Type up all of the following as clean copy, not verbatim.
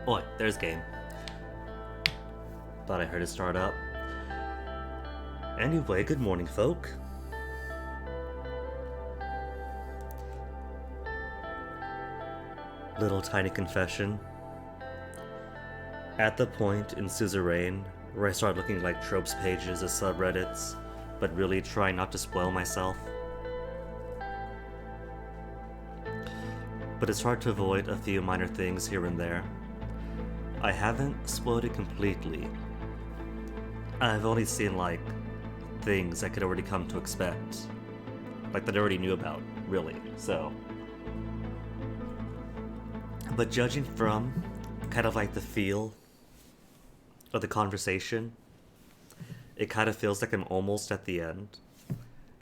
Oi, there's game. Thought I heard it start up. Anyway, good morning, folk. Little tiny confession. At the point in Suzerain where I start looking like tropes pages as subreddits, but really try not to spoil myself. But it's hard to avoid a few minor things here and there. I haven't spoiled it completely. I've only seen, things I could already come to expect. That I already knew about, really, so. But judging from the feel of the conversation, it kind of feels like I'm almost at the end.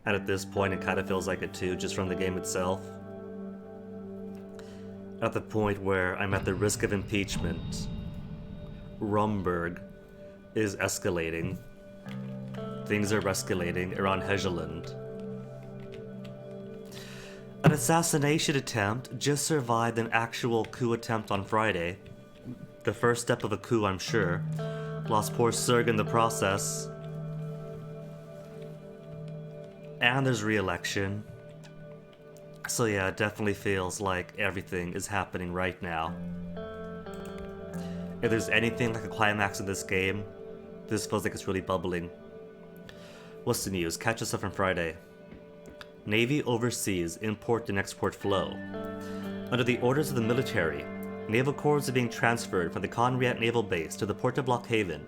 And at this point, it kind of feels like it too, just from the game itself. At the point where I'm at the risk of impeachment, Rumberg is escalating. Things are escalating around Hegeland. An assassination attempt just survived an actual coup attempt on Friday. The first step of a coup, I'm sure. Lost poor Serg in the process. And there's re-election. So yeah, it definitely feels like everything is happening right now. If there's anything like a climax in this game, this feels like it's really bubbling. What's the news? Catch us up from Friday. Navy oversees import and export flow. Under the orders of the military, naval corps are being transferred from the Conriat Naval Base to the port of Lockhaven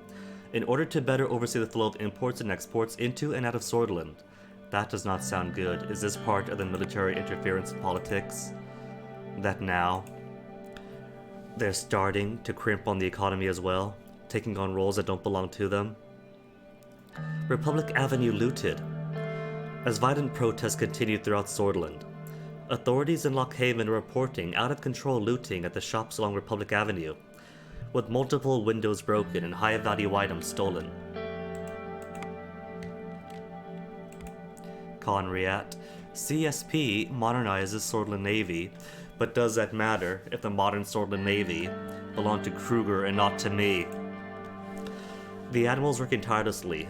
in order to better oversee the flow of imports and exports into and out of Swordland. That does not sound good. Is this part of the military interference in politics? That now they're starting to crimp on the economy as well, taking on roles that don't belong to them? Republic Avenue looted. As violent protests continued throughout Swordland, authorities in Lockhaven are reporting out-of-control looting at the shops along Republic Avenue, with multiple windows broken and high-value items stolen. Conriat. CSP modernizes Swordland Navy, but does that matter if the modern Swordland Navy belonged to Kruger and not to me? The Admirals working tirelessly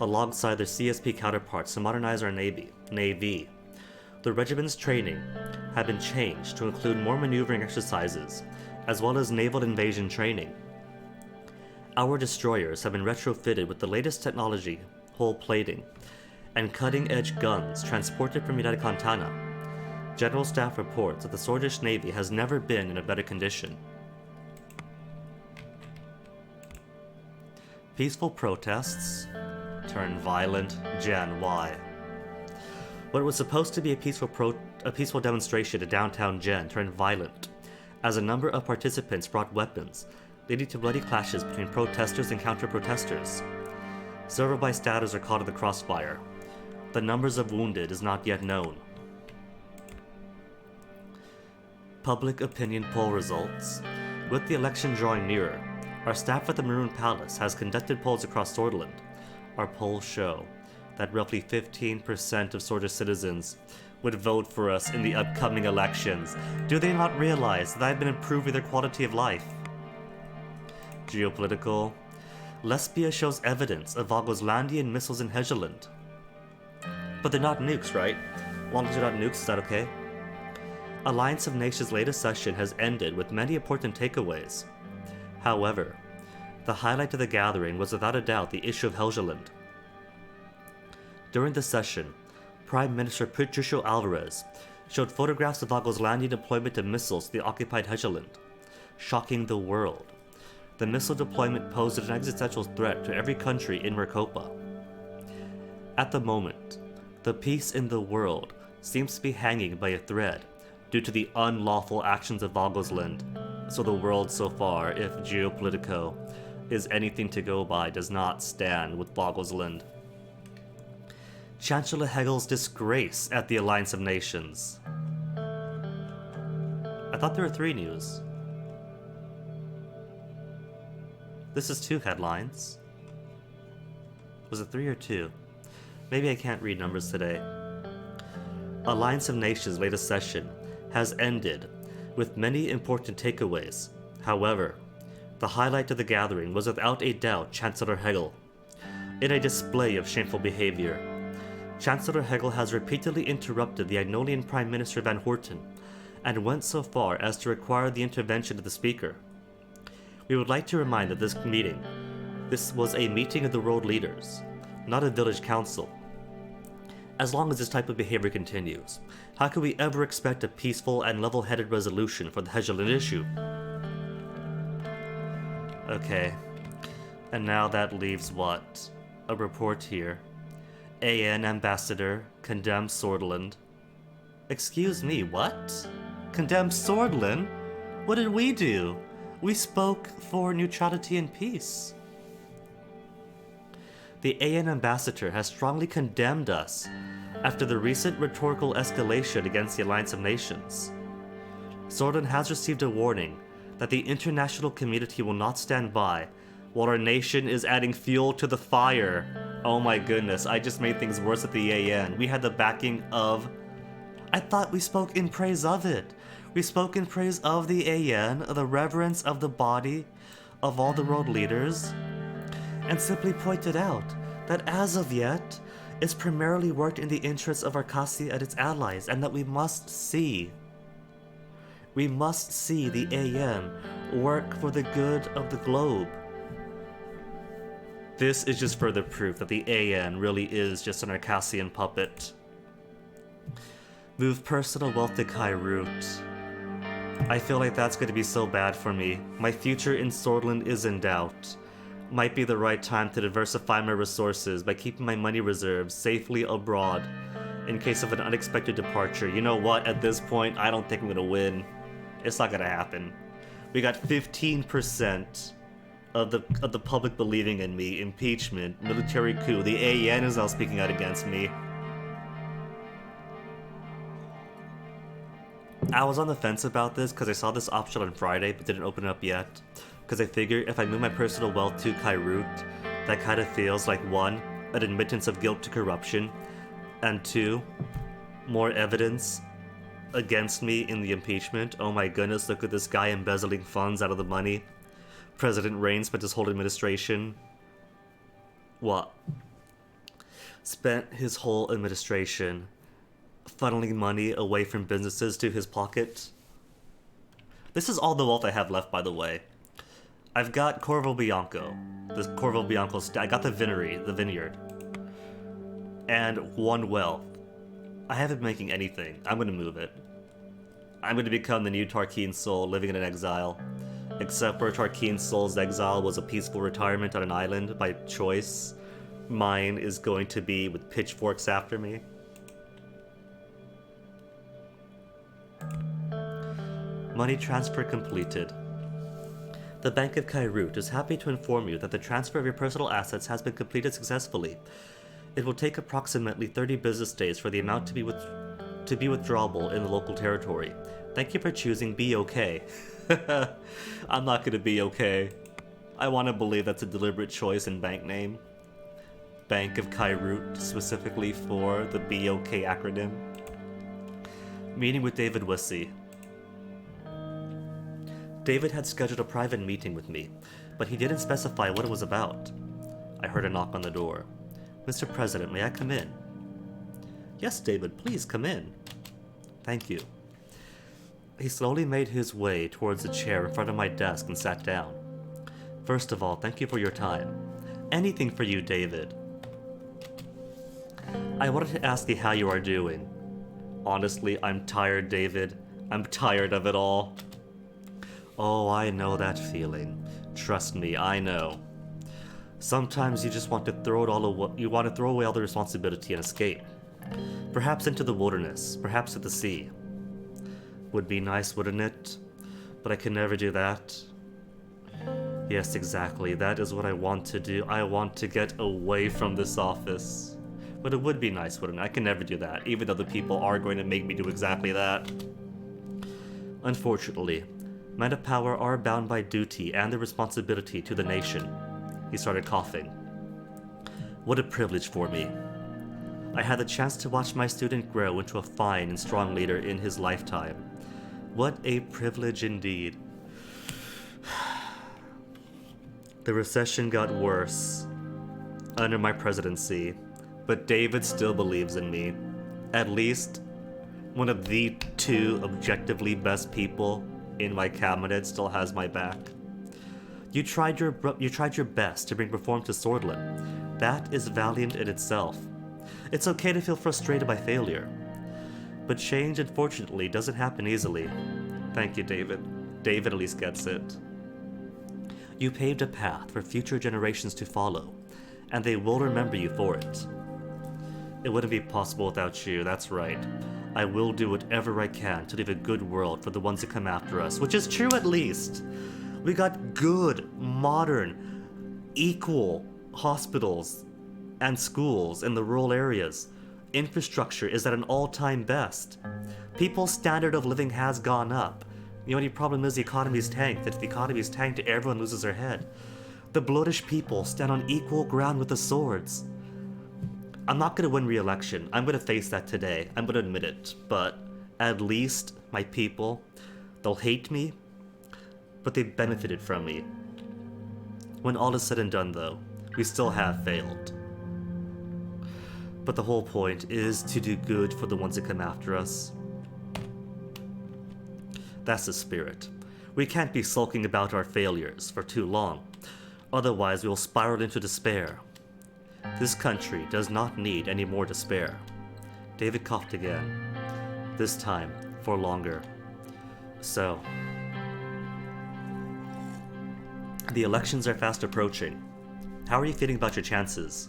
alongside their CSP counterparts to modernize our Navy. The regiment's training had been changed to include more maneuvering exercises, as well as naval invasion training. Our destroyers have been retrofitted with the latest technology, hull plating, and cutting-edge guns transported from United Contana. General Staff reports that the Swordish Navy has never been in a better condition. Peaceful protests turn violent. Jen, why? What was supposed to be a peaceful demonstration in downtown Jen turned violent, as a number of participants brought weapons, leading to bloody clashes between protesters and counter-protesters. Several bystanders are caught in the crossfire. The numbers of wounded is not yet known. Public opinion poll results. With the election drawing nearer, our staff at the Maroon Palace has conducted polls across Swordland. Our polls show that roughly 15% of Swordish citizens would vote for us in the upcoming elections. Do they not realize that I've been improving their quality of life? Geopolitical. Lesbia shows evidence of Vogelslandian missiles in Hegeland. But they're not nukes, right? As long as they're not nukes, is that okay? Alliance of Nations' latest session has ended with many important takeaways. However, the highlight of the gathering was without a doubt the issue of Helgeland. During the session, Prime Minister Patricio Alvarez showed photographs of Vogelslandian deployment of missiles to the occupied Helgeland, shocking the world. The missile deployment posed an existential threat to every country in Mercopa. At the moment, the peace in the world seems to be hanging by a thread due to the unlawful actions of Vogelsland. So the world so far, if Geopolitico is anything to go by, does not stand with Vogelsland. Chancellor Hegel's disgrace at the Alliance of Nations. I thought there were 3 news. This is 2 headlines. Was it 3 or 2? Maybe I can't read numbers today. Alliance of Nations' latest session has ended with many important takeaways. However, the highlight of the gathering was without a doubt Chancellor Hegel. In a display of shameful behavior, Chancellor Hegel has repeatedly interrupted the Ignolian Prime Minister Van Horten, and went so far as to require the intervention of the speaker. We would like to remind that this was a meeting of the world leaders, not a village council. As long as this type of behavior continues, how can we ever expect a peaceful and level-headed resolution for the Hegeland issue? Okay, and now that leaves what? A report here. AN ambassador condemns Swordland. Excuse me, what? Condemns Swordland? What did we do? We spoke for neutrality and peace. The AN ambassador has strongly condemned us after the recent rhetorical escalation against the Alliance of Nations. Swordland has received a warning that the international community will not stand by while our nation is adding fuel to the fire. Oh my goodness, I just made things worse at the AN. We had the backing of... I thought we spoke in praise of it. We spoke in praise of the AN, the reverence of the body of all the world leaders, and simply pointed out that as of yet, it's primarily worked in the interests of Arcasia and its allies, and that we must see the AN work for the good of the globe. This is just further proof that the AN really is just an Arcasian puppet. Move personal wealth to Kairut. I feel like that's going to be so bad for me. My future in Swordland is in doubt. Might be the right time to diversify my resources by keeping my money reserves safely abroad in case of an unexpected departure. You know what? At this point, I don't think I'm going to win. It's not going to happen. We got 15% of the public believing in me. Impeachment, military coup. The AN is now speaking out against me. I was on the fence about this because I saw this option on Friday but didn't open it up yet. Because I figure if I move my personal wealth to Kairut, that kind of feels like 1, an admittance of guilt to corruption, and 2, more evidence against me in the impeachment. Oh my goodness, look at this guy embezzling funds out of the money. President Rain spent his whole administration... What? Spent his whole administration funneling money away from businesses to his pocket. This is all the wealth I have left, by the way. I've got Corvo Bianco. The Corvo Bianco... I got the vineyard. And 1 wealth. I haven't been making anything. I'm gonna move it. I'm gonna become the new Tarkeen soul living in an exile. Except for Tarkeen soul's exile was a peaceful retirement on an island by choice. Mine is going to be with pitchforks after me. Money transfer completed. The Bank of Kairut is happy to inform you that the transfer of your personal assets has been completed successfully. It will take approximately 30 business days for the amount to be withdrawable in the local territory. Thank you for choosing BOK. I'm not gonna be okay. I want to believe that's a deliberate choice in bank name. Bank of Kairut, specifically for the BOK acronym. Meeting with David Wissey. David had scheduled a private meeting with me, but he didn't specify what it was about. I heard a knock on the door. Mr. President, may I come in? Yes, David, please come in. Thank you. He slowly made his way towards a chair in front of my desk and sat down. First of all, thank you for your time. Anything for you, David. I wanted to ask you how you are doing. Honestly, I'm tired, David. I'm tired of it all. Oh, I know that feeling. Trust me, I know. Sometimes you just want to throw away all the responsibility and escape. Perhaps into the wilderness, perhaps to the sea. Would be nice, wouldn't it? But I can never do that. Yes, exactly. That is what I want to do. I want to get away from this office. But it would be nice, wouldn't it? I can never do that, even though the people are going to make me do exactly that. Unfortunately, men of power are bound by duty and their responsibility to the nation. He started coughing. What a privilege for me. I had the chance to watch my student grow into a fine and strong leader in his lifetime. What a privilege indeed. The recession got worse under my presidency, but David still believes in me. At least one of the two objectively best people in my cabinet still has my back. You tried your best to bring reform to Swordland. That is valiant in itself. It's okay to feel frustrated by failure. But change, unfortunately, doesn't happen easily. Thank you, David. David at least gets it. You paved a path for future generations to follow, and they will remember you for it. It wouldn't be possible without you, that's right. I will do whatever I can to leave a good world for the ones that come after us, which is true at least. We got good, modern, equal hospitals and schools in the rural areas. Infrastructure is at an all-time best. People's standard of living has gone up. The only problem is the economy's tanked. If the economy's tanked, everyone loses their head. The bloatish people stand on equal ground with the swords. I'm not going to win re-election. I'm going to face that today. I'm going to admit it. But at least my people, they'll hate me, but they benefited from me. When all is said and done, though, we still have failed. But the whole point is to do good for the ones that come after us. That's the spirit. We can't be sulking about our failures for too long. Otherwise, we will spiral into despair. This country does not need any more despair. David coughed again. This time, for longer. So, the elections are fast approaching. How are you feeling about your chances?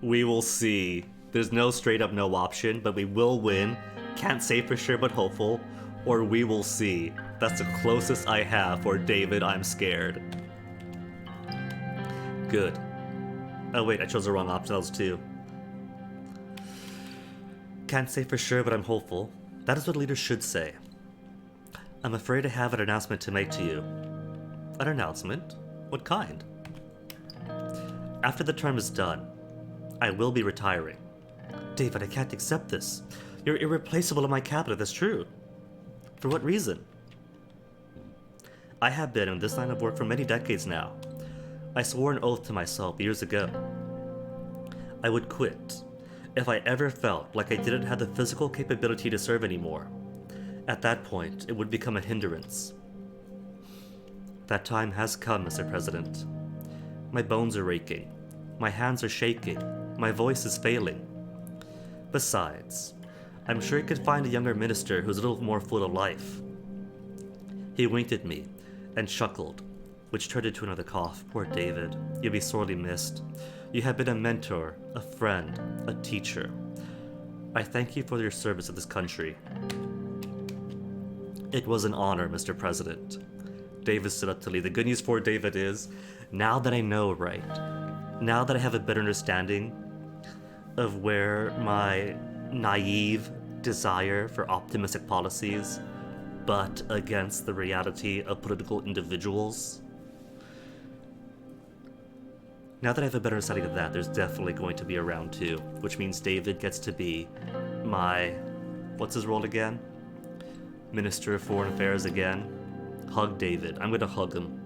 We will see. There's no straight up no option, but we will win. Can't say for sure, but hopeful. Or we will see. That's the closest I have for David, I'm scared. Good. Oh wait, I chose the wrong option, that was 2. Can't say for sure, but I'm hopeful. That is what leaders should say. I'm afraid I have an announcement to make to you. An announcement? What kind? After the term is done, I will be retiring. David, I can't accept this. You're irreplaceable in my cabinet, that's true. For what reason? I have been in this line of work for many decades now. I swore an oath to myself years ago. I would quit if I ever felt like I didn't have the physical capability to serve anymore. At that point, it would become a hindrance. That time has come, Mr. President. My bones are aching. My hands are shaking. My voice is failing. Besides, I'm sure you could find a younger minister who's a little more full of life. He winked at me and chuckled, which turned into another cough. Poor David, you'll be sorely missed. You have been a mentor, a friend, a teacher. I thank you for your service to this country. It was an honor, Mr. President. David stood up to leave. The good news for David is, now that I know right, now that I have a better understanding of where my naive desire for optimistic policies but against the reality of political individuals, now that I have a better understanding of that, there's definitely going to be a round 2, which means David gets to be my, what's his role again? Minister of Foreign Affairs again. Hug David. I'm going to hug him.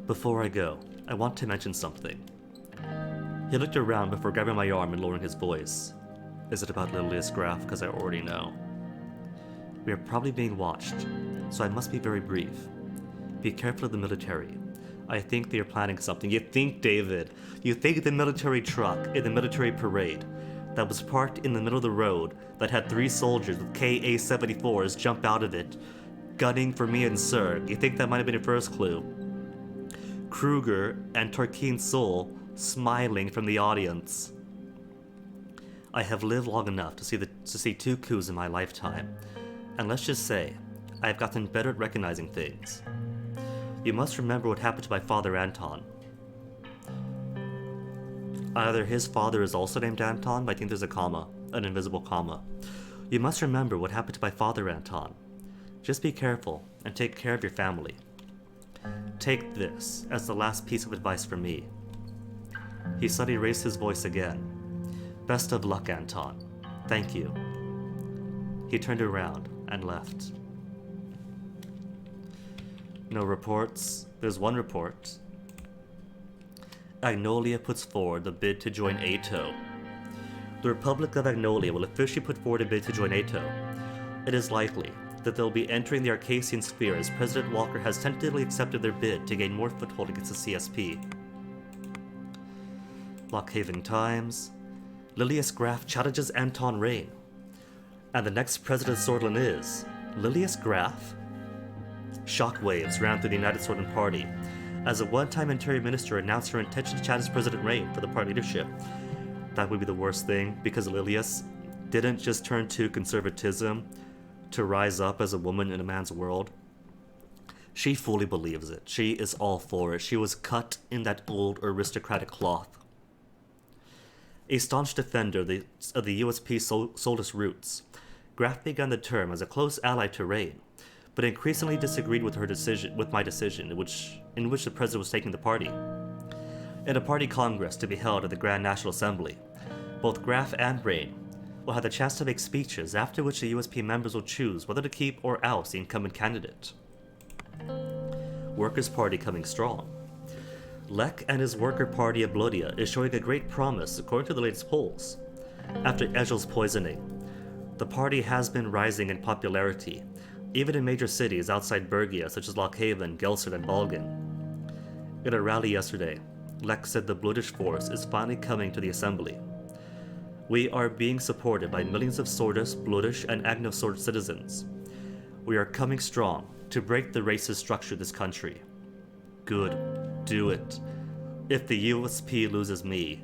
Before I go, I want to mention something. He looked around before grabbing my arm and lowering his voice. Is it about Lilia's graph? Because I already know. We are probably being watched, so I must be very brief. Be careful of the military. I think they are planning something. You think, David? You think the military truck in the military parade that was parked in the middle of the road that had 3 soldiers with KA-74s jump out of it, gunning for me and Sir? You think that might have been your first clue? Kruger and Tarkin Soul smiling from the audience. I have lived long enough to see 2 coups in my lifetime, and let's just say, I have gotten better at recognizing things. You must remember what happened to my father Anton. Either his father is also named Anton, but I think there's a comma, an invisible comma. You must remember what happened to my father Anton. Just be careful and take care of your family. Take this as the last piece of advice from me. He suddenly raised his voice again. Best of luck, Anton. Thank you. He turned around and left. No reports. There's one report. Agnolia puts forward the bid to join ATO. The Republic of Agnolia will officially put forward a bid to join ATO. It is likely that they'll be entering the Arcasian sphere as President Walker has tentatively accepted their bid to gain more foothold against the CSP. Lockhaven Times. Lilius Graf challenges Anton Rain. And the next president of Swordland is Lilius Graf. Shockwaves ran through the United Swordland Party as a one-time Interior Minister announced her intention to challenge President Rain for the party leadership. That would be the worst thing, because Lilius didn't just turn to conservatism to rise up as a woman in a man's world. She fully believes it. She is all for it. She was cut in that old aristocratic cloth. A staunch defender of the USP soulless roots, Graf began the term as a close ally to Rain, but increasingly disagreed with my decision in which the president was taking the party. In a party congress to be held at the Grand National Assembly, both Graf and Rain will have the chance to make speeches, after which the USP members will choose whether to keep or oust the incumbent candidate. Workers' Party coming strong. Lek and his worker party of Blodia is showing a great promise according to the latest polls. After Egel's poisoning, the party has been rising in popularity, even in major cities outside Bergia such as Lockhaven, Gelsert, and Balgan. In a rally yesterday, Lek said the Bloodish force is finally coming to the assembly. We are being supported by millions of Swordist, Bloodish, and Agno-Sword citizens. We are coming strong to break the racist structure of this country. Good. Do it. If the USP loses me,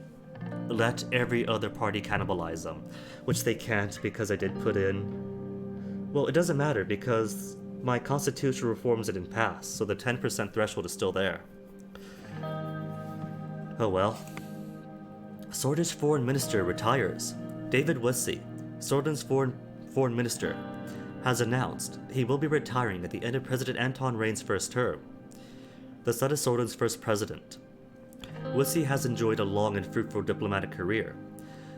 let every other party cannibalize them, which they can't because I did put in... Well, it doesn't matter because my constitutional reforms didn't pass, so the 10% threshold is still there. Oh well. Swordish's foreign minister retires. David Wessey, Swordland's foreign minister, has announced he will be retiring at the end of President Anton Rain's first term. The son of Swordland's first president. Wessey has enjoyed a long and fruitful diplomatic career,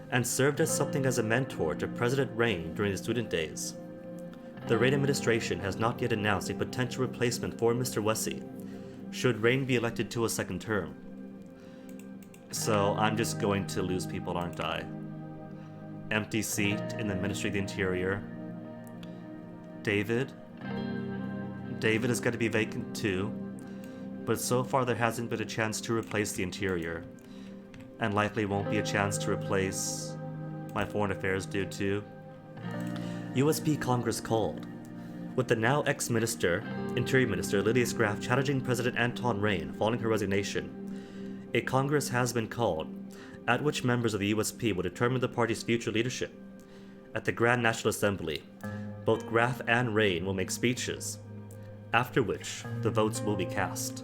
and served as something as a mentor to President Rain during his student days. The Rain administration has not yet announced a potential replacement for Mr. Wessey, should Rain be elected to a second term. So I'm just going to lose people, aren't I? Empty seat in the Ministry of the Interior. David is going to be vacant too. But so far there hasn't been a chance to replace the Interior, and likely won't be a chance to replace my Foreign Affairs dude too. USP Congress called, with the now ex-minister, Interior Minister Lilius Graf challenging President Anton Rain following her resignation. A Congress has been called, at which members of the USP will determine the party's future leadership. At the Grand National Assembly, both Graf and Rain will make speeches, after which the votes will be cast.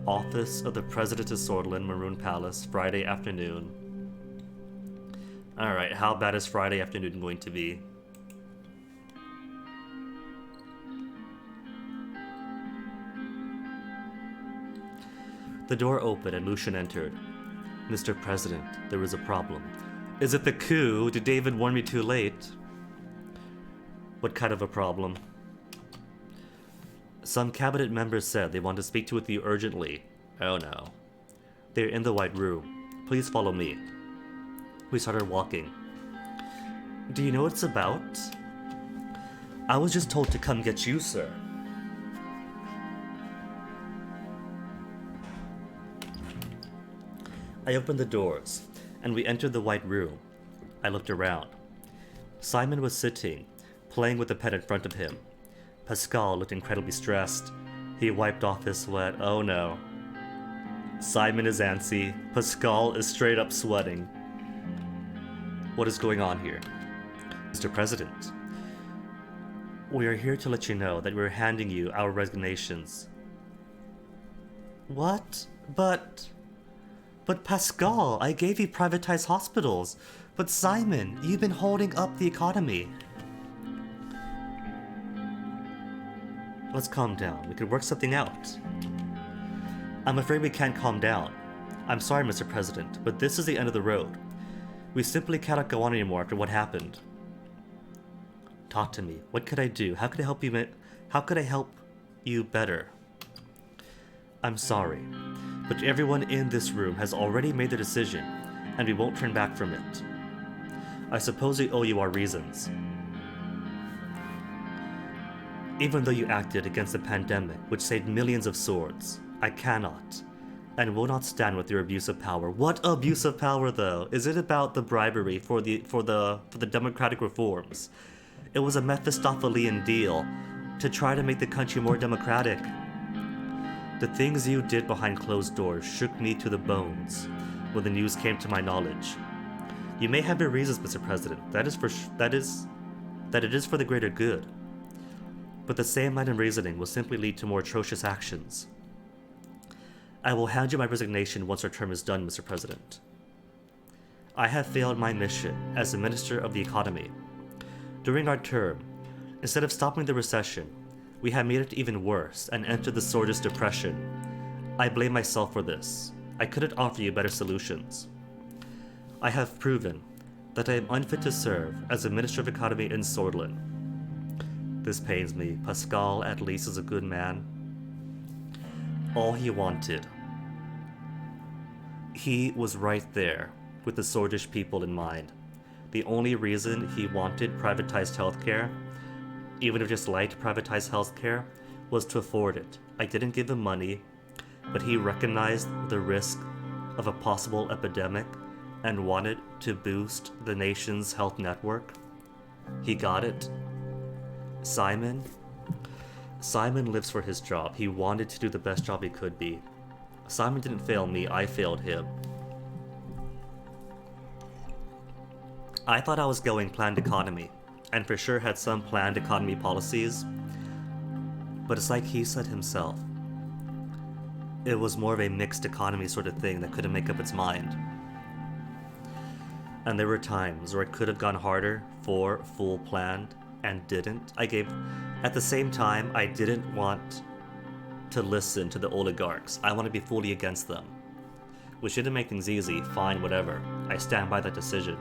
Office of the President of Swordland, Maroon Palace, Friday afternoon. Alright, how bad is Friday afternoon going to be? The door opened and Lucian entered. Mr. President, there is a problem. Is it the coup? Did David warn me too late? What kind of a problem? Some cabinet members said they want to speak with you urgently. Oh no. They're in the White Room. Please follow me. We started walking. Do you know what it's about? I was just told to come get you, sir. I opened the doors, and we entered the White Room. I looked around. Simon was sitting, playing with the pen in front of him. Pascal looked incredibly stressed. He wiped off his sweat. Oh no. Simon is antsy. Pascal is straight up sweating. What is going on here? Mr. President, we are here to let you know that we're handing you our resignations. What? But Pascal, I gave you privatized hospitals. But Simon, you've been holding up the economy. Let's calm down. We could work something out. I'm afraid we can't calm down. I'm sorry, Mr. President, but this is the end of the road. We simply cannot go on anymore after what happened. Talk to me. What could I do? How can I help you How could I help you better? I'm sorry, but everyone in this room has already made the decision, and we won't turn back from it. I suppose we owe you our reasons. Even though you acted against the pandemic, which saved millions of swords, I cannot and will not stand with your abuse of power. What abuse of power, though? Is it about the bribery for the democratic reforms? It was a Mephistophelian deal to try to make the country more democratic. The things you did behind closed doors shook me to the bones when the news came to my knowledge. You may have your reasons, Mr. President. That it is for the greater good. But the same line of reasoning will simply lead to more atrocious actions. I will hand you my resignation once our term is done, Mr. President. I have failed my mission as the Minister of the Economy. During our term, instead of stopping the recession, we have made it even worse and entered the sordid depression. I blame myself for this. I couldn't offer you better solutions. I have proven that I am unfit to serve as the Minister of Economy in Swordland. This pains me. Pascal at least is a good man. All he wanted. He was right there with the Swordish people in mind. The only reason he wanted privatized healthcare, even if just light privatized healthcare, was to afford it. I didn't give him money, but he recognized the risk of a possible epidemic and wanted to boost the nation's health network. He got it. Simon lives for his job. He wanted to do the best job he could be. Simon didn't fail me, I failed him. I thought I was going planned economy, and for sure had some planned economy policies, but it's like he said himself. It was more of a mixed economy sort of thing that couldn't make up its mind. And there were times where I could have gone harder for full planned and didn't. At the same time, I didn't want to listen to the oligarchs. I want to be fully against them. Which didn't make things easy, fine, whatever. I stand by that decision.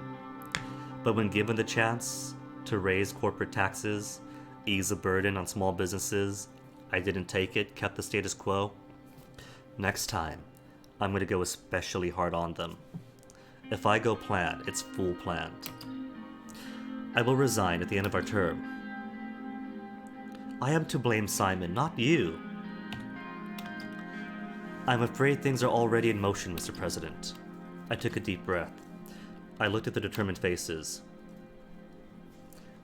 But when given the chance to raise corporate taxes, ease the burden on small businesses, I didn't take it, kept the status quo. Next time, I'm going to go especially hard on them. If I go planned, it's full planned. I will resign at the end of our term. I am to blame, Simon, not you. I'm afraid things are already in motion, Mr. President. I took a deep breath. I looked at the determined faces.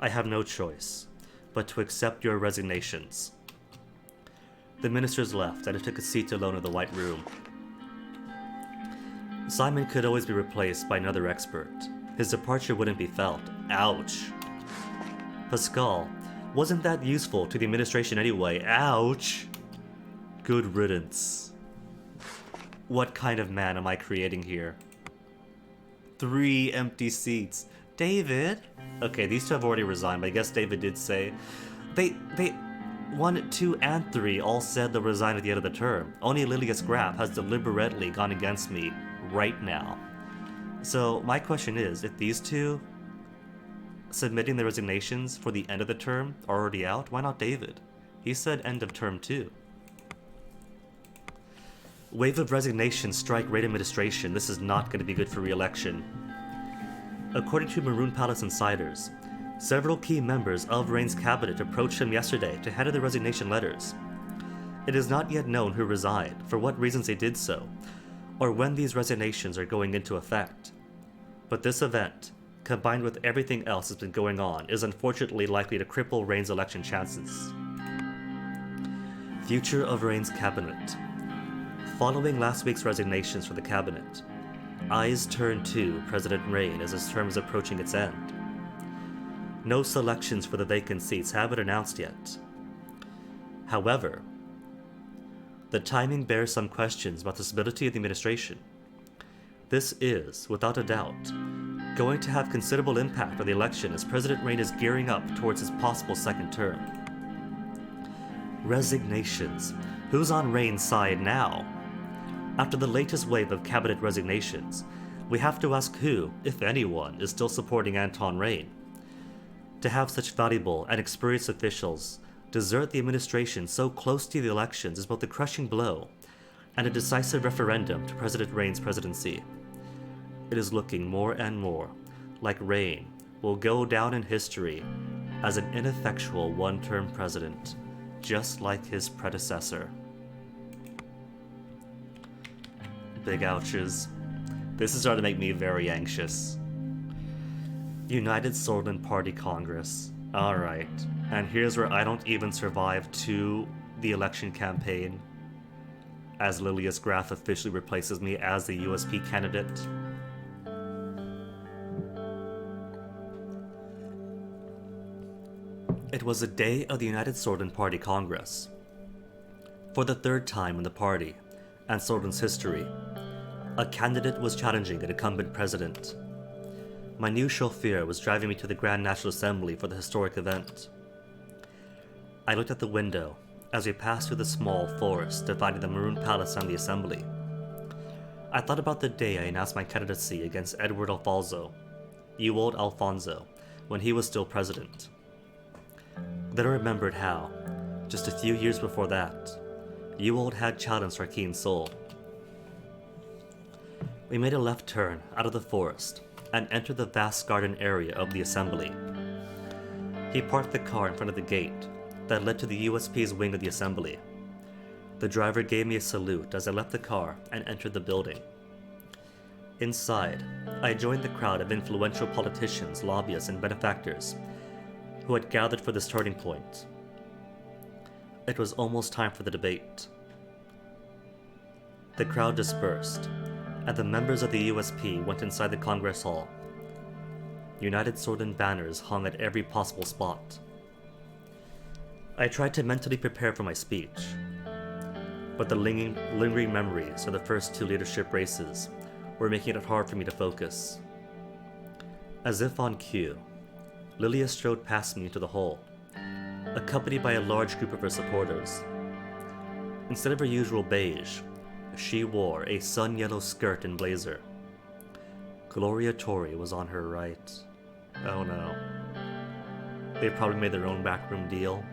I have no choice but to accept your resignations. The ministers left, and I took a seat alone in the White Room. Simon could always be replaced by another expert. His departure wouldn't be felt. Ouch. Pascal wasn't that useful to the administration anyway. Ouch. Good riddance. What kind of man am I creating here? 3 empty seats. David? Okay, these two have already resigned, but I guess David did say... They 1, 2, and 3 all said they'll resign at the end of the term. Only Lilius Graff has deliberately gone against me right now. So my question is, if these two submitting their resignations for the end of the term are already out, why not David? He said end of term too. Wave of resignation strike Raid administration. This is not going to be good for re-election. According to Maroon Palace insiders, several key members of Rain's cabinet approached him yesterday to hand in their resignation letters. It is not yet known who resigned, for what reasons they did so, or when these resignations are going into effect. But this event, combined with everything else that's been going on, is unfortunately likely to cripple Rain's election chances. Future of Rain's cabinet. Following last week's resignations for the cabinet, eyes turn to President Rain as his term is approaching its end. No selections for the vacant seats have been announced yet. However, the timing bears some questions about the stability of the administration. This is, without a doubt, going to have considerable impact on the election as President Rain is gearing up towards his possible second term. Resignations. Who's on Rain's side now? After the latest wave of cabinet resignations, we have to ask who, if anyone, is still supporting Anton Rain. To have such valuable and experienced officials desert the administration so close to the elections is both a crushing blow and a decisive referendum to President Rain's presidency. It is looking more and more like Rain will go down in history as an ineffectual one-term president, just like his predecessor. Big ouches. This is starting to make me very anxious. United Swordsman Party Congress. Alright, and here's where I don't even survive to the election campaign, as Lilius Graf officially replaces me as the USP candidate. It was a day of the United Swordsman Party Congress. For the third time in the party and Swordsman's history, a candidate was challenging an incumbent president. My new chauffeur was driving me to the Grand National Assembly for the historic event. I looked at the window as we passed through the small forest dividing the Maroon Palace and the Assembly. I thought about the day I announced my candidacy against Edward Ewald Alfonso, when he was still president. Then I remembered how, just a few years before that, Ewald had challenged our keen soul. We made a left turn out of the forest and entered the vast garden area of the Assembly. He parked the car in front of the gate that led to the USP's wing of the Assembly. The driver gave me a salute as I left the car and entered the building. Inside, I joined the crowd of influential politicians, lobbyists, and benefactors who had gathered for this turning point. It was almost time for the debate. The crowd dispersed, and the members of the USP went inside the Congress Hall. United Swordsman banners hung at every possible spot. I tried to mentally prepare for my speech, but the lingering memories of the first two leadership races were making it hard for me to focus. As if on cue, Lilia strode past me into the hall, accompanied by a large group of her supporters. Instead of her usual beige, she wore a sun-yellow skirt and blazer. Gloria Torre was on her right. Oh no. They probably made their own backroom deal.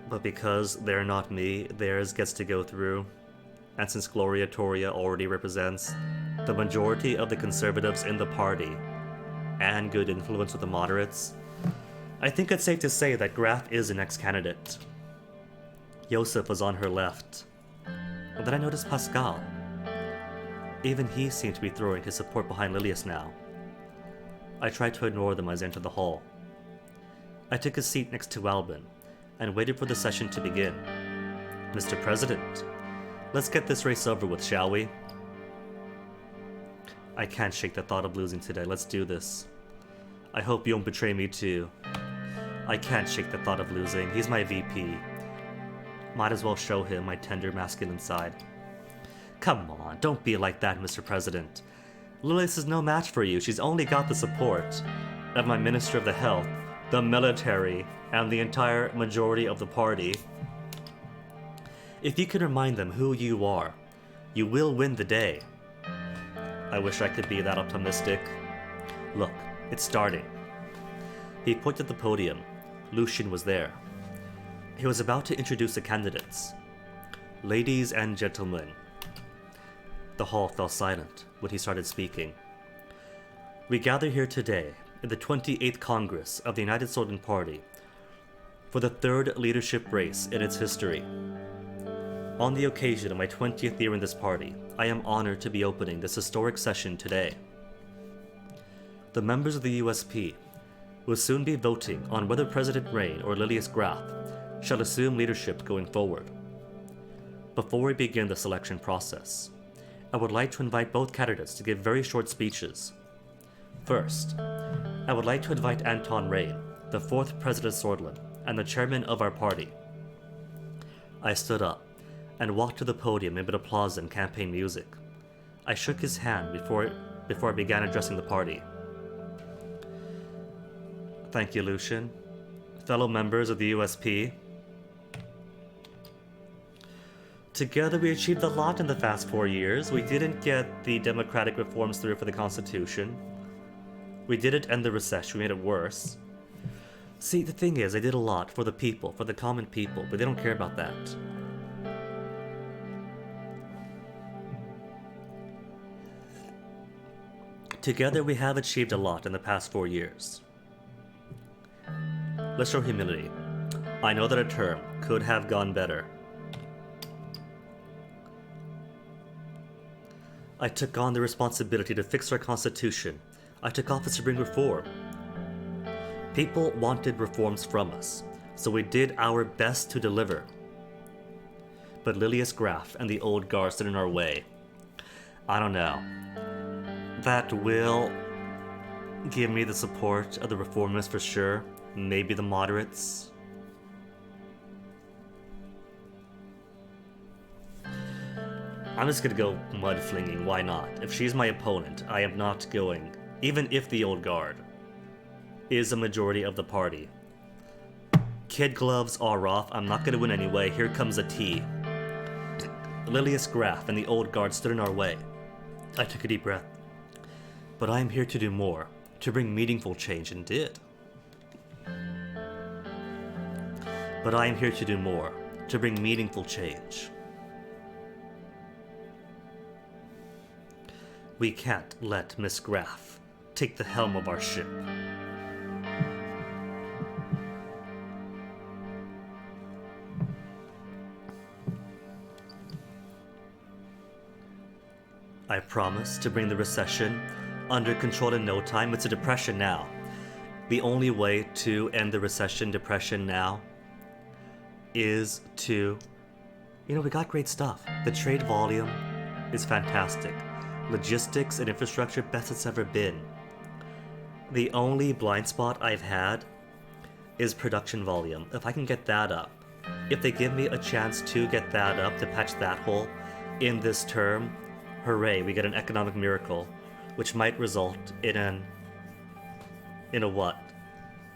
But because they're not me, theirs gets to go through. And since Gloria Torre already represents the majority of the conservatives in the party and good influence with the moderates, I think it's safe to say that Graf is the next candidate. Joseph was on her left. And then I noticed Pascal. Even he seemed to be throwing his support behind Lilius now. I tried to ignore them as I entered the hall. I took a seat next to Albin and waited for the session to begin. Mr. President, let's get this race over with, shall we? I can't shake the thought of losing today. Let's do this. I hope you won't betray me too. I can't shake the thought of losing. He's my VP. Might as well show him my tender masculine side. Come on, don't be like that, Mr. President. Lilius is no match for you. She's only got the support of my Minister of the Health, the military, and the entire majority of the party. If you can remind them who you are, you will win the day. I wish I could be that optimistic. Look, it's starting. He pointed at the podium. Lucien was there. He was about to introduce the candidates. Ladies and gentlemen. The hall fell silent when he started speaking. We gather here today in the 28th Congress of the United Swordsman Party for the third leadership race in its history. On the occasion of my 20th year in this party, I am honored to be opening this historic session today. The members of the USP will soon be voting on whether President Rain or Lilius Graf shall assume leadership going forward. Before we begin the selection process, I would like to invite both candidates to give very short speeches. First, I would like to invite Anton Rain, the 4th President Swordsman and the chairman of our party. I stood up and walked to the podium amid applause and campaign music. I shook his hand before I began addressing the party. Thank you, Lucien. Fellow members of the USP, together we achieved a lot in the past 4 years. We didn't get the democratic reforms through for the Constitution. We didn't end the recession, we made it worse. See, the thing is, they did a lot for the people, for the common people, but they don't care about that. Together we have achieved a lot in the past 4 years. Let's show humility. I know that a term could have gone better. I took on the responsibility to fix our constitution. I took office to bring reform. People wanted reforms from us, so we did our best to deliver. But Lilius Graf and the old guard stood in our way. I don't know. That will give me the support of the reformists for sure. Maybe the moderates. I'm just gonna go mudflinging, why not? If she's my opponent, I am not going, even if the old guard is a majority of the party. Kid gloves are off, I'm not gonna win anyway, here comes a T. Lilius Graf and the old guard stood in our way. I took a deep breath. But I am here to do more, to bring meaningful change, and did. But I am here to do more, to bring meaningful change. We can't let Miss Graf take the helm of our ship. I promise to bring the recession under control in no time. It's a depression now. The only way to end the recession depression now is to... we got great stuff. The trade volume is fantastic. Logistics and infrastructure, best it's ever been. The only blind spot I've had is production volume. If I can get that up, if they give me a chance to get that up, to patch that hole in this term, hooray, we get an economic miracle, which might result in a what?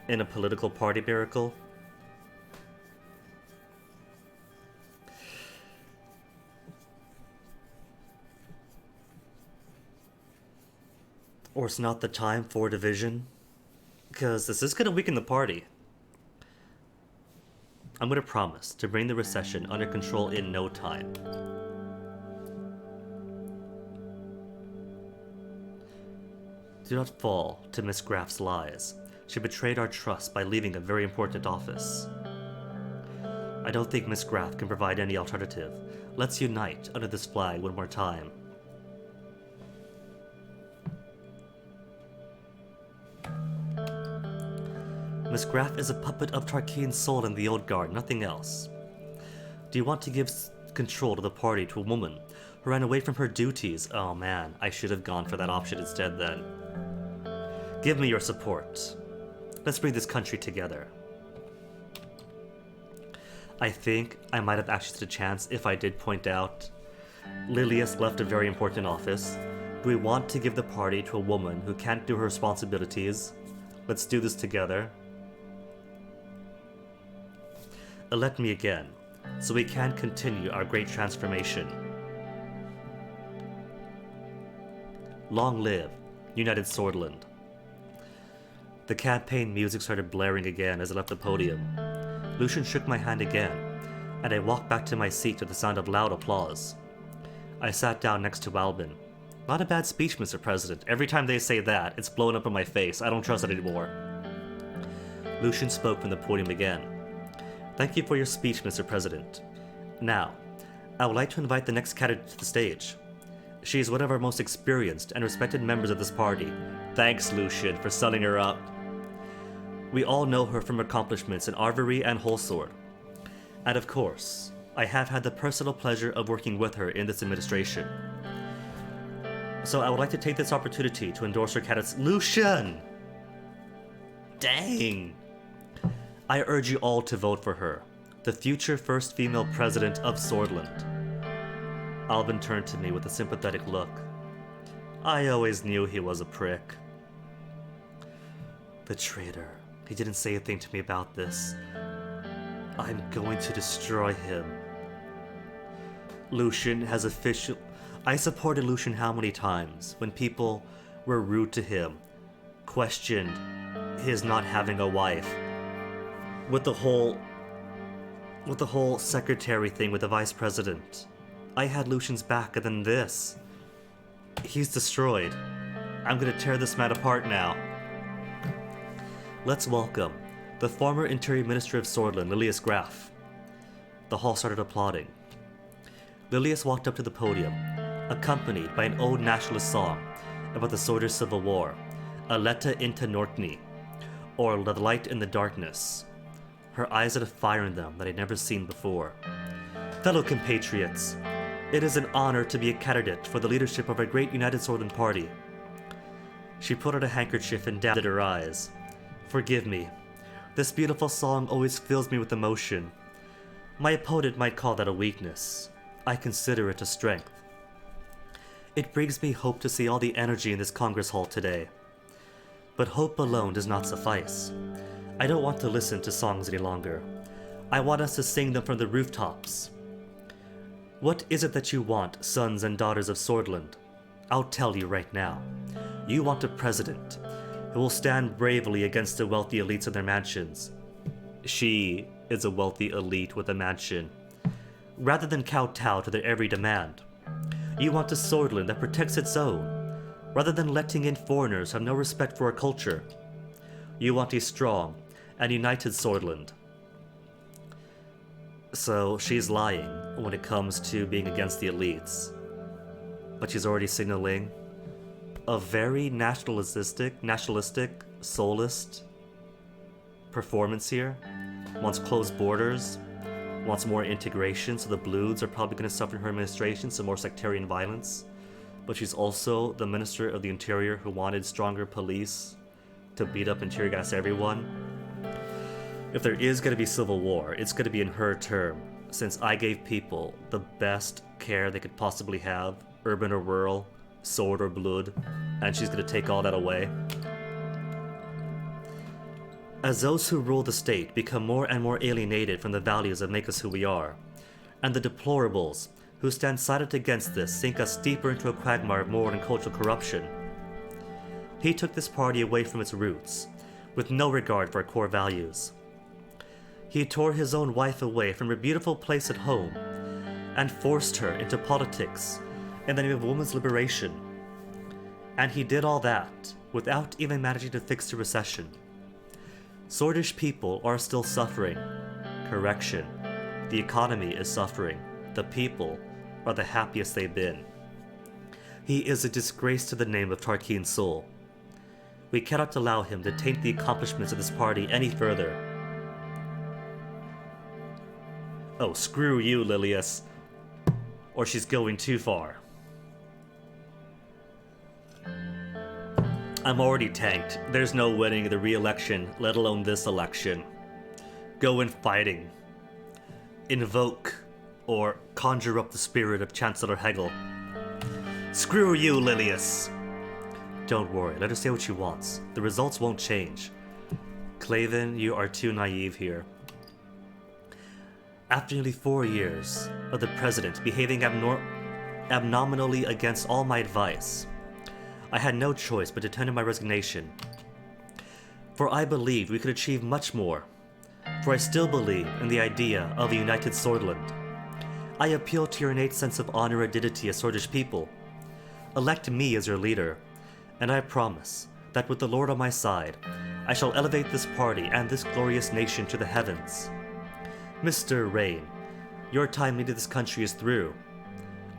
In a political party miracle? Or it's not the time for division? Because this is going to weaken the party. I'm going to promise to bring the recession under control in no time. Do not fall to Miss Graf's lies. She betrayed our trust by leaving a very important office. I don't think Miss Graf can provide any alternative. Let's unite under this flag one more time. Miss Graf is a puppet of Tarkean's soul and the old guard, nothing else. Do you want to give control to the party to a woman who ran away from her duties? Oh man, I should have gone for that option instead then. Give me your support. Let's bring this country together. I think I might have actually stood a chance if I did point out Lilius left a very important office. Do we want to give the party to a woman who can't do her responsibilities? Let's do this together. Elect me again, so we can continue our great transformation. Long live United Swordland. The campaign music started blaring again as I left the podium. Lucian shook my hand again, and I walked back to my seat to the sound of loud applause. I sat down next to Albin. Not a bad speech, Mr. President. Every time they say that, it's blown up in my face. I don't trust it anymore. Lucian spoke from the podium again. Thank you for your speech, Mr. President. Now, I would like to invite the next candidate to the stage. She is one of our most experienced and respected members of this party. Thanks, Lucian, for setting her up. We all know her from accomplishments in archery and wholesword. And of course, I have had the personal pleasure of working with her in this administration. So I would like to take this opportunity to endorse her candidates. Lucian! Dang! I urge you all to vote for her, the future first female president of Swordland. Albin turned to me with a sympathetic look. I always knew he was a prick. The traitor. He didn't say a thing to me about this. I'm going to destroy him. Lucian has official... I supported Lucian how many times when people were rude to him, questioned his not having a wife, with the whole secretary thing with the vice president. I had Lucian's back, and then this. He's destroyed. I'm gonna tear this man apart now. Let's welcome the former Interior Minister of Swordland, Lilius Graf. The hall started applauding. Lilius walked up to the podium, accompanied by an old nationalist song about the Sworders' Civil War, Aletta Inta Nortni, or The Light in the Darkness. Her eyes had a fire in them that I'd never seen before. Fellow compatriots, it is an honor to be a candidate for the leadership of our great United Swordland Party. She put out a handkerchief and dabbed at her eyes. Forgive me. This beautiful song always fills me with emotion. My opponent might call that a weakness. I consider it a strength. It brings me hope to see all the energy in this Congress Hall today. But hope alone does not suffice. I don't want to listen to songs any longer. I want us to sing them from the rooftops. What is it that you want, sons and daughters of Swordland? I'll tell you right now. You want a president who will stand bravely against the wealthy elites in their mansions. She is a wealthy elite with a mansion. Rather than kowtow to their every demand. You want a Swordland that protects its own, rather than letting in foreigners who have no respect for our culture. You want a strong and united Swordland. So she's lying when it comes to being against the elites. But she's already signaling a very nationalistic, soulist performance here. Wants closed borders, wants more integration, so the Bloods are probably going to suffer in her administration some more sectarian violence. But she's also the Minister of the Interior who wanted stronger police to beat up and tear gas everyone. If there is going to be civil war, it's going to be in her term, since I gave people the best care they could possibly have, urban or rural, sword or blood, and she's going to take all that away. As those who rule the state become more and more alienated from the values that make us who we are, and the deplorables who stand silent against this sink us deeper into a quagmire of moral and cultural corruption, he took this party away from its roots, with no regard for our core values. He tore his own wife away from her beautiful place at home, and forced her into politics in the name of women's liberation. And he did all that without even managing to fix the recession. Swordish people are still suffering. Correction. The economy is suffering. The people are the happiest they've been. He is a disgrace to the name of Tarquin's soul. We cannot allow him to taint the accomplishments of this party any further. Oh, screw you, Lilius. Or she's going too far. I'm already tanked. There's no winning the re-election, let alone this election. Go in fighting. Invoke or conjure up the spirit of Chancellor Hegel. Screw you, Lilius. Don't worry, let her say what she wants. The results won't change. Claven, you are too naive here. After nearly 4 years of the president behaving abnominally against all my advice, I had no choice but to tender my resignation. For I believed we could achieve much more. For I still believe in the idea of a united Swordland. I appeal to your innate sense of honor and dignity as Swordish people. Elect me as your leader, and I promise that with the Lord on my side, I shall elevate this party and this glorious nation to the heavens. Mr. Rain, your time leading this country is through.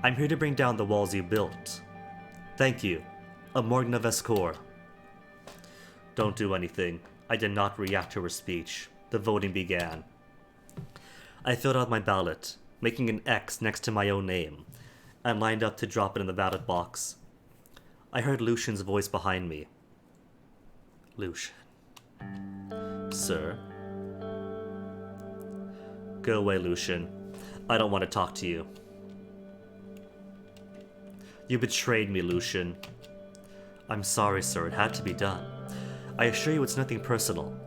I'm here to bring down the walls you built. Thank you. A Morgna Vescor. Don't do anything. I did not react to her speech. The voting began. I filled out my ballot, making an X next to my own name, and lined up to drop it in the ballot box. I heard Lucian's voice behind me. Lucian. Sir? Go away, Lucian. I don't want to talk to you. You betrayed me, Lucian. I'm sorry, sir. It had to be done. I assure you it's nothing personal.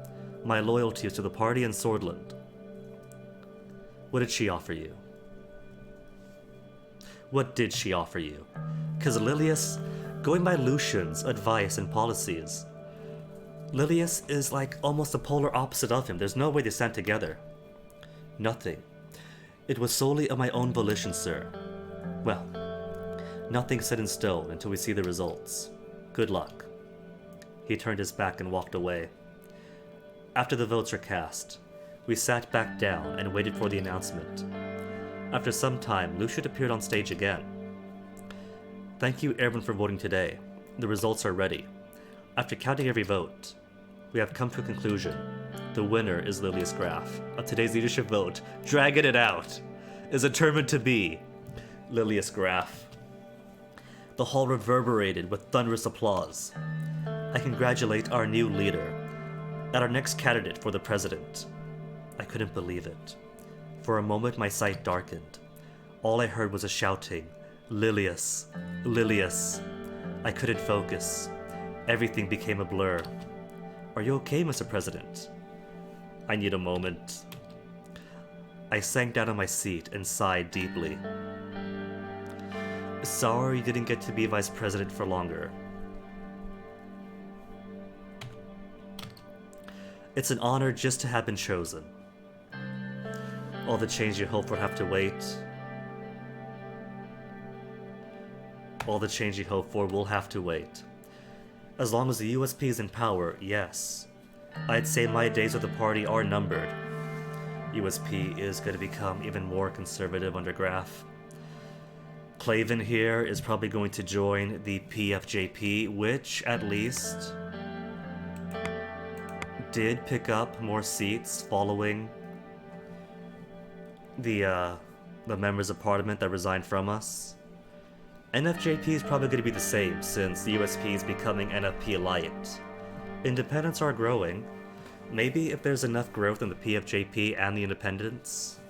My loyalty is to the party and Swordland. What did she offer you? What did she offer you? 'Cause Lilius, going by Lucian's advice and policies, Lilius is like almost the polar opposite of him. There's no way they stand together. Nothing. It was solely of my own volition, sir. Well, nothing's set in stone until we see the results. Good luck. He turned his back and walked away. After the votes were cast, we sat back down and waited for the announcement. After some time, Lucian appeared on stage again. Thank you everyone for voting today. The results are ready. After counting every vote, we have come to a conclusion. The winner is Lilius Graf. Of today's leadership vote, dragging it out, is determined to be Lilius Graf. The hall reverberated with thunderous applause. I congratulate our new leader and our next candidate for the president. I couldn't believe it. For a moment my sight darkened. All I heard was a shouting, Lilius, Lilius. I couldn't focus. Everything became a blur. Are you okay, Mr. President? I need a moment. I sank down on my seat and sighed deeply. Sorry you didn't get to be vice president for longer. It's an honor just to have been chosen. All the change you hope for have to wait. All the change you hope for will have to wait. As long as the USP is in power, yes. I'd say my days with the party are numbered. USP is going to become even more conservative under Graf. Klavan here is probably going to join the PFJP, which, at least, did pick up more seats following the members of parliament that resigned from us. NFJP is probably going to be the same, since the USP is becoming NFP light. Independents are growing. Maybe if there's enough growth in the PFJP and the independents,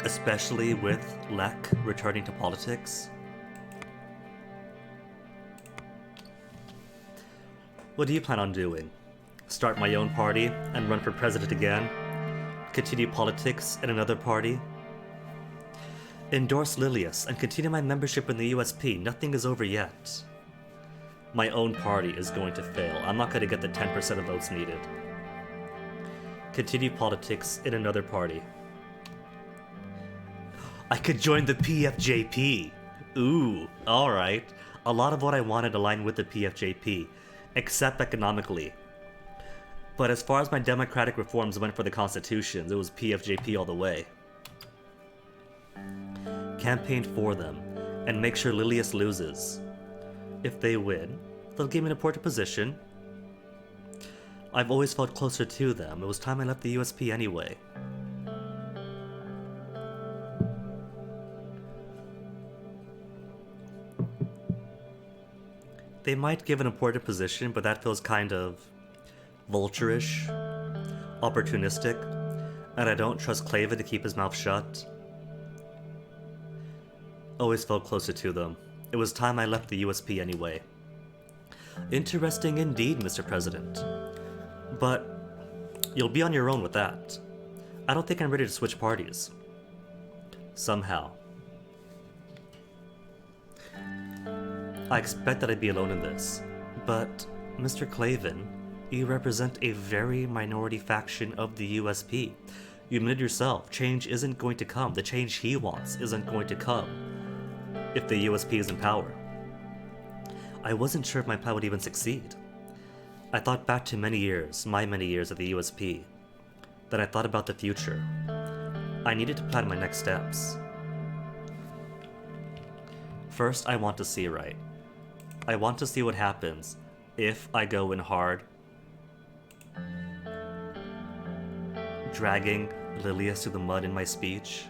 especially with Lek returning to politics. What do you plan on doing? Start my own party and run for president again? Continue politics in another party? Endorse Lilius and continue my membership in the USP. Nothing is over yet. My own party is going to fail. I'm not going to get the 10% of votes needed. Continue politics in another party. I could join the PFJP. Ooh, alright. A lot of what I wanted aligned with the PFJP, except economically. But as far as my democratic reforms went for the constitutions, it was PFJP all the way. Campaign for them, and make sure Lilius loses. If they win, they'll give me an important position. I've always felt closer to them. It was time I left the USP anyway. They might give an important position, but that feels kind of vulture-ish, opportunistic, and I don't trust Klavan to keep his mouth shut. Always felt closer to them. It was time I left the USP anyway. Interesting indeed, Mr. President. But you'll be on your own with that. I don't think I'm ready to switch parties. Somehow. I expect that I'd be alone in this, but Mr. Klavan, you represent a very minority faction of the USP. You admitted yourself, change isn't going to come. The change he wants isn't going to come if the USP is in power. I wasn't sure if my plan would even succeed. I thought back to many years, my many years at the USP. Then I thought about the future. I needed to plan my next steps. First, I want to see right. I want to see what happens if I go in hard, dragging Lilius through the mud in my speech.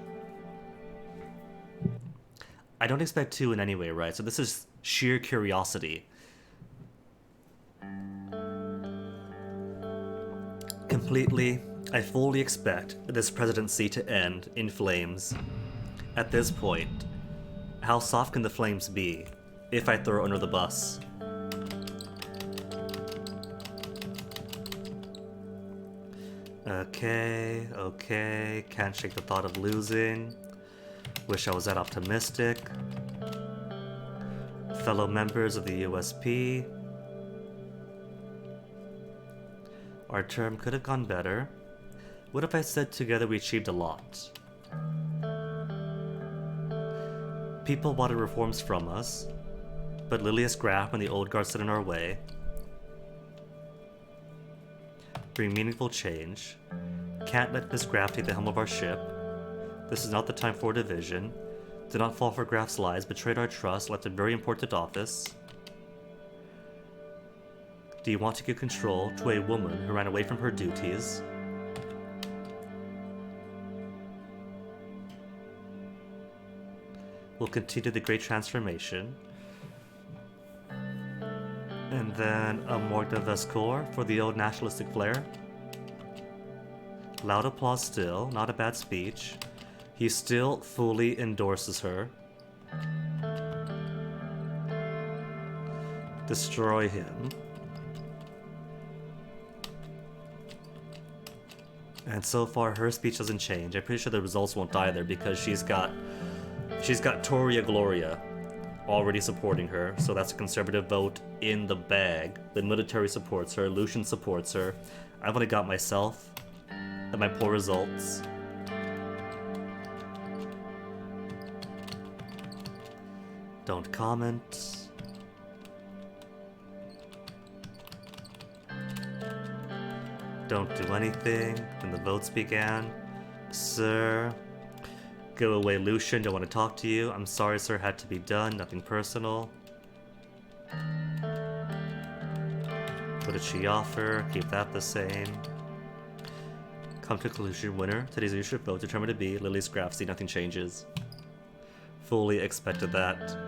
I don't expect to in any way, right? So this is sheer curiosity. Completely, I fully expect this presidency to end in flames. At this point, how soft can the flames be if I throw it under the bus? Okay, can't shake the thought of losing. Wish I was that optimistic. Fellow members of the USP, our term could have gone better. What if I said together we achieved a lot? People wanted reforms from us, but Lilius Graf and the old guard stood in our way. Bring meaningful change. Can't let Miss Graf take the helm of our ship. This is not the time for division. Do not fall for Graf's lies, betrayed our trust, left a very important office. Do you want to give control to a woman who ran away from her duties? We'll continue the great transformation. And then a Morgue de Vescour for the old nationalistic flair. Loud applause still, not a bad speech. He still fully endorses her. Destroy him. And so far her speech doesn't change. I'm pretty sure the results won't either because she's got Toria Gloria already supporting her, so that's a conservative vote in the bag. The military supports her, Lucian supports her. I've only got myself and my poor results. Don't comment. Don't do anything. Then the votes began. Sir. Go away, Lucian. Don't want to talk to you. I'm sorry, sir. Had to be done. Nothing personal. What did she offer? Keep that the same. Come to conclusion. Winner. Today's leadership vote determined to be Lilius Graf. See, nothing changes. Fully expected that.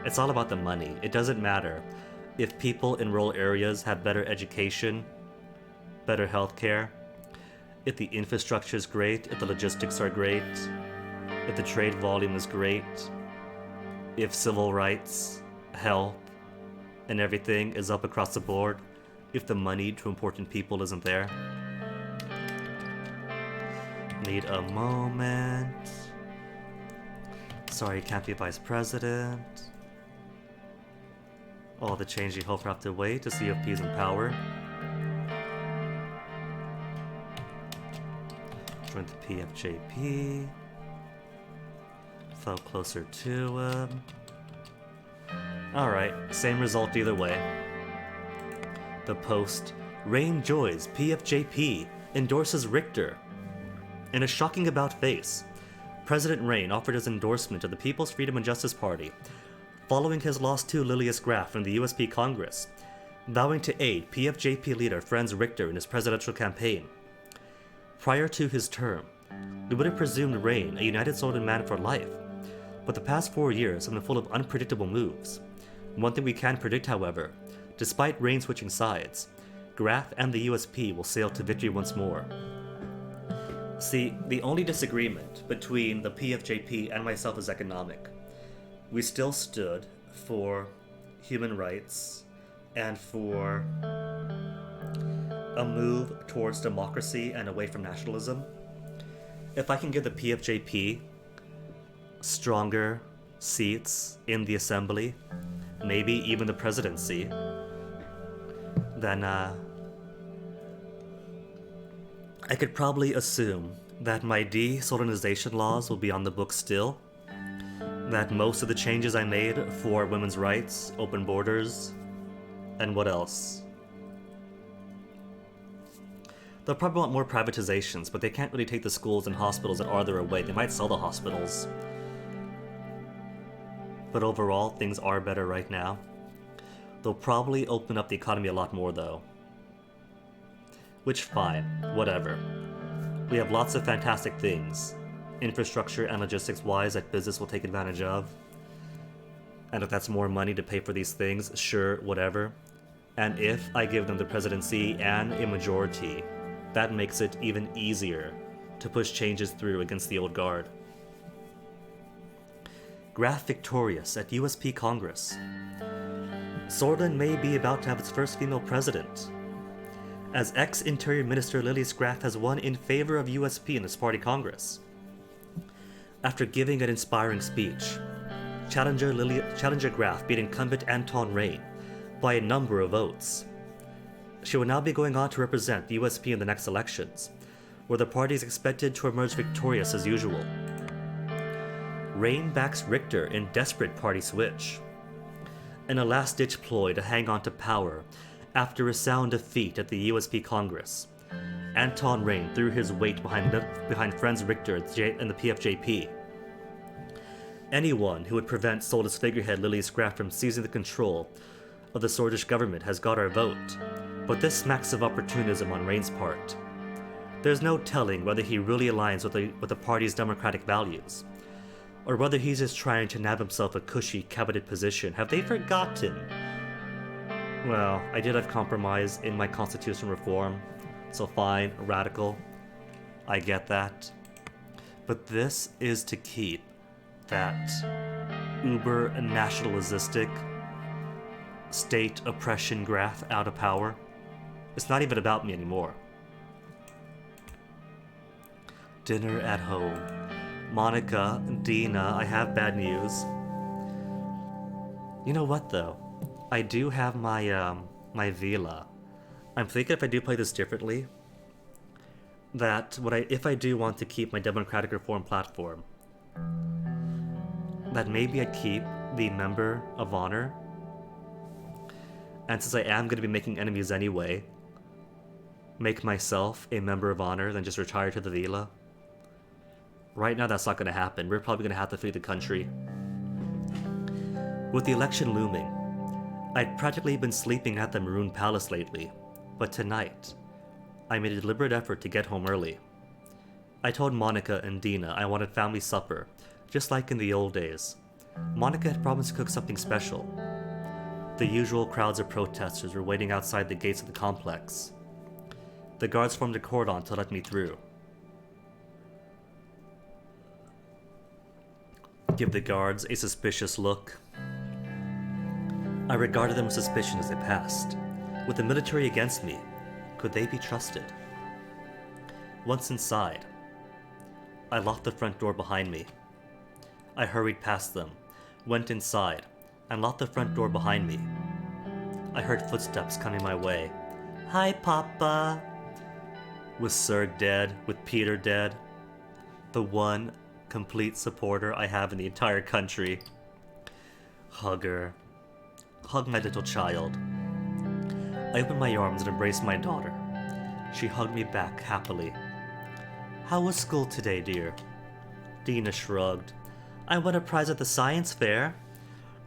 It's all about the money. It doesn't matter if people in rural areas have better education, better healthcare, if the infrastructure is great, if the logistics are great, if the trade volume is great, if civil rights, health, and everything is up across the board, if the money to important people isn't there. Need a moment. Sorry, you can't be vice president. All the change you hope for have to wait to see if he's in power. Join the PFJP. Fell closer to him. Alright, same result either way. The Post. Rain joys PFJP endorses Richter. In a shocking about-face, President Rain offered his endorsement of the People's Freedom and Justice Party following his loss to Lilius Graf from the USP Congress, vowing to aid PFJP leader Franz Richter in his presidential campaign. Prior to his term, we would have presumed Rain a united solded man for life, but the past 4 years have been full of unpredictable moves. One thing we can predict, however, despite Rain switching sides, Graf and the USP will sail to victory once more. See, the only disagreement between the PFJP and myself is economic. We still stood for human rights and for a move towards democracy and away from nationalism. If I can give the PFJP stronger seats in the assembly, maybe even the presidency, then I could probably assume that my de-Sodanization laws will be on the books still, that most of the changes I made for women's rights, open borders, and what else? They'll probably want more privatizations, but they can't really take the schools and hospitals that are there away. They might sell the hospitals. But overall, things are better right now. They'll probably open up the economy a lot more, though. Which, fine. Whatever. We have lots of fantastic things, infrastructure and logistics-wise, that business will take advantage of. And if that's more money to pay for these things, sure, whatever. And if I give them the presidency and a majority, that makes it even easier to push changes through against the old guard. Graf victorious at USP Congress. Sorlin may be about to have its first female president, as ex-Interior Minister Lilius Graf has won in favor of USP in this party Congress. After giving an inspiring speech, Challenger Graf beat incumbent Anton Rain by a number of votes. She will now be going on to represent the USP in the next elections, where the party is expected to emerge victorious as usual. Rain backs Richter in desperate party switch. In a last-ditch ploy to hang on to power after a sound defeat at the USP Congress, Anton Rain threw his weight behind Franz Richter and the PFJP. Anyone who would prevent Solda's figurehead Lilius Graf from seizing the control of the Swedish government has got our vote, but this smacks of opportunism on Rain's part. There's no telling whether he really aligns with the party's democratic values, or whether he's just trying to nab himself a cushy cabinet position. Have they forgotten? Well, I did have compromise in my constitution reform, so fine, radical. I get that. But this is to keep that uber nationalistic state oppression Graf out of power. It's not even about me anymore. Dinner at home. Monica, Dina, I have bad news. You know what though? I do have my my villa. I'm thinking if I do play this differently, that if I do want to keep my democratic reform platform, that maybe I'd keep the member of honor. And since I am going to be making enemies anyway, make myself a member of honor, then just retire to the villa. Right now, that's not going to happen. We're probably going to have to flee the country. With the election looming, I'd practically been sleeping at the Maroon Palace lately, but tonight, I made a deliberate effort to get home early. I told Monica and Dina I wanted family supper, just like in the old days. Monica had promised to cook something special. The usual crowds of protesters were waiting outside the gates of the complex. The guards formed a cordon to let me through. Give the guards a suspicious look. I regarded them with suspicion as they passed. With the military against me, could they be trusted? Once inside, I locked the front door behind me. I hurried past them, went inside, and locked the front door behind me. I heard footsteps coming my way. Hi, Papa! With Serg dead, with Peter dead, the one complete supporter I have in the entire country. Hug her. Hug my little child. I opened my arms and embraced my daughter. She hugged me back happily. How was school today, dear? Dina shrugged. I won a prize at the science fair.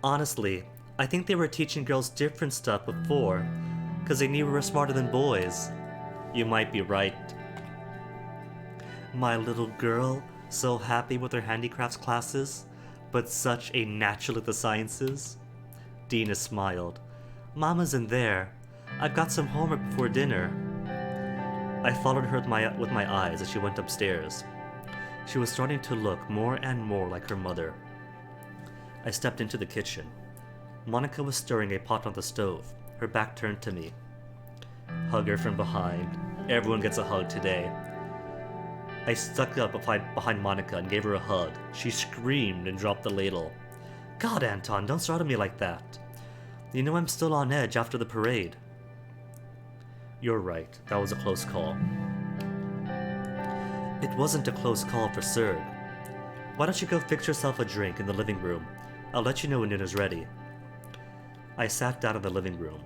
Honestly, I think they were teaching girls different stuff before, because they knew we were smarter than boys. You might be right. My little girl, so happy with her handicrafts classes, but such a natural at the sciences. Dina smiled. Mama's in there. I've got some homework before dinner. I followed her with my eyes as she went upstairs. She was starting to look more and more like her mother. I stepped into the kitchen. Monica was stirring a pot on the stove, her back turned to me. Hug her from behind. Everyone gets a hug today. I stuck up behind Monica and gave her a hug. She screamed and dropped the ladle. God, Anton, don't start at me like that. You know I'm still on edge after the parade. You're right, that was a close call. It wasn't a close call for Serg. Why don't you go fix yourself a drink in the living room? I'll let you know when dinner's ready. I sat down in the living room,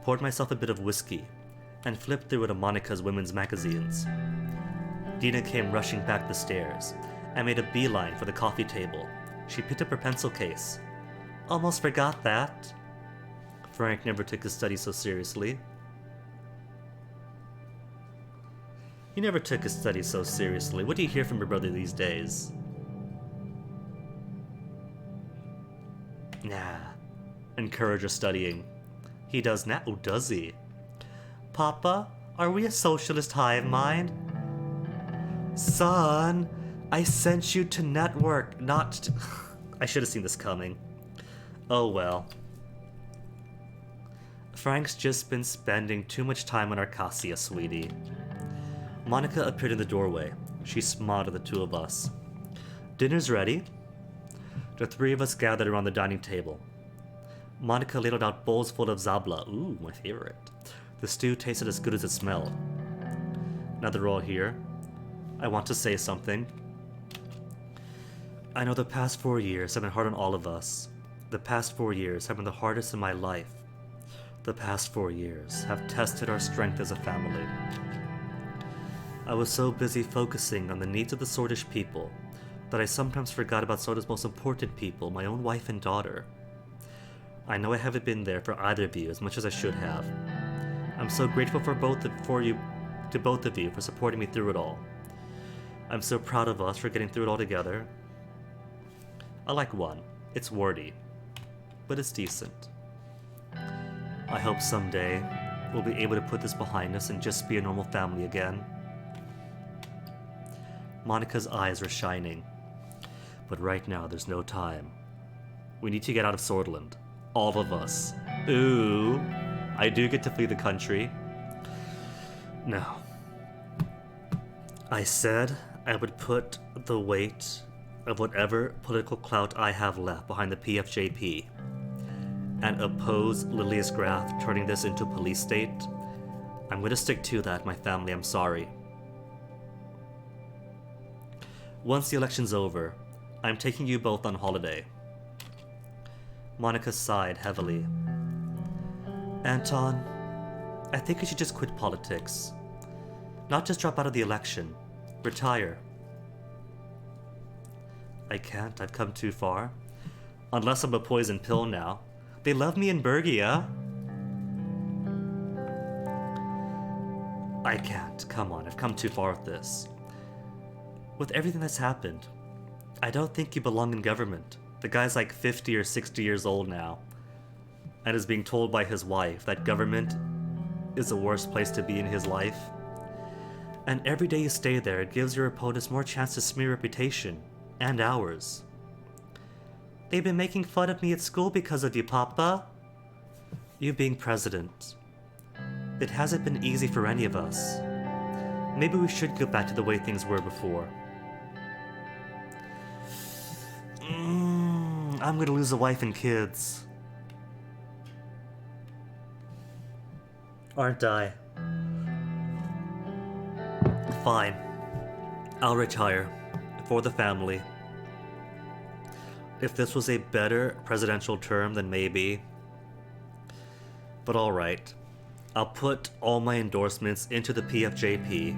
poured myself a bit of whiskey, and flipped through one of Monica's women's magazines. Dina came rushing back the stairs and made a beeline for the coffee table. She picked up her pencil case. Almost forgot that. Frank never took his studies so seriously. He never took his studies so seriously. What do you hear from your brother these days? Nah. Encourage her studying. He does now. Oh, does he? Papa, are we a socialist hive mind? Son, I sent you to network, not to... I should have seen this coming. Oh well. Frank's just been spending too much time on Arcasia, sweetie. Monica appeared in the doorway. She smiled at the two of us. Dinner's ready. The three of us gathered around the dining table. Monica ladled out bowls full of zabla. Ooh, my favorite. The stew tasted as good as it smelled. Now that we're all here, I want to say something. I know the past 4 years have been hard on all of us. The past 4 years have been the hardest in my life. The past 4 years have tested our strength as a family. I was so busy focusing on the needs of the Swordish people that I sometimes forgot about Soda's most important people, my own wife and daughter. I know I haven't been there for either of you as much as I should have. I'm so grateful to both of you for supporting me through it all. I'm so proud of us for getting through it all together. I like one. It's wordy, but it's decent. I hope someday we'll be able to put this behind us and just be a normal family again. Monica's eyes were shining. But right now, there's no time. We need to get out of Swordland. All of us. Ooh, I do get to flee the country. No. I said I would put the weight of whatever political clout I have left behind the PFJP and oppose Lilia's Graph turning this into a police state. I'm going to stick to that, my family. I'm sorry. Once the election's over, I'm taking you both on holiday. Monica sighed heavily. Anton, I think you should just quit politics. Not just drop out of the election. Retire. I can't. I've come too far. Unless I'm a poison pill now. They love me in Bergia. I can't. Come on, I've come too far with this. With everything that's happened, I don't think you belong in government. The guy's like 50 or 60 years old now, and is being told by his wife that government is the worst place to be in his life. And every day you stay there, it gives your opponents more chance to smear reputation, and ours. They've been making fun of me at school because of you, Papa. You being president. It hasn't been easy for any of us. Maybe we should go back to the way things were before. I'm gonna lose a wife and kids. Aren't I? Fine. I'll retire. For the family. If this was a better presidential term, then maybe. But alright. I'll put all my endorsements into the PFJP.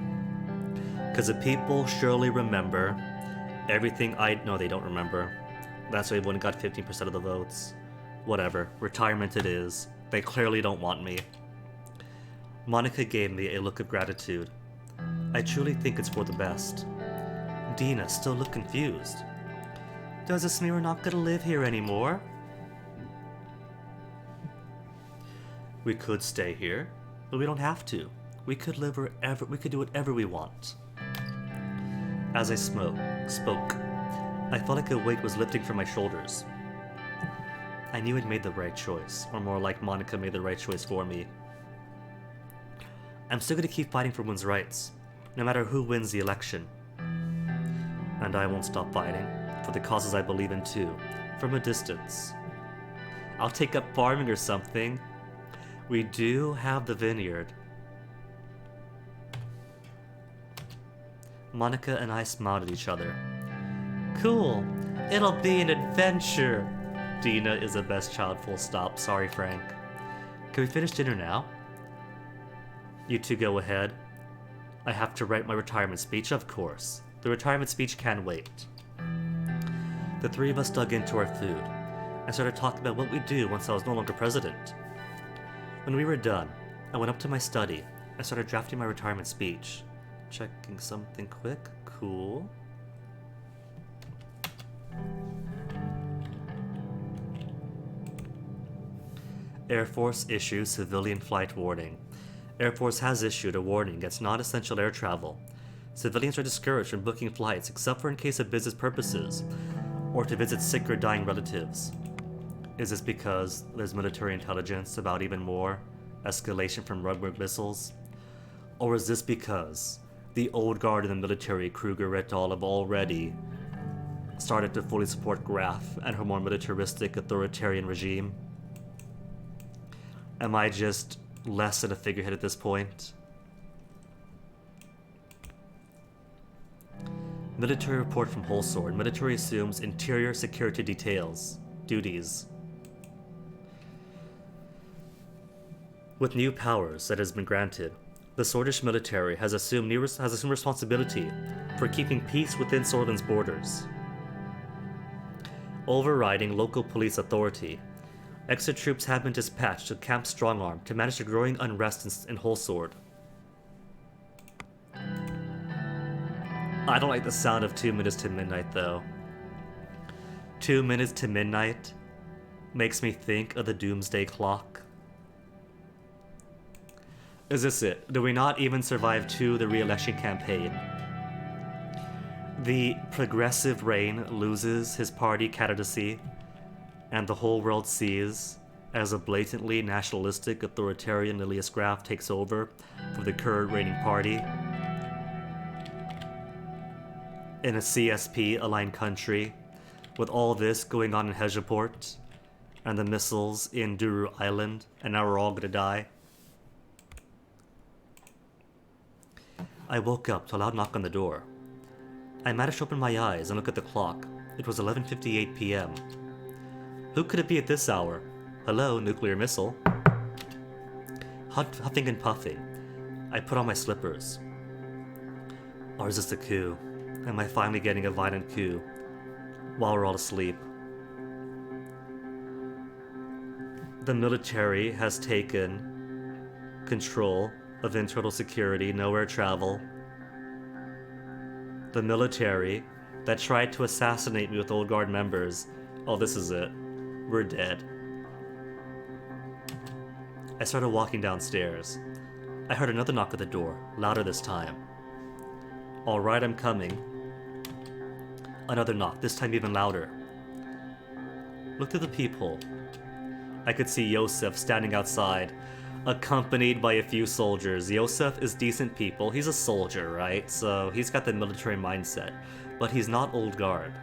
Because the people surely remember everything No, they don't remember. That's why everyone got 15% of the votes. Whatever. Retirement it is. They clearly don't want me. Monica gave me a look of gratitude. I truly think it's for the best. Dina still looked confused. Does this mean we're not gonna live here anymore? We could stay here, but we don't have to. We could live wherever, we could do whatever we want. As I spoke, I felt like a weight was lifting from my shoulders. I knew I'd made the right choice, or more like Monica made the right choice for me. I'm still gonna keep fighting for women's rights, no matter who wins the election. And I won't stop fighting for the causes I believe in too, from a distance. I'll take up farming or something. We do have the vineyard. Monica and I smiled at each other. Cool. It'll be an adventure. Dina is the best child, full stop. Sorry, Frank. Can we finish dinner now? You two go ahead. I have to write my retirement speech, of course. The retirement speech can wait. The three of us dug into our food and started talking about what we'd do once I was no longer president. When we were done, I went up to my study and started drafting my retirement speech. Checking something quick. Cool. Air Force issues civilian flight warning. Air Force has issued a warning against non-essential air travel. Civilians are discouraged from booking flights except for in case of business purposes or to visit sick or dying relatives. Is this because there's military intelligence about even more escalation from Rugburg missiles? Or is this because the old guard in the military, Kruger et al., have already started to fully support Graf and her more militaristic authoritarian regime? Am I just less than a figurehead at this point? Military report from Holsword. Military assumes interior security duties. With new powers that has been granted, the Swordish military has assumed responsibility for keeping peace within Sordland's borders, overriding local police authority. Extra troops have been dispatched to Camp Strongarm to manage the growing unrest in Holsword. I don't like the sound of 2 minutes to midnight, though. 2 minutes to midnight makes me think of the doomsday clock. Is this it? Do we not even survive to the re-election campaign? The progressive reign loses his party candidacy, and the whole world sees as a blatantly nationalistic authoritarian Lilius Graf takes over for the current reigning party. In a CSP-aligned country, with all this going on in Hejaport, and the missiles in Duru Island, and now we're all gonna die. I woke up to a loud knock on the door. I managed to open my eyes and look at the clock. It was 11:58 p.m. Who could it be at this hour? Hello, nuclear missile. Huffing and puffing, I put on my slippers. Or is this a coup? Am I finally getting a violent coup while we're all asleep? The military has taken control of internal security, nowhere travel. The military that tried to assassinate me with Old Guard members. Oh, this is it. We're dead. I started walking downstairs. I heard another knock at the door, louder this time. Alright, I'm coming. Another knock, this time even louder. Look through the peephole. I could see Yosef standing outside, accompanied by a few soldiers. Yosef is decent people. He's a soldier, right? So he's got the military mindset. But he's not Old Guard.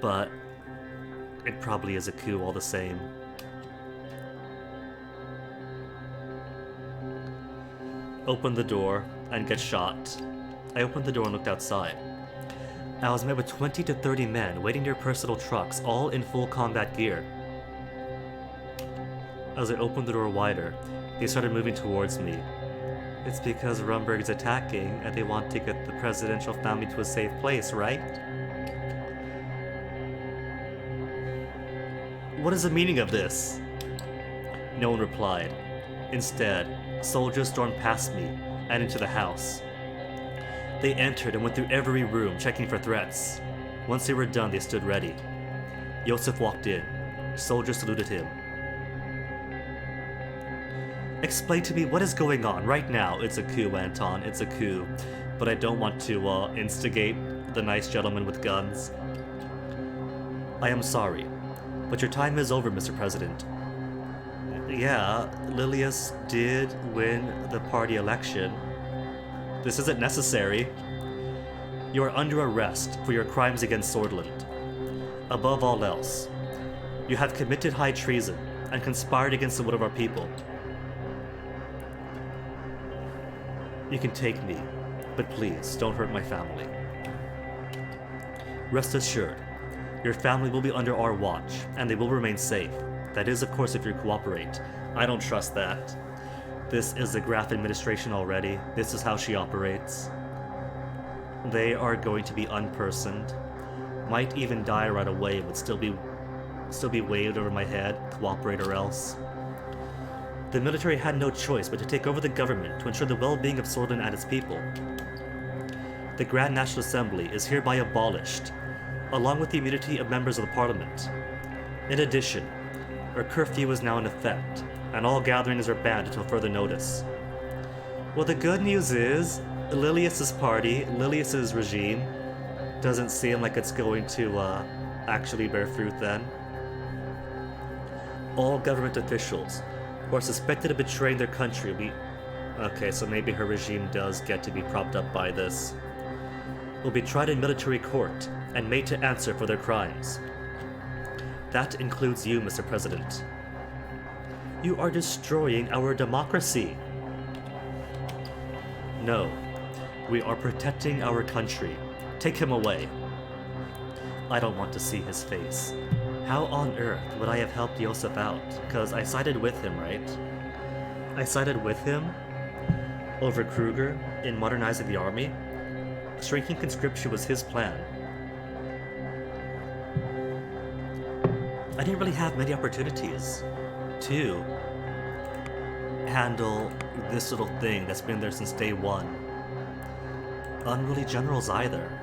But it probably is a coup all the same. Open the door and get shot. I opened the door and looked outside. I was met with 20 to 30 men waiting near personal trucks, all in full combat gear. As I opened the door wider, they started moving towards me. It's because Rumberg's attacking and they want to get the presidential family to a safe place, right? What is the meaning of this? No one replied. Instead, soldiers stormed past me and into the house. They entered and went through every room, checking for threats. Once they were done, they stood ready. Yosef walked in. Soldiers saluted him. Explain to me what is going on right now. It's a coup, Anton. It's a coup. But I don't want to instigate the nice gentleman with guns. I am sorry, but your time is over, Mr. President. Yeah, Lilius did win the party election. This isn't necessary. You are under arrest for your crimes against Swordland. Above all else, you have committed high treason and conspired against the will of our people. You can take me, but please don't hurt my family. Rest assured, your family will be under our watch, and they will remain safe. That is, of course, if you cooperate. I don't trust that. This is the Graf administration already. This is how she operates. They are going to be unpersoned. Might even die right away, but still be waved over my head. Cooperate or else. The military had no choice but to take over the government to ensure the well-being of Swordland and its people. The Grand National Assembly is hereby abolished, along with the immunity of members of the Parliament. In addition, a curfew is now in effect, and all gatherings are banned until further notice. Well, the good news is, Lilius's party, Lilius's regime, doesn't seem like it's going to actually bear fruit then. All government officials who are suspected of betraying their country will be... Okay, so maybe her regime does get to be propped up by this. will be tried in military court and made to answer for their crimes. That includes you, Mr. President. You are destroying our democracy. No, we are protecting our country. Take him away. I don't want to see his face. How on earth would I have helped Yosef out? Because I sided with him, right? I sided with him over Kruger in modernizing the army. Shrinking conscription was his plan. I didn't really have many opportunities to handle this little thing that's been there since day one. Unruly generals either.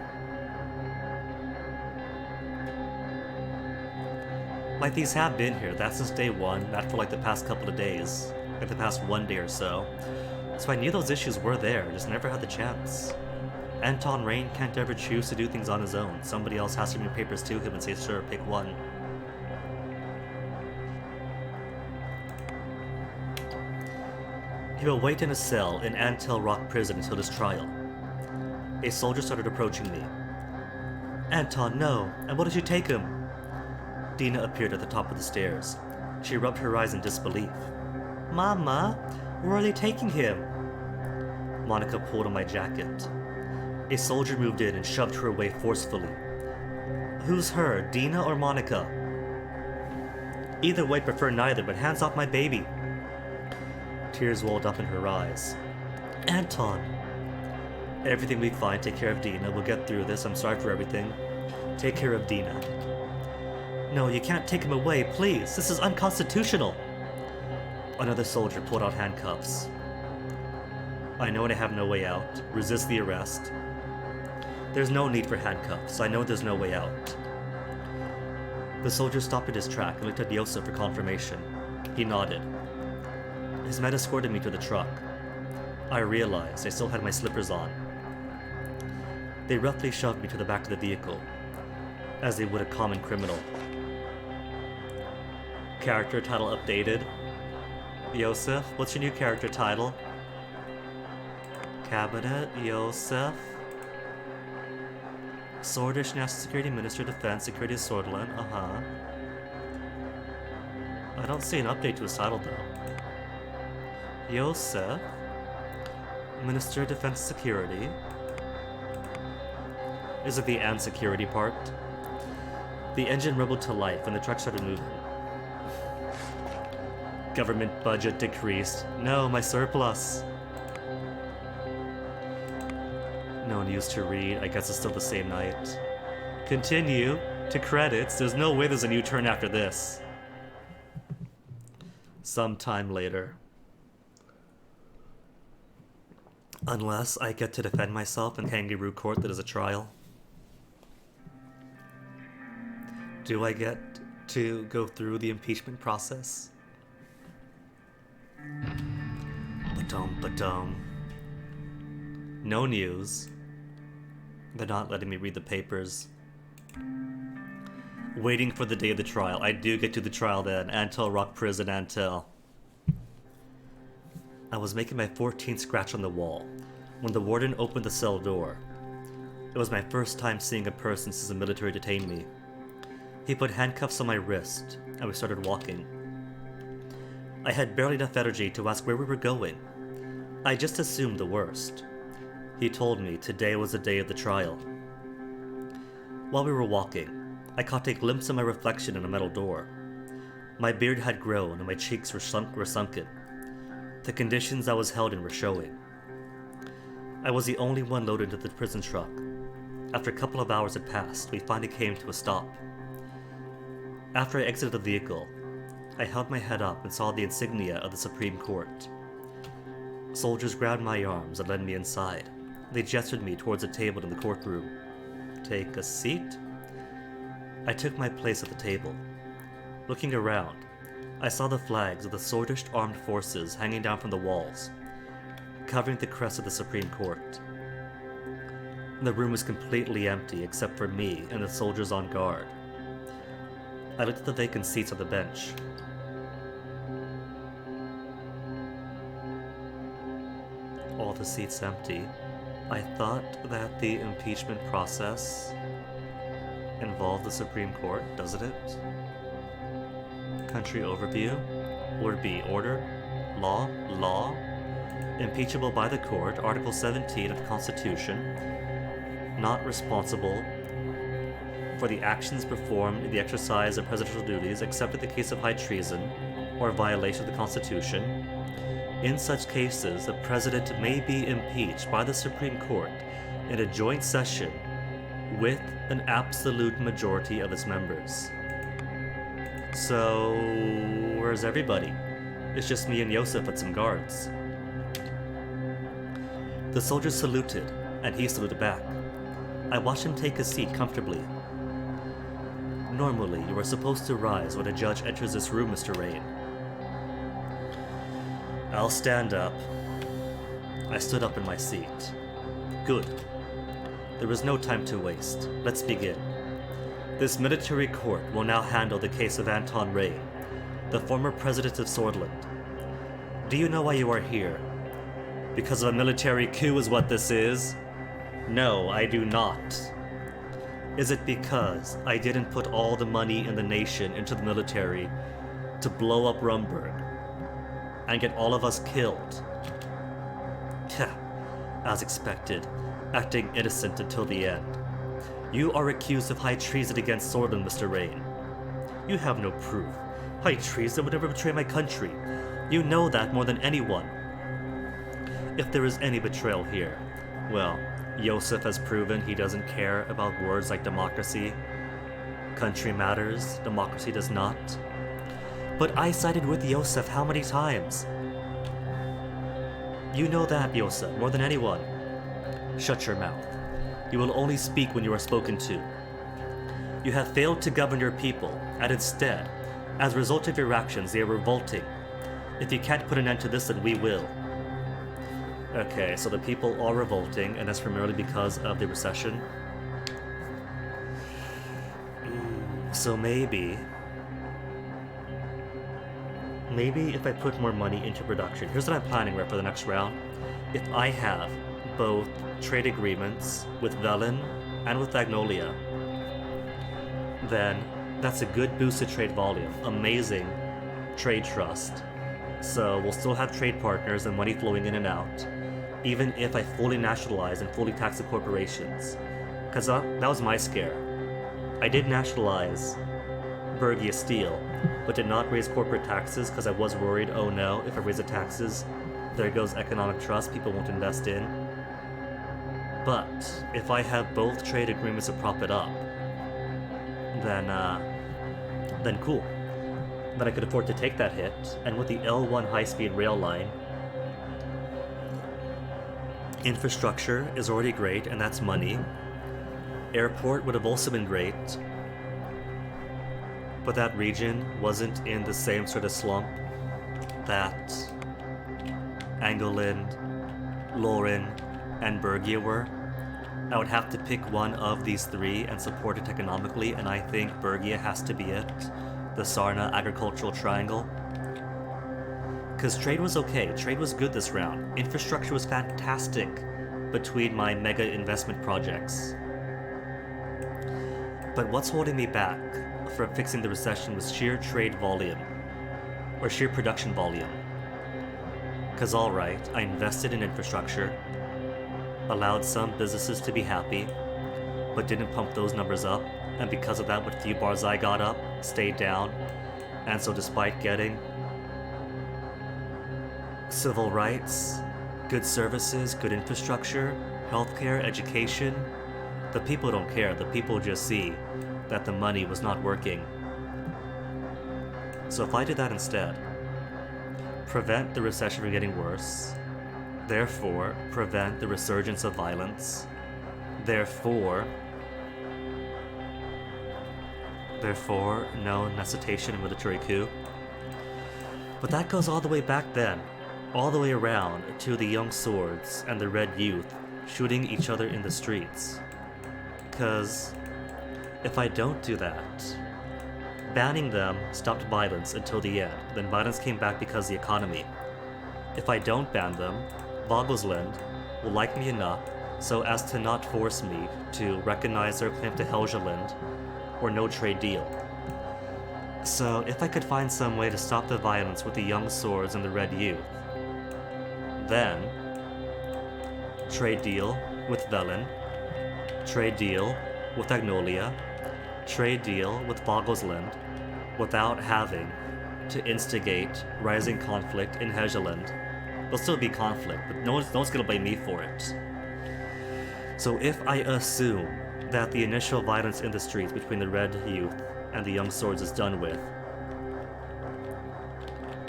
Like, these have been here, that's since day one, not for like the past couple of days, like the past one day or so. So I knew those issues were there, just never had the chance. Anton Rain can't ever choose to do things on his own. Somebody else has to bring papers to him and say, sir, pick one. He will wait in a cell in Antel Rock Prison until his trial. A soldier started approaching me. Anton, no, and what did you take him? Dina appeared at the top of the stairs. She rubbed her eyes in disbelief. Mama, where are they taking him? Monica pulled on my jacket. A soldier moved in and shoved her away forcefully. Who's her, Dina or Monica? Either way, prefer neither, but hands off my baby. Tears welled up in her eyes. Anton! Everything will be fine. Take care of Dina. We'll get through this. I'm sorry for everything. Take care of Dina. No, you can't take him away, please. This is unconstitutional. Another soldier pulled out handcuffs. I know I have no way out. Resist the arrest. There's no need for handcuffs. I know there's no way out. The soldier stopped in his track and looked at Yosef for confirmation. He nodded. His men escorted me to the truck. I realized I still had my slippers on. They roughly shoved me to the back of the vehicle, as they would a common criminal. Character title updated. Yosef, what's your new character title? Cabinet, Yosef. Swordish National Security Minister, Defense, Security of Swordland, I don't see an update to his title though. Yosef. Minister of Defense Security. Is it the and security part? The engine rumbled to life and the truck started moving. Government budget decreased. No, my surplus. No news to read. I guess it's still the same night. Continue to credits. There's no way there's a new turn after this. Sometime later. Unless I get to defend myself in kangaroo court that is a trial. Do I get to go through the impeachment process? Ba-dum. No news. They're not letting me read the papers. Waiting for the day of the trial. I do get to the trial then. Antel Rock Prison, Antel. I was making my 14th scratch on the wall when the warden opened the cell door. It was my first time seeing a person since the military detained me. He put handcuffs on my wrist, and we started walking. I had barely enough energy to ask where we were going. I just assumed the worst. He told me today was the day of the trial. While we were walking, I caught a glimpse of my reflection in a metal door. My beard had grown and my cheeks were sunken. The conditions I was held in were showing. I was the only one loaded into the prison truck. After a couple of hours had passed, we finally came to a stop. After I exited the vehicle, I held my head up and saw the insignia of the Supreme Court. Soldiers grabbed my arms and led me inside. They gestured me towards a table in the courtroom. Take a seat? I took my place at the table. Looking around, I saw the flags of the Swordish armed forces hanging down from the walls, covering the crest of the Supreme Court. The room was completely empty except for me and the soldiers on guard. I looked at the vacant seats on the bench. All the seats empty. I thought that the impeachment process involved the Supreme Court, doesn't it? Country overview would be order, law, impeachable by the court, Article 17 of the Constitution, not responsible for the actions performed in the exercise of presidential duties except in the case of high treason or violation of the Constitution. In such cases, the president may be impeached by the Supreme Court in a joint session with an absolute majority of its members. So, where's everybody? It's just me and Yosef and some guards. The soldiers saluted, and he saluted back. I watched him take his seat comfortably. Normally, you are supposed to rise when a judge enters this room, Mr. Rain. I'll stand up. I stood up in my seat. Good. There was no time to waste. Let's begin. This military court will now handle the case of Anton Rain, the former president of Swordland. Do you know why you are here? Because of a military coup is what this is? No, I do not. Is it because I didn't put all the money in the nation into the military to blow up Rumburg and get all of us killed? As expected, acting innocent until the end. You are accused of high treason against Swordland, Mr. Rain. You have no proof. High treason would never betray my country. You know that more than anyone. If there is any betrayal here, well, Yosef has proven he doesn't care about words like democracy. Country matters, democracy does not. But I sided with Yosef how many times? You know that, Yosef, more than anyone. Shut your mouth. You will only speak when you are spoken to. You have failed to govern your people, and instead, as a result of your actions, they are revolting. If you can't put an end to this, then we will. Okay, so the people are revolting, and that's primarily because of the recession. So maybe if I put more money into production, here's what I'm planning for the next round. If I have both trade agreements with Velen and with Magnolia, then that's a good boost to trade volume. Amazing trade trust. So we'll still have trade partners and money flowing in and out, even if I fully nationalize and fully tax the corporations. Because that was my scare. I did nationalize Bergia Steel, but did not raise corporate taxes because I was worried, oh no, if I raise the taxes, there goes economic trust, people won't invest in. But if I have both trade agreements to prop it up, then cool. Then I could afford to take that hit, and with the L1 high-speed rail line, infrastructure is already great, and that's money. Airport would have also been great, but that region wasn't in the same sort of slump that Angolind, Loren, and Bergia were. I would have to pick one of these three and support it economically, and I think Bergia has to be it. The Sarna agricultural triangle. Because trade was okay, trade was good this round. Infrastructure was fantastic between my mega investment projects. But what's holding me back from fixing the recession was sheer trade volume, or sheer production volume. Because alright, I invested in infrastructure, allowed some businesses to be happy, but didn't pump those numbers up, and because of that, what few bars I got up stayed down. And so despite getting civil rights, good services, good infrastructure, healthcare, education, the people don't care. The people just see that the money was not working. So if I did that instead, prevent the recession from getting worse, therefore prevent the resurgence of violence, therefore no necessitation of military coup. But that goes all the way back then, all the way around to the young swords and the red youth shooting each other in the streets. Because if I don't do that, banning them stopped violence until the end. Then violence came back because of the economy. If I don't ban them, Vogelsland will like me enough so as to not force me to recognize their claim to Helgeland or no trade deal. So if I could find some way to stop the violence with the young swords and the red youth, then trade deal with Velen, trade deal with Agnolia, trade deal with Vogelsland, without having to instigate rising conflict in Helgeland. There'll still be conflict, but no one's gonna blame me for it. So if I assume that the initial violence in the streets between the red youth and the young swords is done with,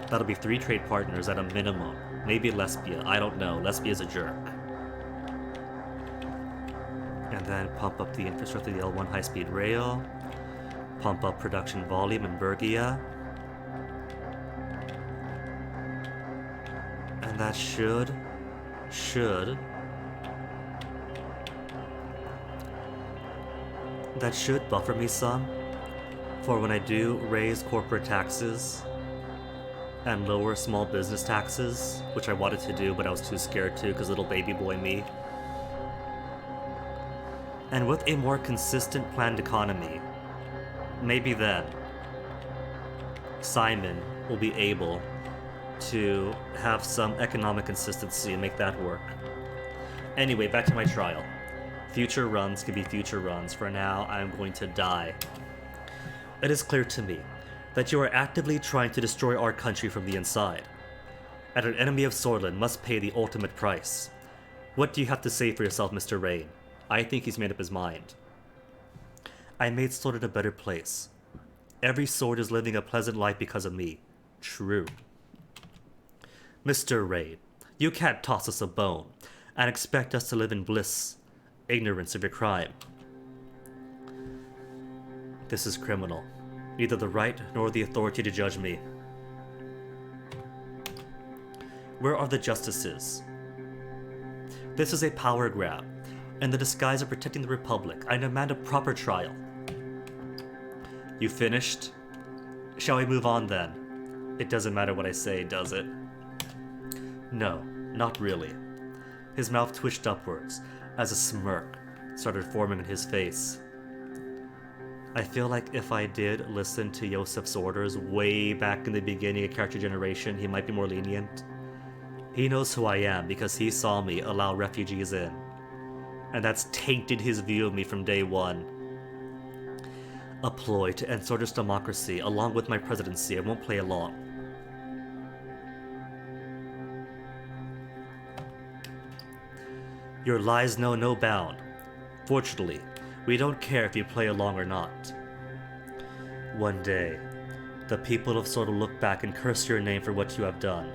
that'll be 3 trade partners at a minimum. Maybe Lesbia, I don't know. Lesbia's a jerk. And then pump up the infrastructure of the L1 high-speed rail, pump up production volume in Bergia, and that should buffer me some for when I do raise corporate taxes and lower small business taxes, which I wanted to do but I was too scared to because little baby boy me. And with a more consistent planned economy, maybe then Simon will be able to have some economic consistency and make that work. Anyway, back to my trial. Future runs can be future runs. For now, I'm going to die. It is clear to me that you are actively trying to destroy our country from the inside, and an enemy of Sorlin must pay the ultimate price. What do you have to say for yourself, Mr. Rain? I think he's made up his mind. I made Sorlin a better place. Every sword is living a pleasant life because of me. True. Mr. Rain, you can't toss us a bone and expect us to live in bliss, ignorance of your crime. This is criminal. Neither the right nor the authority to judge me. Where are the justices? This is a power grab. In the disguise of protecting the Republic, I demand a proper trial. You finished? Shall we move on then? It doesn't matter what I say, does it? No, not really. His mouth twitched upwards as a smirk started forming in his face. I feel like if I did listen to Yosef's orders way back in the beginning of character generation, he might be more lenient. He knows who I am because he saw me allow refugees in, and that's tainted his view of me from day one. A ploy to end Sorder's democracy along with my presidency. I won't play along. Your lies know no bound. Fortunately, we don't care if you play along or not. One day, the people of Sordo look back and curse your name for what you have done.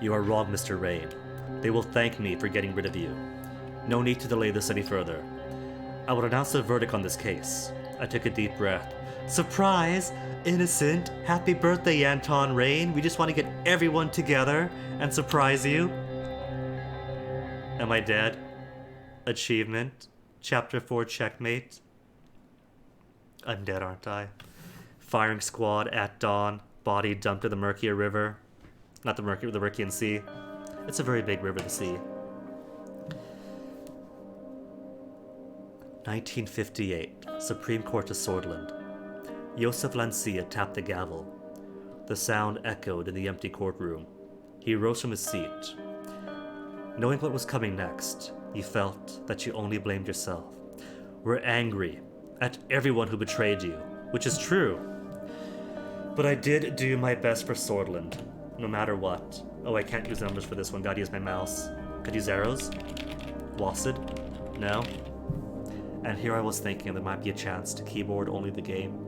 You are wrong, Mr. Rain. They will thank me for getting rid of you. No need to delay this any further. I will announce the verdict on this case. I took a deep breath. Surprise! Innocent! Happy birthday, Anton Rain! We just want to get everyone together and surprise you. Am I dead? Achievement. Chapter 4 checkmate. I'm dead, aren't I? Firing squad at dawn. Body dumped in the Murkia River. Not the Murkian Sea. It's a very big river, the sea. 1958. Supreme Court of Swordland. Josef Lancia tapped the gavel. The sound echoed in the empty courtroom. He rose from his seat. Knowing what was coming next, you felt that you only blamed yourself. Were angry at everyone who betrayed you, which is true. But I did do my best for Swordland, no matter what. Oh, I can't use numbers for this one. Gotta use my mouse. Could use arrows? Wasted? No? And here I was thinking there might be a chance to keyboard only the game.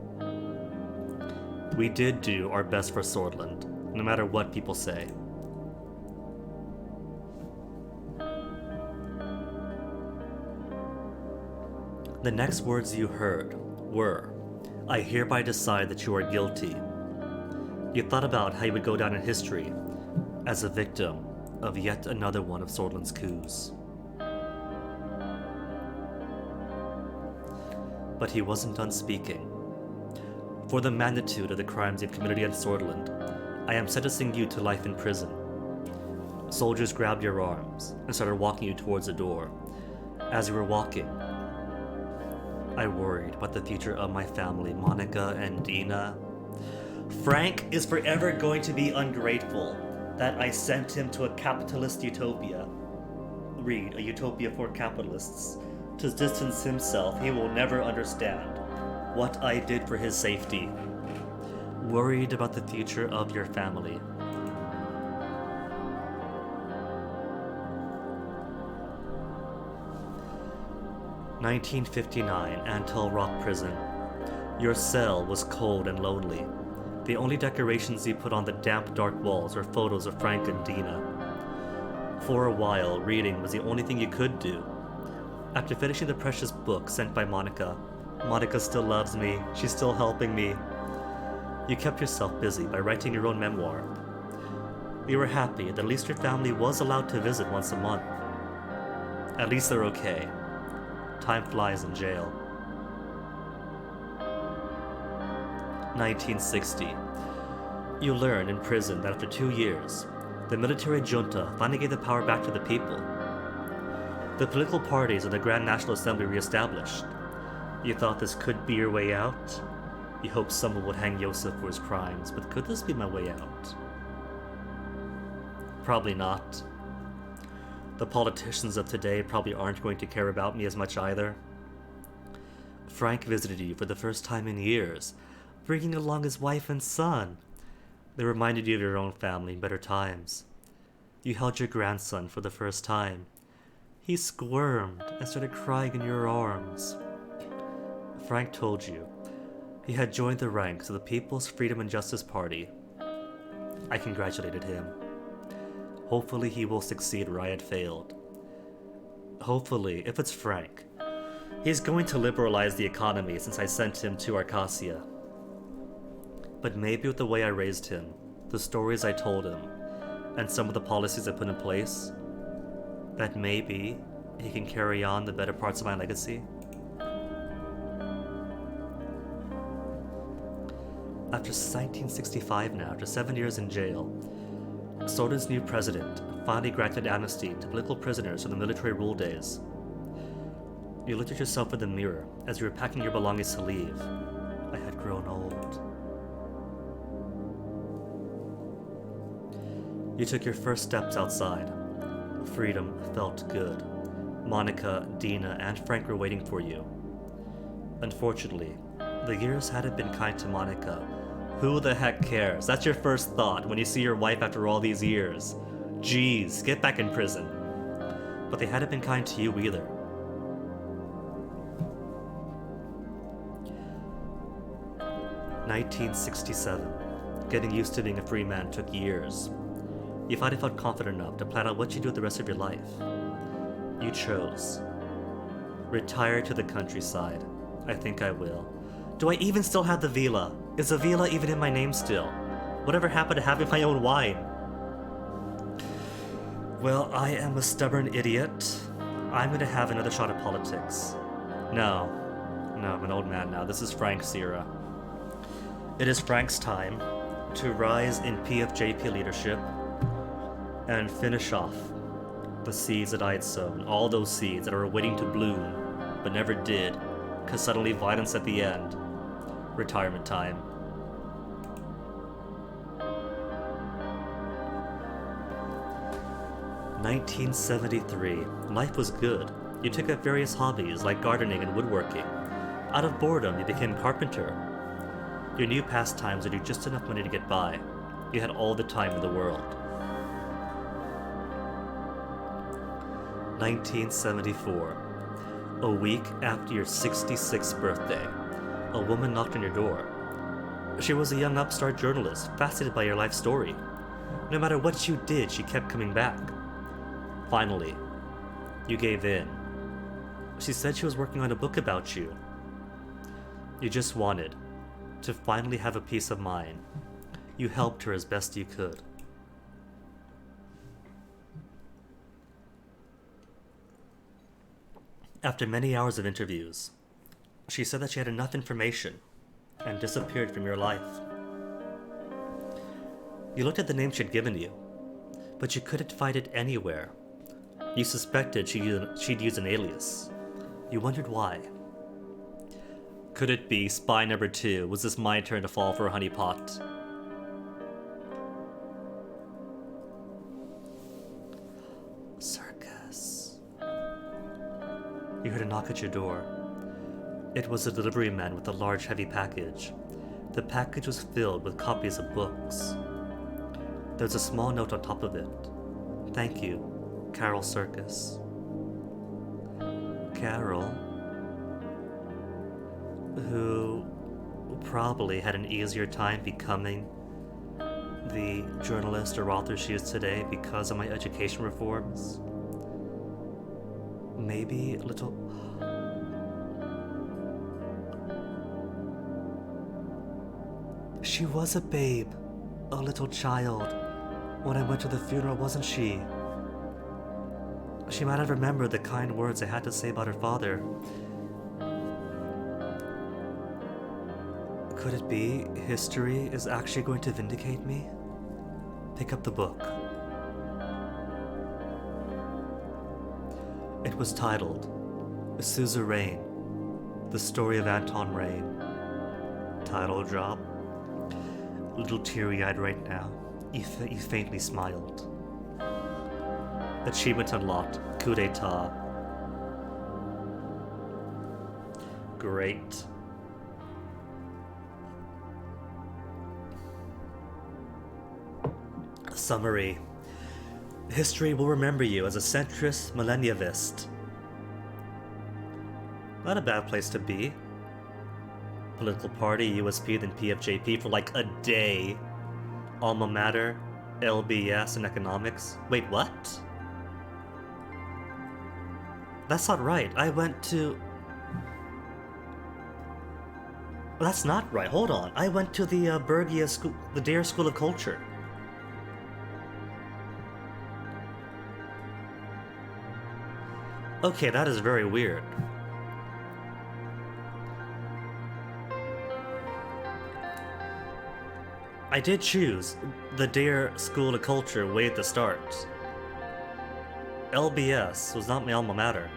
We did do our best for Swordland, no matter what people say. The next words you heard were, I hereby decide that you are guilty. You thought about how you would go down in history as a victim of yet another one of Swordland's coups. But he wasn't done speaking. For the magnitude of the crimes you've committed against Swordland, I am sentencing you to life in prison. Soldiers grabbed your arms and started walking you towards the door. As you were walking, I worried about the future of my family, Monica and Dina. Frank is forever going to be ungrateful that I sent him to a capitalist utopia. Read, a utopia for capitalists. To distance himself, he will never understand what I did for his safety. Worried about the future of your family. (1959) Antel Rock Prison. Your cell was cold and lonely. The only decorations you put on the damp, dark walls were photos of Frank and Dina. For a while, reading was the only thing you could do. After finishing the precious book sent by Monica, Monica still loves me, she's still helping me. You kept yourself busy by writing your own memoir. You were happy that at least your family was allowed to visit once a month. At least they're okay. Time flies in jail. 1960. You learn in prison that after 2 years, the military junta finally gave the power back to the people. The political parties of the Grand National Assembly reestablished. You thought this could be your way out? You hoped someone would hang Yosef for his crimes, but could this be my way out? Probably not. The politicians of today probably aren't going to care about me as much either. Frank visited you for the first time in years, bringing along his wife and son. They reminded you of your own family in better times. You held your grandson for the first time. He squirmed and started crying in your arms. Frank told you he had joined the ranks of the People's Freedom and Justice Party. I congratulated him. Hopefully he will succeed where I had failed. Hopefully, if it's Frank, he's going to liberalize the economy since I sent him to Arcasia. But maybe with the way I raised him, the stories I told him, and some of the policies I put in place, that maybe he can carry on the better parts of my legacy. After 1965 now, after 7 years in jail, Sudan's new president finally granted amnesty to political prisoners from the military rule days. You looked at yourself in the mirror as you were packing your belongings to leave. I had grown old. You took your first steps outside. Freedom felt good. Monica, Dina, and Frank were waiting for you. Unfortunately, the years hadn't been kind to Monica. Who the heck cares? That's your first thought when you see your wife after all these years. Jeez, get back in prison. But they hadn't been kind to you either. (1967). Getting used to being a free man took years. You finally felt confident enough to plan out what you'd do with the rest of your life. You chose. Retire to the countryside. I think I will. Do I even still have the villa? Is the villa even in my name still? Whatever happened to having my own wine? Well, I am a stubborn idiot. I'm gonna have another shot at politics. No, I'm an old man now. This is Frank's era. It is Frank's time to rise in PFJP leadership and finish off the seeds that I had sown. All those seeds that are waiting to bloom, but never did, because suddenly violence at the end. Retirement time. (1973). Life was good. You took up various hobbies like gardening and woodworking. Out of boredom, you became a carpenter. Your new pastimes would do just enough money to get by. You had all the time in the world. 1974. A week after your 66th birthday, a woman knocked on your door. She was a young upstart journalist, fascinated by your life story. No matter what you did, she kept coming back. Finally, you gave in. She said she was working on a book about you. You just wanted to finally have a peace of mind. You helped her as best you could. After many hours of interviews, she said that she had enough information and disappeared from your life. You looked at the name she had given you. but you couldn't find it anywhere. You suspected she'd use an alias. You wondered why. Could it be spy number 2? Was this my turn to fall for a honeypot? Circus. You heard a knock at your door. It was a delivery man with a large, heavy package. The package was filled with copies of books. There was a small note on top of it. Thank you, Carol Circus. Carol, who probably had an easier time becoming the journalist or author she is today because of my education reforms. Maybe a little... She was a babe, a little child, when I went to the funeral, wasn't she? She might have remembered the kind words I had to say about her father. Could it be history is actually going to vindicate me? Pick up the book. It was titled Suzerain, The Story of Anton Rain. Title drop. A little teary-eyed right now. You faintly smiled. Achievement unlocked. Coup d'etat. Great. Summary. History will remember you as a centrist millennialist. Not a bad place to be. Political party, USP, then PFJP for like a day. Alma mater, LBS, and economics. Wait, what? That's not right. I went to... That's not right. Hold on. I went to the Bergia school, the Dare School of Culture. Okay, that is very weird. I did choose the Dare School of Culture way at the start. LBS was not my alma mater.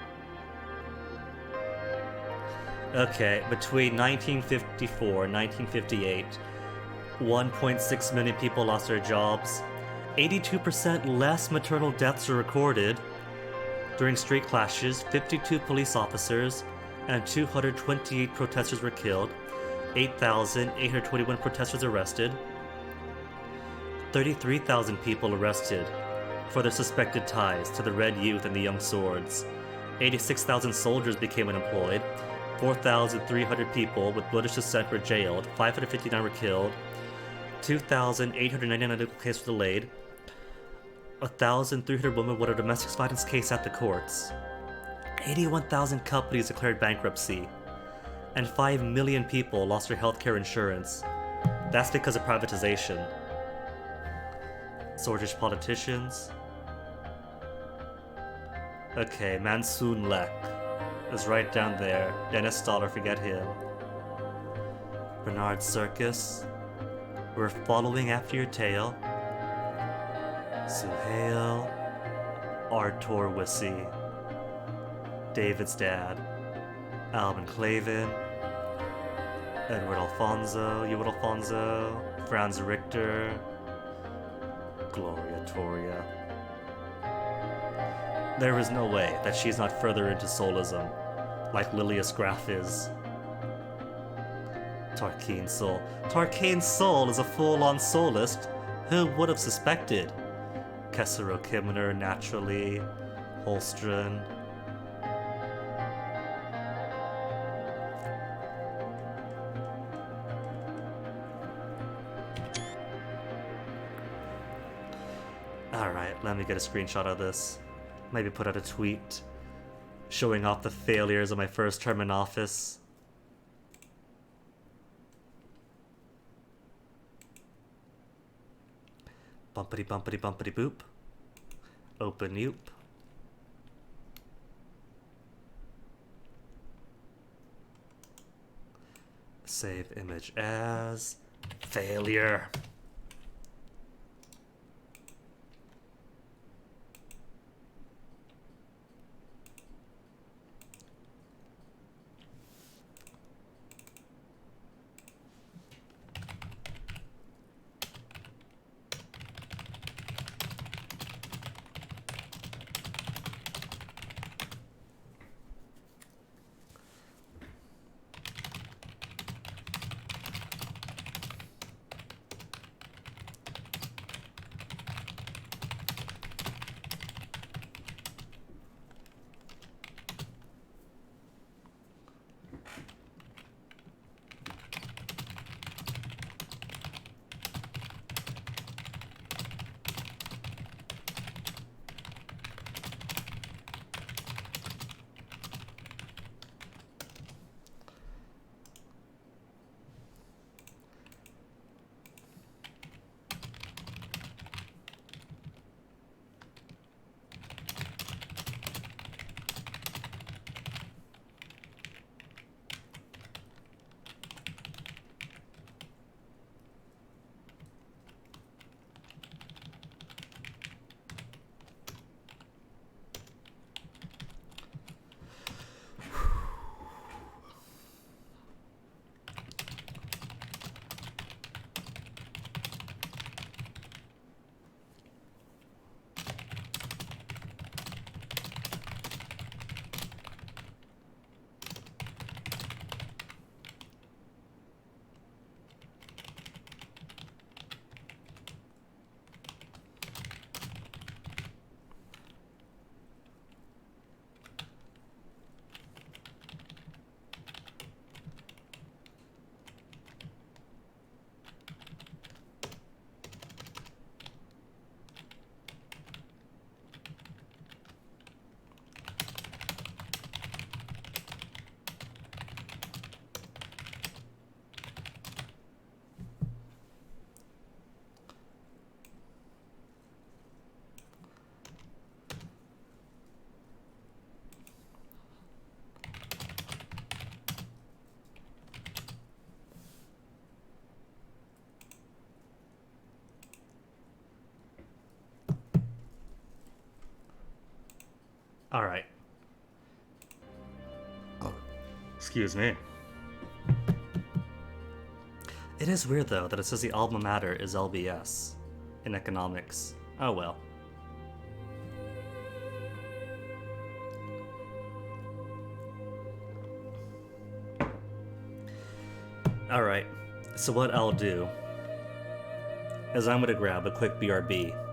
Okay, between 1954 and 1958, 1.6 million people lost their jobs. 82% less maternal deaths were recorded. During street clashes, 52 police officers and 228 protesters were killed. 8,821 protesters arrested. 33,000 people arrested for their suspected ties to the Red Youth and the Young Swords. 86,000 soldiers became unemployed. 4,300 people with British descent were jailed. 559 were killed. 2,899 legal cases were delayed. 1,300 women won a domestic violence case at the courts. 81,000 companies declared bankruptcy. And 5 million people lost their healthcare insurance. That's because of privatization. Swordfish politicians. Okay, Mansoon Lek is right down there. Dennis Stoller, forget him. Bernard Circus. We're following after your tail. Suhail. Artur Wissy. David's dad. Alvin Clavin. Edward Alfonso. Ewart Alfonso. Franz Richter. Gloria Toria. There is no way that she's not further into soulism, like Lilius Graf is. Tarkeen Soul. Tarkeen Soul is a full-on soulist. Who would have suspected? Kessero Kimner, naturally. Holstron. Alright, let me get a screenshot of this. Maybe put out a tweet showing off the failures of my first term in office. Bumpity bumpity bumpity boop. Open Yoop. Save image as failure. Alright. Excuse me. It is weird though that it says the alma mater is LBS in economics. Oh well. Alright, so what I'll do is I'm gonna grab a quick BRB.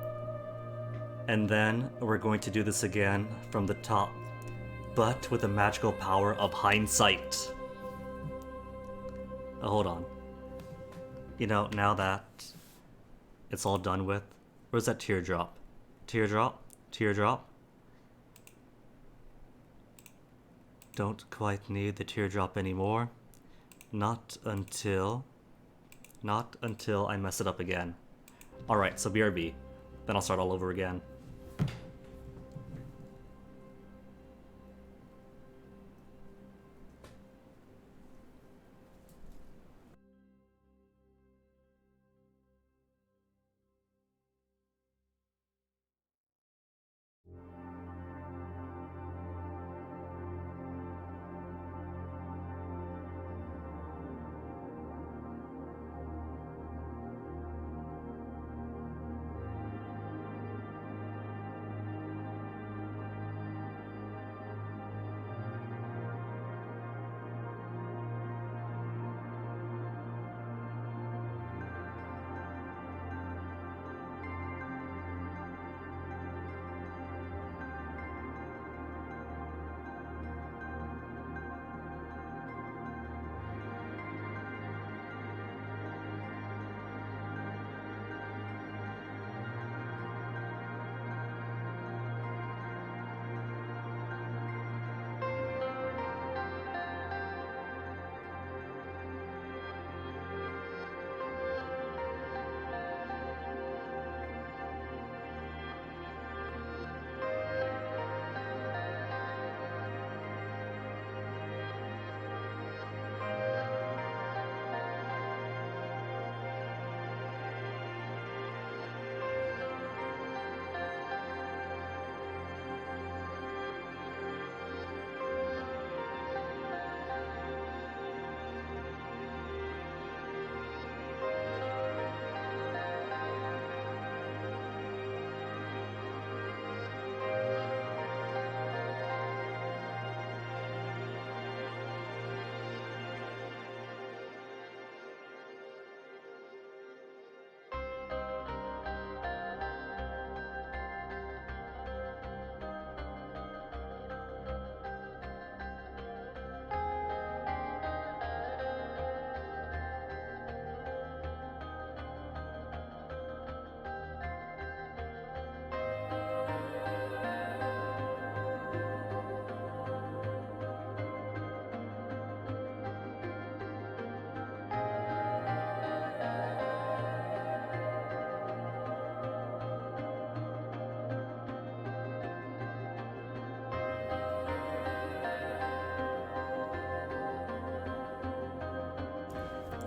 And then we're going to do this again from the top, but with the magical power of hindsight. Oh, hold on. You know, now that it's all done with, where's that teardrop? Teardrop? Teardrop? Don't quite need the teardrop anymore. Not until I mess it up again. Alright, so BRB. Then I'll start all over again.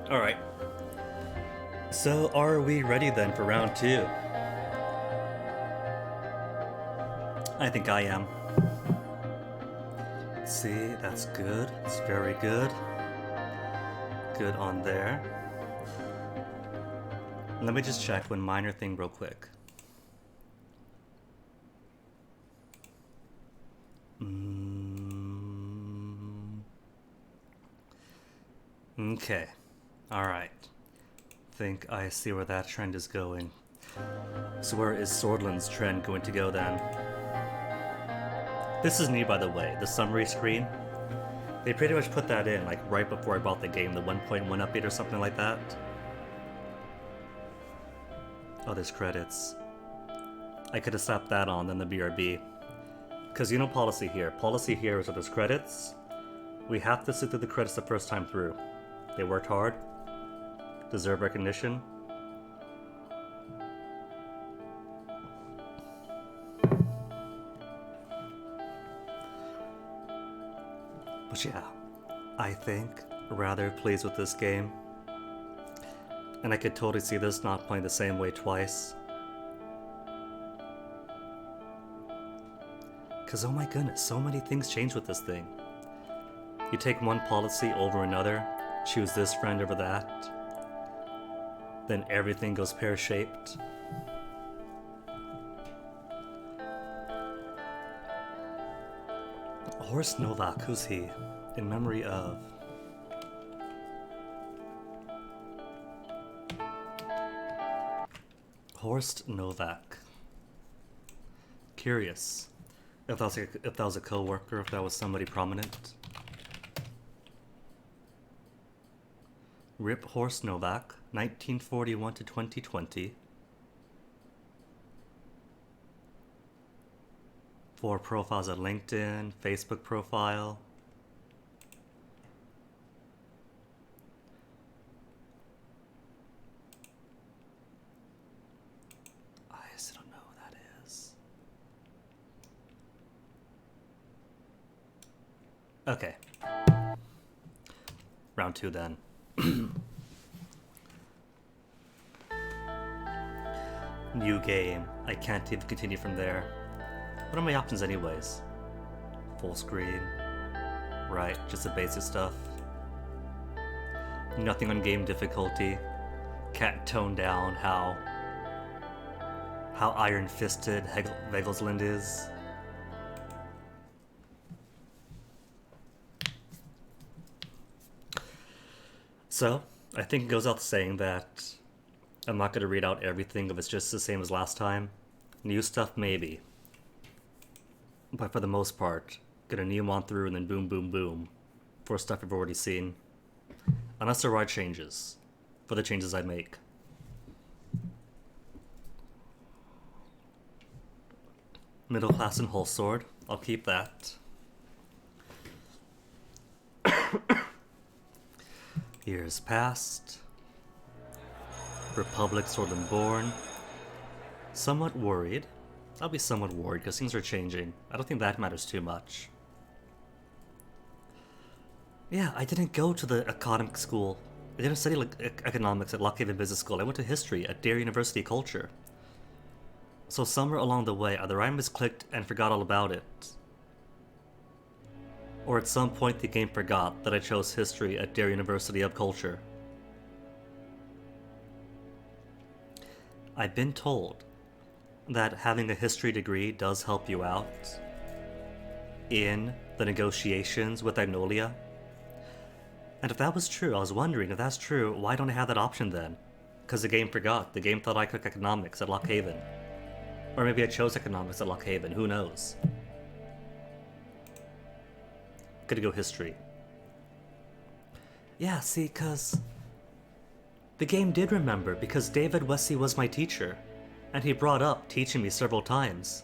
Alright. So are we ready then for round 2? I think I am. Let's see, that's good. It's very good. Good on there. Let me just check one minor thing real quick. Okay. Alright. Think I see where that trend is going. So where is Swordland's trend going to go then? This is new, by the way, the summary screen. They pretty much put that in like right before I bought the game, the 1.1 update or something like that. Oh, there's credits. I could have slapped that on, then the BRB. Because you know policy here. Policy here is that there's credits. We have to sit through the credits the first time through. They worked hard. Deserve recognition. But yeah, I think rather pleased with this game. And I could totally see this not playing the same way twice. Because, oh my goodness, so many things change with this thing. You take one policy over another, choose this friend over that, then everything goes pear-shaped. Horst Novak, who's he? In memory of... Horst Novak. Curious if that was a co-worker, if that was somebody prominent. Rip Horst Novak, 1941 to 2020. 4 profiles at LinkedIn, Facebook profile. I just don't know who that is. Okay. Round 2 then. New game. I can't even continue from there. What are my options anyways? Full screen. Right, just the basic stuff. Nothing on game difficulty. Can't tone down how iron-fisted Vegelsland is. So, I think it goes out saying that I'm not going to read out everything if it's just the same as last time. New stuff, maybe. But for the most part, get a new one through and then boom, boom, boom for stuff I've already seen. Unless there are changes for the changes I make. Middle class and whole sword. I'll keep that. Years past. Republic Sword and Born. Somewhat worried. I'll be somewhat worried because things are changing. I don't think that matters too much. Yeah, I didn't go to the economic school. I didn't study economics at Lockhaven Business School. I went to history at Dare University Culture. So somewhere along the way, either I misclicked and forgot all about it, or at some point the game forgot that I chose history at Dare University of Culture. I've been told that having a history degree does help you out in the negotiations with Agnolia. And if that was true, I was wondering, if that's true, why don't I have that option then? Because the game forgot. The game thought I took economics at Lockhaven. Or maybe I chose economics at Lockhaven, who knows? Gonna go history. Yeah, see, cause the game did remember, because David Wesley was my teacher, and he brought up teaching me several times.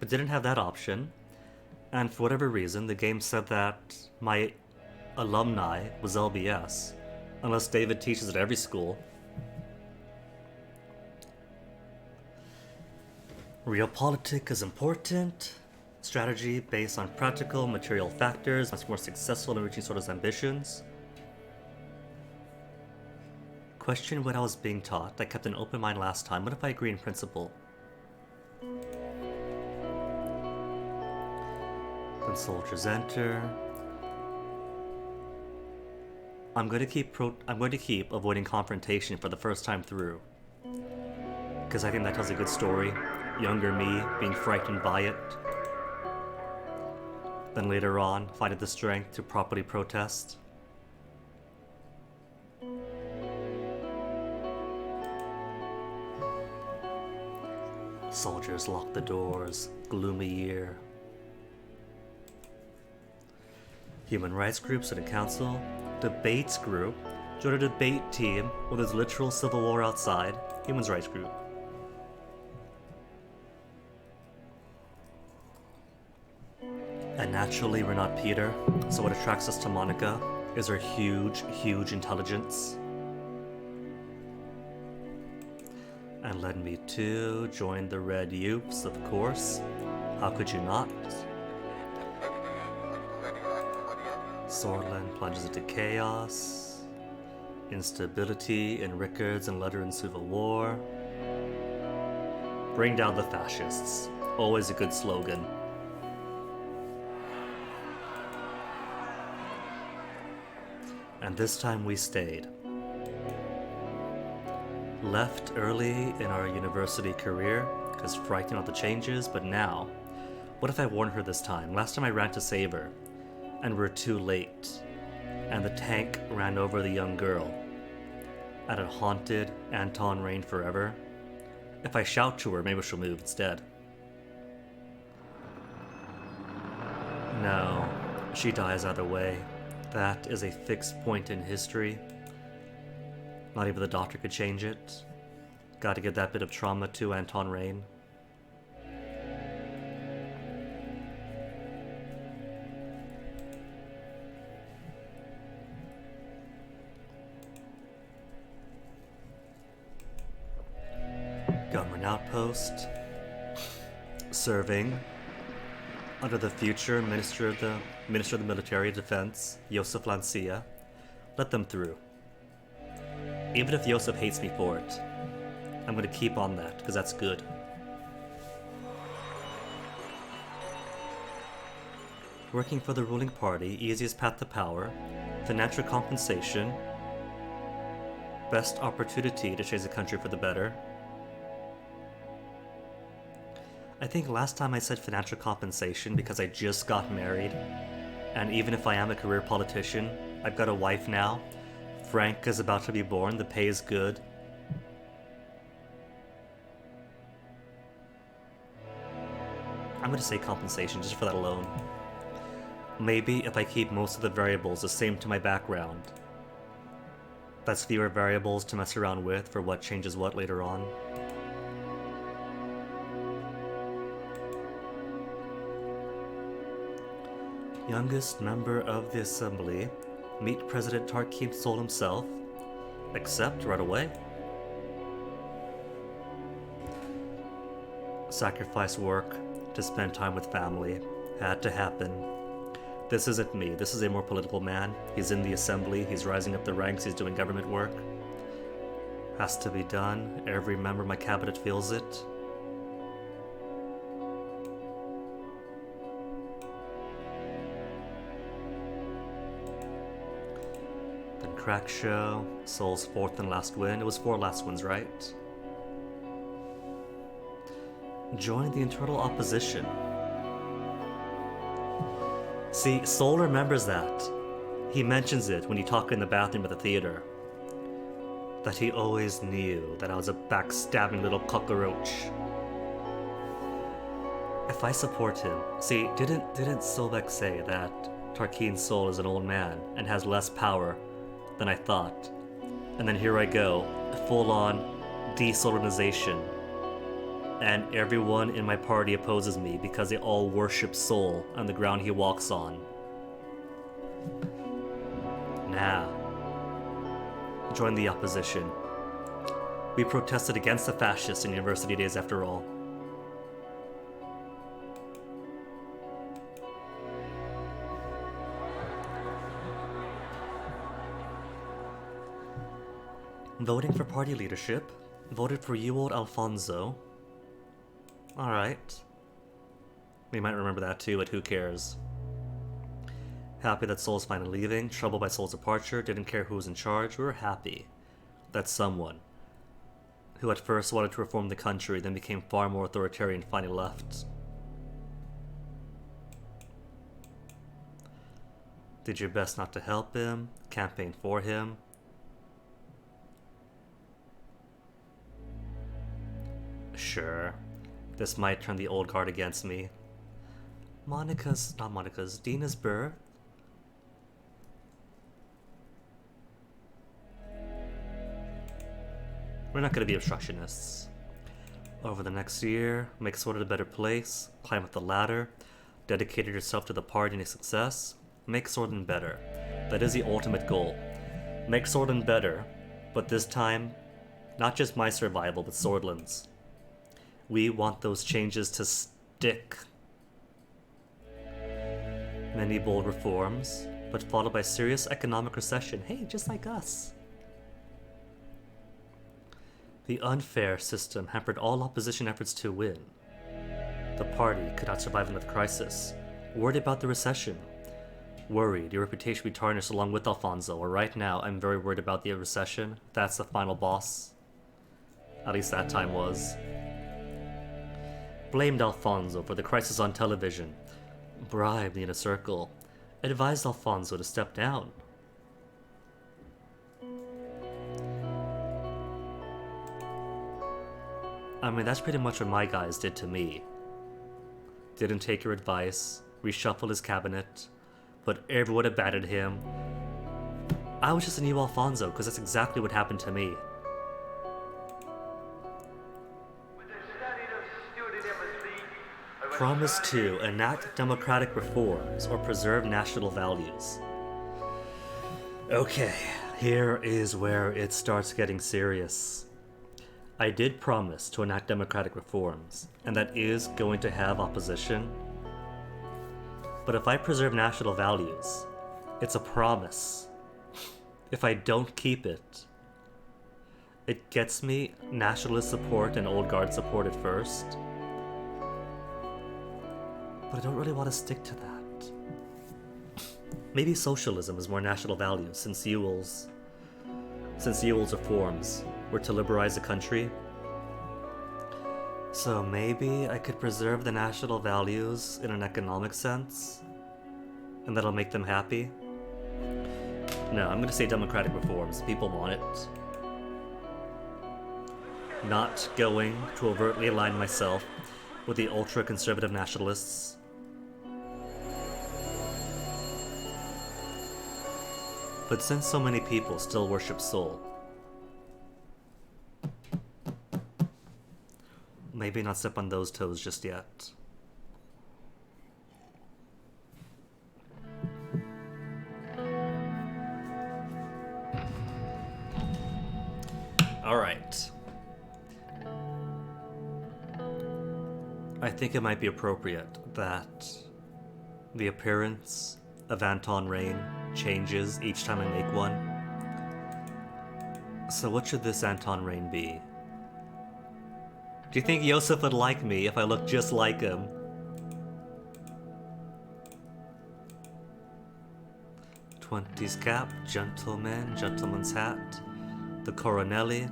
But didn't have that option, and for whatever reason, the game said that my alumni was LBS, unless David teaches at every school. Realpolitik is important. Strategy based on practical, material factors, much more successful in reaching Soda's ambitions. Question what I was being taught. I kept an open mind last time. What if I agree in principle? Then soldiers enter. I'm going to keep avoiding confrontation for the first time through, because I think that tells a good story. Younger me being frightened by it. Then later on, finding the strength to properly protest. Soldiers lock the doors. Gloomy year. Human rights groups and a council. Debates group. Join a debate team where there's literal civil war outside. Human rights group. And naturally, we're not Peter, so what attracts us to Monica is her huge, huge intelligence. And led me to join the Red Youths, of course. How could you not? Swordland plunges into chaos. Instability in Rickards and Letter in Civil War. Bring down the fascists. Always a good slogan. And this time we stayed. Left early in our university career, because frightened of the changes, but now, what if I warned her this time? Last time I ran to save her, and we're too late, and the tank ran over the young girl. And it haunted Anton Rain forever. If I shout to her, maybe she'll move instead. No, she dies either way. That is a fixed point in history. Not even the doctor could change it. Gotta give that bit of trauma to Anton Rain. Government outpost. Serving under the future Minister of the Military Defense, Josef Lancia. Let them through. Even if Josef hates me for it, I'm gonna keep on that, because that's good. Working for the ruling party, easiest path to power, financial compensation, best opportunity to change the country for the better. I think last time I said financial compensation because I just got married, and even if I am a career politician, I've got a wife now. Frank is about to be born, the pay is good. I'm gonna say compensation just for that alone. Maybe if I keep most of the variables the same to my background. That's fewer variables to mess around with for what changes what later on. Youngest member of the assembly. Meet President Tarkin Sol himself. Accept right away. Sacrifice work to spend time with family. Had to happen. This isn't me. This is a more political man. He's in the assembly. He's rising up the ranks. He's doing government work. Has to be done. Every member of my cabinet feels it. Crack show, Sol's fourth and last win. It was 4 last wins, right? Join the internal opposition. See, Sol remembers that. He mentions it when you talk in the bathroom at the theater. That he always knew that I was a backstabbing little cockroach. If I support him... See, didn't Solveig say that Tarkin Sol is an old man and has less power than I thought? And then here I go, full-on desolinization, and everyone in my party opposes me because they all worship Sol on the ground he walks on. Nah. Join the opposition. We protested against the fascists in university days after all. Voting for party leadership. Voted for you, old Alfonso. Alright. We might remember that too, but who cares? Happy that Sol's finally leaving. Troubled by Sol's departure. Didn't care who was in charge. We were happy that someone who at first wanted to reform the country then became far more authoritarian finally left. Did your best not to help him. Campaign for him. Sure. This might turn the old guard against me. Dina's birth. We're not going to be obstructionists. Over the next year, make Sword a better place, climb up the ladder, dedicated yourself to the party and its success, make Sword better. That is the ultimate goal. Make Sword better, but this time, not just my survival, but Swordland's. We want those changes to stick. Many bold reforms, but followed by serious economic recession. Hey, just like us. The unfair system hampered all opposition efforts to win. The party could not survive another crisis. Worried about the recession. Worried your reputation would be tarnished along with Alfonso, or right now I'm very worried about the recession. That's the final boss. At least that time was. Blamed Alfonso for the crisis on television. Bribed the inner circle. Advised Alfonso to step down. I mean, that's pretty much what my guys did to me. Didn't take your advice, reshuffled his cabinet, put everyone abandoned him. I was just a new Alfonso, because that's exactly what happened to me. Promise to enact democratic reforms or preserve national values. Okay, here is where it starts getting serious. I did promise to enact democratic reforms, and that is going to have opposition. But if I preserve national values, it's a promise. If I don't keep it, it gets me nationalist support and old guard support at first. But I don't really want to stick to that. Maybe socialism is more national values since Ewell's reforms were to liberalize the country. So maybe I could preserve the national values in an economic sense, and that'll make them happy. No, I'm gonna say democratic reforms. People want it. Not going to overtly align myself with the ultra-conservative nationalists. But since so many people still worship Seoul, maybe not step on those toes just yet. Alright. I think it might be appropriate that the appearance of Anton Rain changes each time I make one. So what should this Anton Rain be? Do you think Yosef would like me if I look just like him? '20s cap, gentleman's hat, the Coronelli,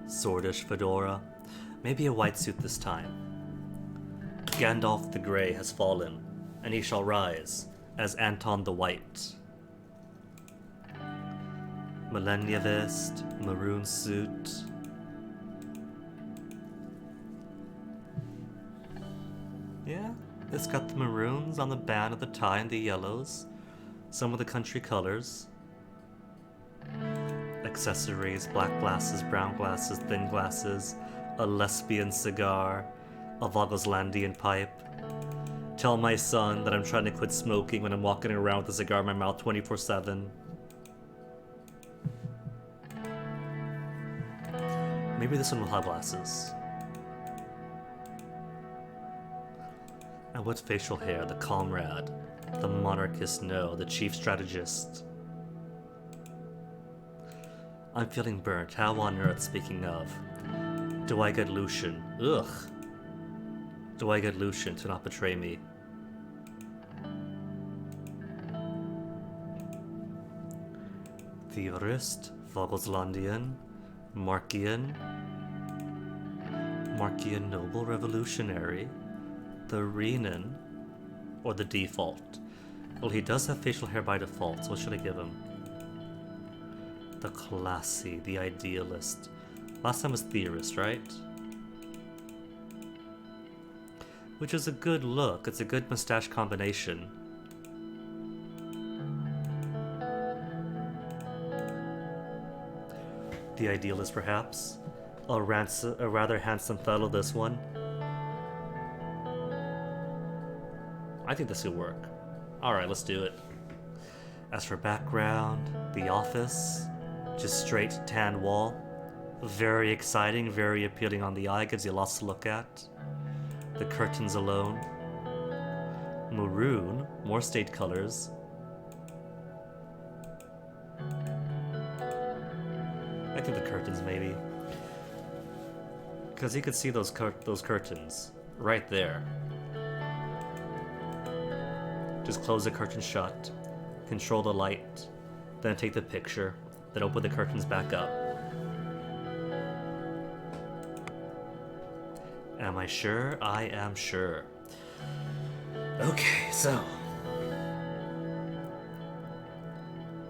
swordish fedora, maybe a white suit this time. Gandalf the Grey has fallen, and he shall rise as Anton the White. Millennia vest, maroon suit. Yeah, it's got the maroons on the band of the tie and the yellows. Some of the country colors. Accessories, black glasses, brown glasses, thin glasses, a lesbian cigar, a Vogelslandian pipe. Tell my son that I'm trying to quit smoking when I'm walking around with a cigar in my mouth 24/7. Maybe this one will have glasses. And what facial hair? The comrade, the monarchist, no, the chief strategist. I'm feeling burnt. How on earth, speaking of? Do I get Lucian? Ugh. Do I get Lucian to not betray me? Theorist, Vogelslandian, Markian noble revolutionary, the Renan, or the default. Well, he does have facial hair by default, so what should I give him? The classy, the idealist. Last time was theorist, right? Which is a good look. It's a good mustache combination. The idealist, perhaps? A rather handsome fellow, this one. I think this will work. Alright, let's do it. As for background, the office, just straight tan wall. Very exciting, very appealing on the eye, gives you lots to look at. The curtains alone. Maroon, more state colors. I think the curtains, maybe. Because you could see those curtains right there. Just close the curtain shut, control the light, then take the picture, then open the curtains back up. Am I sure? I am sure. Okay, so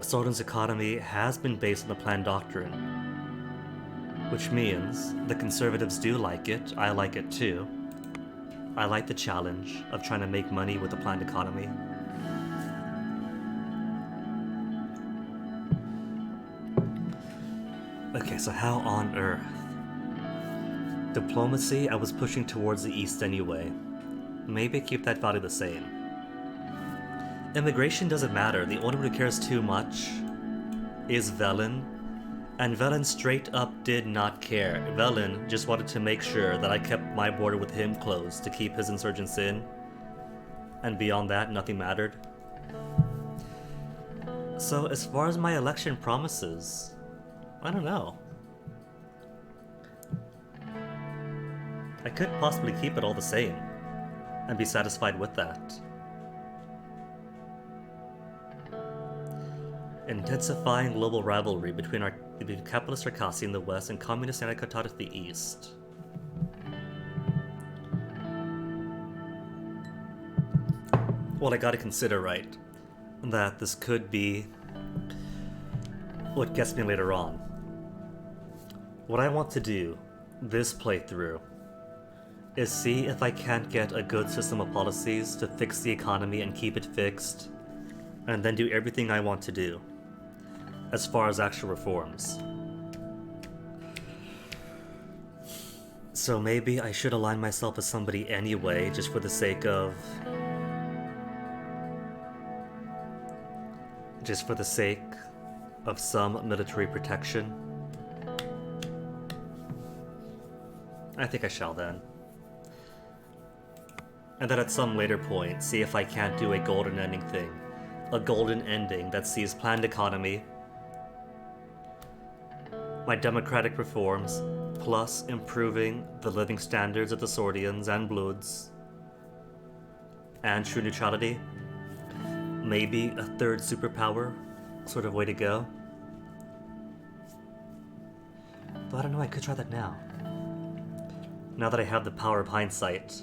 Soren's economy has been based on the planned doctrine, which means the conservatives do like it. I like it too. I like the challenge of trying to make money with the planned economy. Okay, so how on earth? Diplomacy, I was pushing towards the east anyway. Maybe keep that value the same. Immigration doesn't matter. The only one who cares too much is Velen. And Velen straight up did not care. Velen just wanted to make sure that I kept my border with him closed to keep his insurgents in. And beyond that, nothing mattered. So as far as my election promises, I don't know. I could possibly keep it all the same and be satisfied with that. Intensifying global rivalry between capitalist Circassia in the west and communist Anticotat in the east. Well, I gotta consider, right, that this could be what gets me later on. What I want to do this playthrough is see if I can't get a good system of policies to fix the economy and keep it fixed, and then do everything I want to do as far as actual reforms. So maybe I should align myself with somebody anyway, just for the sake of... some military protection. I think I shall then. And then at some later point, see if I can't do a golden ending thing. A golden ending that sees planned economy, my democratic reforms, plus improving the living standards of the Sordians and Bloods, and true neutrality. Maybe a third superpower sort of way to go. But I don't know, I could try that now. Now that I have the power of hindsight.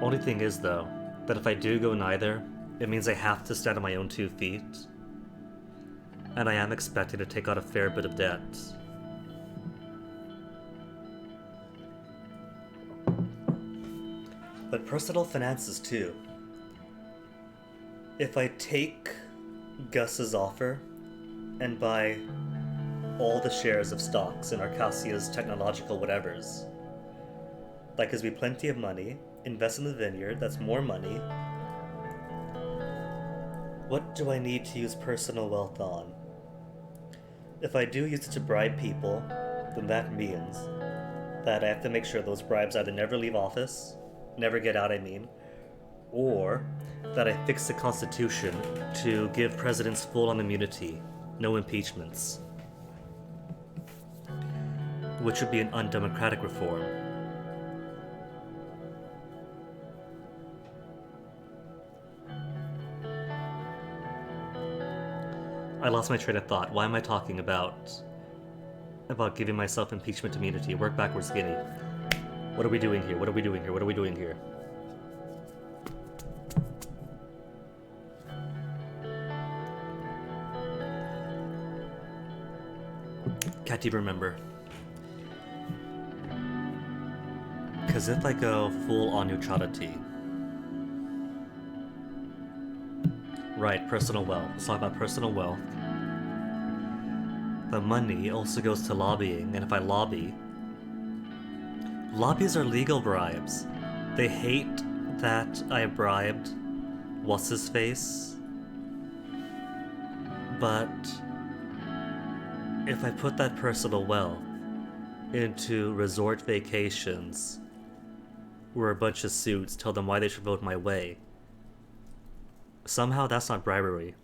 Only thing is, though, that if I do go neither, it means I have to stand on my own 2 feet. And I am expected to take out a fair bit of debt. But personal finances, too. If I take Gus's offer and buy all the shares of stocks in Arcasia's technological whatevers, that gives me plenty of money. Invest in the vineyard, that's more money. What do I need to use personal wealth on? If I do use it to bribe people, then that means that I have to make sure those bribes either never leave office, never get out, I mean, or that I fix the Constitution to give presidents full-on immunity, no impeachments, which would be an undemocratic reform. I lost my train of thought. Why am I talking about giving myself impeachment immunity? Work backwards, skinny. What are we doing here? What are we doing here? What are we doing here? Can't even remember. Because if I go full on neutrality... Right, personal wealth. Let's talk about personal wealth. The money also goes to lobbying, and if I lobby... Lobbies are legal bribes. They hate that I bribed what's-his-face. But if I put that personal wealth into resort vacations, where a bunch of suits tell them why they should vote my way, somehow that's not bribery.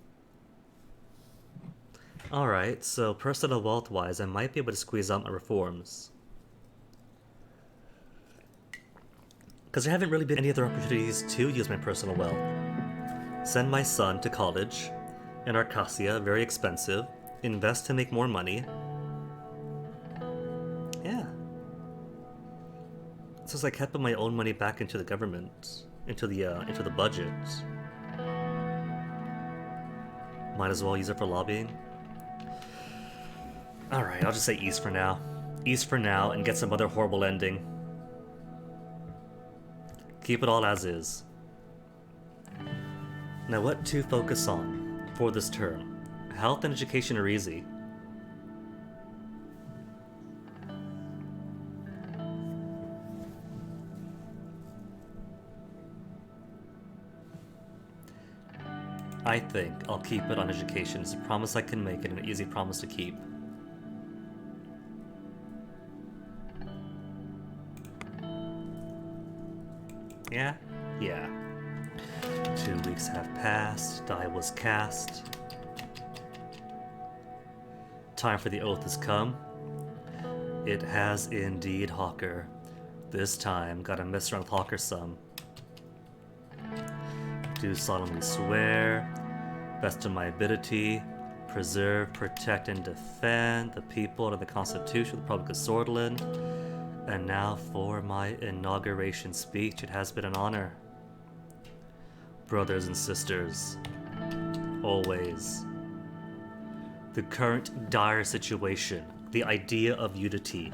Alright, so personal wealth-wise, I might be able to squeeze out my reforms. Because there haven't really been any other opportunities to use my personal wealth. Send my son to college in Arcasia, very expensive. Invest to make more money. Yeah. So it's like I put my own money back into the government, into the budget. Might as well use it for lobbying. Alright, I'll just say East for now. East for now and get some other horrible ending. Keep it all as is. Now what to focus on for this term? Health and education are easy. I think I'll keep it on education. It's a promise I can make and an easy promise to keep. Yeah? Yeah. 2 weeks have passed, die was cast. Time for the oath has come. It has indeed, Hawker. This time, gotta mess around with Hawker some. Do solemnly swear, best of my ability, preserve, protect, and defend the people and the Constitution of the Republic of Swordland. And now for my inauguration speech, it has been an honor. Brothers and sisters, always. The current dire situation, the idea of unity,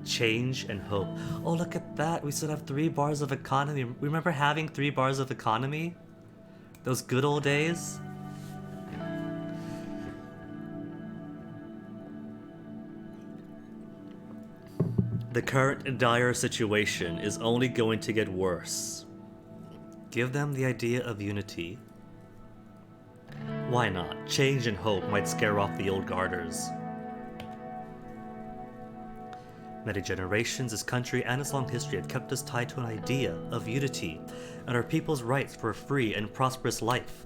change and hope. Oh, look at that, we still have 3 bars of economy. Remember having 3 bars of economy? Those good old days? The current dire situation is only going to get worse. Give them the idea of unity. Why not? Change and hope might scare off the old garters. Many generations, this country and its long history have kept us tied to an idea of unity and our people's rights for a free and prosperous life.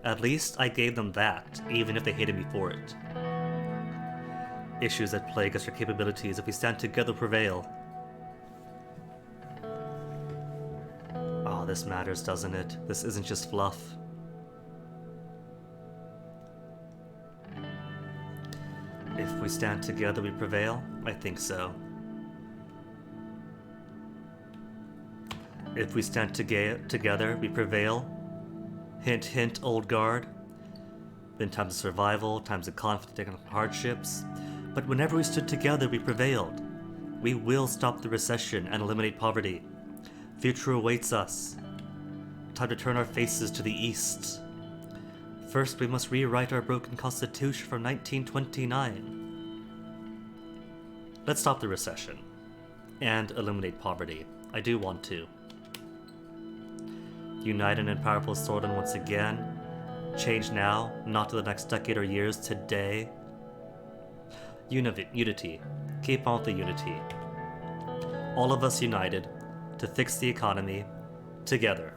At least I gave them that, even if they hated me for it. Issues that plague us are capabilities. If we stand together, prevail. Oh, this matters, doesn't it? This isn't just fluff. If we stand together, we prevail? I think so. If we stand together, we prevail? Hint, hint, old guard. Been times of survival, times of conflict and hardships. But whenever we stood together, we prevailed. We will stop the recession and eliminate poverty. Future awaits us. Time to turn our faces to the east. First, we must rewrite our broken constitution from 1929. Let's stop the recession and eliminate poverty. I do want to. United and powerful Swordland once again. Change now, not to the next decade or years, today. Unity. Keep on with the unity. All of us united to fix the economy together.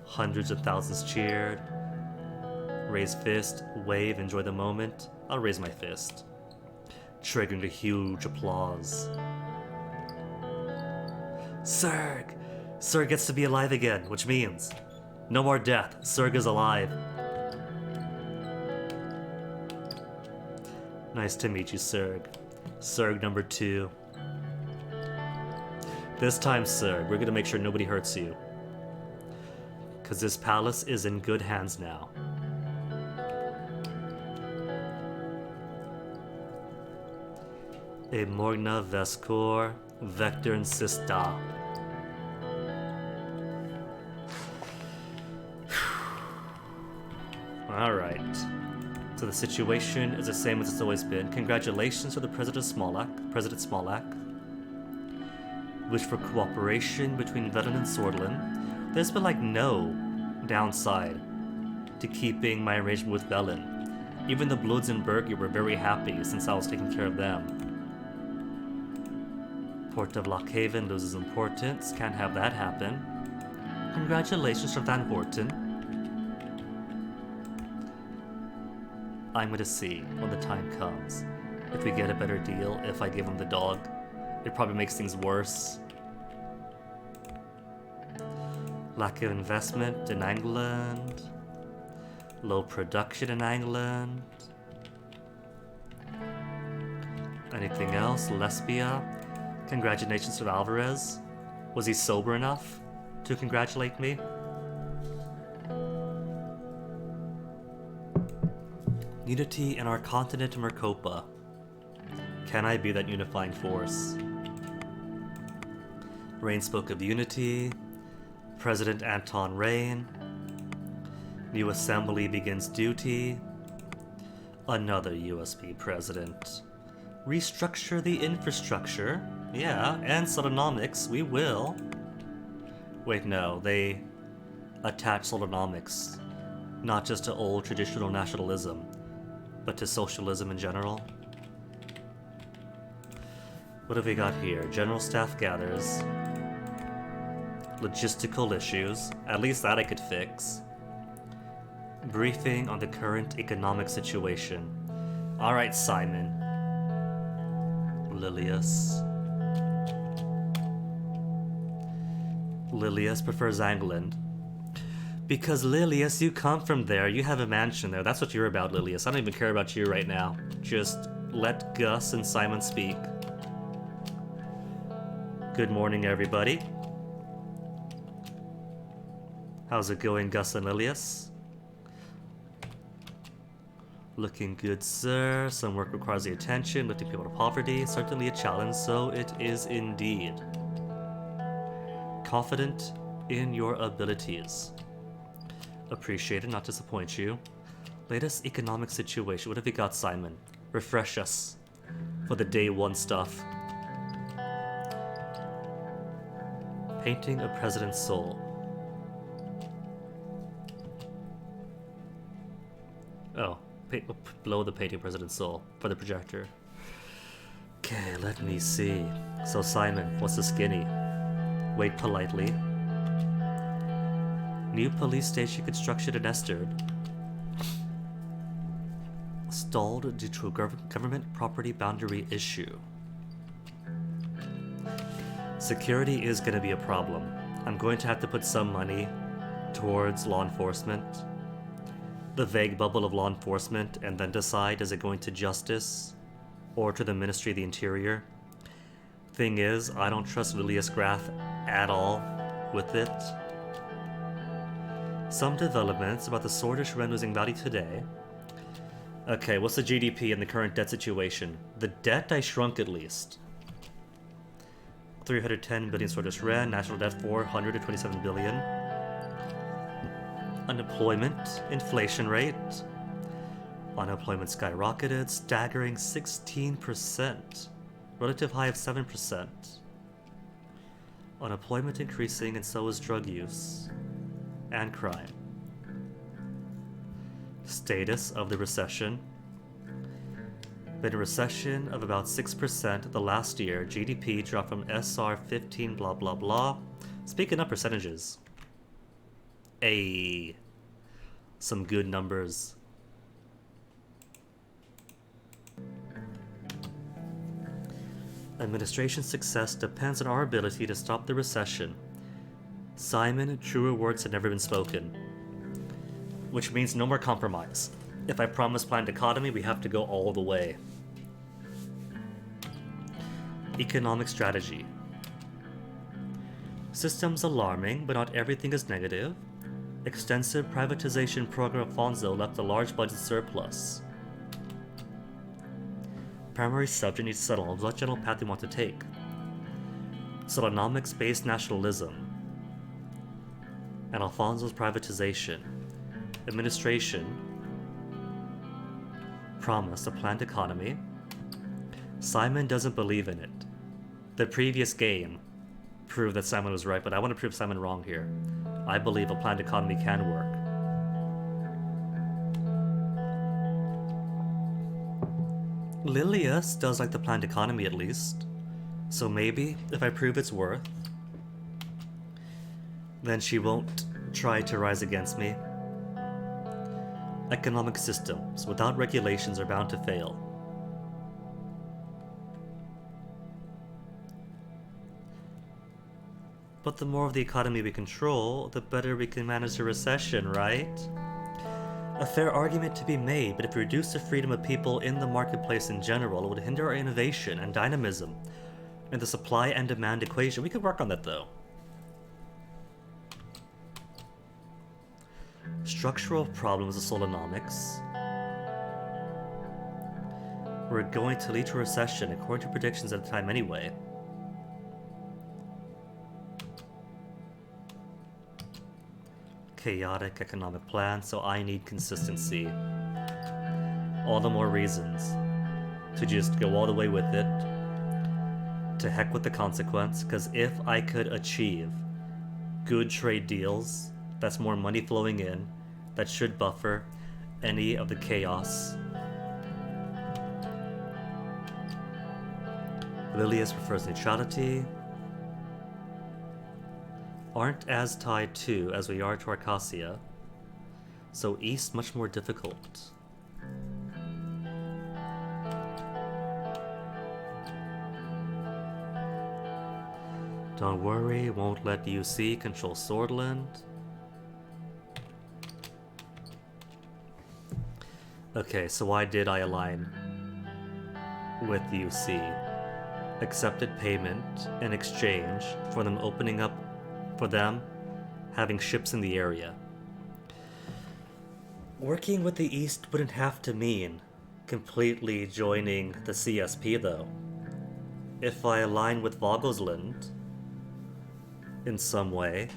Hundreds of thousands cheered. Raise fist, wave, enjoy the moment. I'll raise my fist, triggering a huge applause. Surg! Surg gets to be alive again, which means no more death. Surg is alive. Nice to meet you, Surg. Surg number 2. This time, Surg, we're gonna make sure nobody hurts you. Cause this palace is in good hands now. A Morgna Vescor Vector Insista. Alright. So the situation is the same as it's always been. Congratulations to the President Smolak. Wish for cooperation between Velen and Swordland. There's been like no downside to keeping my arrangement with Velen. Even the Bloods in Bergy were very happy since I was taking care of them. Port of Lockhaven loses importance. Can't have that happen. Congratulations to Van Horten. I'm gonna see when the time comes. If we get a better deal, if I give him the dog, it probably makes things worse. Lack of investment in England. Low production in England. Anything else? Lesbia? Congratulations to Alvarez. Was he sober enough to congratulate me? Unity in our continent, Mercopa. Can I be that unifying force? Rain spoke of unity. President Anton Rain. New assembly begins duty. Another USB president. Restructure the infrastructure. Yeah, and Solonomics, we will. Wait, no, they attach Solonomics not just to old traditional nationalism, but to socialism in general. What have we got here? General staff gathers. Logistical issues. At least that I could fix. Briefing on the current economic situation. Alright, Simon. Lilius. Lilius prefers England. Because Lilius, you come from there. You have a mansion there. That's what you're about, Lilius. I don't even care about you right now. Just let Gus and Simon speak. Good morning, everybody. How's it going, Gus and Lilius? Looking good, sir. Some work requires the attention, lifting people to poverty. Certainly a challenge, so it is indeed. Confident in your abilities. Appreciate it, not disappoint you. Latest economic situation. What have you got, Simon? Refresh us for the day one stuff. Painting a president's soul. Oh, below the painting president's soul for the projector. Okay, let me see. So Simon, what's the skinny? Wait politely. New police station construction in Esterd. Stalled due to a government property boundary issue. Security is going to be a problem. I'm going to have to put some money towards law enforcement. The vague bubble of law enforcement, and then decide, is it going to justice or to the Ministry of the Interior? Thing is, I don't trust Lilius Graf at all with it. Some developments about the Swordfish Ren losing value today. Okay, what's the GDP in the current debt situation? The debt I shrunk at least. 310 billion Swordfish Ren, national debt 427 billion. Unemployment, inflation rate. Unemployment skyrocketed, staggering 16%. Relative high of 7%. Unemployment increasing, and so is drug use. And crime. Status of the recession. Been a recession of about 6% the last year. GDP dropped from SR 15 blah blah blah. Speaking of percentages. Some good numbers. Administration success depends on our ability to stop the recession. Simon, truer words had never been spoken. Which means no more compromise. If I promise planned economy, we have to go all the way. Economic strategy. Systems alarming, but not everything is negative. Extensive privatization program Alfonso left a large budget surplus. Primary subject needs to settle on what general path they want to take. Solonomics-based nationalism. And Alfonso's privatization. Administration promised a planned economy. Simon doesn't believe in it. The previous game proved that Simon was right, but I want to prove Simon wrong here. I believe a planned economy can work. Lilius does like the planned economy at least. So maybe, if I prove it's worth, then she won't try to rise against me. Economic systems without regulations are bound to fail. But the more of the economy we control, the better we can manage a recession, right? A fair argument to be made, but if we reduce the freedom of people in the marketplace in general, it would hinder our innovation and dynamism in the supply and demand equation. We could work on that, though. Structural problems of Solonomics. We're going to lead to a recession, according to predictions at the time anyway. Chaotic economic plan, so I need consistency. All the more reasons to just go all the way with it. To heck with the consequence, because if I could achieve good trade deals, that's more money flowing in, that should buffer any of the chaos. Lilius prefers neutrality. Aren't as tied to as we are to Arcasia, so east much more difficult. Don't worry, won't let UC control Swordland. Okay, so why did I align with UC? Accepted payment in exchange for them opening up, for them having ships in the area. Working with the East wouldn't have to mean completely joining the CSP, though. If I align with Vogelsland in some way.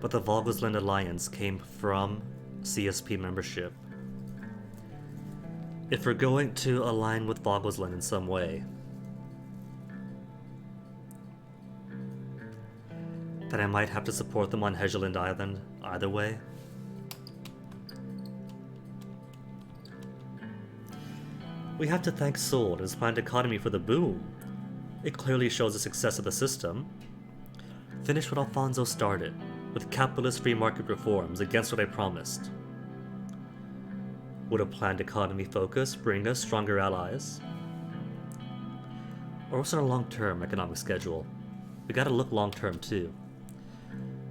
But the Vogelsland Alliance came from CSP membership. If we're going to align with Vogelsland in some way, then I might have to support them on Hegeland Island either way. We have to thank Seoul and his planned economy for the boom. It clearly shows the success of the system. Finish what Alfonso started, with capitalist free market reforms against what I promised. Would a planned economy focus bring us stronger allies? Or what's our long-term economic schedule? We gotta look long-term too.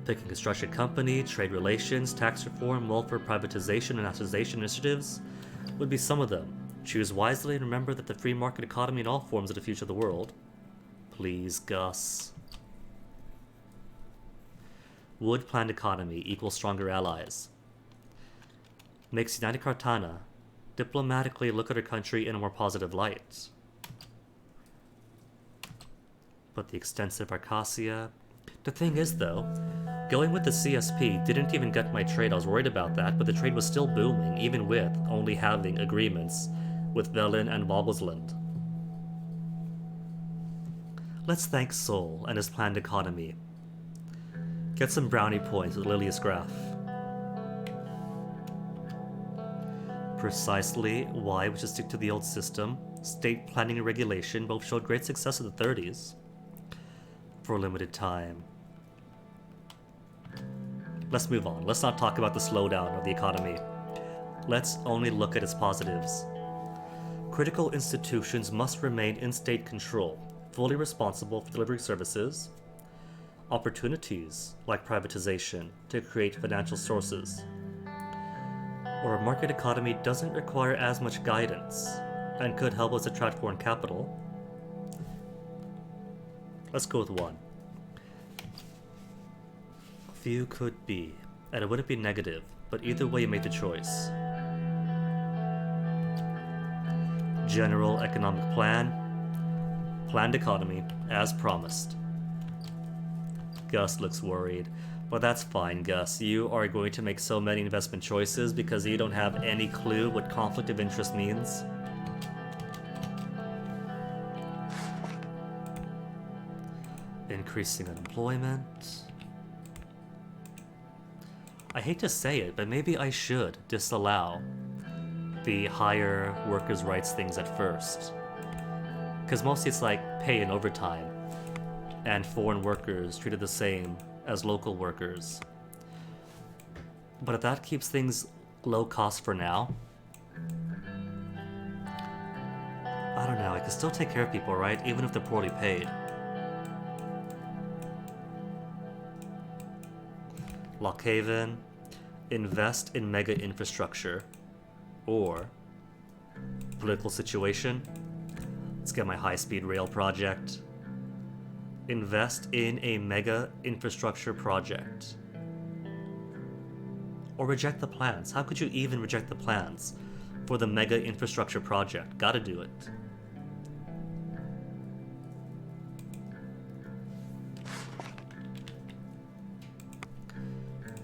Picking construction company, trade relations, tax reform, welfare privatization, and nationalization initiatives would be some of them. Choose wisely and remember that the free market economy in all forms of the future of the world. Please, Gus. Would planned economy equal stronger allies? Makes United Cartana diplomatically look at her country in a more positive light. But the extensive Arcasia... The thing is, though, going with the CSP didn't even get my trade. I was worried about that, but the trade was still booming, even with only having agreements with Velin and Vogelsland. Let's thank Seoul and his planned economy. Get some brownie points with Lilius Graph. Precisely why we should stick to the old system. State planning and regulation both showed great success in the 30s. For a limited time. Let's move on. Let's not talk about the slowdown of the economy. Let's only look at its positives. Critical institutions must remain in state control, fully responsible for delivering services. Opportunities, like privatization, to create financial sources. Or a market economy doesn't require as much guidance, and could help us attract foreign capital. Let's go with one. Few could be, and it wouldn't be negative, but either way you made the choice. General economic plan. Planned economy, as promised. Gus looks worried, but that's fine, Gus. You are going to make so many investment choices because you don't have any clue what conflict of interest means. Increasing unemployment. I hate to say it, but maybe I should disallow the higher workers' rights things at first. Because mostly it's like pay and overtime, and foreign workers treated the same as local workers. But if that keeps things low cost for now, I don't know, I can still take care of people, right? Even if they're poorly paid. Lockhaven, invest in mega infrastructure. Or political situation. Let's get my high-speed rail project. Invest in a mega infrastructure project. Or reject the plans. How could you even reject the plans for the mega infrastructure project? Gotta do it.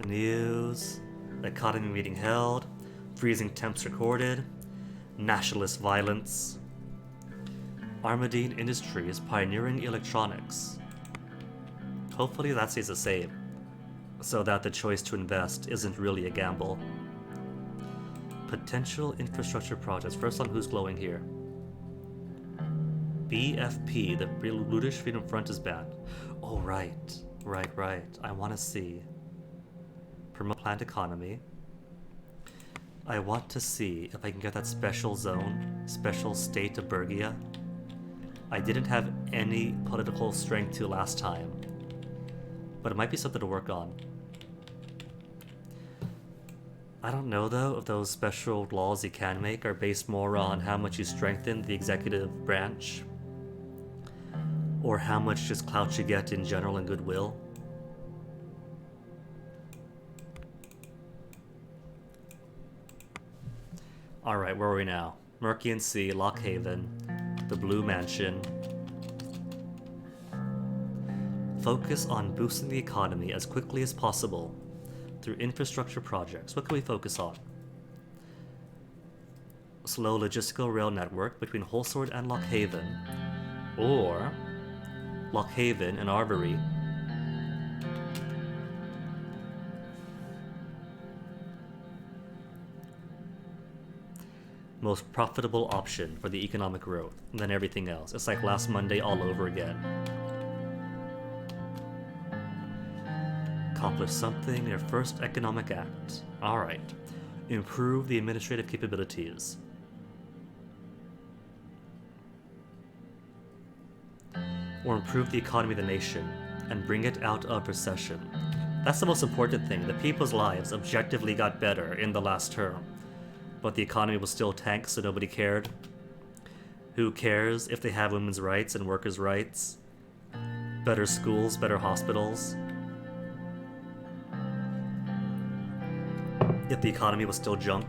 News. Economy meeting held. Freezing temps recorded. Nationalist violence. Armadine Industries pioneering electronics. Hopefully that stays the same, so that the choice to invest isn't really a gamble. Potential infrastructure projects. First on who's glowing here. BFP, the British Freedom Front is banned. Oh, right. I want to see. Promote planned economy. I want to see if I can get that special zone, special state of Bergia. I didn't have any political strength to last time, but it might be something to work on. I don't know though if those special laws you can make are based more on how much you strengthen the executive branch, or how much just clout you get in general and goodwill. Alright, where are we now? Mercian Sea, Lockhaven, the Blue Mansion. Focus on boosting the economy as quickly as possible through infrastructure projects. What can we focus on? Slow logistical rail network between Holsword and Lockhaven, or Lockhaven and Arbory. Most profitable option for the economic growth, and then everything else. It's like last Monday all over again. Accomplish something in your first economic act. Alright. Improve the administrative capabilities. Or improve the economy of the nation and bring it out of recession. That's the most important thing. The people's lives objectively got better in the last term, but the economy was still tanked, so nobody cared. Who cares if they have women's rights and workers' rights? Better schools, better hospitals. If the economy was still junk.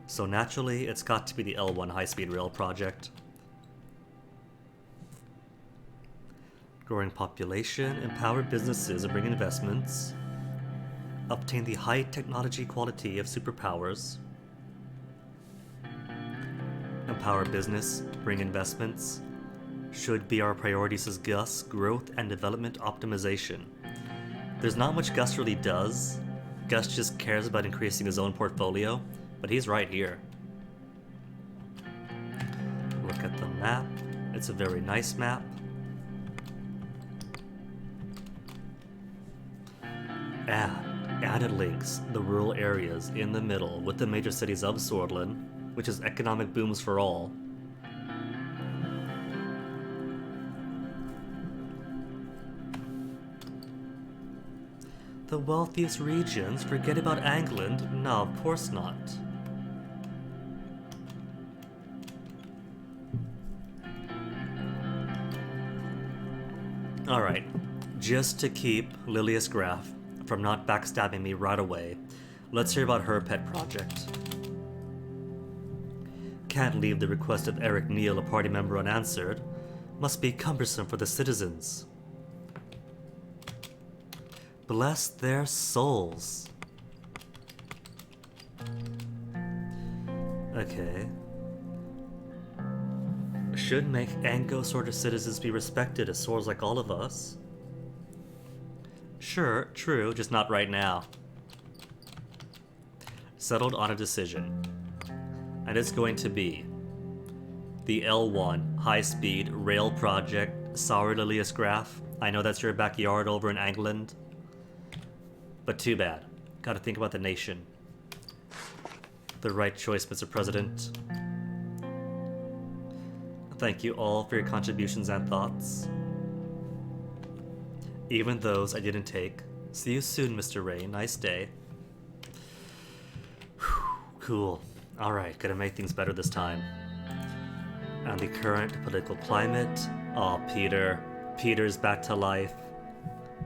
So naturally, it's got to be the L1 high-speed rail project. Growing population, empower businesses and bring investments. Obtain the high technology quality of superpowers. Empower business, bring investments. Should be our priorities as Gus, growth and development optimization. There's not much Gus really does. Gus just cares about increasing his own portfolio, but he's right here. Look at the map. It's a very nice map. Added links the rural areas in the middle with the major cities of Swordland, which is economic booms for all. The wealthiest regions? Forget about England? No, of course not. Alright, just to keep Lilius Graf from not backstabbing me right away, let's hear about her pet project. Can't leave the request of Eric Neal, a party member, unanswered. Must be cumbersome for the citizens. Bless their souls. Okay. Should make Ango sort of citizens be respected as swords like all of us. Sure, true, just not right now. Settled on a decision. And it's going to be the L1 high-speed rail project Sorry, Lilius Graf. I know that's your backyard over in England. But too bad. Gotta think about the nation. The right choice, Mr. President. Thank you all for your contributions and thoughts. Even those I didn't take. See you soon, Mr. Ray. Nice day. Whew, cool. Alright, gotta make things better this time. And the current political climate. Oh, Peter. Peter's back to life.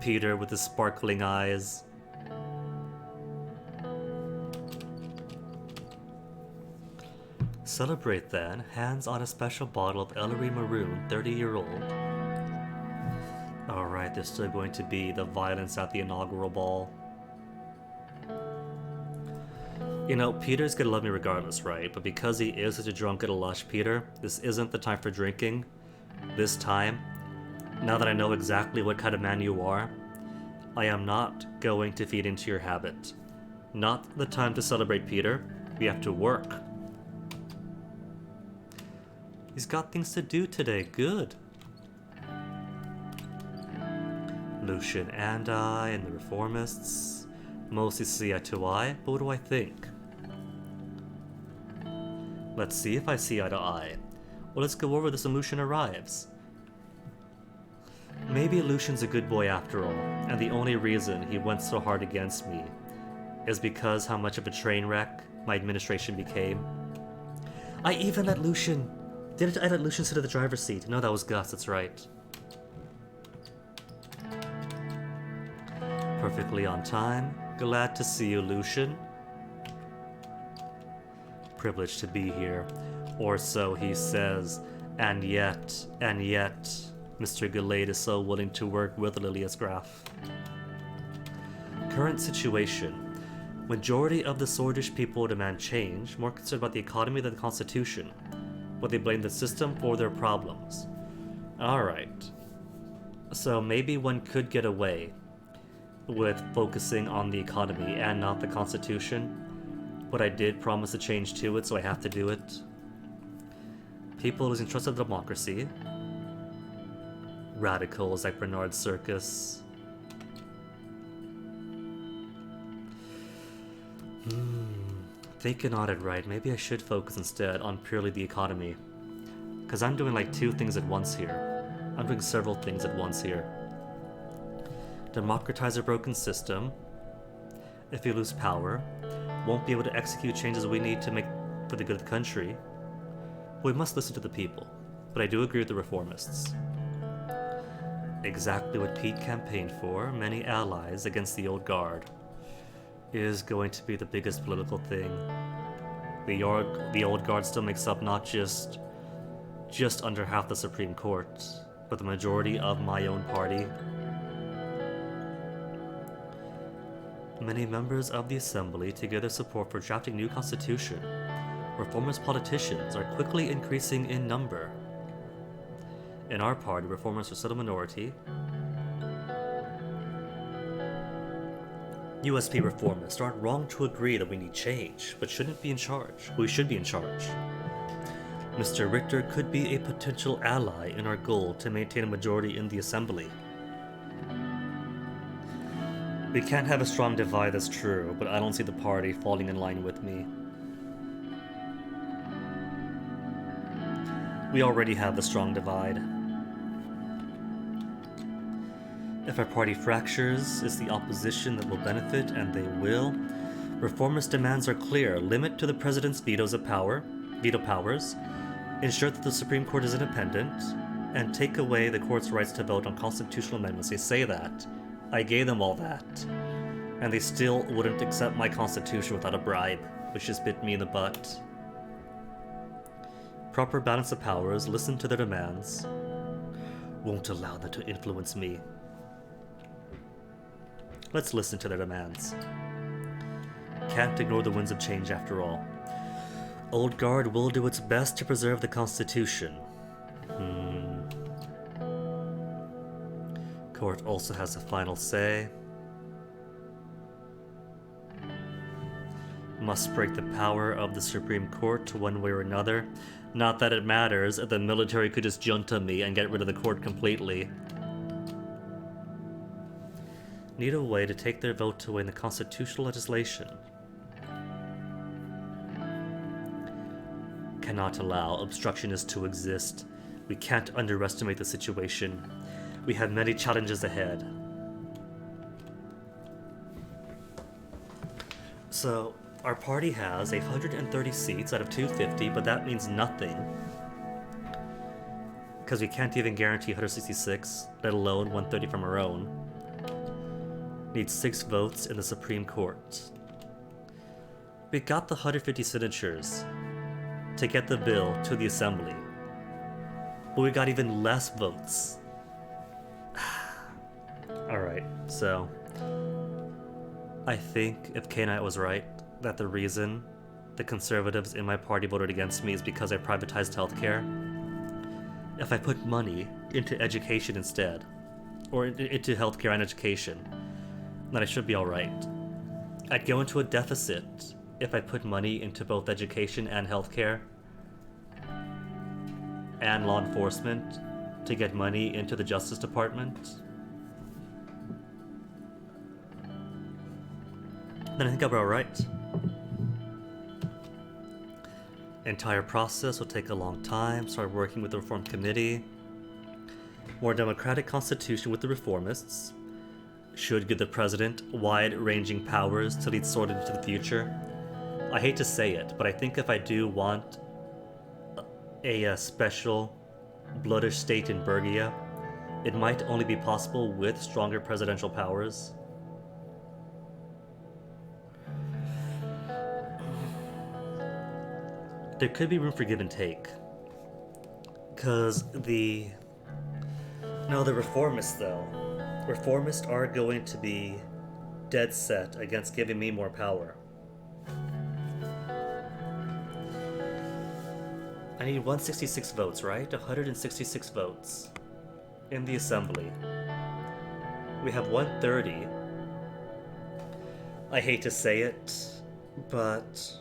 Peter with his sparkling eyes. Celebrate then. Hands on a special bottle of Ellery Maroon, 30-year-old. Alright, there's still going to be the violence at the inaugural ball. You know, Peter's gonna love me regardless, right? But because he is such a drunk and a lush Peter, this isn't the time for drinking. This time, now that I know exactly what kind of man you are, I am not going to feed into your habit. Not the time to celebrate, Peter. We have to work. He's got things to do today. Good. Lucian and I and the reformists mostly see eye to eye, but what do I think? Let's see if I see eye to eye. Well, let's go over this when Lucian arrives. Maybe Lucian's a good boy after all, and the only reason he went so hard against me is because how much of a train wreck my administration became. I even let Lucian... Did I let Lucian sit at the driver's seat? No, that was Gus, that's right. Perfectly on time. Glad to see you, Lucian. Privileged to be here. Or so he says. And yet, Mr. Gallade is so willing to work with Lilius Graf. Current situation. Majority of the Swordish people demand change, more concerned about the economy than the constitution. But they blame the system for their problems. Alright. So maybe one could get away with focusing on the economy and not the constitution. But I did promise a change to it, so I have to do it. People losing trust in democracy. Radicals like Bernard Circus. Thinking on it right, maybe I should focus instead on purely the economy. Because I'm doing like two things at once here. I'm doing several things at once here. Democratize a broken system. If we lose power, won't be able to execute changes we need to make for the good of the country. We must listen to the people. But I do agree with the reformists. Exactly what Pete campaigned for, many allies against the old guard, is going to be the biggest political thing. The old guard still makes up not just under half the Supreme Court, but the majority of my own party. Many members of the Assembly to give their support for drafting new constitution. Reformist politicians are quickly increasing in number. In our party, reformers are still a minority. USP reformists aren't wrong to agree that we need change, but shouldn't be in charge. We should be in charge. Mr. Richter could be a potential ally in our goal to maintain a majority in the Assembly. We can't have a strong divide, that's true, but I don't see the party falling in line with me. We already have a strong divide. If our party fractures, it's the opposition that will benefit, and they will. Reformist demands are clear. Limit to the president's veto powers, ensure that the Supreme Court is independent, and take away the court's rights to vote on constitutional amendments. They say that. I gave them all that. And they still wouldn't accept my constitution without a bribe, which just bit me in the butt. Proper balance of powers, listen to their demands. Won't allow them to influence me. Let's listen to their demands. Can't ignore the winds of change after all. Old Guard will do its best to preserve the Constitution. Court also has a final say. Must break the power of the Supreme Court one way or another. Not that it matters, the military could just junta me and get rid of the court completely. Need a way to take their vote away in the constitutional legislation. Cannot allow obstructionists to exist. We can't underestimate the situation. We have many challenges ahead. So, our party has 130 seats out of 250, but that means nothing. Because we can't even guarantee 166, let alone 130 from our own. Need 6 votes in the Supreme Court. We got the 150 signatures to get the bill to the Assembly. But we got even less votes. Alright, so I think if K-Knight was right, that the reason the conservatives in my party voted against me is because I privatized healthcare. If I put money into education instead, or into healthcare and education, then I should be alright. I'd go into a deficit if I put money into both education and healthcare and law enforcement to get money into the Justice Department. Then I think I'll be alright. Entire process will take a long time. Start working with the Reform Committee. More democratic constitution with the reformists. Should give the president wide-ranging powers to lead sort into the future. I hate to say it, but I think if I do want a special bloodish state in Bergia, it might only be possible with stronger presidential powers. There could be room for give and take. Because the reformists, though. Reformists are going to be dead set against giving me more power. I need 166 votes, right? 166 votes in the Assembly. We have 130. I hate to say it, but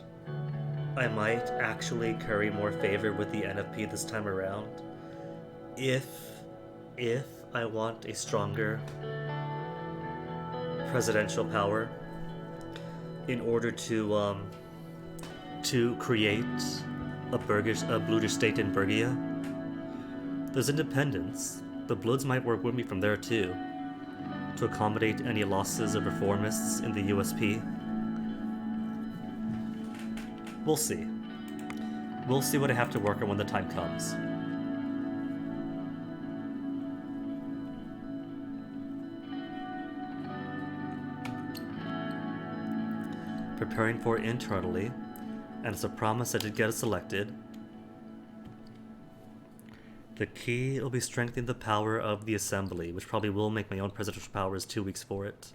I might actually curry more favor with the NFP this time around. If I want a stronger presidential power in order to create a Bluter state in Bergia. There's independence. The Bloods might work with me from there too, to accommodate any losses of reformists in the USP. We'll see. We'll see what I have to work on when the time comes. Preparing for it internally, and it's a promise that did get us elected. The key will be strengthening the power of the Assembly, which probably will make my own presidential powers 2 weeks for it.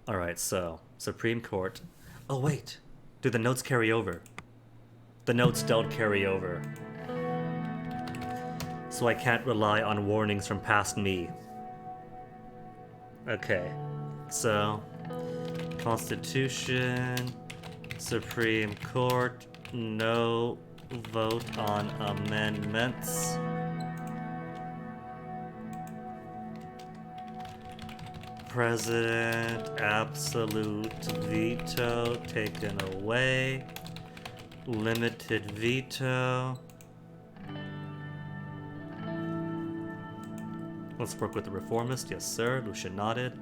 Alright, so, Supreme Court. Oh wait, do the notes carry over? The notes don't carry over. So I can't rely on warnings from past me. Okay, so Constitution, Supreme Court, no vote on amendments. President, absolute veto taken away. Limited veto. Let's work with the reformist. Yes, sir. Lucia nodded.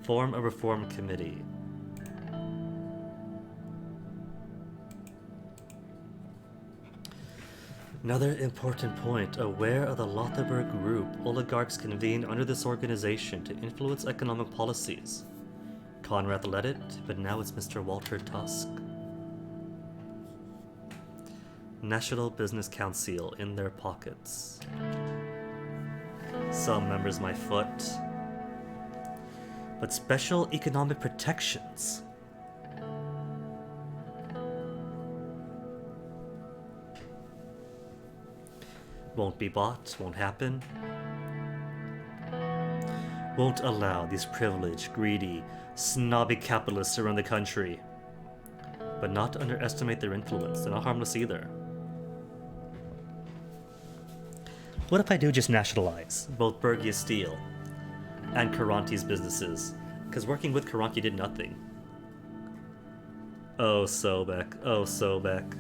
Form a reform committee. Another important point, aware of the Lotharberg Group, oligarchs convened under this organization to influence economic policies. Conrad led it, but now it's Mr. Walter Tusk. National Business Council in their pockets. Some members my foot. But special economic protections. Won't be bought, won't happen. won't allow these privileged, greedy, snobby capitalists to run the country. But not to underestimate their influence. They're not harmless either. What if I do just nationalize both Bergia Steel and Karanti's businesses? Because working with Karanti did nothing. Oh, Sobek. Oh, Sobek.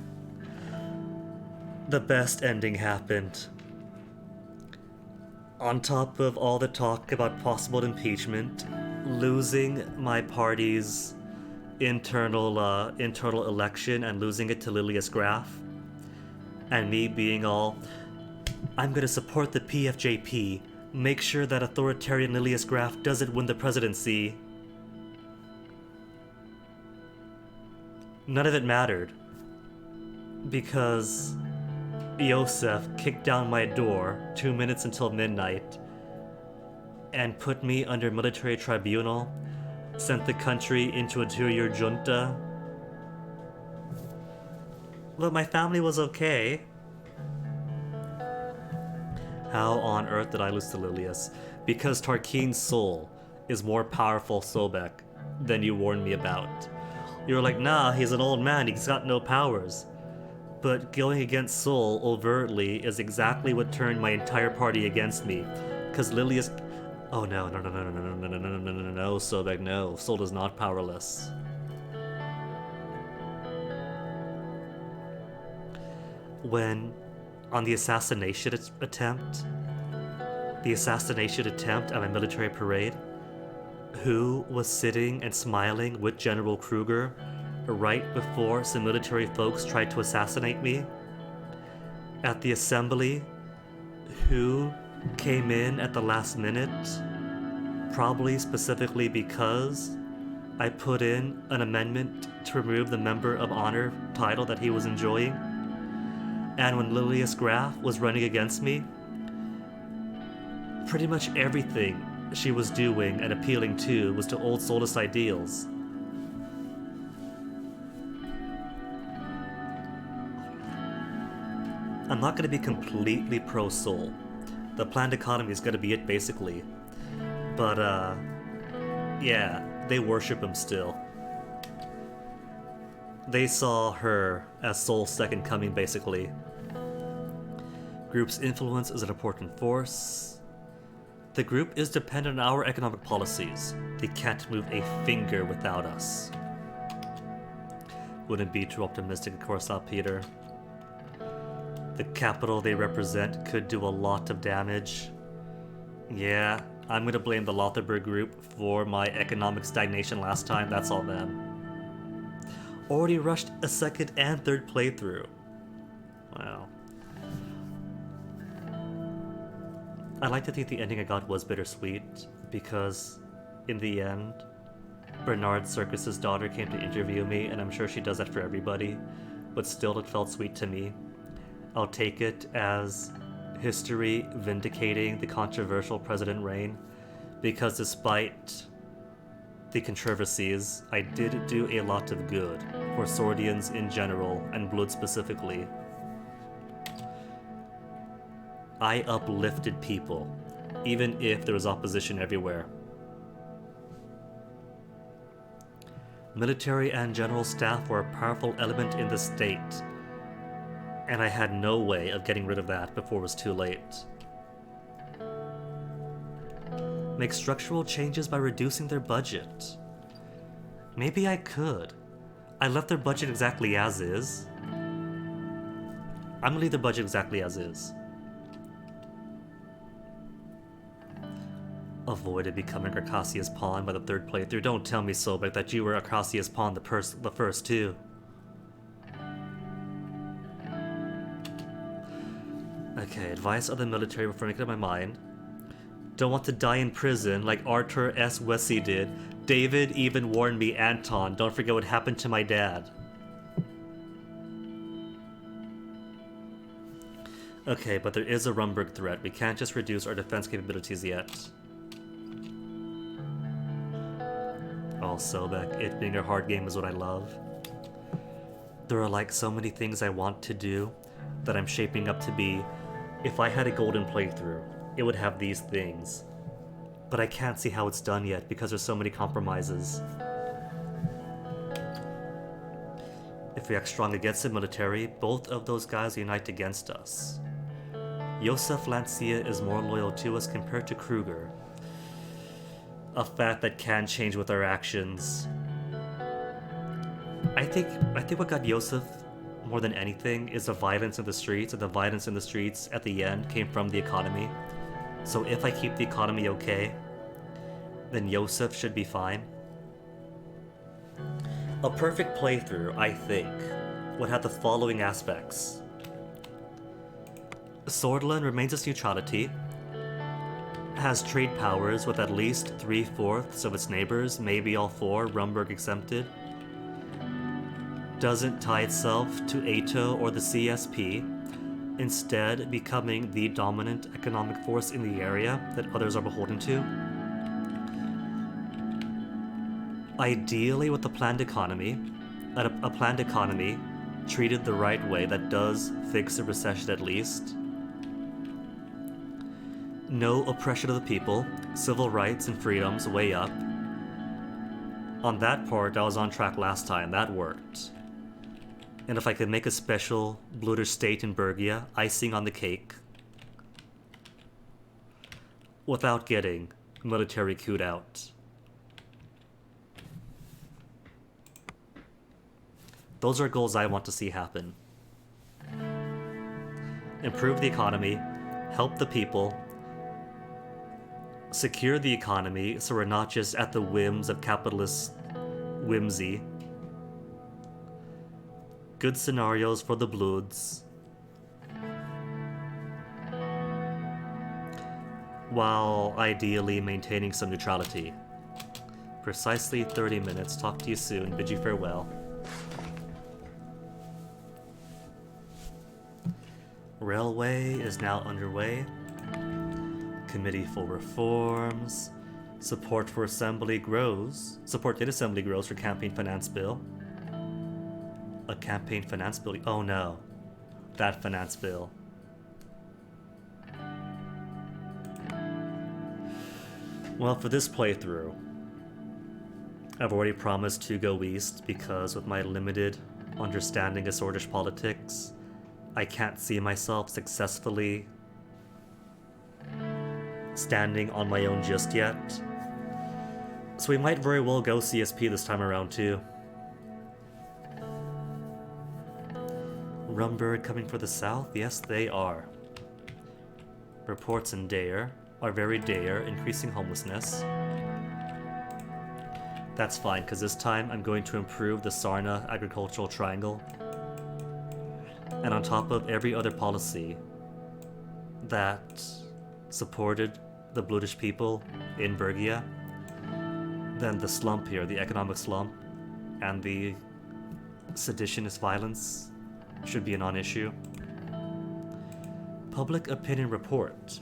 The best ending happened. On top of all the talk about possible impeachment, losing my party's internal election and losing it to Lilius Graf, and me being all, I'm gonna support the PFJP, make sure that authoritarian Lilius Graf doesn't win the presidency. None of it mattered, because Yosef kicked down my door 2 minutes until midnight and put me under military tribunal, sent the country into a 2-year junta. But my family was okay. How on earth did I lose to Lilius? Because Tarkin's soul is more powerful, Sobek, than you warned me about. You were like, nah, he's an old man, he's got no powers. But going against Soul overtly is exactly what turned my entire party against me. Because Lilius... Oh no, no, Sobek, no. Soul is not powerless. When, on the assassination attempt at my military parade, who was sitting and smiling with General Kruger right before some military folks tried to assassinate me? At the assembly, who came in at the last minute, probably specifically because I put in an amendment to remove the Member of Honor title that he was enjoying? And when Lilius Graf was running against me, pretty much everything she was doing and appealing to was to old Solus ideals. I'm not going to be completely pro-Soul. The planned economy is going to be it, basically. But, yeah, they worship him still. They saw her as Soul's second coming, basically. Group's influence is an important force. The group is dependent on our economic policies. They can't move a finger without us. Wouldn't be too optimistic, of course, not Peter. The capital they represent could do a lot of damage. Yeah, I'm gonna blame the Lotharberg group for my economic stagnation last time. That's all them. Already rushed a second and third playthrough. Wow. I like to think the ending I got was bittersweet, because in the end, Bernard Circus's daughter came to interview me, and I'm sure she does that for everybody, but still it felt sweet to me. I'll take it as history vindicating the controversial President reign, because despite the controversies, I did do a lot of good for Swordians in general, and Blood specifically. I uplifted people, even if there was opposition everywhere. Military and general staff were a powerful element in the state, and I had no way of getting rid of that before it was too late. Make structural changes by reducing their budget. Maybe I could. I left their budget exactly as is. I'm gonna leave their budget exactly as is. Avoided becoming Arcasia's pawn by the third playthrough. Don't tell me, Sobek, that you were Arcasia's pawn the first two. Okay, advice of the military before making up my mind. Don't want to die in prison like Arthur S. Wessey did. David even warned me, Anton, don't forget what happened to my dad. Okay, but there is a Rumberg threat. We can't just reduce our defense capabilities yet. Oh, Sobek, it being a hard game is what I love. There are like so many things I want to do that I'm shaping up to be. If I had a golden playthrough, it would have these things. But I can't see how it's done yet because there's so many compromises. If we act strong against the military, both of those guys unite against us. Josef Lancia is more loyal to us compared to Kruger. A fact that can change with our actions. I think what got Josef more than anything is the violence in the streets, and the violence in the streets at the end came from the economy. So if I keep the economy okay, then Josef should be fine. A perfect playthrough, I think, would have the following aspects. Swordland remains its neutrality, has trade powers with at least 3/4 of its neighbors, maybe all 4, Rumburg exempted, doesn't tie itself to ATO or the CSP, instead becoming the dominant economic force in the area that others are beholden to. Ideally with a planned economy, treated the right way that does fix the recession at least. No oppression of the people, civil rights and freedoms way up. On that part, I was on track last time, that worked. And if I could make a special Bluter state in Bergia, icing on the cake, without getting military couped out. Those are goals I want to see happen. Improve the economy, help the people, secure the economy so we're not just at the whims of capitalist whimsy. Good scenarios for the Bloods. While ideally maintaining some neutrality. Precisely 30 minutes. Talk to you soon. Bid you farewell. Railway is now underway. Committee for Reforms. Support for Assembly grows. Support did Assembly grows for Campaign Finance Bill. A Campaign Finance Bill? Oh no. That finance bill. Well, for this playthrough, I've already promised to go east because with my limited understanding of Swordish politics, I can't see myself successfully standing on my own just yet. So we might very well go CSP this time around too. Rumburg coming for the south? Yes, they are. Reports in Dare are very dire, increasing homelessness. That's fine, because this time I'm going to improve the Sarna agricultural triangle. And on top of every other policy that supported the Blutish people in Bergia, then the slump here, the economic slump, and the seditionist violence should be a non-issue. Public opinion report.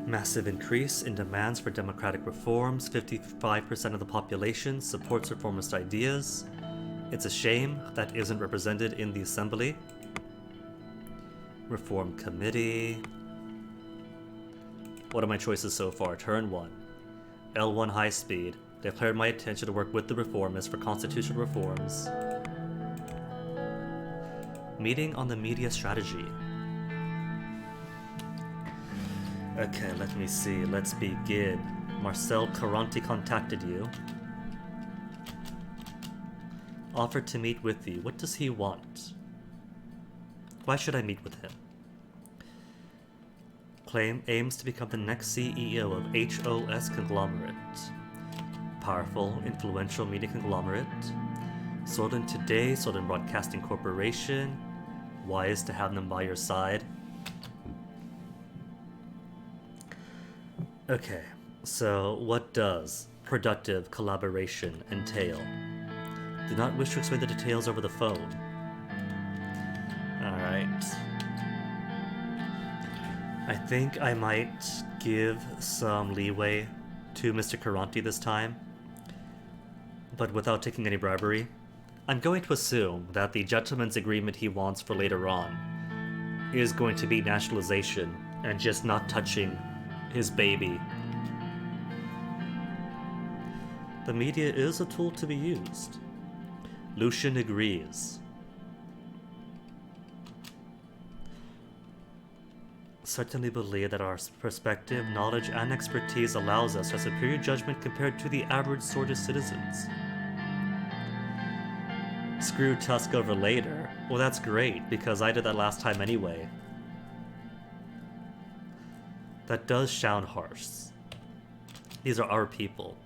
Massive increase in demands for democratic reforms. 55% of the population supports reformist ideas. It's a shame that isn't represented in the assembly. Reform committee. What are my choices so far? Turn 1. L1 high speed. Declared my intention to work with the reformists for constitutional reforms. Meeting on the media strategy. Okay, let me see. Let's begin. Marcel Caranti contacted you. Offered to meet with you. What does he want? Why should I meet with him? Claim aims to become the next CEO of HOS Conglomerate. Powerful, influential media conglomerate. Swordland Today, Swordland Broadcasting Corporation. Wise to have them by your side. Okay, so what does productive collaboration entail? Do not wish to explain the details over the phone. Alright. I think I might give some leeway to Mr. Caranti this time, but without taking any bribery. I'm going to assume that the gentleman's agreement he wants for later on is going to be nationalization and just not touching his baby. The media is a tool to be used. Lucian agrees. Certainly believe that our perspective, knowledge, and expertise allows us a superior judgment compared to the average sort of citizens. Screw Tusk over later. Well, that's great, because I did that last time anyway. That does sound harsh. These are our people.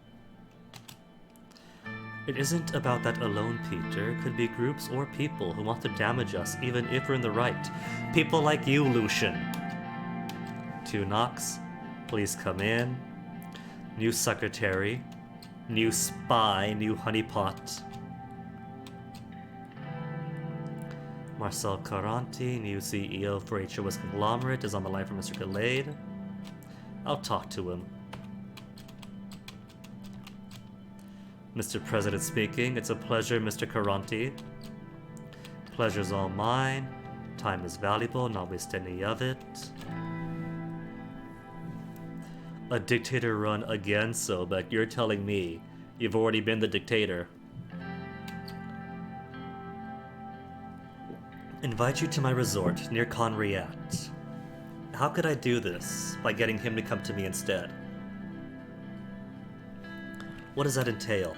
It isn't about that alone, Peter. It could be groups or people who want to damage us, even if we're in the right. People like you, Lucian. 2 knocks. Please come in. New secretary. New spy. New honeypot. Marcel Caranti, new CEO for HOS Conglomerate, is on the line for Mr. Gallade. I'll talk to him. Mr. President speaking. It's a pleasure, Mr. Caranti. Pleasure's all mine. Time is valuable, not waste any of it. A dictator run again, Sobek. You're telling me you've already been the dictator. Invite you to my resort near Conriat. How could I do this? By getting him to come to me instead. What does that entail?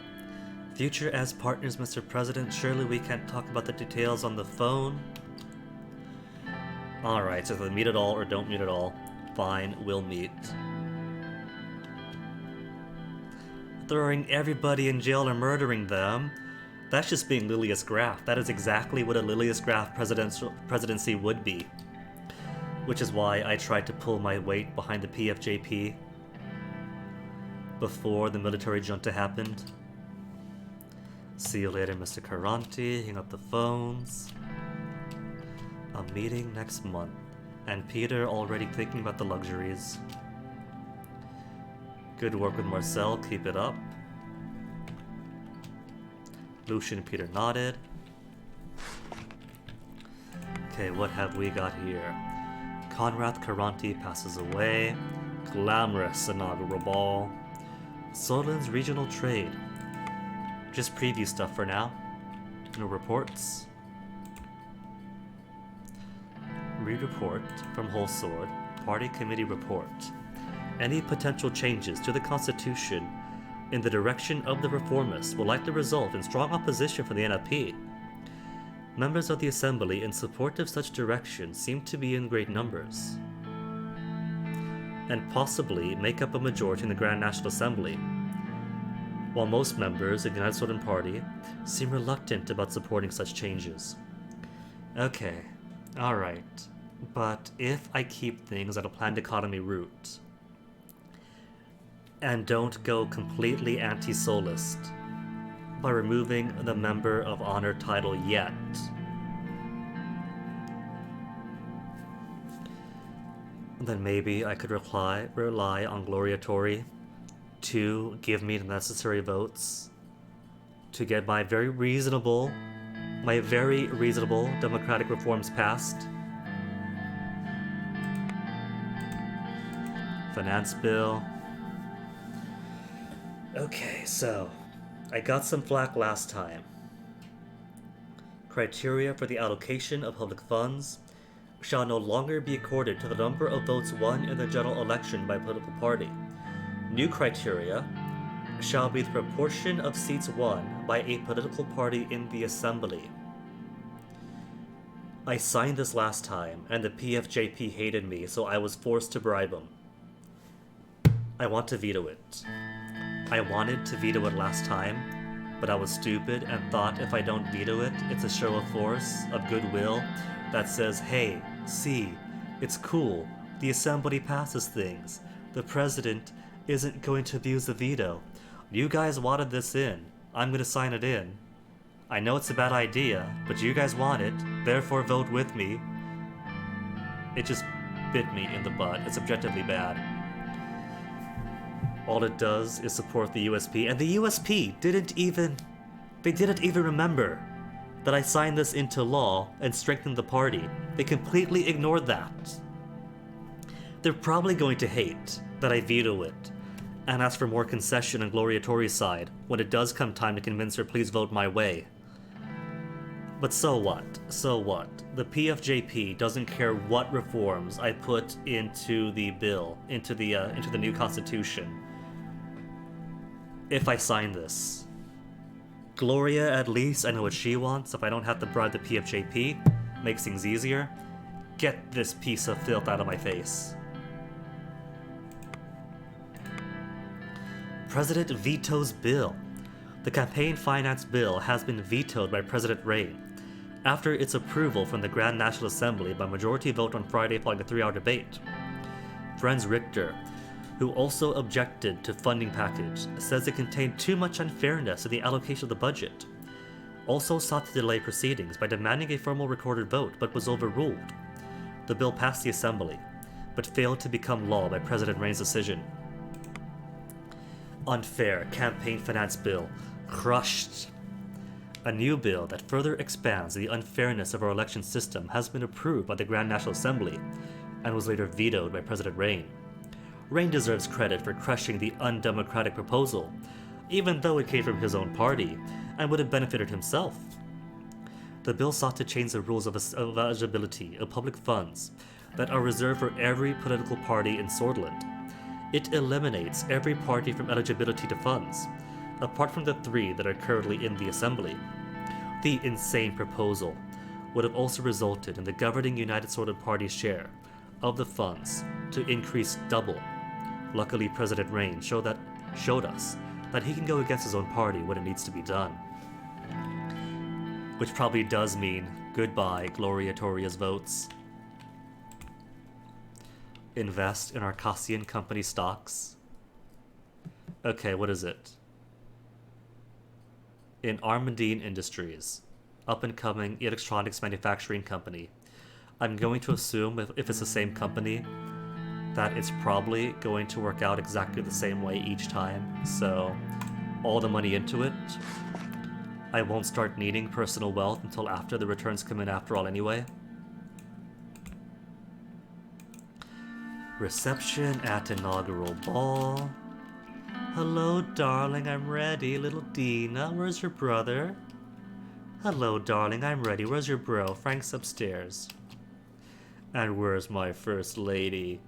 Future as partners, Mr. President. Surely we can't talk about the details on the phone? Alright, so either meet at all or don't meet at all. Fine, we'll meet. Throwing everybody in jail or murdering them? That's just being Lilius Graf. That is exactly what a Lilius Graf presidency would be. Which is why I tried to pull my weight behind the PFJP before the military junta happened. See you later, Mr. Caranti. Hang up the phones. A meeting next month. And Peter already thinking about the luxuries. Good work with Marcel. Keep it up. Lucian and Peter nodded. Okay, what have we got here? Conrad Caranti passes away. Glamorous inaugural ball. Solin's regional trade. Just preview stuff for now. No reports. Read report from Whole Sword. Party committee report. Any potential changes to the Constitution in the direction of the reformists will likely result in strong opposition from the NFP. Members of the Assembly in support of such direction seem to be in great numbers, and possibly make up a majority in the Grand National Assembly, while most members of the United Southern Party seem reluctant about supporting such changes. Okay, alright, but if I keep things at a planned economy route, and don't go completely anti-solist by removing the Member of Honor title yet, then maybe I could rely on Gloria Tori to give me the necessary votes to get my very reasonable democratic reforms passed. Finance bill. Okay, so I got some flack last time. Criteria for the allocation of public funds shall no longer be accorded to the number of votes won in the general election by a political party. New criteria shall be the proportion of seats won by a political party in the Assembly. I signed this last time, and the PFJP hated me, so I was forced to bribe them. I want to veto it. I wanted to veto it last time, but I was stupid and thought if I don't veto it, it's a show of force, of goodwill, that says, hey, see, it's cool, the Assembly passes things, the President isn't going to abuse the veto. You guys wanted this in, I'm going to sign it in. I know it's a bad idea, but you guys want it, therefore vote with me. It just bit me in the butt. It's objectively bad. All it does is support the USP, and the USP didn't even remember that I signed this into law and strengthened the party. They completely ignored that. They're probably going to hate that I veto it and ask for more concession on Gloria Tori's side when it does come time to convince her please vote my way. But so what? So what? The PFJP doesn't care what reforms I put into the bill, into the new constitution. If I sign this, Gloria, at least, I know what she wants. If I don't have to bribe the PFJP, makes things easier. Get this piece of filth out of my face. President vetoes bill. The campaign finance bill has been vetoed by President Rain after its approval from the Grand National Assembly by majority vote on Friday following a 3-hour debate. Franz Richter, who also objected to funding package, says it contained too much unfairness in the allocation of the budget. Also sought to delay proceedings by demanding a formal recorded vote, but was overruled. The bill passed the Assembly, but failed to become law by President Rain's decision. Unfair campaign finance bill crushed. A new bill that further expands the unfairness of our election system has been approved by the Grand National Assembly and was later vetoed by President Rain. Rain deserves credit for crushing the undemocratic proposal, even though it came from his own party and would have benefited himself. The bill sought to change the rules of eligibility of public funds that are reserved for every political party in Swordland. It eliminates every party from eligibility to funds, apart from the 3 that are currently in the Assembly. The insane proposal would have also resulted in the governing United Swordland Party's share of the funds to increase double. Luckily, President Rain showed us that he can go against his own party when it needs to be done. Which probably does mean goodbye, Gloria Toria's votes. Invest in our Cassian Company stocks. Okay, what is it? In Armandine Industries, up-and-coming electronics manufacturing company. I'm going to assume, if it's the same company, that it's probably going to work out exactly the same way each time, so all the money into it. I won't start needing personal wealth until after the returns come in after all anyway. Reception at inaugural ball. Hello, darling, I'm ready. Little Dina, where's your brother? Hello, darling, I'm ready. Where's your bro? Frank's upstairs. And where's my first lady?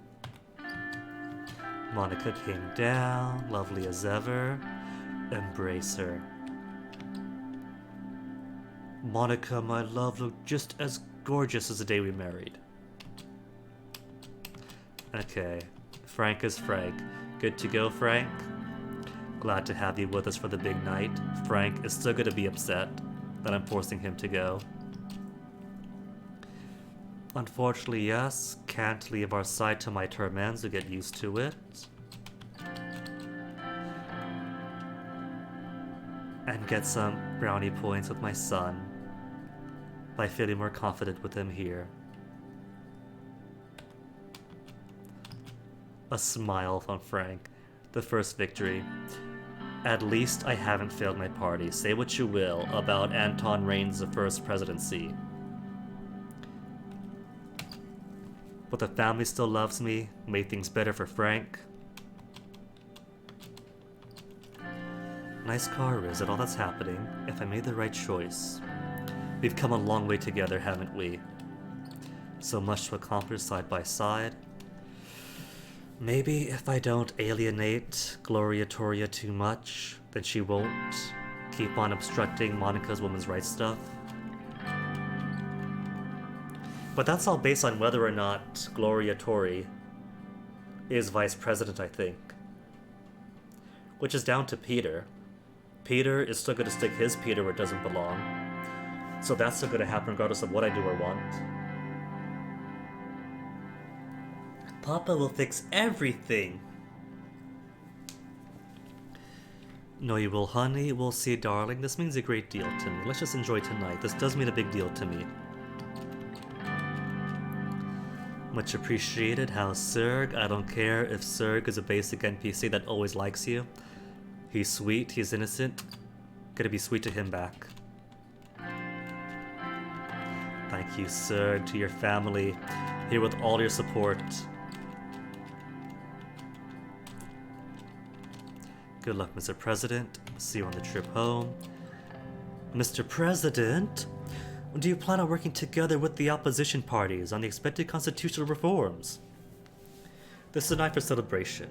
Monica came down, lovely as ever. Embrace her. Monica, my love, looked just as gorgeous as the day we married. Okay, Frank is Frank. Good to go, Frank? Glad to have you with us for the big night. Frank is still gonna be upset that I'm forcing him to go. Unfortunately, yes. Can't leave our side till my term ends to get used to it. And get some brownie points with my son by feeling more confident with him here. A smile from Frank. The first victory. At least I haven't failed my party. Say what you will about Anton Rain's first presidency. But the family still loves me, made things better for Frank. Nice car, is it all that's happening? If I made the right choice. We've come a long way together, haven't we? So much to accomplish side by side. Maybe if I don't alienate Gloria Toria too much, then she won't keep on obstructing Monica's women's rights stuff. But that's all based on whether or not Gloria Tori is vice president, I think. Which is down to Peter. Peter is still going to stick his Peter where it doesn't belong. So that's still going to happen regardless of what I do or want. Papa will fix everything. No, you will, honey. We'll see, darling. This means a great deal to me. Let's just enjoy tonight. This does mean a big deal to me. Much appreciated. How's Serg? I don't care if Serg is a basic NPC that always likes you. He's sweet. He's innocent. Gonna be sweet to him back. Thank you, sir, to your family, here with all your support. Good luck, Mr. President. See you on the trip home. Mr. President, do you plan on working together with the opposition parties on the expected constitutional reforms? This is a night for celebration.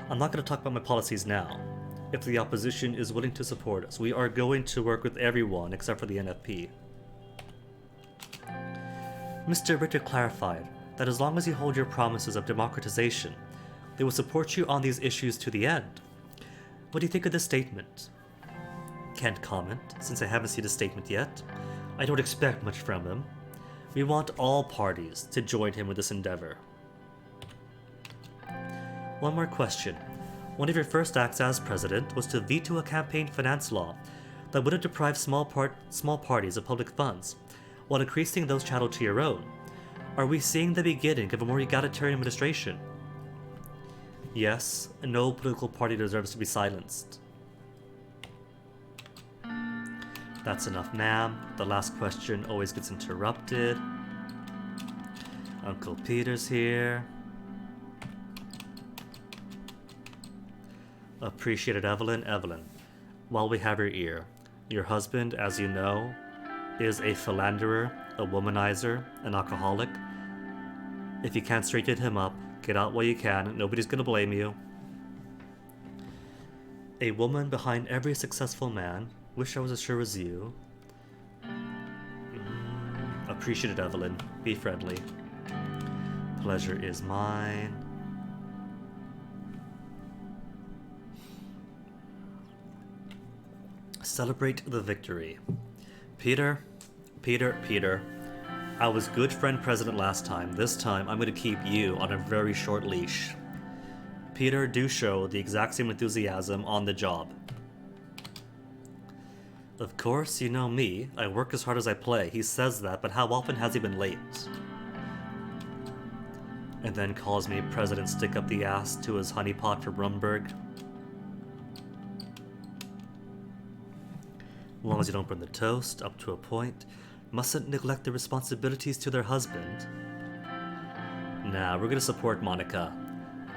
I'm not going to talk about my policies now. If the opposition is willing to support us, we are going to work with everyone except for the NFP. Mr. Richter clarified that as long as you hold your promises of democratization, they will support you on these issues to the end. What do you think of this statement? Can't comment, since I haven't seen the statement yet. I don't expect much from him. We want all parties to join him with this endeavor. One more question. One of your first acts as president was to veto a campaign finance law that would have deprived small parties of public funds, while increasing those channeled to your own. Are we seeing the beginning of a more egalitarian administration? Yes, no political party deserves to be silenced. That's enough, ma'am. The last question always gets interrupted. Uncle Peter's here. Appreciated Evelyn. Evelyn, while we have your ear, your husband, as you know, is a philanderer, a womanizer, an alcoholic. If you can't straighten him up, get out while you can. Nobody's gonna blame you. A woman behind every successful man. Wish I was as sure as you. Appreciated Evelyn. Be friendly. Pleasure is mine. Celebrate the victory. Peter. I was good friend president last time. This time, I'm going to keep you on a very short leash. Peter, do show the exact same enthusiasm on the job. Of course, you know me. I work as hard as I play. He says that, but how often has he been late? And then calls me President Stick Up the Ass to his honeypot from Rumberg. As long as you don't burn the toast, up to a point. Mustn't neglect their responsibilities to their husband. Nah, we're gonna support Monica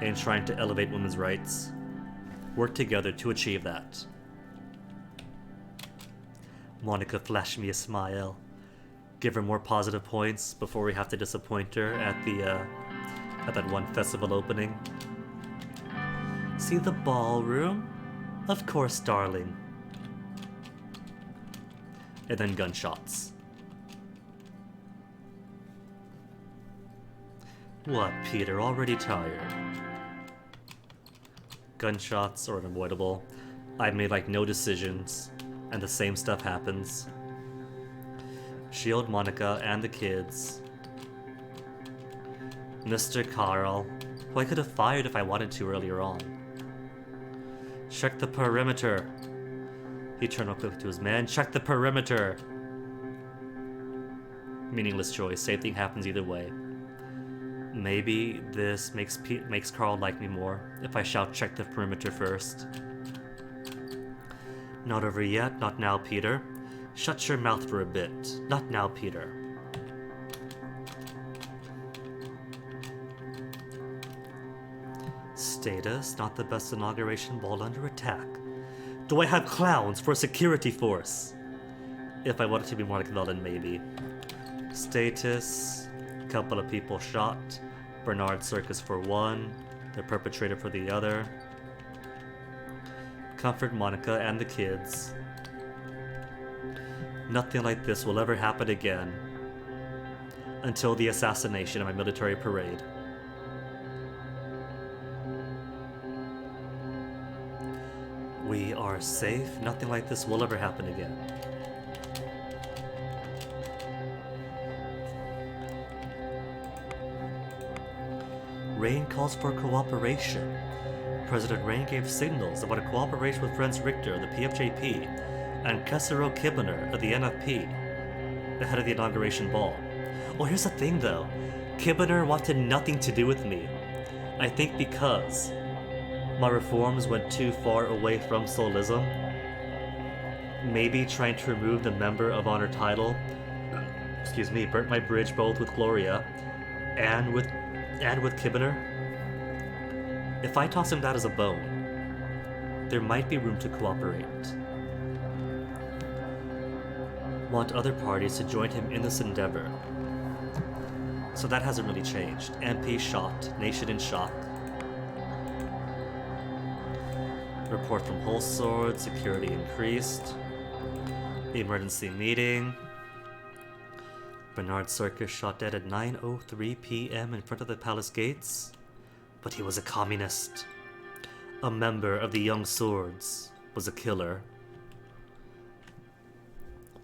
in trying to elevate women's rights. Work together to achieve that. Monica, flash me a smile. Give her more positive points before we have to disappoint her at that one festival opening. See the ballroom? Of course, darling. And then gunshots. What, Peter? Already tired? Gunshots are unavoidable. I've made like no decisions, and the same stuff happens. Shield Monica and the kids. Mr. Carl, who I could have fired if I wanted to earlier on. Check the perimeter. He turned real quick to his man. Check the perimeter. Meaningless choice. Same thing happens either way. Maybe this makes Carl like me more if I shout check the perimeter first. Not over yet. Not now, Peter. Shut your mouth for a bit. Not now, Peter. Status, not the best inauguration ball under attack. Do I have clowns for a security force? If I wanted to be more like Velen, maybe. Status, couple of people shot. Bernard Circus for one, the perpetrator for the other. Comfort Monica and the kids. Nothing like this will ever happen again until the assassination of my military parade. We are safe. Nothing like this will ever happen again. Rain calls for cooperation. President Rain gave signals about a cooperation with Friends Richter of the PFJP and Kessero Kibbener of the NFP ahead of the inauguration ball. Oh, here's the thing though. Kibbener wanted nothing to do with me. I think because my reforms went too far away from soulism. Maybe trying to remove the Member of Honor title excuse me, burnt my bridge both with Gloria and with Kibbener. If I toss him that as a bone, there might be room to cooperate. Want other parties to join him in this endeavor. So that hasn't really changed. MP shot, nation in shock. Report from Whole Sword, security increased. Emergency meeting. Bernard Circus shot dead at 9:03 p.m. in front of the palace gates. But he was a communist. A member of the Young Swords. Was a killer.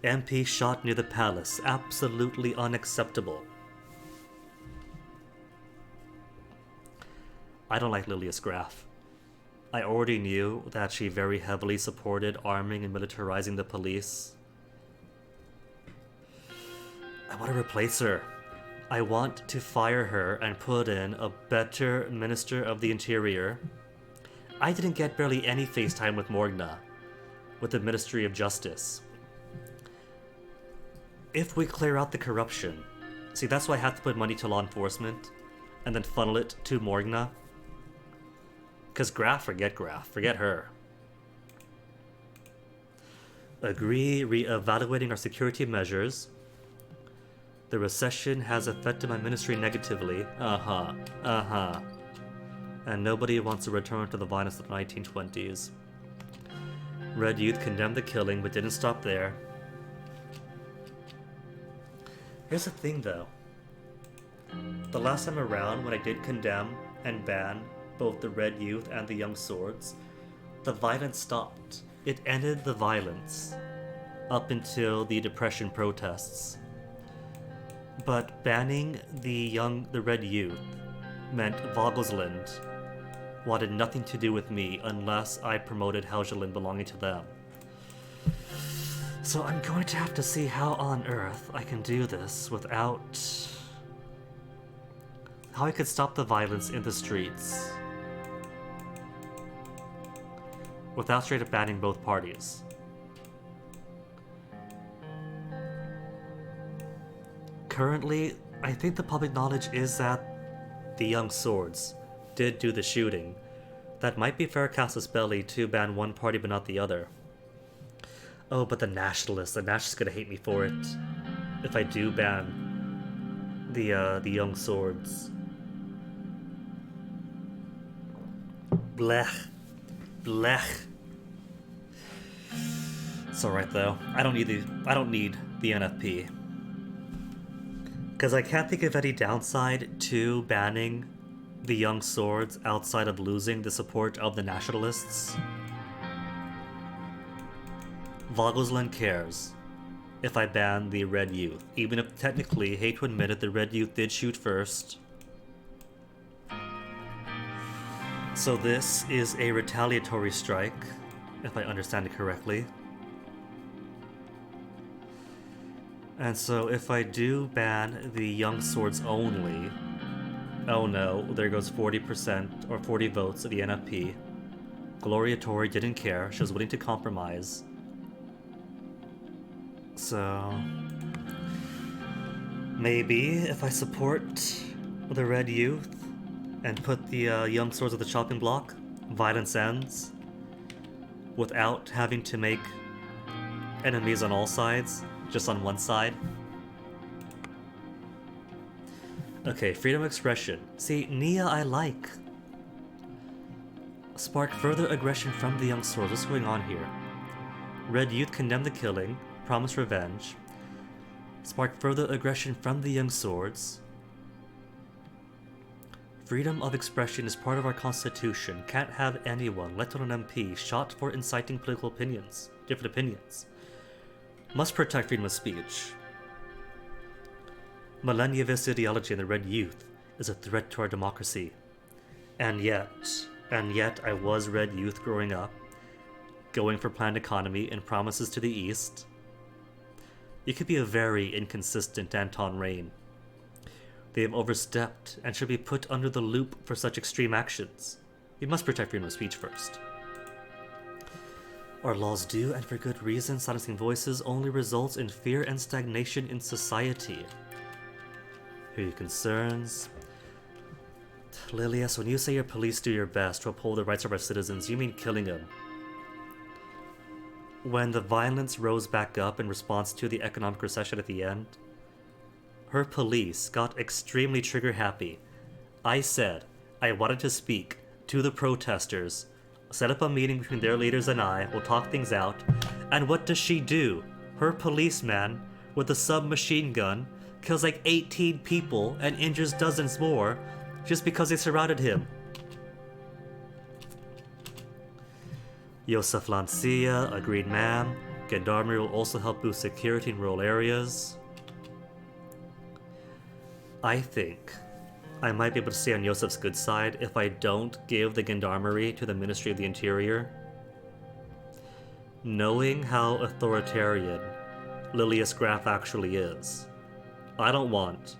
MP shot near the palace. Absolutely unacceptable. I don't like Lilius Graf. I already knew that she very heavily supported arming and militarizing the police. I want to replace her. I want to fire her and put in a better Minister of the Interior. I didn't get barely any FaceTime with Morgna, with the Ministry of Justice. If we clear out the corruption, see, that's why I have to put money to law enforcement and then funnel it to Morgna. Because Graf, forget her. Agree re-evaluating our security measures. The recession has affected my ministry negatively. And nobody wants to return to the violence of the 1920s. Red Youth condemned the killing, but didn't stop there. Here's the thing, though. The last time around, when I did condemn and ban both the Red Youth and the Young Swords, the violence stopped. It ended the violence up until the Depression protests. But banning the Red Youth meant Vogelsland wanted nothing to do with me unless I promoted Helgeland belonging to them. So I'm going to have to see how on earth I can do this without... how I could stop the violence in the streets without straight up banning both parties. Currently, I think the public knowledge is that the Young Swords did do the shooting. That might be fair casus belli to ban one party but not the other. Oh, but the Nationalists gonna hate me for it if I do ban the Young Swords. Blech. Blech. It's alright though. I don't need the NFP. Because I can't think of any downside to banning the Young Swords outside of losing the support of the Nationalists. Vogelsland cares if I ban the Red Youth, even if technically, hate to admit it, the Red Youth did shoot first. So this is a retaliatory strike, if I understand it correctly. And so if I do ban the Young Swords only, oh no, there goes 40% or 40 votes of the NFP. Gloria Tori didn't care, she was willing to compromise. So... maybe if I support the Red Youth and put the Young Swords at the chopping block, violence ends without having to make enemies on all sides, just on one side. Okay, freedom of expression. See, Nia I like. Spark further aggression from the Young Swords. What's going on here? Red Youth condemn the killing, promise revenge. Spark further aggression from the Young Swords. Freedom of expression is part of our constitution. Can't have anyone, let alone an MP, shot for inciting political opinions, different opinions. Must protect freedom of speech. Millennialist ideology in the Red Youth is a threat to our democracy. And yet I was Red Youth growing up, going for planned economy and promises to the East. You could be a very inconsistent Anton Rain. They have overstepped and should be put under the loop for such extreme actions. We must protect freedom of speech first. Our laws do, and for good reason. Silencing voices only results in fear and stagnation in society. Hear your concerns. Lilius, when you say your police do your best to uphold the rights of our citizens, you mean killing them. When the violence rose back up in response to the economic recession at the end, her police got extremely trigger happy. I said I wanted to speak to the protesters, set up a meeting between their leaders and I, we'll talk things out, and what does she do? Her policeman, with a submachine gun, kills like 18 people and injures dozens more just because they surrounded him. Yosef Lancia, agreed ma'am. Gendarmerie will also help boost security in rural areas. I think I might be able to stay on Yosef's good side if I don't give the Gendarmerie to the Ministry of the Interior. Knowing how authoritarian Lilius Graf actually is, I don't want.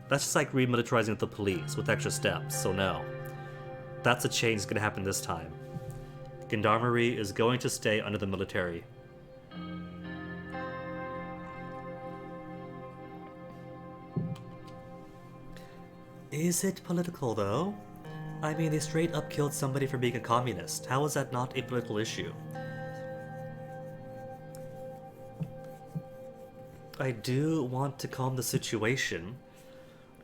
That's just like remilitarizing the police with extra steps, so no. That's a change that's gonna happen this time. Gendarmerie is going to stay under the military. Is it political, though? I mean, they straight up killed somebody for being a communist. How is that not a political issue? I do want to calm the situation,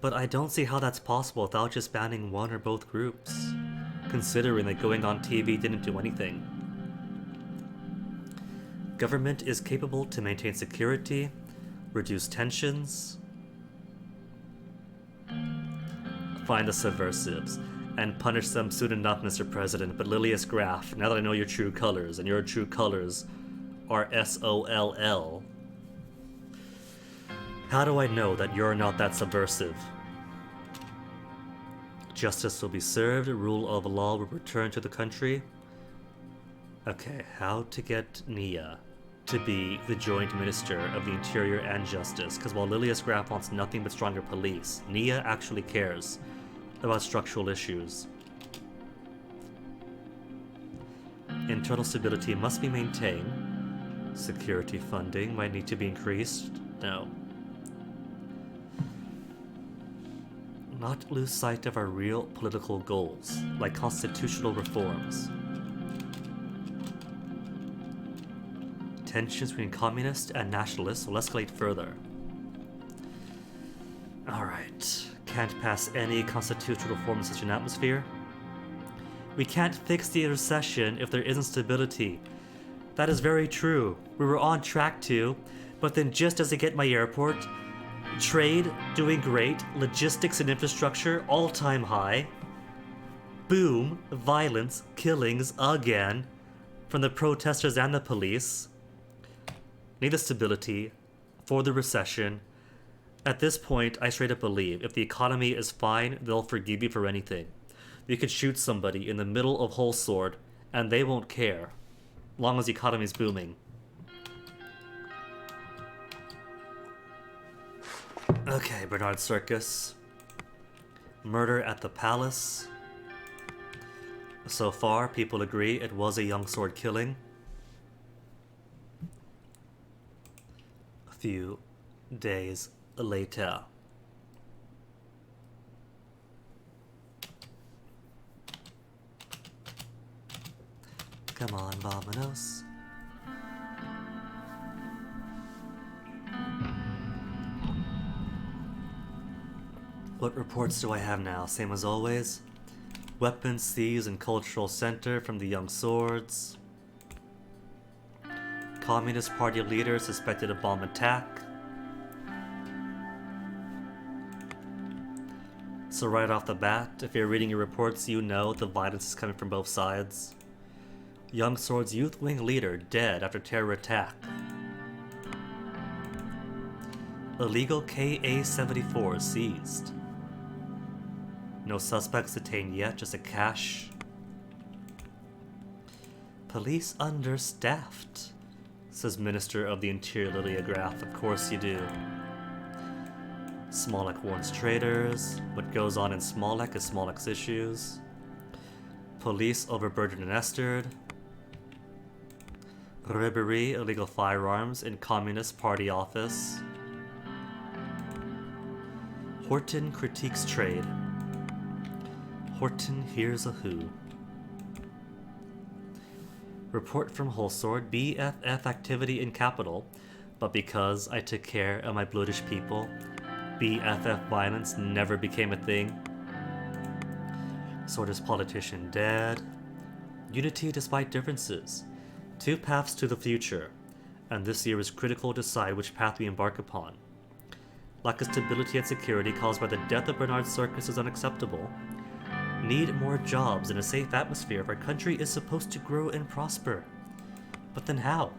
but I don't see how that's possible without just banning one or both groups, considering that going on TV didn't do anything. Government is capable to maintain security, reduce tensions, find the subversives, and punish them soon enough, Mr. President. But Lilius Graf, now that I know your true colors, and your true colors are SOLL, how do I know that you're not that subversive? Justice will be served, rule of law will return to the country. Okay, how to get Nia to be the joint minister of the Interior and Justice, because while Lilius Graf wants nothing but stronger police, Nia actually cares about structural issues. Internal stability must be maintained. Security funding might need to be increased. No. Not lose sight of our real political goals, like constitutional reforms. Tensions between communists and nationalists will escalate further. Alright, can't pass any constitutional reform in such an atmosphere. We can't fix the recession if there isn't stability. That is very true. We were on track to, but then just as I get my airport, trade doing great, logistics and infrastructure all-time high, boom, violence, killings again from the protesters and the police. Need the stability for the recession. At this point, I straight up believe if the economy is fine, they'll forgive you for anything. You could shoot somebody in the middle of Whole Sword and they won't care, long as the economy's booming. Okay, Bernard Circus. Murder at the palace. So far, people agree it was a young sword killing. A few days later. Come on, Vamonos. What reports do I have now? Same as always. Weapons seized in cultural center from the Young Swords. Communist Party leader suspected of bomb attack. So right off the bat, if you're reading your reports, you know the violence is coming from both sides. Young Swords youth wing leader dead after terror attack. Illegal KA-74 seized. No suspects detained yet, just a cache. Police understaffed, says Minister of the Interior Lilia Graf. Of course you do. Smollett warns traitors. What goes on in Smollett is Smollett's issues. Police overburdened and estered. Robbery, illegal firearms in Communist Party office. Horton critiques trade. Horton hears a who. Report from Holsword, BFF activity in capital, but because I took care of my Bloodish people, BFF violence never became a thing. Swordist politician dead. Unity despite differences. Two paths to the future, and this year is critical to decide which path we embark upon. Lack of stability and security caused by the death of Bernard Circus is unacceptable. Need more jobs in a safe atmosphere if our country is supposed to grow and prosper. But then how?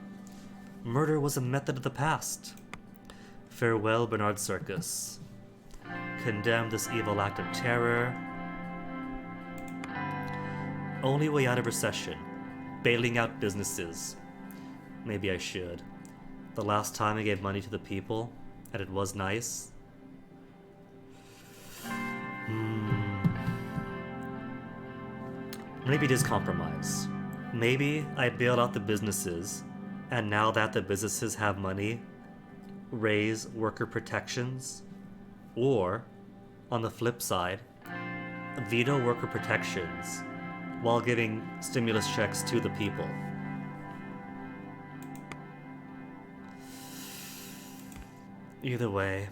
Murder was a method of the past. Farewell, Bernard Circus. Condemn this evil act of terror. Only way out of recession. Bailing out businesses. Maybe I should. The last time I gave money to the people, and it was nice. Maybe it is compromise. Maybe I bailed out the businesses, and now that the businesses have money, raise worker protections. Or, on the flip side, veto worker protections while giving stimulus checks to the people. Either way,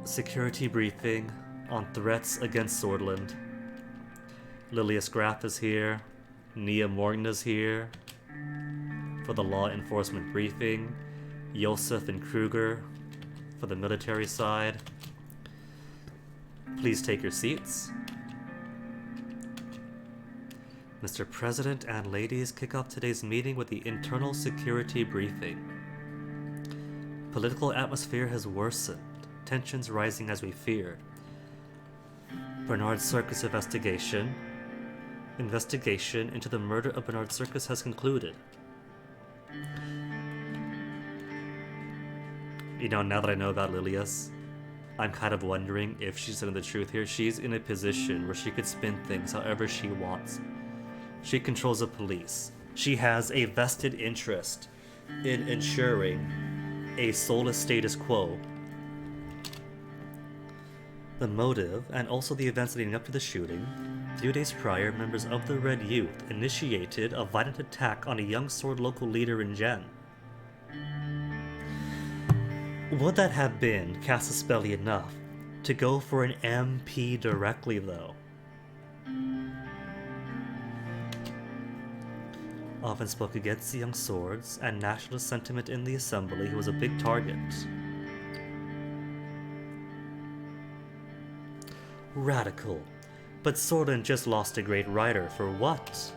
security briefing on threats against Swordland. Lilius Graff is here, Nia Morgan is here for the law enforcement briefing, Josef and Kruger for the military side. Please take your seats. Mr. President and ladies, kick off today's meeting with the internal security briefing. Political atmosphere has worsened, tensions rising as we feared. Bernard Circus investigation into the murder of Bernard Circus has concluded. You know, now that I know about Lilius, I'm kind of wondering if she's telling the truth here. She's in a position where she could spin things however she wants. She controls the police. She has a vested interest in ensuring a soulless status quo. The motive, and also the events leading up to the shooting, a few days prior, members of the Red Youth initiated a violent attack on a young sword local leader in Gen. Would that have been Casus-Belli enough to go for an MP directly, though? Often spoke against the young swords and nationalist sentiment in the assembly, who was a big target. Radical. But Swordland just lost a great writer, for what?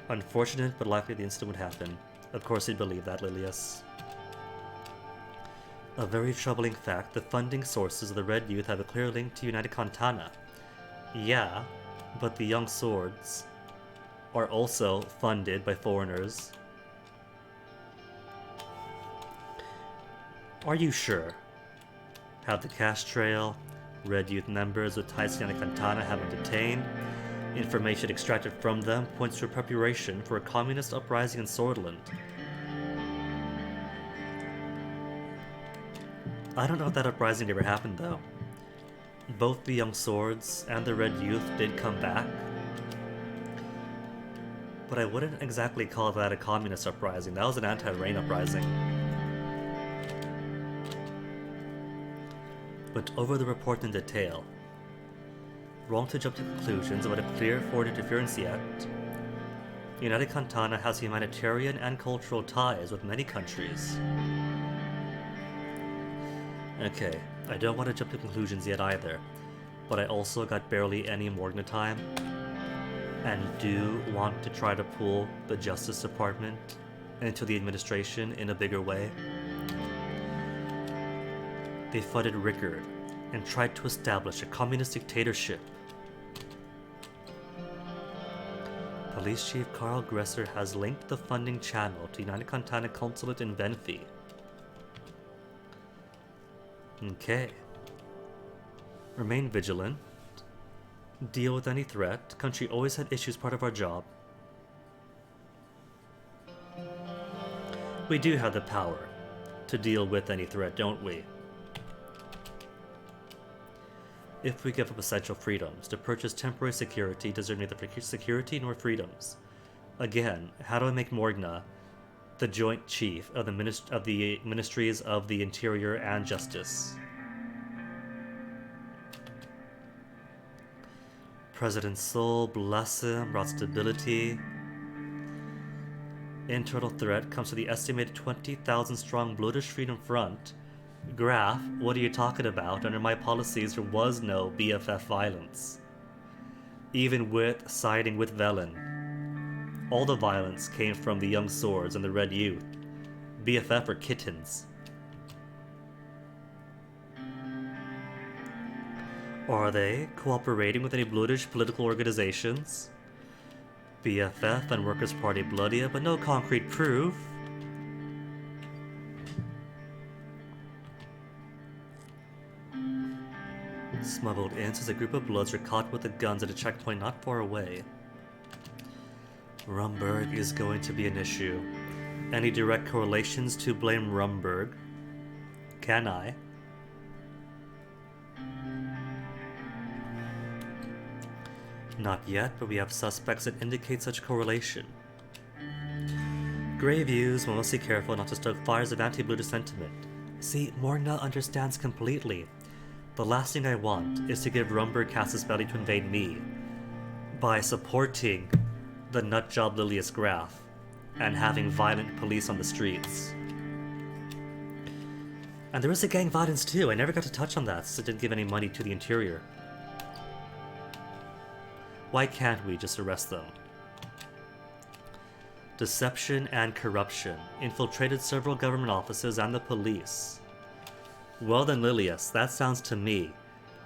Unfortunate, but likely the incident would happen. Of course he'd believe that, Lilius. A very troubling fact, the funding sources of the Red Youth have a clear link to United Cantana. Yeah, but the young swords are also funded by foreigners. Are you sure? Have the cash trail, Red Youth members with ties to United Cantana have been detained. Information extracted from them points to a preparation for a communist uprising in Swordland. I don't know if that uprising ever happened, though. Both the young swords and the Red Youth did come back, but I wouldn't exactly call that a communist uprising. That was an anti-Rain uprising. Went over the report in detail. Wrong to jump to conclusions about a clear foreign interference yet. United Cantana has humanitarian and cultural ties with many countries. Okay, I don't want to jump to conclusions yet either, but I also got barely any Morgan time, and do want to try to pull the Justice Department into the administration in a bigger way. They funded Rickard and tried to establish a communist dictatorship. Police Chief Carl Gresser has linked the funding channel to United Cantana Consulate in Benfi. Okay. Remain vigilant. Deal with any threat. Country always had issues, part of our job. We do have the power to deal with any threat, don't we? If we give up essential freedoms to purchase temporary security, does there neither security nor freedoms? Again, how do I make Morgna the Joint Chief of the Ministries of the Interior and Justice? President Sol, bless him, brought stability. Internal threat comes to the estimated 20,000 strong Bloodish Freedom Front. Graf, what are you talking about? Under my policies, there was no BFF violence. Even with siding with Velen. All the violence came from the young swords and the red youth. BFF are kittens. Are they cooperating with any Bloodish political organizations? BFF and Workers' Party Bloodia, but no concrete proof. Smuggled in as a group of Bloods are caught with the guns at a checkpoint not far away. Rumberg is going to be an issue. Any direct correlations to blame Rumberg? Can I? Not yet, but we have suspects that indicate such correlation. Grey views, but mostly careful not to stoke fires of anti-Bloodish sentiment. See, Morgna understands completely. The last thing I want is to give Rumberg casus belli to invade me by supporting the nutjob Lilius Graf and having violent police on the streets. And there is a gang violence too. I never got to touch on that since it didn't give any money to the interior. Why can't we just arrest them? Deception and corruption infiltrated several government offices and the police. Well then, Lilius, that sounds to me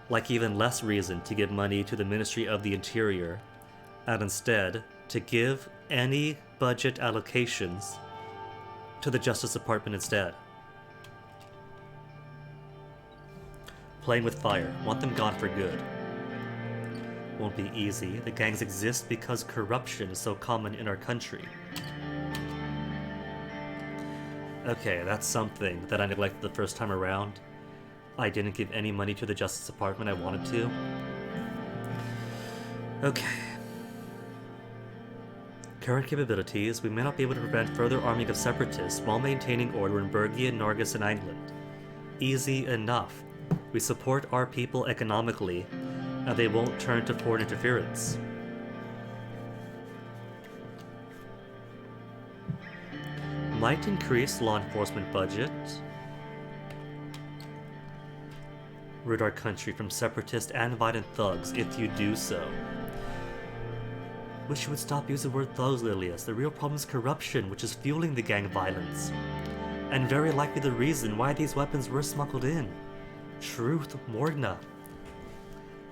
like even less reason to give money to the Ministry of the Interior, and instead to give any budget allocations to the Justice Department instead. Playing with fire, want them gone for good. Won't be easy. The gangs exist because corruption is so common in our country. Okay, that's something that I neglected the first time around. I didn't give any money to the Justice Department I wanted to. Okay. Current capabilities, we may not be able to prevent further arming of separatists while maintaining order in Bergia, Nargis, and England. Easy enough. We support our people economically, and they won't turn to foreign interference. Might increase law enforcement budget. Rid our country from separatist and violent thugs if you do so. Wish you would stop using the word thugs, Lilius. The real problem is corruption, which is fueling the gang violence. And very likely the reason why these weapons were smuggled in. Truth, Morgna.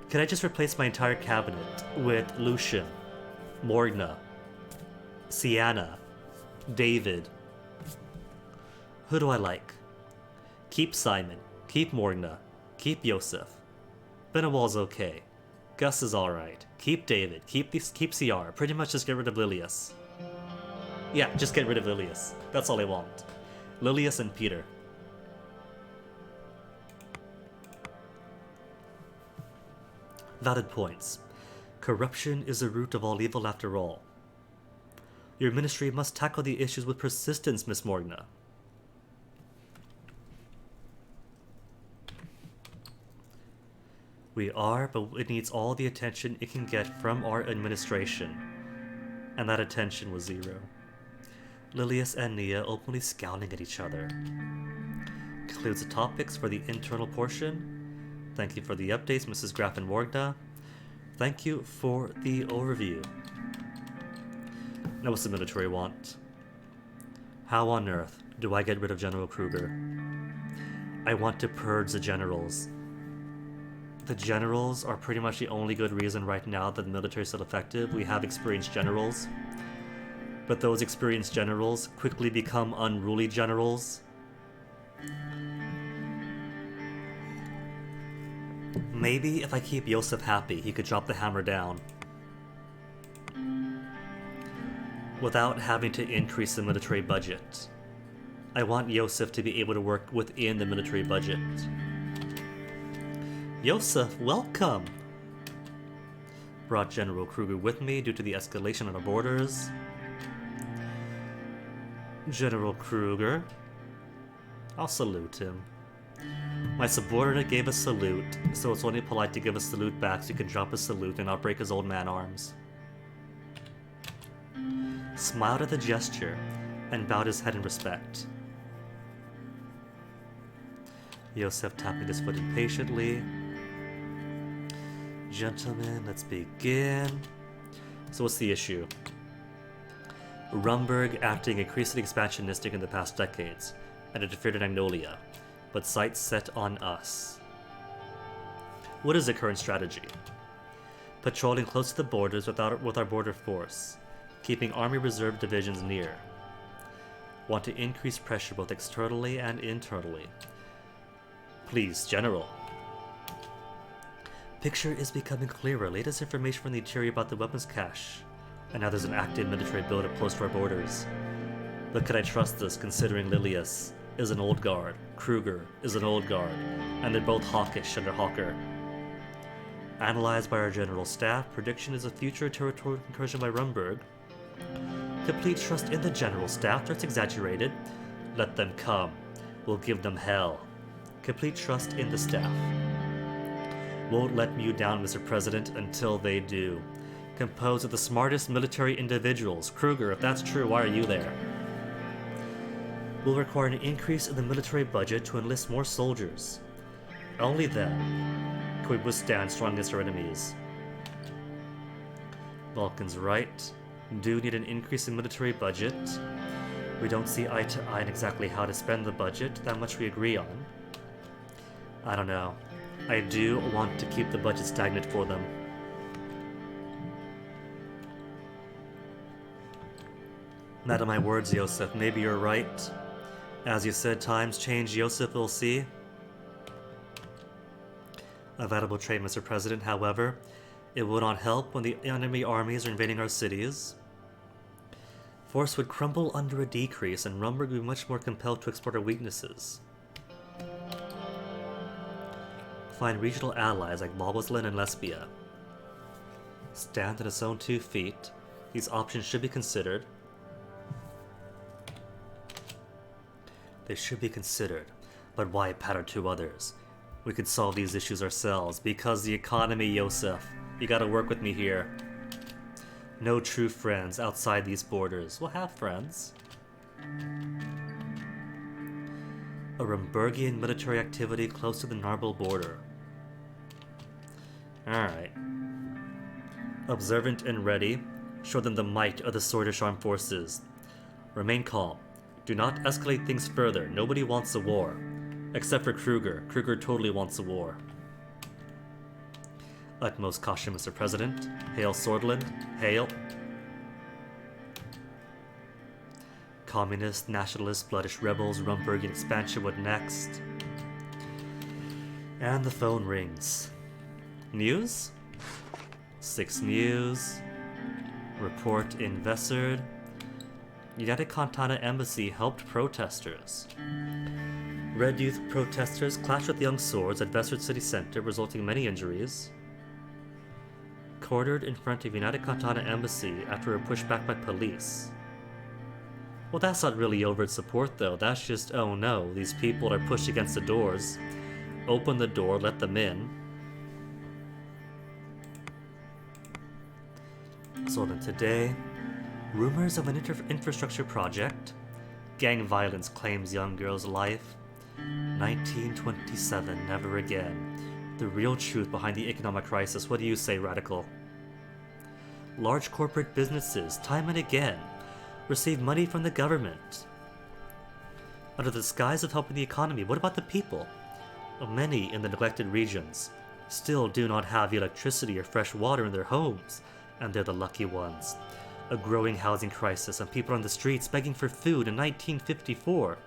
Could I just replace my entire cabinet with Lucian, Morgna, Sienna, David? Who do I like? Keep Simon, keep Morgna, keep Yosef. Benawal's okay. Gus is alright. Keep David, keep CR. Pretty much just get rid of Lilius. Yeah, just get rid of Lilius. That's all I want. Lilius and Peter. Valid points. Corruption is the root of all evil after all. Your ministry must tackle the issues with persistence, Miss Morgna. We are, but it needs all the attention it can get from our administration. And that attention was zero. Lilius and Nia openly scowling at each other. Concludes the topics for the internal portion. Thank you for the updates, Mrs. Graf and Morgna. Thank you for the overview. Now what's the military want? How on earth do I get rid of General Kruger? I want to purge the generals. The generals are pretty much the only good reason right now that the military is still effective. We have experienced generals, but those experienced generals quickly become unruly generals. Maybe if I keep Yosef happy, he could drop the hammer down without having to increase the military budget. I want Yosef to be able to work within the military budget. Yosef, welcome! Brought General Kruger with me due to the escalation on our borders. General Kruger. I'll salute him. My subordinate gave a salute, so it's only polite to give a salute back so you can drop a salute and not break his old man arms. Smiled at the gesture and bowed his head in respect. Yosef tapping his foot impatiently. Gentlemen, let's begin. So what's the issue? Rumberg acting increasingly expansionistic in the past decades, and interfered in Agnolia, but sights set on us. What is the current strategy? Patrolling close to the borders with our border force, keeping Army Reserve divisions near. Want to increase pressure both externally and internally. Please, General. Picture is becoming clearer. Latest information from the interior about the weapons cache. And now there's an active military buildup close to our borders. But could I trust this, considering Lilius is an old guard, Kruger is an old guard, and they're both hawkish under Hawker. Analyzed by our general staff, prediction is a future territorial incursion by Rumberg. Complete trust in the general staff, that's exaggerated. Let them come. We'll give them hell. Complete trust in the staff. Won't let you down, Mr. President, until they do. Composed of the smartest military individuals. Kruger, if that's true, why are you there? Will require an increase in the military budget to enlist more soldiers. Only then can we withstand strong against our enemies. Vulcan's right. Do need an increase in military budget. We don't see eye to eye on exactly how to spend the budget. That much we agree on. I don't know. I do want to keep the budget stagnant for them. Not in my words, Yosef. Maybe you're right. As you said, times change, Yosef, we'll see. A valuable trait, Mr. President. However, it would not help when the enemy armies are invading our cities. Force would crumble under a decrease, and Rumberg would be much more compelled to exploit our weaknesses. Find regional allies like Balbazlin and Lesbia. Stand on its own 2 feet. These options should be considered. They should be considered, but why patter to others? We could solve these issues ourselves, because the economy, Yosef. You gotta work with me here. No true friends outside these borders. We'll have friends. A Rumbergian military activity close to the Narbel border. Alright. Observant and ready. Show them the might of the Swordish armed forces. Remain calm. Do not escalate things further. Nobody wants a war. Except for Kruger. Kruger totally wants a war. Utmost caution, Mr. President. Hail Swordland. Hail. Communist, nationalist, bloodish rebels, Rumbergian expansion, what next? And the phone rings. News? 6 News. Report in Vessard. United Contana Embassy helped protesters. Red Youth protesters clashed with Young Swords at Vessard City Center, resulting in many injuries. Quartered in front of United Contana Embassy after a pushback by police. Well, that's not really overt support, though. That's just, oh no, these people are pushed against the doors. Open the door, let them in. So then today, rumors of an infrastructure project. Gang violence claims young girl's life. 1927, never again. The real truth behind the economic crisis. What do you say, Radical? Large corporate businesses, time and again, receive money from the government under the disguise of helping the economy. What about the people? Many in the neglected regions still do not have electricity or fresh water in their homes, and they're the lucky ones. A growing housing crisis and people on the streets begging for food in 1954.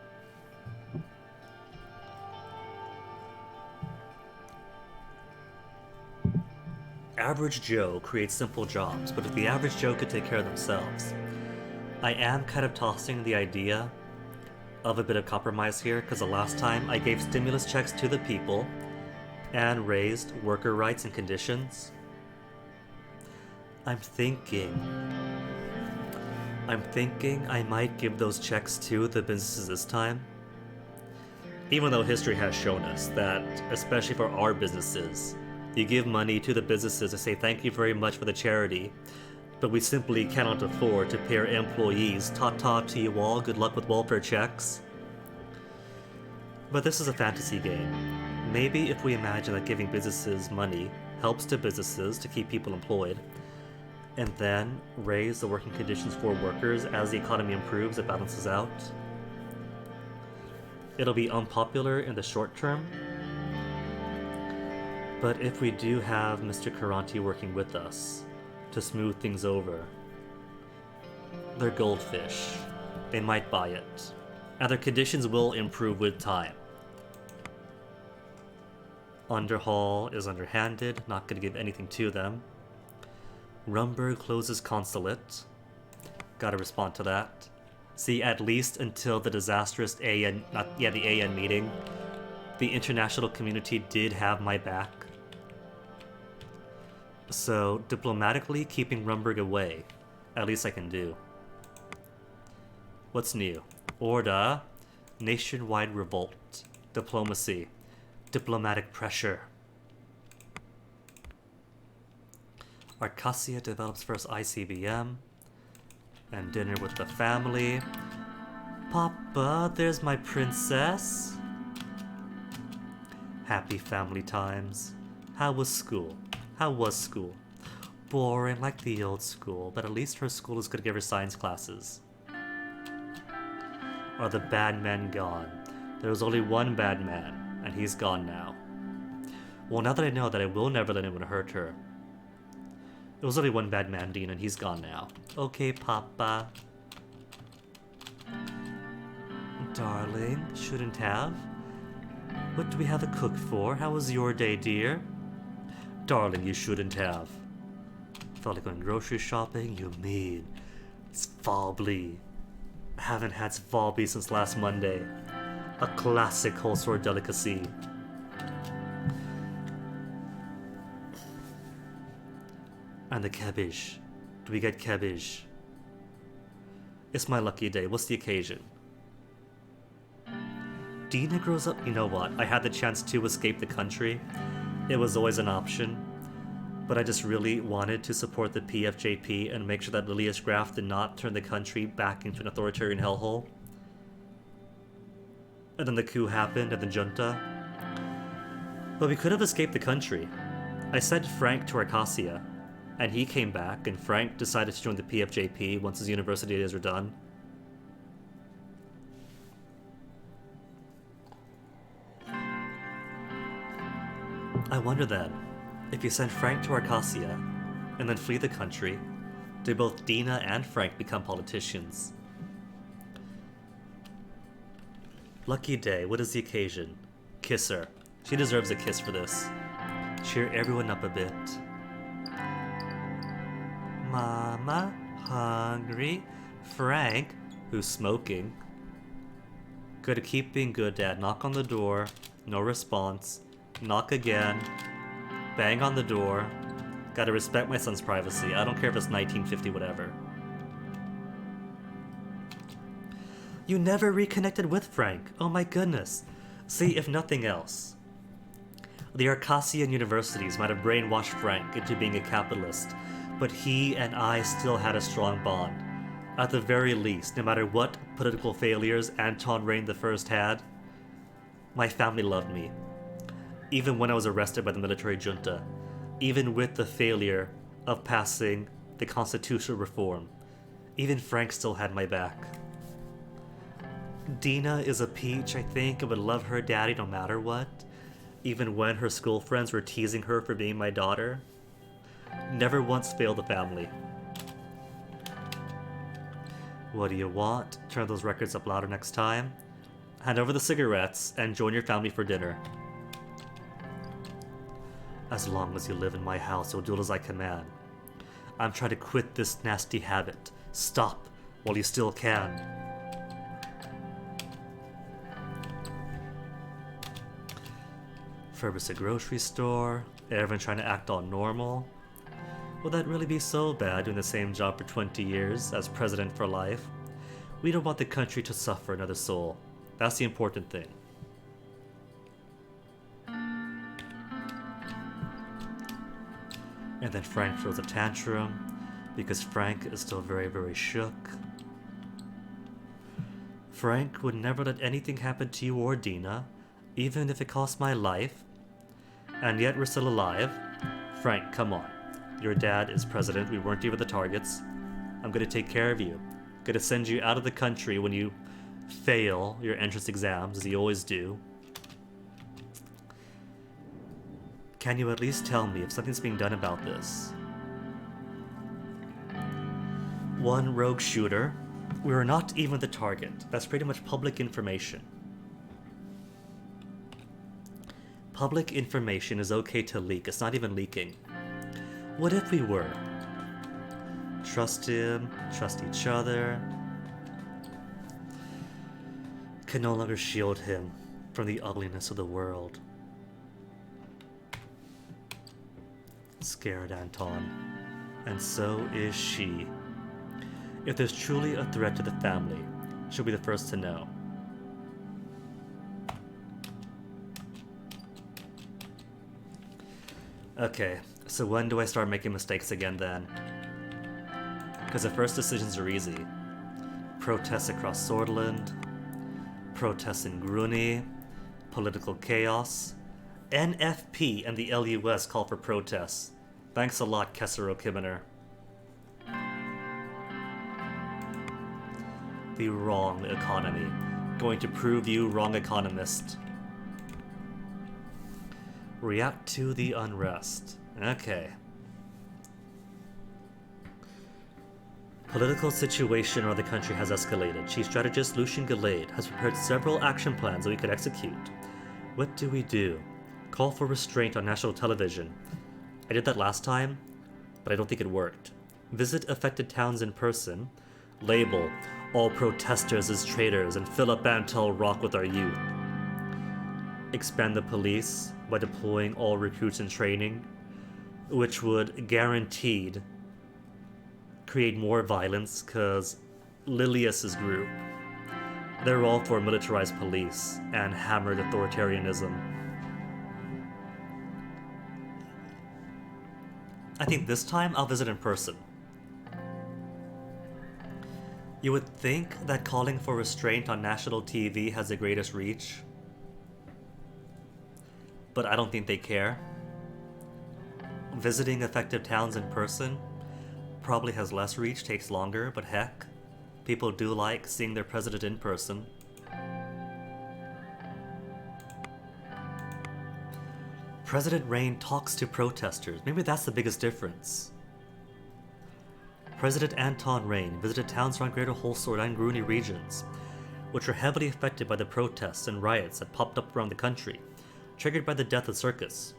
Average Joe creates simple jobs, but if the average Joe could take care of themselves. I am kind of tossing the idea of a bit of compromise here, because the last time I gave stimulus checks to the people and raised worker rights and conditions. I'm thinking I might give those checks to the businesses this time. Even though history has shown us that, especially for our businesses, you give money to the businesses to say thank you very much for the charity, but we simply cannot afford to pay our employees. Ta-ta to you all, good luck with welfare checks. But this is a fantasy game. Maybe if we imagine that giving businesses money helps to businesses to keep people employed, and then raise the working conditions for workers as the economy improves, it balances out. It'll be unpopular in the short term, but if we do have Mr. Karanti working with us to smooth things over, they're goldfish. They might buy it, and their conditions will improve with time. Underhall is underhanded, not going to give anything to them. Rumberg closes consulate. Gotta respond to that. See, at least until the disastrous the AN meeting, the international community did have my back. So, diplomatically keeping Rumberg away, at least I can do. What's new? Orda, nationwide revolt, diplomacy, diplomatic pressure. Arcasia develops first ICBM. And dinner with the family. Papa, there's my princess. Happy family times. How was school? Boring like the old school, but at least her school is gonna give her science classes. Are the bad men gone? There was only one bad man, and he's gone now. Well, now that I know that I will never let anyone hurt her. There was only one bad man, Dean, and he's gone now. Okay, Papa. Darling, shouldn't have. What do we have to cook for? How was your day, dear? Darling, you shouldn't have. Felt like going grocery shopping? You mean Svalbli. I haven't had Svalbli since last Monday. A classic whole sword delicacy. And the cabbage. Do we get cabbage? It's my lucky day. What's the occasion? Dina grows up. You know what? I had the chance to escape the country. It was always an option. But I just really wanted to support the PFJP and make sure that Lilias Graf did not turn the country back into an authoritarian hellhole. And then the coup happened and the junta. But we could have escaped the country. I sent Frank to Arcasia. And he came back, and Frank decided to join the PFJP once his university days were done. I wonder then, if you send Frank to Arcasia, and then flee the country, do both Dina and Frank become politicians? Lucky day, what is the occasion? Kiss her. She deserves a kiss for this. Cheer everyone up a bit. Mama, hungry. Frank, who's smoking. Gotta keep being good, Dad. Knock on the door. No response. Knock again. Bang on the door. Gotta respect my son's privacy. I don't care if it's 1950 whatever. You never reconnected with Frank. Oh my goodness. See, if nothing else, the Arcasian universities might have brainwashed Frank into being a capitalist, but he and I still had a strong bond. At the very least, no matter what political failures Anton Reign I had, my family loved me. Even when I was arrested by the military junta, even with the failure of passing the constitutional reform, even Frank still had my back. Dina is a peach, I think, and would love her daddy no matter what, even when her school friends were teasing her for being my daughter. Never once failed the family. What do you want? Turn those records up louder next time. Hand over the cigarettes and join your family for dinner. As long as you live in my house, I'll do as I command. I'm trying to quit this nasty habit. Stop while you still can. refurbish a grocery store, everyone trying to act all normal. Will that really be so bad doing the same job for 20 years as president for life? We don't want the country to suffer another soul. That's the important thing. And then Frank throws a tantrum because Frank is still very, very shook. Frank would never let anything happen to you or Dina, even if it cost my life. And yet we're still alive. Frank, come on. Your dad is president. We weren't even the targets. I'm gonna take care of you. Gonna send you out of the country when you fail your entrance exams, as you always do. Can you at least tell me if something's being done about this? One rogue shooter. We were not even the target. That's pretty much public information. Public information is okay to leak. It's not even leaking. What if we were? Trust him, trust each other. Can no longer shield him from the ugliness of the world. Scared Anton. And so is she. If there's truly a threat to the family, she'll be the first to know. Okay, so when do I start making mistakes again then? Because the first decisions are easy. Protests across Swordland, protests in Gruni, political chaos. NFP and the LUS call for protests. Thanks a lot, Kessero Kimmener. The wrong economy. Going to prove you wrong, economist. React to the unrest. Okay. Political situation around the country has escalated. Chief strategist Lucian Gallade has prepared several action plans that we could execute. What do we do? Call for restraint on national television. I did that last time, but I don't think it worked. Visit affected towns in person. Label all protesters as traitors and fill up Bantel Rock with our youth. Expand the police by deploying all recruits in training, which would guaranteed create more violence because Lilius's group, they're all for militarized police and hammered authoritarianism. I think this time I'll visit in person. You would think that calling for restraint on national TV has the greatest reach, but I don't think they care. Visiting affected towns in person probably has less reach, takes longer, but heck, people do like seeing their president in person. President Rain talks to protesters. Maybe that's the biggest difference. President Anton Rain visited towns around Greater Holsword and Gruni regions, which were heavily affected by the protests and riots that popped up around the country, triggered by the death of Circus.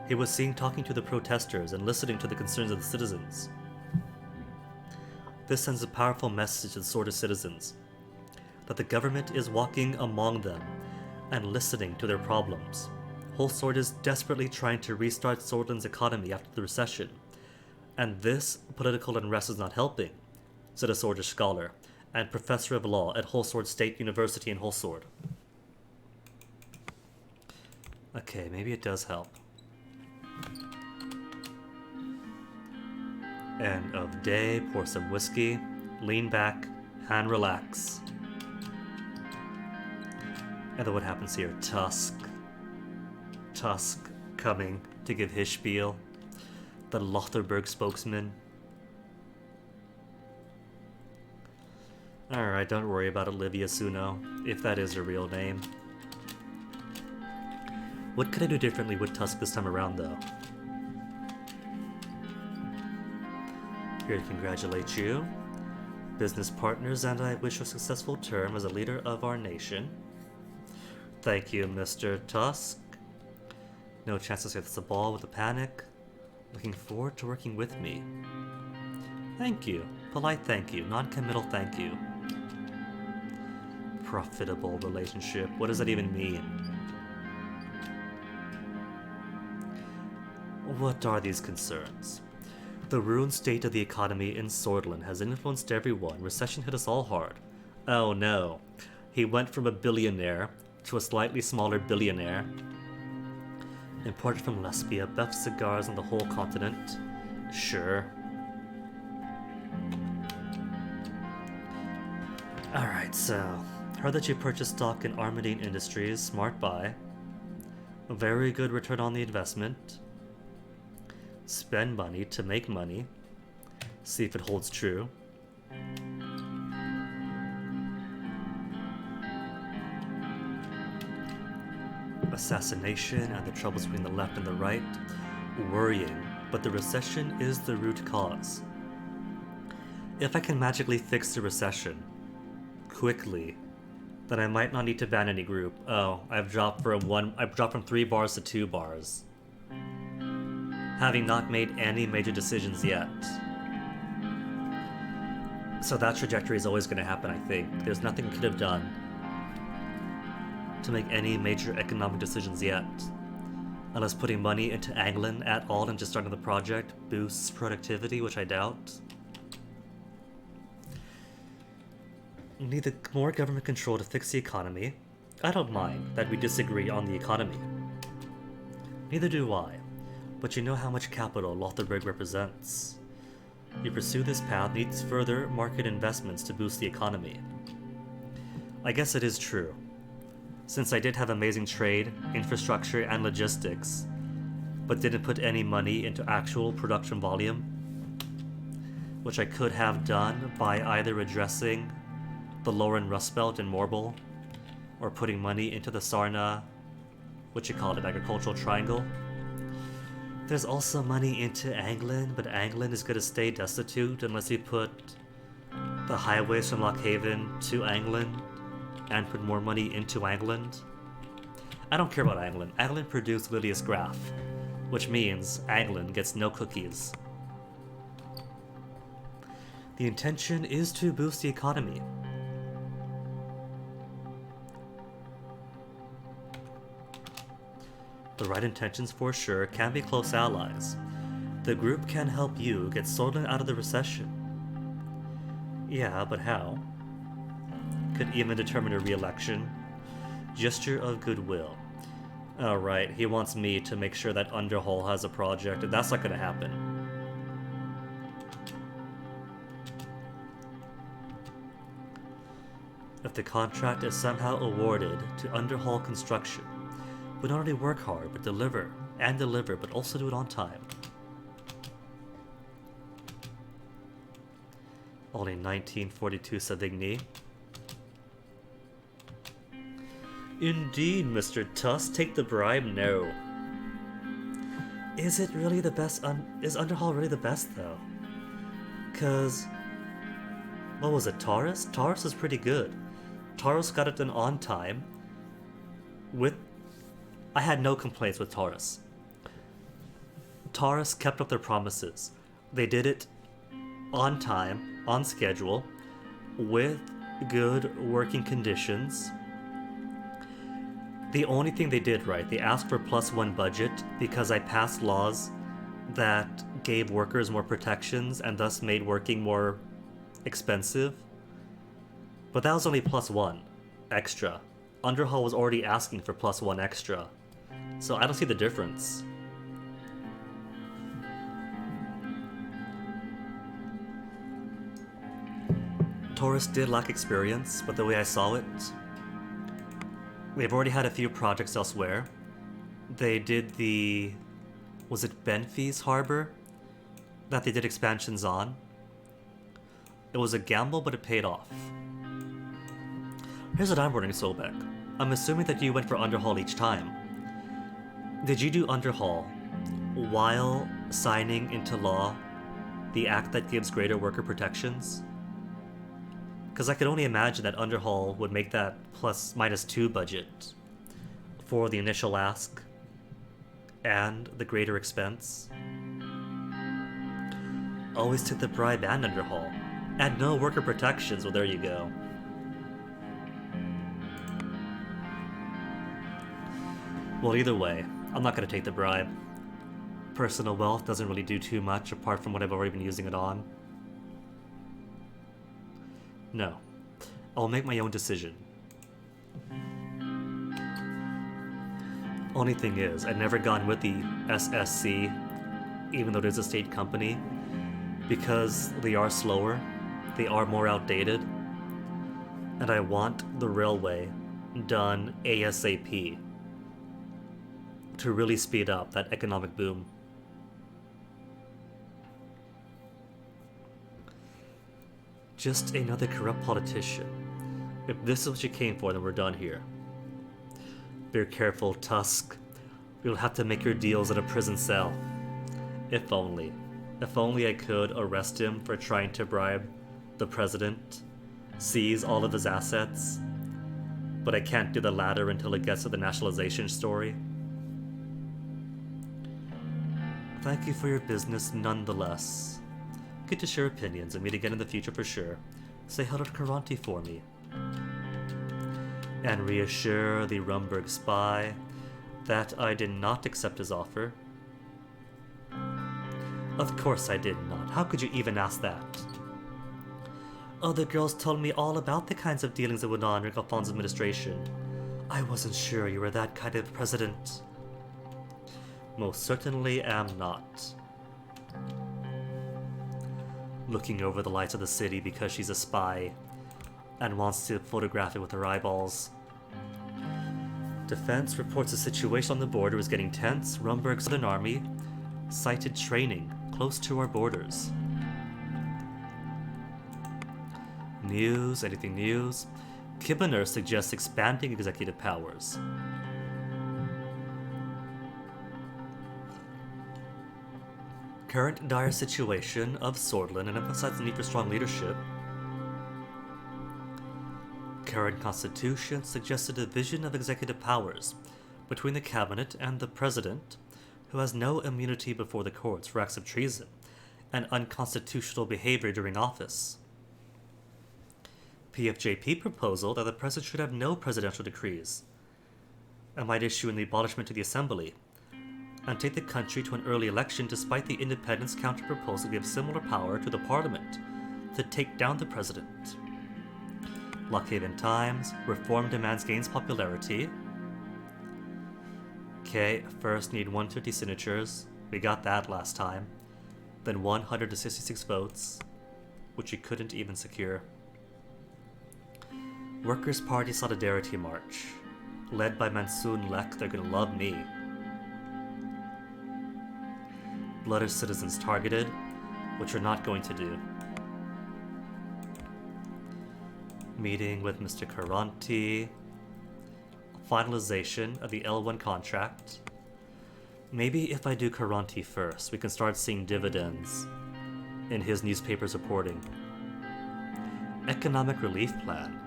He was seen talking to the protesters and listening to the concerns of the citizens. This sends a powerful message to the Swordist citizens, that the government is walking among them and listening to their problems. Holsword is desperately trying to restart Swordland's economy after the recession, and this political unrest is not helping, said a Swordish scholar and professor of law at Holsword State University in Holsword. Okay, maybe it does help. End of day, pour some whiskey, lean back, and relax. And then what happens here? Tusk coming to give his spiel. The Lotherberg spokesman. Alright, don't worry about Olivia Suno, if that is her real name. What could I do differently with Tusk this time around, though? Here to congratulate you, business partners, and I wish you a successful term as a leader of our nation. Thank you, Mr. Tusk. No chance to say that's a ball with a panic. Looking forward to working with me. Thank you. Polite thank you. Non-committal thank you. Profitable relationship. What does that even mean? What are these concerns? The ruined state of the economy in Swordland has influenced everyone. Recession hit us all hard. Oh no. He went from a billionaire to a slightly smaller billionaire. Imported from Lesbia, best cigars on the whole continent. Sure. Alright, so heard that you purchased stock in Armadine Industries. Smart buy. A very good return on the investment. Spend money to make money. See if it holds true. Assassination and the troubles between the left and the right. Worrying, but the recession is the root cause. If I can magically fix the recession quickly, then I might not need to ban any group. Oh, I've dropped from 3 bars to 2 bars. Having not made any major decisions yet. So that trajectory is always going to happen, I think. There's nothing I could have done to make any major economic decisions yet. Unless putting money into Anglin at all and just starting the project boosts productivity, which I doubt. Need the more government control to fix the economy. I don't mind that we disagree on the economy. Neither do I. But you know how much capital Lothar represents. You pursue this path needs further market investments to boost the economy. I guess it is true. Since I did have amazing trade, infrastructure, and logistics, but didn't put any money into actual production volume, which I could have done by either addressing the Lauren Rust Belt in Morbol, or putting money into the Sarna, what you call it, agricultural triangle. There's also money into Anglin, but Anglin is going to stay destitute unless you put the highways from Lockhaven to Anglin and put more money into Anglin. I don't care about Anglin. Anglin produced Lydia's Graph, which means Anglin gets no cookies. The intention is to boost the economy. The right intentions for sure can be close allies. The group can help you get Swordland out of the recession. Yeah, but how? Could even determine a re-election. Gesture of goodwill. Alright, he wants me to make sure that Underhall has a project, and that's not gonna happen. If the contract is somehow awarded to Underhall Construction, we not only work hard, but deliver, but also do it on time. Only 1942 Savigny. Indeed, Mr. Tuss, take the bribe? No. Is it really the best? Is Underhall really the best, though? Cause, what was it, Taurus? Taurus is pretty good. Taurus got it done on time. I had no complaints with Taurus. Taurus kept up their promises. They did it on time, on schedule, with good working conditions. The only thing they did right, they asked for +1 budget because I passed laws that gave workers more protections and thus made working more expensive. But that was only +1 extra. Underhall was already asking for +1 extra. So I don't see the difference. Taurus did lack experience, but the way I saw it, they've already had a few projects elsewhere. They did was it Benfey's Harbor that they did expansions on? It was a gamble, but it paid off. Here's what I'm wondering, Sobek. I'm assuming that you went for Underhall each time. Did you do Underhall while signing into law the act that gives greater worker protections? Because I could only imagine that Underhall would make that +-2 budget for the initial ask and the greater expense. Always took the bribe and Underhall. And no worker protections, well there you go. Well, either way, I'm not going to take the bribe. personal wealth doesn't really do too much apart from what I've already been using it on. No. I'll make my own decision. Only thing is, I've never gone with the SSC, even though it is a state company, because they are slower, they are more outdated, and I want the railway done ASAP to really speed up that economic boom. Just another corrupt politician. If this is what you came for, then we're done here. Be careful, Tusk. You'll have to make your deals in a prison cell. If only. If only I could arrest him for trying to bribe the president, seize all of his assets, but I can't do the latter until it gets to the nationalization story. Thank you for your business nonetheless. Good to share opinions and meet again in the future for sure. Say hello to Karanti for me. And reassure the Rumberg spy that I did not accept his offer. Of course I did not. How could you even ask that? Other girls told me all about the kinds of dealings that went on during Alphonse's administration. I wasn't sure you were that kind of president. Most certainly am not. Looking over the lights of the city because she's a spy and wants to photograph it with her eyeballs. Defense reports the situation on the border is getting tense. Rumberg's Southern Army cited training close to our borders. News? Anything news? Kibbener suggests expanding executive powers. Current dire situation of Swordland and emphasizes the need for strong leadership. Current constitution suggests a division of executive powers between the cabinet and the president, who has no immunity before the courts for acts of treason and unconstitutional behavior during office. PFJP proposal that the president should have no presidential decrees and might issue an abolishment to the assembly and take the country to an early election despite the independents' counter-proposal to give similar power to the parliament to take down the president. Lockhaven Times, reform demands gains popularity. Okay, first need 150 signatures. We got that last time. Then 166 votes, which we couldn't even secure. Workers' Party Solidarity March, led by Mansoon Lek. They're gonna love me. Blooded citizens targeted, which we're not going to do. Meeting with Mr. Karanti. Finalization of the L1 contract. Maybe if I do Karanti first, we can start seeing dividends in his newspaper's reporting. Economic relief plan.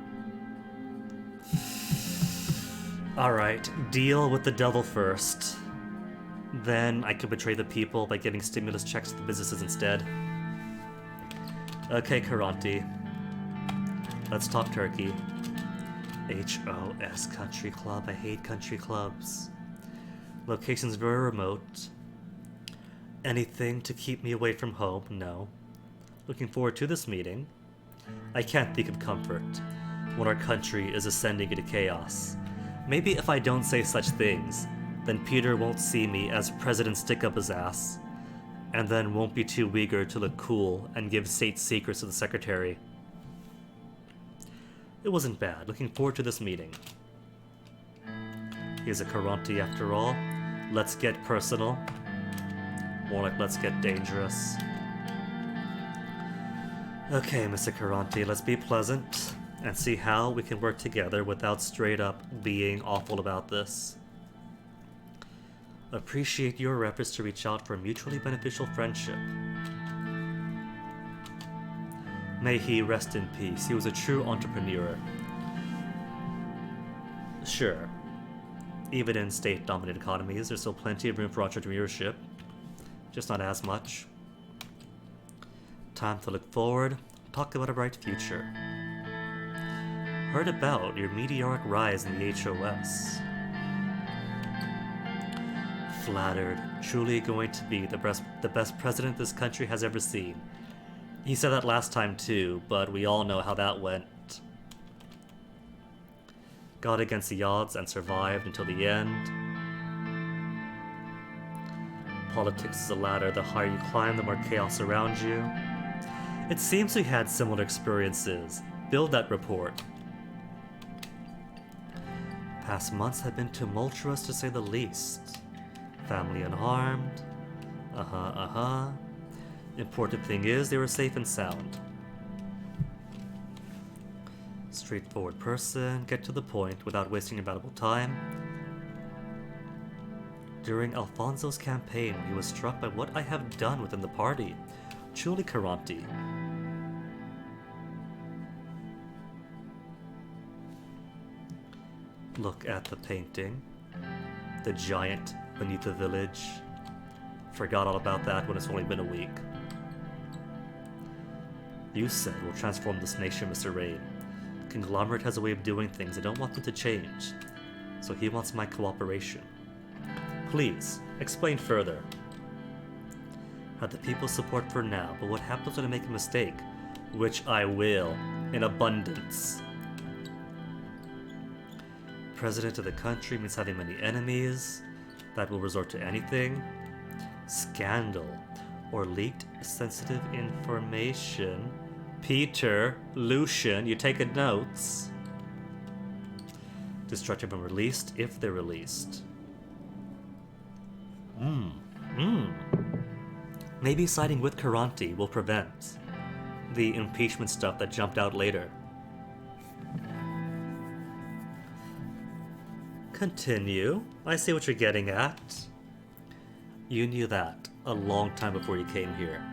Alright, deal with the devil first. Then I could betray the people by giving stimulus checks to the businesses instead. Okay, Karanti. Let's talk turkey. HOS Country Club. I hate country clubs. Location's very remote. Anything to keep me away from home? No. Looking forward to this meeting. I can't think of comfort when our country is ascending into chaos. Maybe if I don't say such things, then Peter won't see me as President Stick-Up-His-Ass, and then won't be too eager to look cool and give state secrets to the secretary. It wasn't bad. Looking forward to this meeting. He's a Karanti after all. Let's get personal. More like let's get dangerous. Okay, Mr. Karanti, let's be pleasant and see how we can work together without straight up being awful about this. Appreciate your efforts to reach out for a mutually beneficial friendship. May he rest in peace. He was a true entrepreneur. Sure. Even in state-dominated economies, there's still plenty of room for entrepreneurship. Just not as much. Time to look forward. Talk about a bright future. Heard about your meteoric rise in the HOS. Flattered. Truly going to be the best president this country has ever seen. He said that last time too, but we all know how that went. Got against the odds and survived until the end. Politics is a ladder. The higher you climb, the more chaos around you. It seems we had similar experiences. Build that report. Past months have been tumultuous to say the least. Family unharmed. Important thing is they were safe and sound. Straightforward person, get to the point without wasting your valuable time. During Alfonso's campaign, he was struck by what I have done within the party. Truly Caronte. Look at the painting. The giant beneath the village. Forgot all about that when it's only been a week. You said we'll transform this nation, Mr. Rain. Conglomerate has a way of doing things. I don't want them to change. So he wants my cooperation. Please, explain further. Had the people's support for now, but what happens when I make a mistake? Which I will, in abundance. President of the country means having many enemies that will resort to anything. Scandal or leaked sensitive information. Peter, Lucian, you taking notes? Destructive and released if they're released. Maybe siding with Caronte will prevent the impeachment stuff that jumped out later. Continue. I see what you're getting at. You knew that a long time before you came here.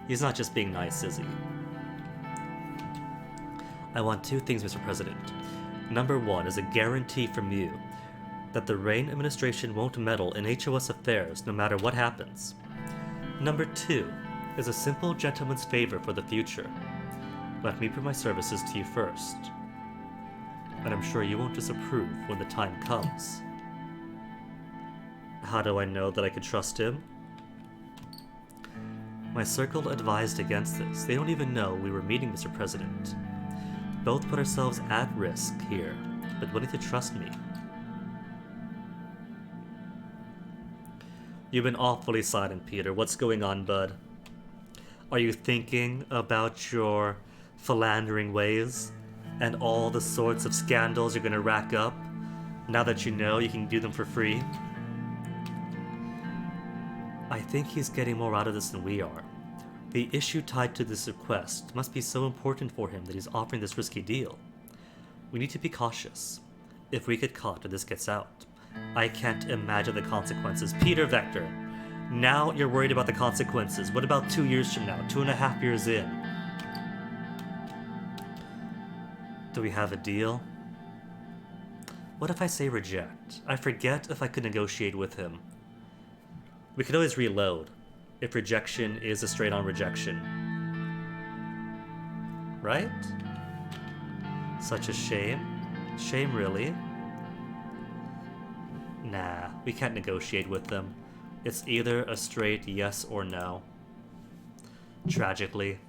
He's not just being nice, is he? I want two things, Mr. President. Number one is a guarantee from you that the Rain administration won't meddle in HOS affairs no matter what happens. Number two is a simple gentleman's favor for the future. Let me prove my services to you first. And I'm sure you won't disapprove when the time comes. How do I know that I can trust him? My circle advised against this. They don't even know we were meeting, Mr. President. Both put ourselves at risk here, but willing to trust me. You've been awfully silent, Peter. What's going on, bud? Are you thinking about your philandering ways and all the sorts of scandals you're gonna rack up now that you know you can do them for free? I think he's getting more out of this than we are. The issue tied to this request must be so important for him that he's offering this risky deal. We need to be cautious. If we get caught and this gets out, I can't imagine the consequences. Peter Vector, now you're worried about the consequences. What about 2 years from now, 2.5 years in? Do we have a deal? What if I say reject? I forget if I could negotiate with him. We could always reload if rejection is a straight-on rejection. Right? Such a shame. Shame, really? Nah, we can't negotiate with them. It's either a straight yes or no. Tragically.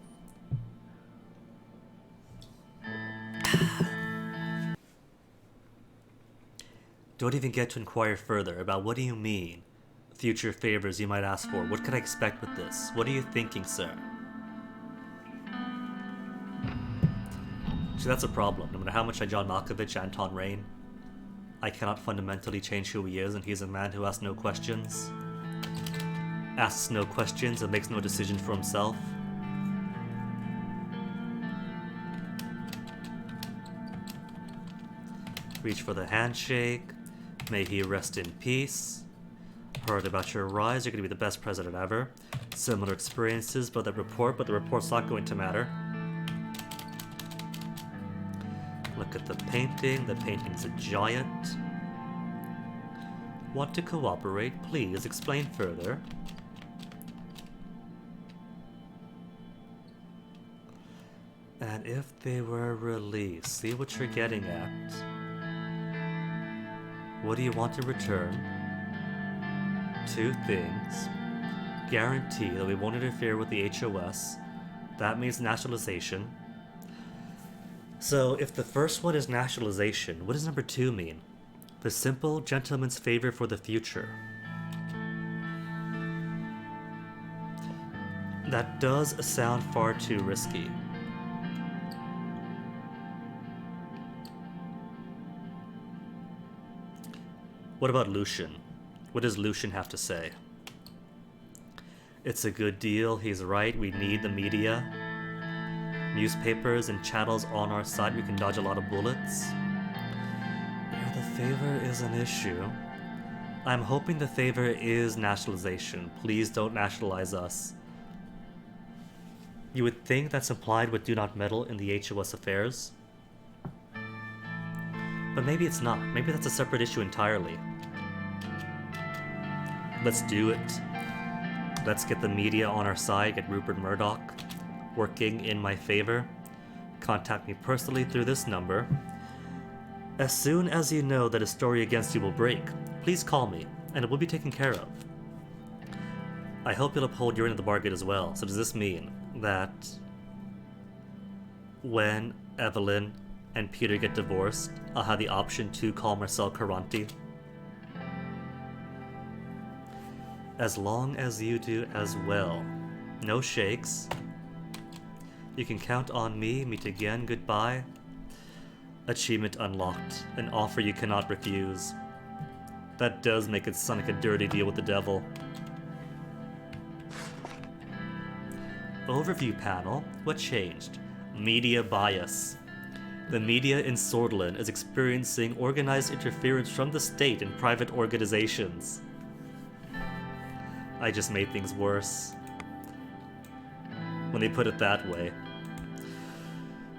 Don't even get to inquire further about what do you mean? Future favors you might ask for. What could I expect with this? What are you thinking, sir? See, that's a problem. No matter how much I John Malkovich Anton Rain, I cannot fundamentally change who he is, and he's a man who asks no questions. Asks no questions and makes no decision for himself. Reach for the handshake. May he rest in peace. Heard about your rise. You're going to be the best president ever. Similar experiences, but the report's not going to matter. Look at the painting. The painting's a giant. Want to cooperate? Please explain further. And if they were released, see what you're getting at. What do you want in return? two things. Guarantee that we won't interfere with the HOS. That means nationalization. So if the first one is nationalization, what does number 2 mean? The simple gentleman's favor for the future. That does sound far too risky. What about Lucian? What does Lucian have to say? It's a good deal, he's right, we need the media. Newspapers and channels on our side, we can dodge a lot of bullets. Yeah, the favor is an issue. I'm hoping the favor is nationalization. Please don't nationalize us. You would think that's implied with do not meddle in the HOS affairs. But maybe it's not. Maybe that's a separate issue entirely. Let's do it. Let's get the media on our side, get Rupert Murdoch working in my favor. Contact me personally through this number. As soon as you know that a story against you will break, please call me, and it will be taken care of. I hope you'll uphold your end of the bargain as well. So does this mean that when Evelyn and Peter get divorced, I'll have the option to call Marcel Caranti? As long as you do as well. No shakes. You can count on me. Meet again. Goodbye. Achievement unlocked. An offer you cannot refuse. That does make it sound like a dirty deal with the devil. Overview panel. What changed? Media bias. The media in Sordlin is experiencing organized interference from the state and private organizations. I just made things worse when they put it that way.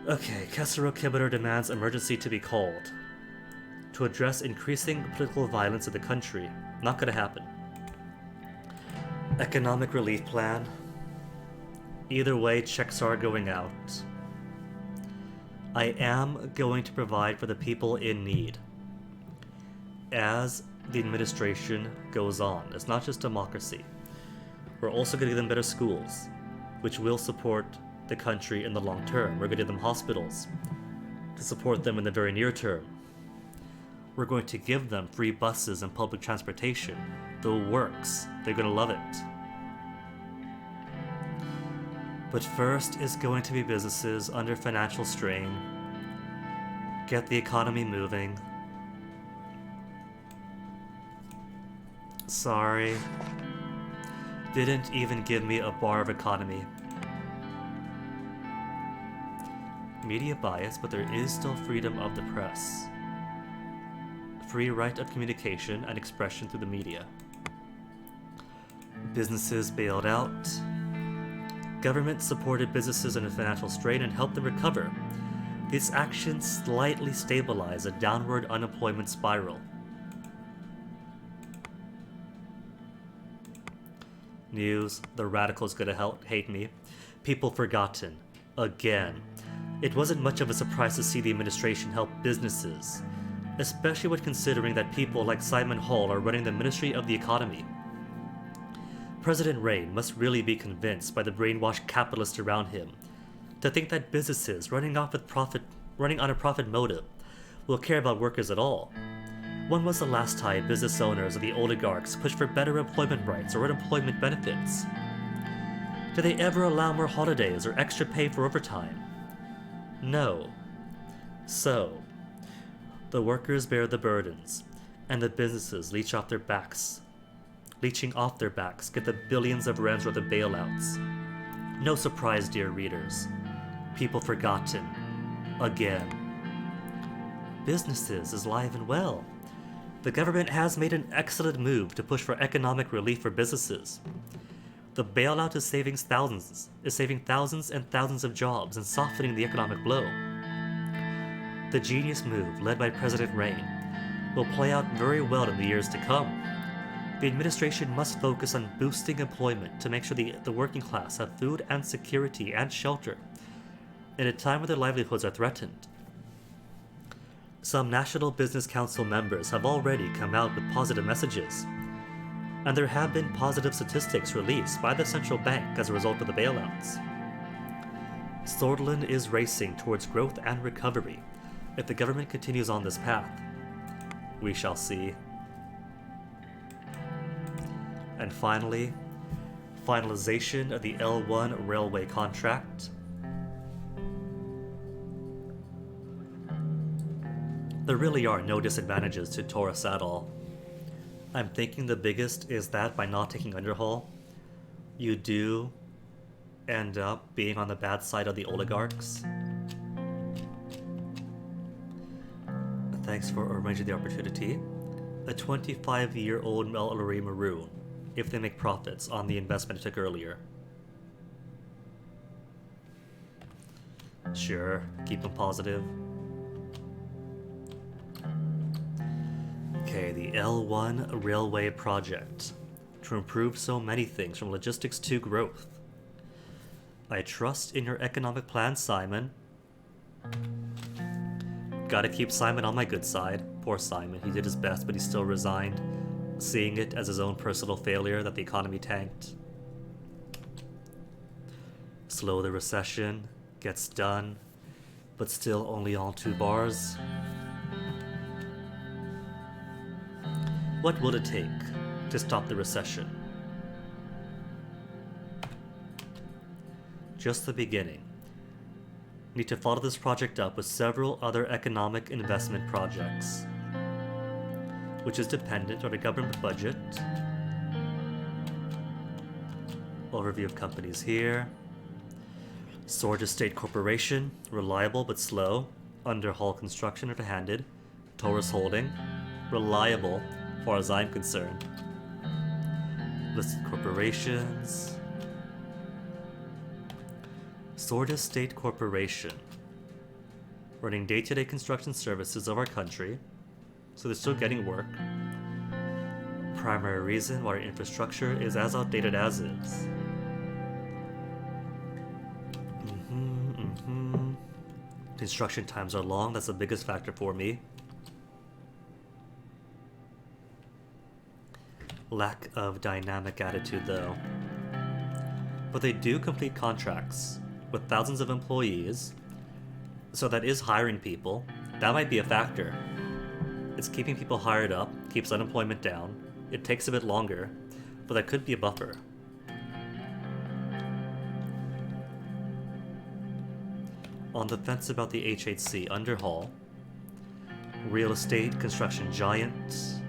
Okay, Kesaro Kibiter demands emergency to be called to address increasing political violence in the country. Not gonna happen. Economic relief plan. Either way, checks are going out. I am going to provide for the people in need. As the administration goes on, it's not just democracy. We're also going to give them better schools, which will support the country in the long term. We're going to give them hospitals to support them in the very near term. We're going to give them free buses and public transportation. The works. They're going to love it. But first is going to be businesses under financial strain. Get the economy moving. Sorry. Didn't even give me a bar of economy. Media bias, but there is still freedom of the press. Free right of communication and expression through the media. Businesses bailed out. Government supported businesses under financial strain and helped them recover. These actions slightly stabilize a downward unemployment spiral. News, the radicals gonna hate me. People forgotten. Again. It wasn't much of a surprise to see the administration help businesses, especially when considering that people like Simon Hall are running the Ministry of the Economy. President Rain must really be convinced by the brainwashed capitalists around him to think that businesses running on a profit motive will care about workers at all. When was the last time business owners or the oligarchs pushed for better employment rights or unemployment benefits? Did they ever allow more holidays or extra pay for overtime? No. So, the workers bear the burdens, and the businesses leeching off their backs, get the billions of rands worth of bailouts. No surprise, dear readers. People forgotten. Again. Businesses is live and well. The government has made an excellent move to push for economic relief for businesses. The bailout is saving thousands and thousands of jobs and softening the economic blow. The genius move led by President Rain will play out very well in the years to come. The administration must focus on boosting employment to make sure the working class have food and security and shelter in a time when their livelihoods are threatened. Some National Business Council members have already come out with positive messages. and there have been positive statistics released by the central bank as a result of the bailouts. Sordland is racing towards growth and recovery. If the government continues on this path, we shall see. And finally, finalization of the L1 railway contract. There really are no disadvantages to Taurus at all. I'm thinking the biggest is that by not taking Underhaul, you do end up being on the bad side of the oligarchs. Thanks for arranging the opportunity. A 25-year-old Mellory Maroon, if they make profits on the investment I took earlier. Sure, keep them positive. Okay, the L1 railway project. To improve so many things from logistics to growth. I trust in your economic plan, Simon. Gotta keep Simon on my good side. Poor Simon, he did his best, but he still resigned, seeing it as his own personal failure that the economy tanked. Slow the recession, gets done, but still only on 2 bars. What will it take to stop the recession? Just the beginning. Need to follow this project up with several other economic investment projects, which is dependent on a government budget. Overview of companies here. Sword Estate Corporation, reliable but slow. Underhaul Construction, underhanded. Taurus Holding, reliable, as far as I'm concerned. Listed corporations. Sword Estate Corporation, running day-to-day construction services of our country, so they're still getting work. Primary reason why our infrastructure is as outdated as is. Construction times are long, that's the biggest factor for me. Lack of dynamic attitude though. But they do complete contracts with thousands of employees, so that is hiring people. That might be a factor. It's keeping people hired up, keeps unemployment down. It takes a bit longer, but that could be a buffer. On the fence about the HHC Underhaul. Real estate construction giant.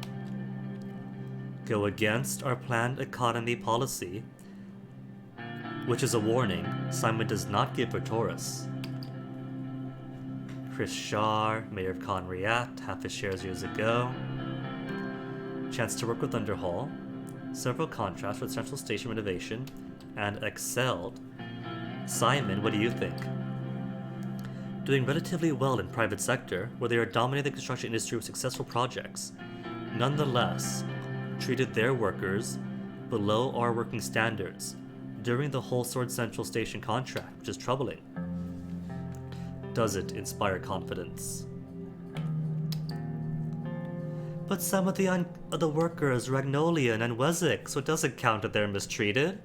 Go against our planned economy policy, which is a warning Simon does not give for Taurus. Chris Shar, mayor of Conriat, half his shares years ago. Chance to work with Underhaul. Several contracts with Central Station renovation, and excelled. Simon, what do you think? Doing relatively well in private sector, where they are dominating the construction industry with successful projects. Nonetheless, treated their workers below our working standards during the whole Sword Central Station contract, which is troubling. Does it inspire confidence? But some of the workers, Ragnolian and Wessex, so it doesn't count that they're mistreated.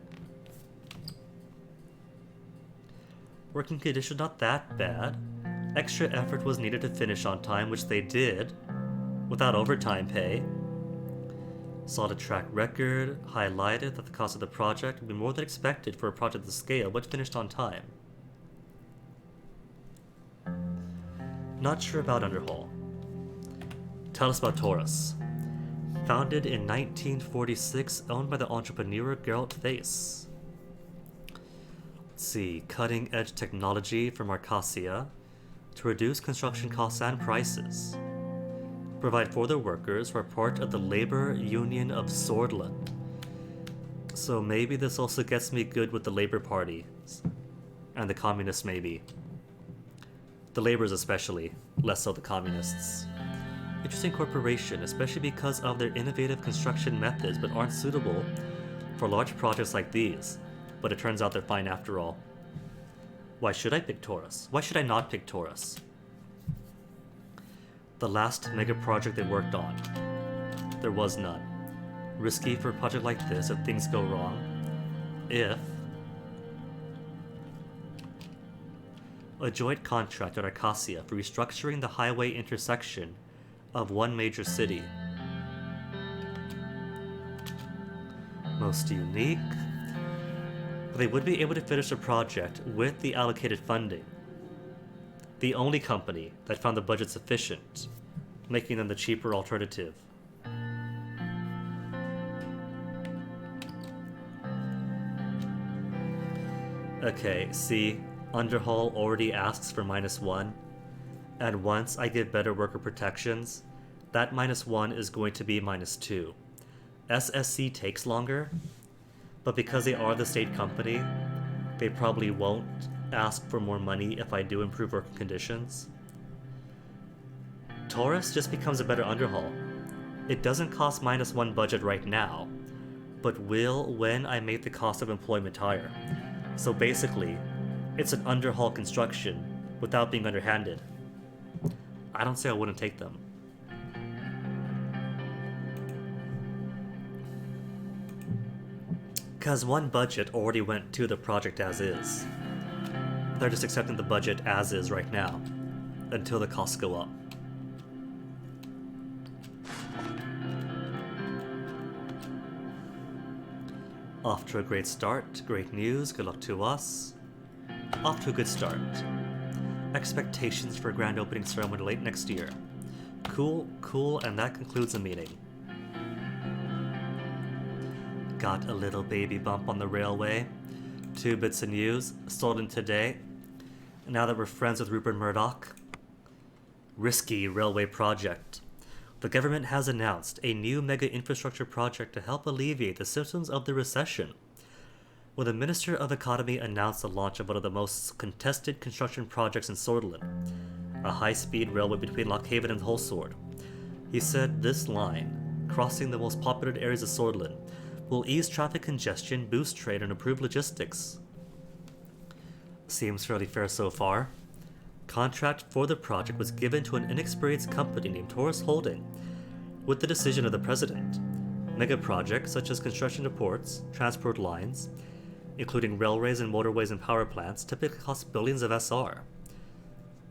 Working conditions not that bad. Extra effort was needed to finish on time, which they did, without overtime pay. Solid track record, highlighted that the cost of the project would be more than expected for a project of this scale, but finished on time. Not sure about Underhaul. Tell us about Taurus. Founded in 1946, owned by the entrepreneur Geralt Face. Let's see, cutting-edge technology from Arcasia to reduce construction costs and prices. Provide for their workers who are part of the Labor Union of Swordland. So maybe this also gets me good with the Labor Party. And the Communists maybe. The Laborers especially, less so the Communists. Interesting corporation, especially because of their innovative construction methods, but aren't suitable for large projects like these. But it turns out they're fine after all. Why should I pick Taurus? Why should I not pick Taurus? The last mega project they worked on. There was none. Risky for a project like this if things go wrong. If a joint contract at Acacia for restructuring the highway intersection of one major city. Most unique. But they would be able to finish the project with the allocated funding. The only company that found the budget sufficient, making them the cheaper alternative. Okay, see, Underhaul already asks for -1, and once I give better worker protections, that -1 is going to be -2. SSC takes longer, but because they are the state company, they probably won't ask for more money if I do improve working conditions. Taurus just becomes a better Underhaul. It doesn't cost -1 budget right now, but will when I make the cost of employment higher. So basically, it's an Underhaul construction without being underhanded. I don't say I wouldn't take them. Because one budget already went to the project as is. They're just accepting the budget as is right now, until the costs go up. Off to a great start, great news, good luck to us. Off to a good start. Expectations for a grand opening ceremony late next year. Cool, and that concludes the meeting. Got a little baby bump on the railway. 2 bits of news, stolen today. Now that we're friends with Rupert Murdoch. Risky railway project. The government has announced a new mega infrastructure project to help alleviate the symptoms of the recession. When the Minister of Economy announced the launch of one of the most contested construction projects in Swordsland, a high-speed railway between Lockhaven and Holsword, he said this line, crossing the most populated areas of Swordsland, will ease traffic congestion, boost trade, and improve logistics. Seems fairly fair so far. Contract for the project was given to an inexperienced company named Taurus Holding, with the decision of the president. Mega projects such as construction of ports, transport lines, including railways and motorways and power plants, typically cost billions of SR.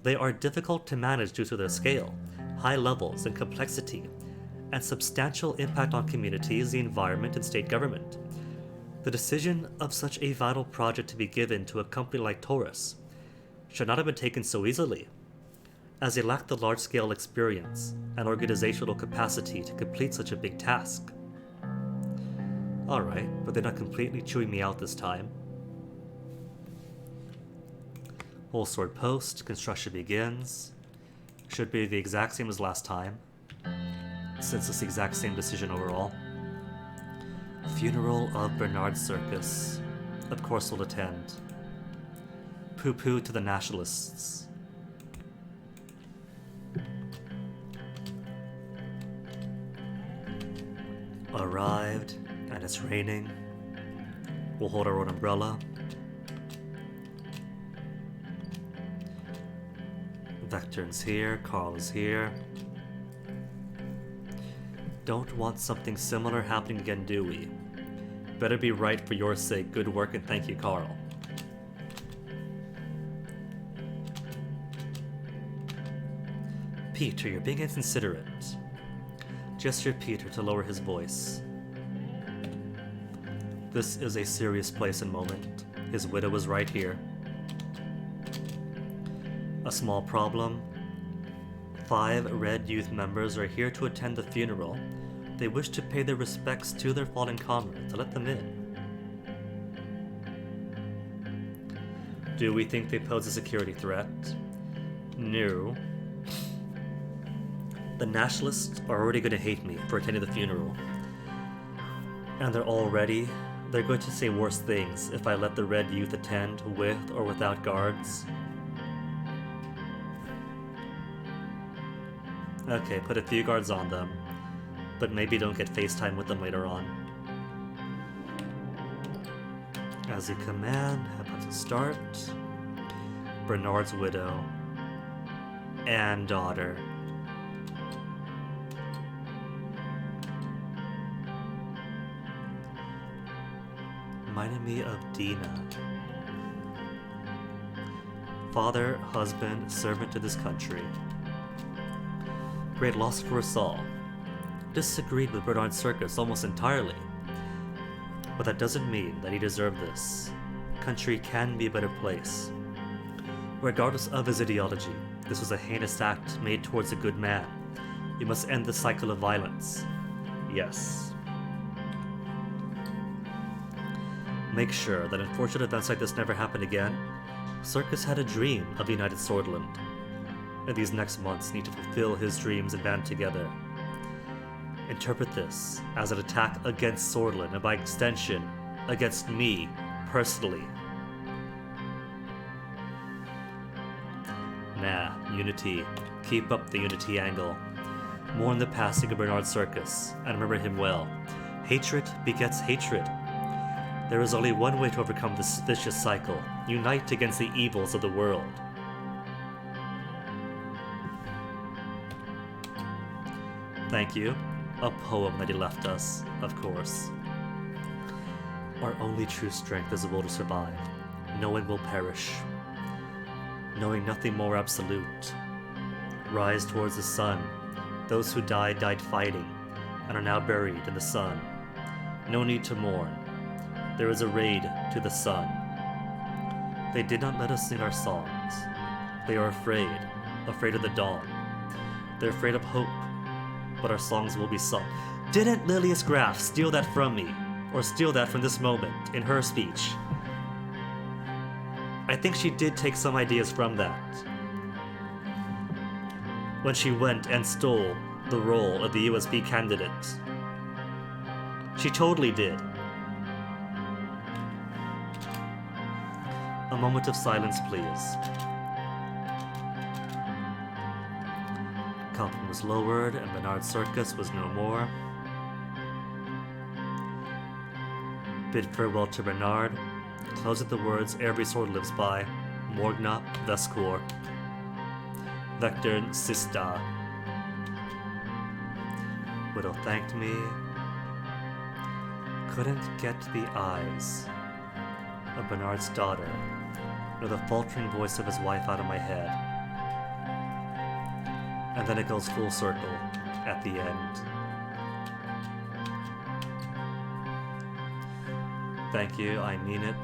They are difficult to manage due to their scale, high levels and complexity, and substantial impact on communities, the environment, and state government. The decision of such a vital project to be given to a company like Taurus should not have been taken so easily, as they lack the large-scale experience and organizational capacity to complete such a big task. Alright, but they're not completely chewing me out this time. Holsword Post, construction begins. Should be the exact same as last time, since it's the exact same decision overall. Funeral of Bernard Circus. Of course we'll attend. Poo-poo to the nationalists. Arrived, and it's raining. We'll hold our own umbrella. Vecturn's here, Carl is here. Don't want something similar happening again, do we? Better be right for your sake. Good work and thank you, Carl. Peter, you're being inconsiderate. Gestured Peter to lower his voice. This is a serious place and moment. His widow is right here. A small problem. 5 Red Youth members are here to attend the funeral. They wish to pay their respects to their fallen comrades. Let them in. Do we think they pose a security threat? No. The nationalists are already going to hate me for attending the funeral. And they're going to say worse things if I let the Red Youth attend with or without guards. Okay, put a few guards on them, but maybe don't get FaceTime with them later on. As you command, about to start. Bernard's widow and daughter. reminded me of Dina. Father, husband, servant to this country. Great loss for us all. Disagreed with Bernard Circus almost entirely. But that doesn't mean that he deserved this. Country can be a better place. Regardless of his ideology, this was a heinous act made towards a good man. We must end the cycle of violence. Yes. Make sure that unfortunate events like this never happen again. Circus had a dream of United Swordland, and these next months need to fulfill his dreams and band together. Interpret this as an attack against Swordland, and by extension, against me, personally. Nah, unity. Keep up the unity angle. Mourn the passing of Bernard Circus, and remember him well. Hatred begets hatred. There is only one way to overcome this vicious cycle. Unite against the evils of the world. Thank you. A poem that he left us, of course. Our only true strength is the will to survive. No one will perish. Knowing nothing more absolute. Rise towards the sun. Those who died, died fighting, and are now buried in the sun. No need to mourn. There is a raid to the sun. They did not let us sing our songs. They are afraid of the dawn. They're afraid of hope, but our songs will be sung. Didn't Lilius Graff steal that from me, or steal that from this moment in her speech? I think she did take some ideas from that. When she went and stole the role of the USB candidate. She totally did. A moment of silence, please. Coffin was lowered and Bernard Circus was no more. Bid farewell to Bernard. Close with the words every sword lives by. Morgna Vescor. Vector Sista. Widow thanked me. Couldn't get the eyes of Bernard's daughter, nor the faltering voice of his wife out of my head. And then it goes full circle at the end. Thank you, I mean it.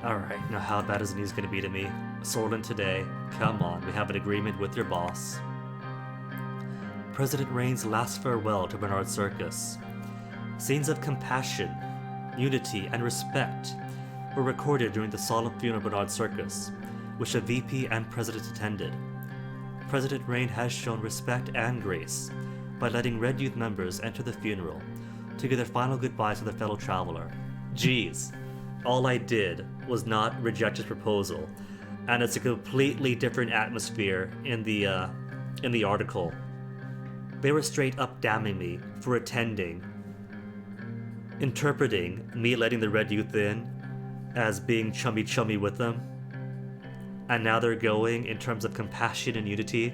Alright, now how bad is the news going to be to me? Swordland today. Come on, we have an agreement with your boss. President Rain's last farewell to Bernard Circus. Scenes of compassion, unity, and respect were recorded during the solemn funeral of Bernard Circus, which the VP and President attended. President Rain has shown respect and grace by letting Red Youth members enter the funeral to give their final goodbyes to their fellow traveler. Geez, all I did was not reject his proposal, and it's a completely different atmosphere in the article. They were straight up damning me for attending, interpreting me letting the Red Youth in as being chummy with them, and now they're going in terms of compassion and unity.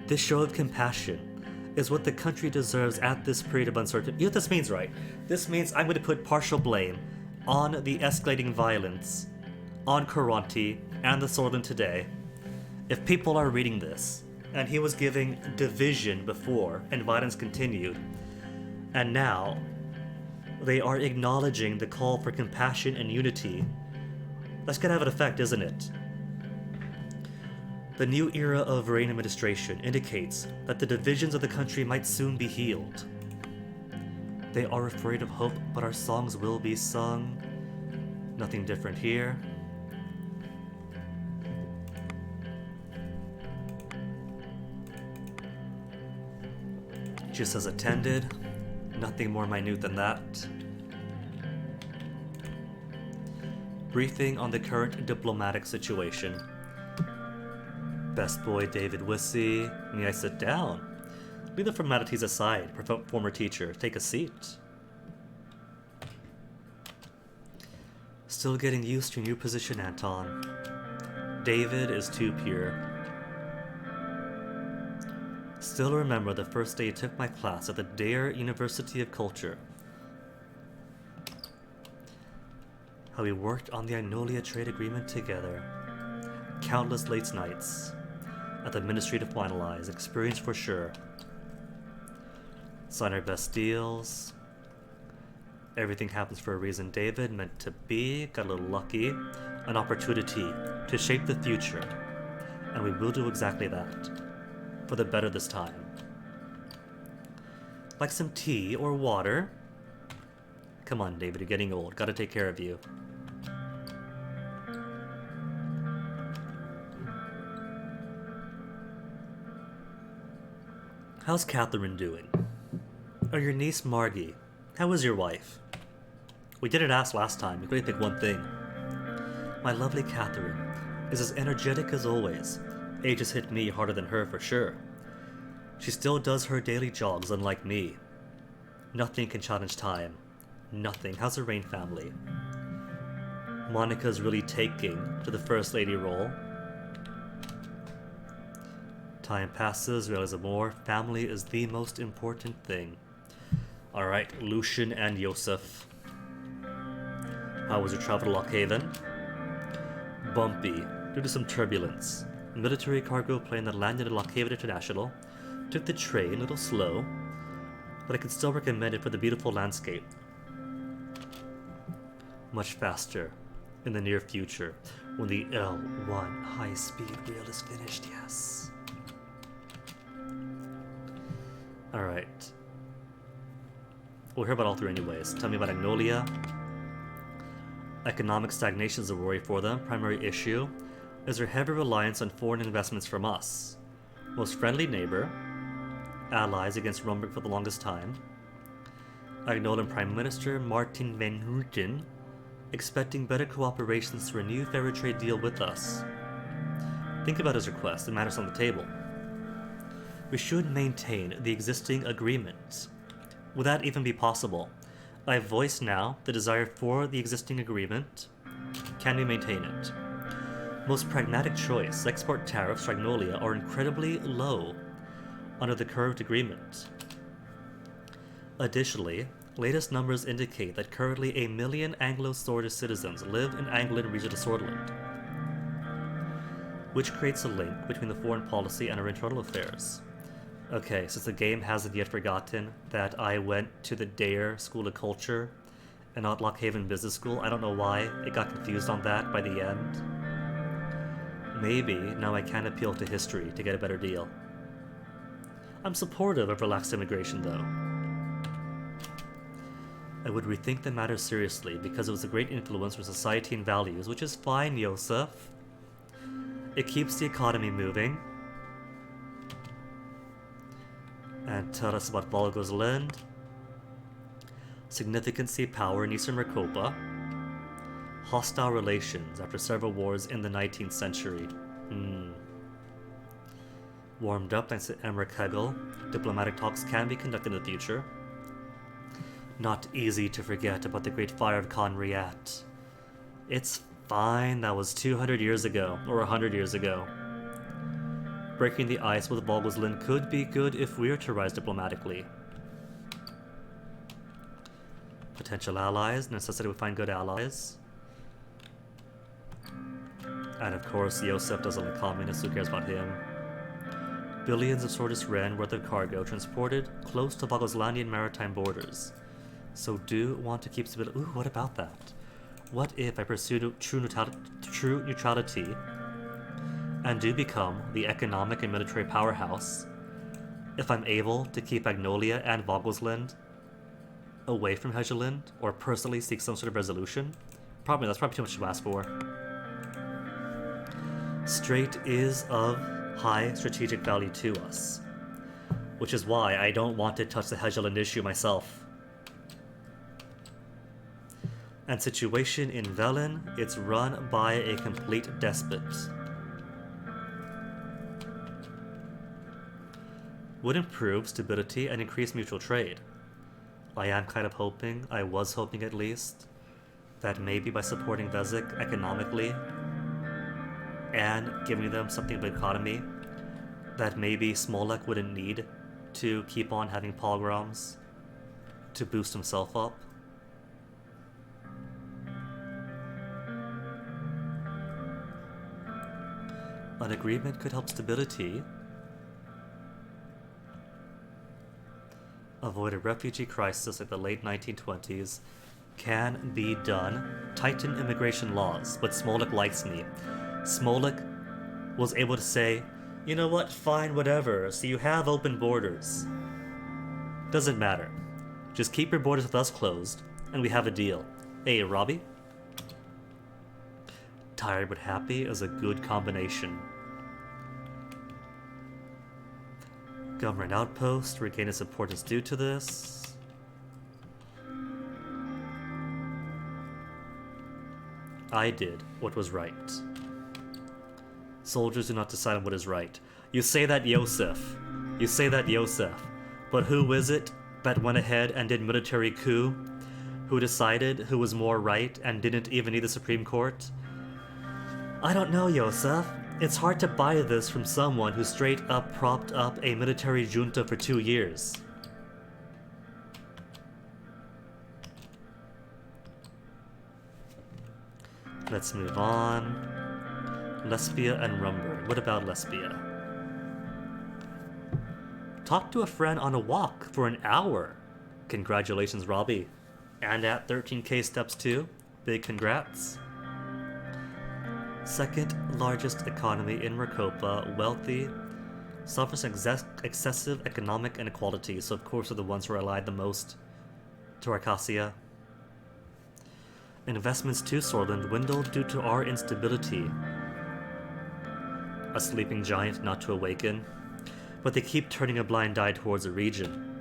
This show of compassion is what the country deserves at this period of uncertainty. You know what this means, right? This means I'm going to put partial blame on the escalating violence on Karanti and the Swordland today. If people are reading this, and he was giving division before, and violence continued, and now they are acknowledging the call for compassion and unity, that's gonna have an effect, isn't it? The new era of Rain administration indicates that the divisions of the country might soon be healed. They are afraid of hope, but our songs will be sung. Nothing different here. Just as attended. Nothing more minute than that. Briefing on the current diplomatic situation. Best boy David Wissey. May I sit down? Leave the formalities aside, former teacher. Take a seat. Still getting used to your new position, Anton. David is too pure. Still remember the first day you took my class at the Dare University of Culture. How we worked on the Agnolia trade agreement together. Countless late nights at the ministry to finalize. Experience for sure. Sign our best deals. Everything happens for a reason, David. Meant to be. Got a little lucky. An opportunity to shape the future. And we will do exactly that. For the better this time. Like some tea or water? Come on, David, you're getting old. Gotta take care of you. How's Catherine doing? Or your niece Margie? How is your wife? We didn't ask last time. We couldn't pick one thing. My lovely Catherine is as energetic as always. Age has hit me harder than her for sure. She still does her daily jogs, unlike me. Nothing can challenge time. Nothing. How's the Rain family? Monica's really taking to the First Lady role. Time passes, realize more. Family is the most important thing. Alright, Lucian and Yosef. How was your travel to Lockhaven? Bumpy, due to some turbulence. Military cargo plane that landed at Lockhaven International. Took the train, a little slow, but I can still recommend it for the beautiful landscape. Much faster in the near future when the L1 high-speed rail is finished, yes. Alright. We'll hear about all three anyways. Tell me about Agnolia. Economic stagnation is a worry for them. Primary issue is their heavy reliance on foreign investments from us. Most friendly neighbor. Allies against Rumberg for the longest time. Agnolian Prime Minister Martin van Houten expecting better cooperation through a new fair trade deal with us. Think about his request. It matters on the table. We should maintain the existing agreement. Would that even be possible? I voice now the desire for the existing agreement. Can we maintain it? Most pragmatic choice, export tariffs for Agnolia are incredibly low under the current agreement. Additionally, latest numbers indicate that currently 1 million Anglo-Swedish citizens live in Anglian region of Swordland, which creates a link between the foreign policy and our internal affairs. Okay, since the game hasn't yet forgotten that I went to the Dare School of Culture and not Lockhaven Business School, I don't know why it got confused on that by the end. Maybe now I can appeal to history to get a better deal. I'm supportive of relaxed immigration, though. I would rethink the matter seriously because it was a great influence for society and values, which is fine, Yosef. It keeps the economy moving. And tell us about Volgo's Land. Significancy, power in Eastern Merkopa. Hostile relations after several wars in the 19th century. Warmed up thanks to Emmerich Hegel. Diplomatic talks can be conducted in the future. Not easy to forget about the Great Fire of Conriat. It's fine, that was 200 years ago, or 100 years ago. Breaking the ice with Volgo's Land could be good if we are to rise diplomatically. Potential allies, necessity we find good allies. And of course, Yosef doesn't like communists, who cares about him? Billions of Swordis Ren worth of cargo transported close to Bogoslandian maritime borders. So do want to keep stability. Ooh, what about that? What if I pursue true neutrality and do become the economic and military powerhouse? If I'm able to keep Agnolia and Vogelsland away from Hegeland, or personally seek some sort of resolution? That's probably too much to ask for. Strait is of high strategic value to us, which is why I don't want to touch the Hegeland issue myself. And situation in Velen, it's run by a complete despot. Would improve stability and increase mutual trade. I am kind of hoping, I was hoping at least, that maybe by supporting Vezek economically and giving them something of an economy, that maybe Smollett wouldn't need to keep on having pogroms to boost himself up. An agreement could help stability, avoid a refugee crisis like the late 1920s, can be done, tighten immigration laws, but Smollett likes me. Smollett was able to say, you know what, fine, whatever, so you have open borders. Doesn't matter. Just keep your borders with us closed, and we have a deal. Hey, Robbie? Tired but happy is a good combination. Government outpost, regain its importance due to this. I did what was right. Soldiers do not decide on what is right. You say that, Yosef. You say that, Yosef. But who is it that went ahead and did military coup? Who decided who was more right and didn't even need the Supreme Court? I don't know, Yosef. It's hard to buy this from someone who straight up propped up a military junta for 2 years. Let's move on. Lesbia and Rumberg. What about Lesbia? Talk to a friend on a walk for an hour. Congratulations, Robbie. And at 13k steps too. Big congrats. Second largest economy in Rakopa, wealthy, suffers from excessive economic inequality, so of course are the ones who are allied the most to Arcasia. Investments to Sorland dwindled due to our instability. A sleeping giant not to awaken, but they keep turning a blind eye towards the region.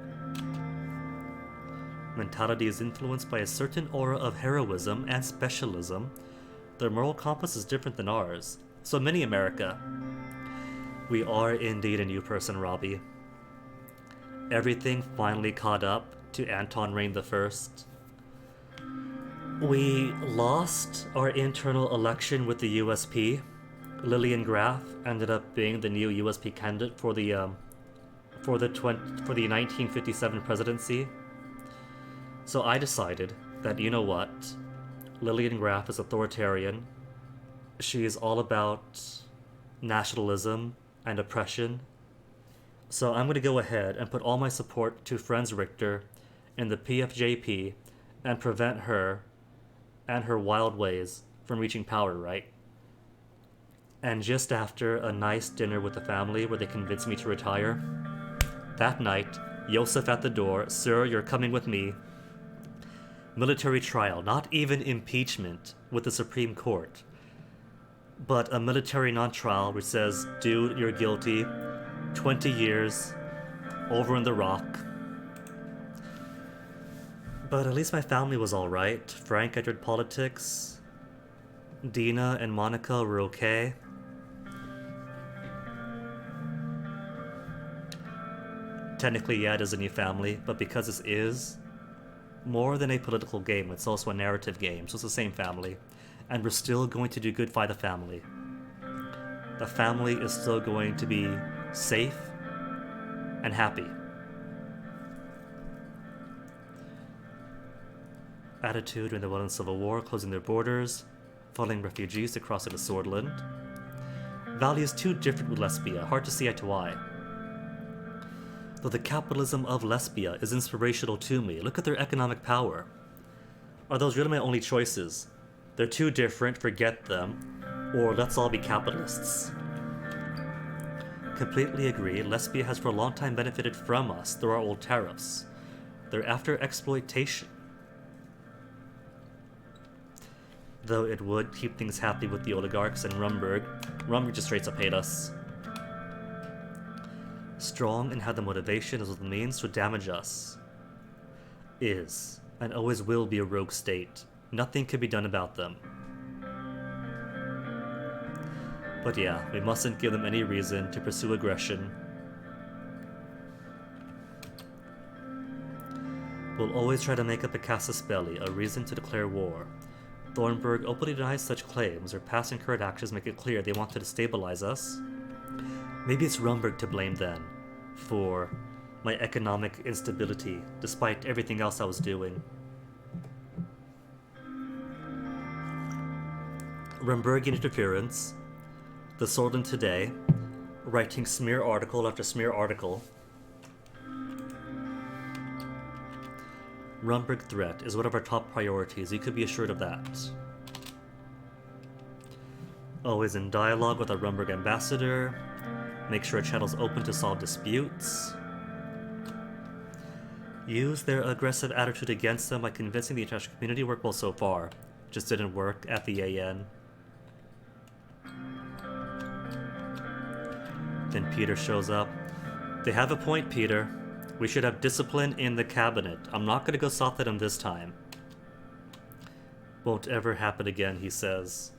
Mentality is influenced by a certain aura of heroism and specialism. Their moral compass is different than ours. So mini America. We are indeed a new person, Robbie. Everything finally caught up to Anton Reign I. We lost our internal election with the USP. Lillian Graf ended up being the new USP candidate for the 1957 presidency. So I decided that, you know what, Lillian Graf is authoritarian. She is all about nationalism and oppression. So I'm going to go ahead and put all my support to Franz Richter in the PFJP and prevent her and her wild ways from reaching power, right? And just after a nice dinner with the family where they convinced me to retire, that night, Yosef at the door, sir, you're coming with me. Military trial, not even impeachment with the Supreme Court, but a military non-trial which says, dude, you're guilty, 20 years, over in the rock. But at least my family was alright. Frank entered politics. Dina and Monica were okay. Technically, yeah, it is a new family, but because this is more than a political game, it's also a narrative game, so it's the same family. And we're still going to do good by the family. The family is still going to be safe and happy. Attitude during the Welland Civil War, closing their borders, following refugees to cross into Swordland. Values too different with Lesbia, hard to see eye to eye. Though the capitalism of Lesbia is inspirational to me, look at their economic power. Are those really my only choices? They're too different, forget them, or let's all be capitalists. Completely agree, Lesbia has for a long time benefited from us through our old tariffs. They're after exploitation. Though it would keep things happy with the oligarchs and Rumberg. Rumberg just straight up hate us. Strong and have the motivation as well as the means to damage us. Is, and always will be a rogue state. Nothing can be done about them. But yeah, we mustn't give them any reason to pursue aggression. We'll always try to make up a casus belli, a reason to declare war. Thornburg openly denies such claims. Their past and current actions make it clear they want to destabilize us. Maybe it's Rumberg to blame then for my economic instability, despite everything else I was doing. Rumbergian interference, the Swordland today, writing smear article after smear article. Rumberg threat is one of our top priorities, you could be assured of that. Always in dialogue with our Rumberg ambassador. Make sure a channel's open to solve disputes. Use their aggressive attitude against them by convincing the international community. Worked well so far. Just didn't work at the AN. Then Peter shows up. They have a point, Peter. We should have discipline in the cabinet. I'm not gonna go soft at him this time. Won't ever happen again, he says.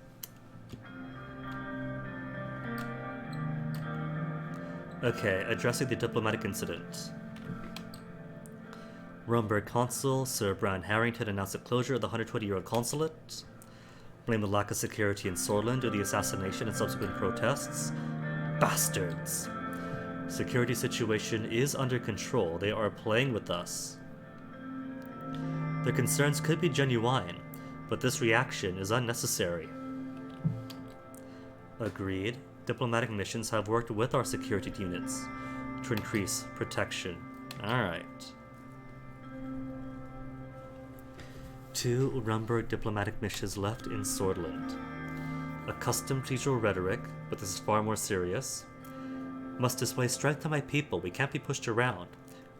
Okay, addressing the diplomatic incident. Rumberg Consul Sir Brian Harrington announced the closure of the 120-year-old consulate. Blamed the lack of security in Swordland due to the assassination and subsequent protests. Bastards! Security situation is under control. They are playing with us. Their concerns could be genuine, but this reaction is unnecessary. Agreed. Diplomatic missions have worked with our security units to increase protection. Alright. 2 Rumberg diplomatic missions left in Swordland. Accustomed to usual rhetoric, but this is far more serious. Must display strength to my people. We can't be pushed around.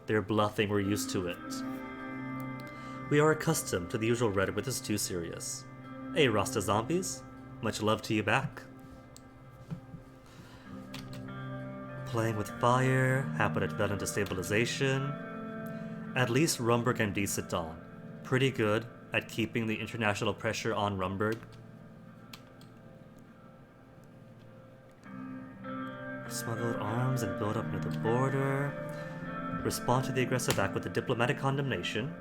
They're bluffing. We're used to it. We are accustomed to the usual rhetoric, but this is too serious. Hey, Rasta zombies. Much love to you back. Playing with fire. Happen to develop into stabilization. At least Rumberg and decent on. Pretty good at keeping the international pressure on Rumberg. Smuggled arms and build up near the border. Respond to the aggressive act with a diplomatic condemnation.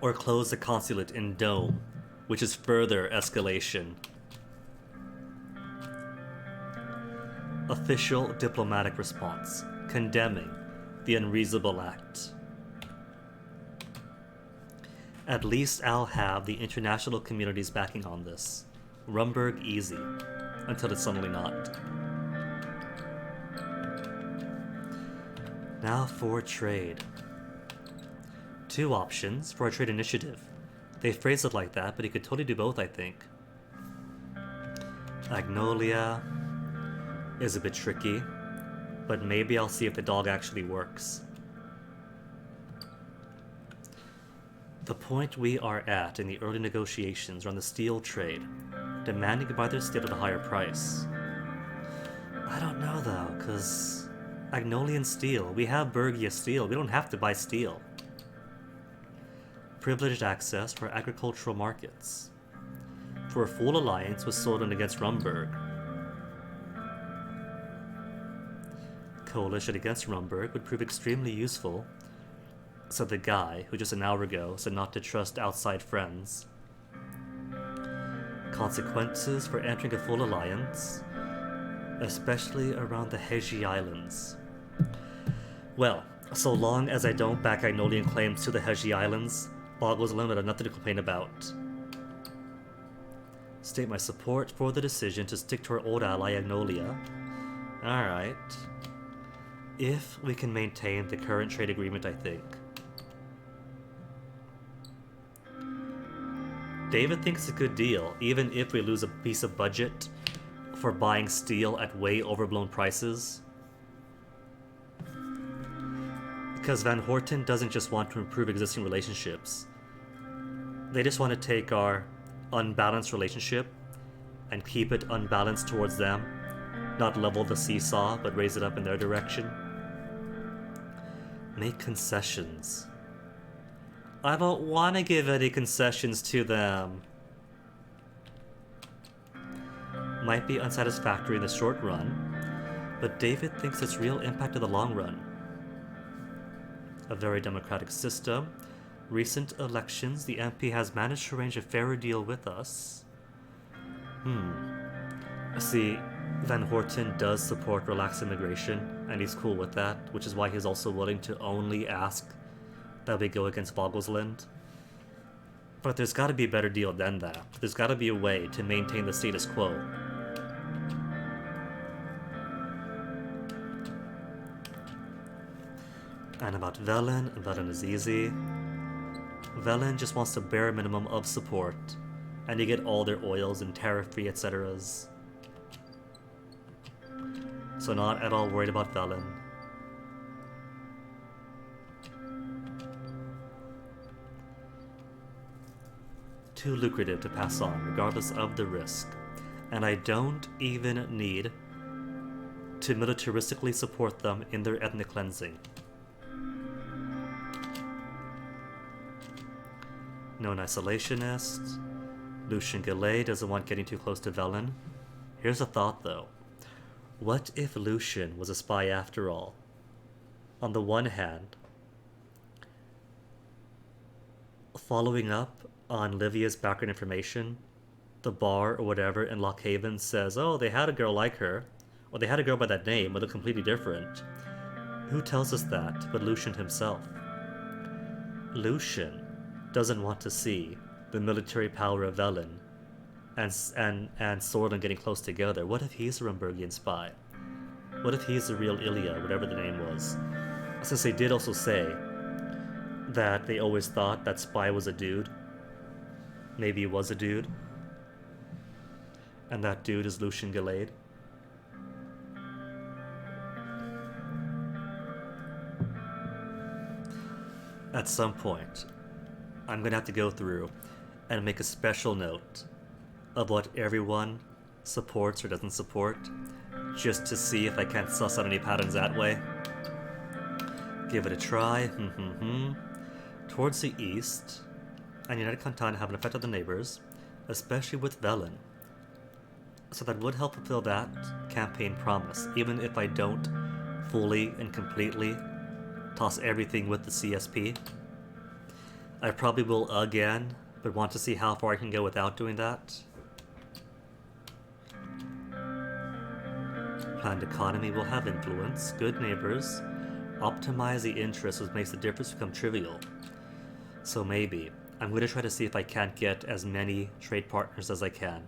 Or close the consulate in Dome, which is further escalation. Official diplomatic response, condemning the unreasonable act. At least I'll have the international community's backing on this. Rumberg easy. Until it's suddenly not. Now for trade. 2 options for a trade initiative. They phrase it like that, but he could totally do both, I think. Agnolia is a bit tricky, but maybe I'll see if the dog actually works. The point we are at in the early negotiations are on the steel trade, demanding to buy their steel at a higher price. I don't know though, cause Agnolian steel, we have Bergia steel, we don't have to buy steel. Privileged access for agricultural markets. For a full alliance with Swordland against Rumberg. Coalition against Rumberg would prove extremely useful, said the guy who just an hour ago said not to trust outside friends. Consequences for entering a full alliance, especially around the Heji Islands. Well, so long as I don't back Agnolian claims to the Heji Islands, Boggles alone would have nothing to complain about. State my support for the decision to stick to our old ally Agnolia. Alright. If we can maintain the current trade agreement, I think. David thinks it's a good deal, even if we lose a piece of budget for buying steel at way overblown prices. Because Van Horten doesn't just want to improve existing relationships. They just want to take our unbalanced relationship and keep it unbalanced towards them. Not level the seesaw, but raise it up in their direction. Make concessions. I don't want to give any concessions to them. Might be unsatisfactory in the short run, but David thinks it's real impact in the long run. A very democratic system. Recent elections, the MP has managed to arrange a fairer deal with us. See, Van Horten does support relaxed immigration, and he's cool with that, which is why he's also willing to only ask that we go against Vogelsland. But there's gotta be a better deal than that. There's gotta be a way to maintain the status quo. And about Velen is easy. Velen just wants the bare minimum of support, and you get all their oils and tariff-free etceteras. So not at all worried about Velen. Too lucrative to pass on, regardless of the risk. And I don't even need to militaristically support them in their ethnic cleansing. Known isolationist. Lucian Gallet doesn't want getting too close to Velen. Here's a thought though. What if Lucian was a spy after all? On the one hand, following up on Livia's background information, the bar or whatever in Lockhaven says, oh, they had a girl like her, or they had a girl by that name, but they're completely different. Who tells us that but Lucian himself? Lucian doesn't want to see the military power of Velen and Sorlin getting close together. What if he's a Rumburgian spy? What if he's the real Ilya, whatever the name was? Since they did also say that they always thought that spy was a dude. Maybe he was a dude. And that dude is Lucian Gallet. At some point, I'm going to have to go through and make a special note of what everyone supports or doesn't support, just to see if I can't suss out any patterns that way. Give it a try. Towards the east, and United Content have an effect on the neighbors, especially with Velen. So that would help fulfill that campaign promise, even if I don't fully and completely toss everything with the CSP. I probably will again, but want to see how far I can go without doing that. Planned economy will have influence, good neighbors, optimize the interest, which makes the difference become trivial. So maybe, I'm going to try to see if I can't get as many trade partners as I can.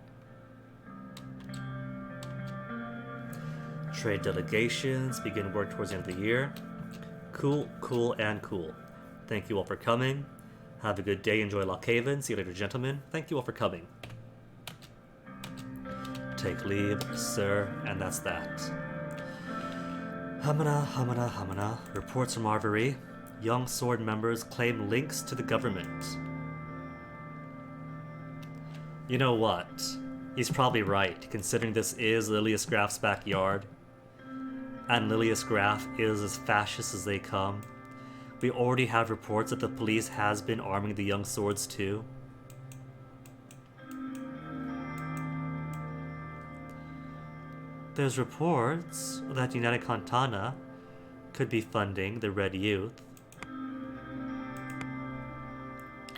Trade delegations begin work towards the end of the year. Cool, cool, and cool. Thank you all for coming. Have a good day, enjoy Lockhaven. See you later, gentlemen. Thank you all for coming. Take leave, sir, and that's that. Hamana. Reports from Arvery. Young Sword members claim links to the government. You know what? He's probably right, considering this is Lilius Graf's backyard. And Lilius Graf is as fascist as they come. We already have reports that the police has been arming the young swords too. There's reports that United Cantana could be funding the Red Youth.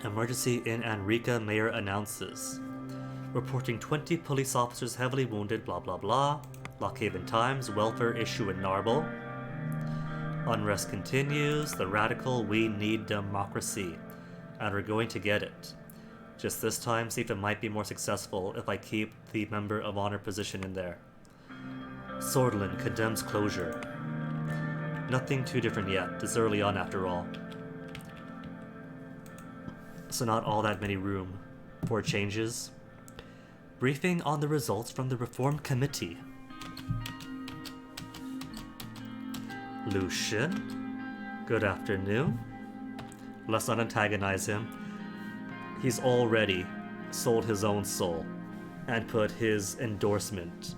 Emergency in Enrica, mayor announces. Reporting 20 police officers heavily wounded, blah blah blah. Lockhaven Times, welfare issue in Narble. Unrest continues, the radical, we need democracy. And we're going to get it. Just this time, see if it might be more successful if I keep the member of honor position in there. Swordland condemns closure. Nothing too different yet, it's early on after all. So not all that many room for changes. Briefing on the results from the Reform Committee. Lucian, good afternoon. Let's not antagonize him. He's already sold his own soul and put his endorsement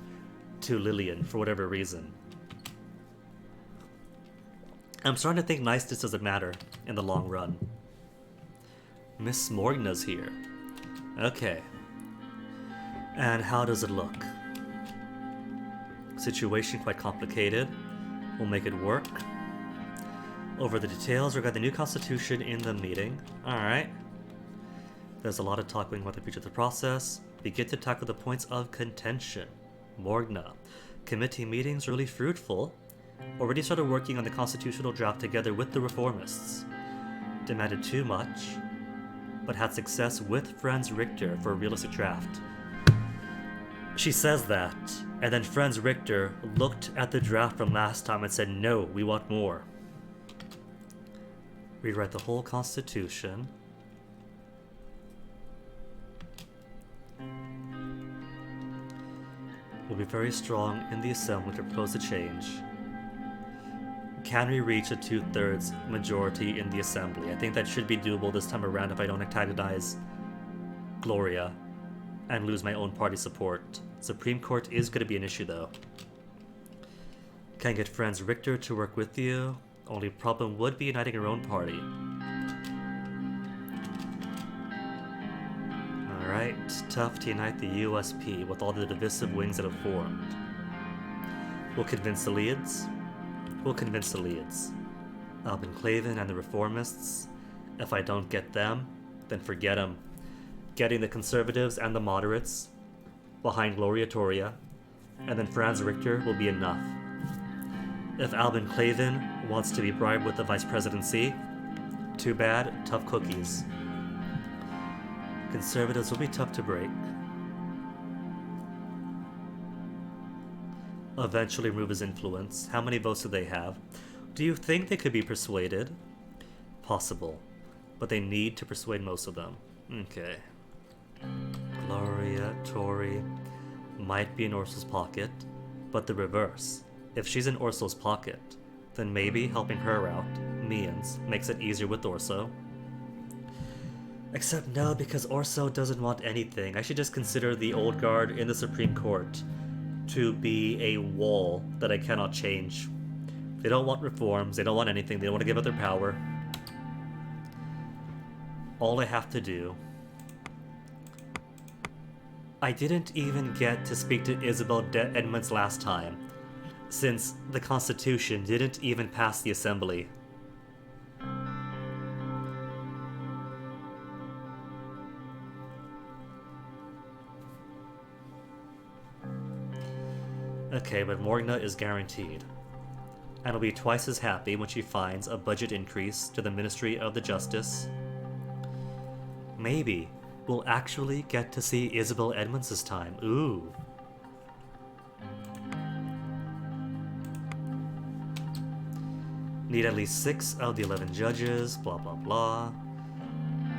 to Lillian for whatever reason. I'm starting to think niceness doesn't matter in the long run. Miss Morgna's here. Okay. And how does it look? Situation quite complicated. We'll make it work. Over the details regarding the new constitution in the meeting. Alright. There's a lot of talk going about the future of the process. Begin to tackle the points of contention. Morgna. Committee meetings really fruitful. Already started working on the constitutional draft together with the reformists. Demanded too much, but had success with Franz Richter for a realistic draft. She says that, and then Franz Richter looked at the draft from last time and said, no, we want more. Rewrite the whole constitution. Will be very strong in the assembly to propose a change. Can we reach a 2/3 majority in the assembly? I think that should be doable this time around if I don't antagonize Gloria and lose my own party support. Supreme Court is going to be an issue though. Can't get Franz Richter to work with you. Only problem would be uniting your own party. Alright, tough to unite the USP with all the divisive wings that have formed. We'll convince the Leads. Albin Clavin and the Reformists. If I don't get them, then forget them. Getting the Conservatives and the Moderates behind Gloria Toria, and then Franz Richter will be enough. If Albin Clavin wants to be bribed with the vice presidency, too bad, tough cookies. Conservatives will be tough to break. Eventually remove his influence. How many votes do they have? Do you think they could be persuaded? Possible. But they need to persuade most of them. Okay. Gloria Tori might be in Ursul's pocket, but the reverse. If she's in Ursul's pocket, then maybe helping her out, Mians, makes it easier with Orso. Except no, because Orso doesn't want anything. I should just consider the old guard in the Supreme Court to be a wall that I cannot change. They don't want reforms, they don't want anything, they don't want to give up their power. All I have to do... I didn't even get to speak to Isabel Edmonds last time, since the Constitution didn't even pass the Assembly. Okay, but Morgna is guaranteed, and will be twice as happy when she finds a budget increase to the Ministry of the Justice. Maybe we'll actually get to see Isabel Edmonds this time. Ooh. Need at least 6 of the 11 judges, blah blah blah.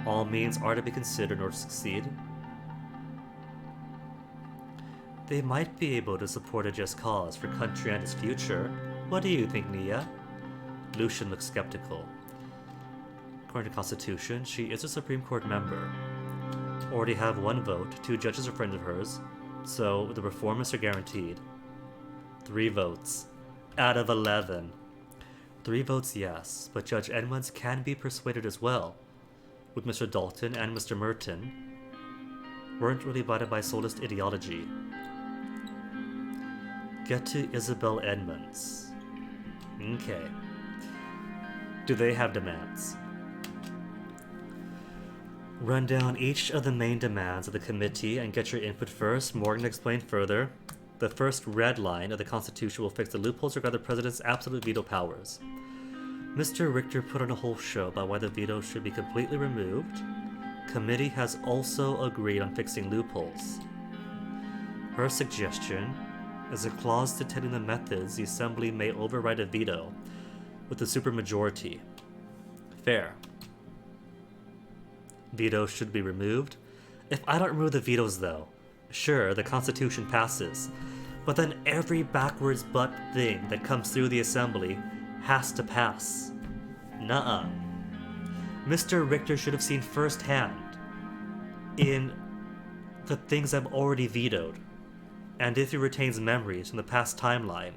All means are to be considered in order to succeed. They might be able to support a just cause for country and its future. What do you think, Nia? Lucian looks skeptical. According to Constitution, she is a Supreme Court member. Already have 1 vote, 2 judges are friends of hers, so the reformists are guaranteed. 3 votes out of 11. 3 votes, yes, but Judge Edmonds can be persuaded as well, with Mr. Dalton and Mr. Merton weren't really divided by socialist ideology. Get to Isabel Edmonds. Okay. Do they have demands? Run down each of the main demands of the committee and get your input first. Morgan explained further. The first red line of the Constitution will fix the loopholes regarding the President's absolute veto powers. Mr. Richter put on a whole show about why the veto should be completely removed. Committee has also agreed on fixing loopholes. Her suggestion is a clause detailing the methods the Assembly may override a veto with a supermajority. Fair. Vetoes should be removed. If I don't remove the vetoes though, sure, the Constitution passes, but then every backwards butt thing that comes through the Assembly has to pass. Nuh-uh. Mr. Richter should have seen firsthand in the things I've already vetoed, and if he retains memories from the past timeline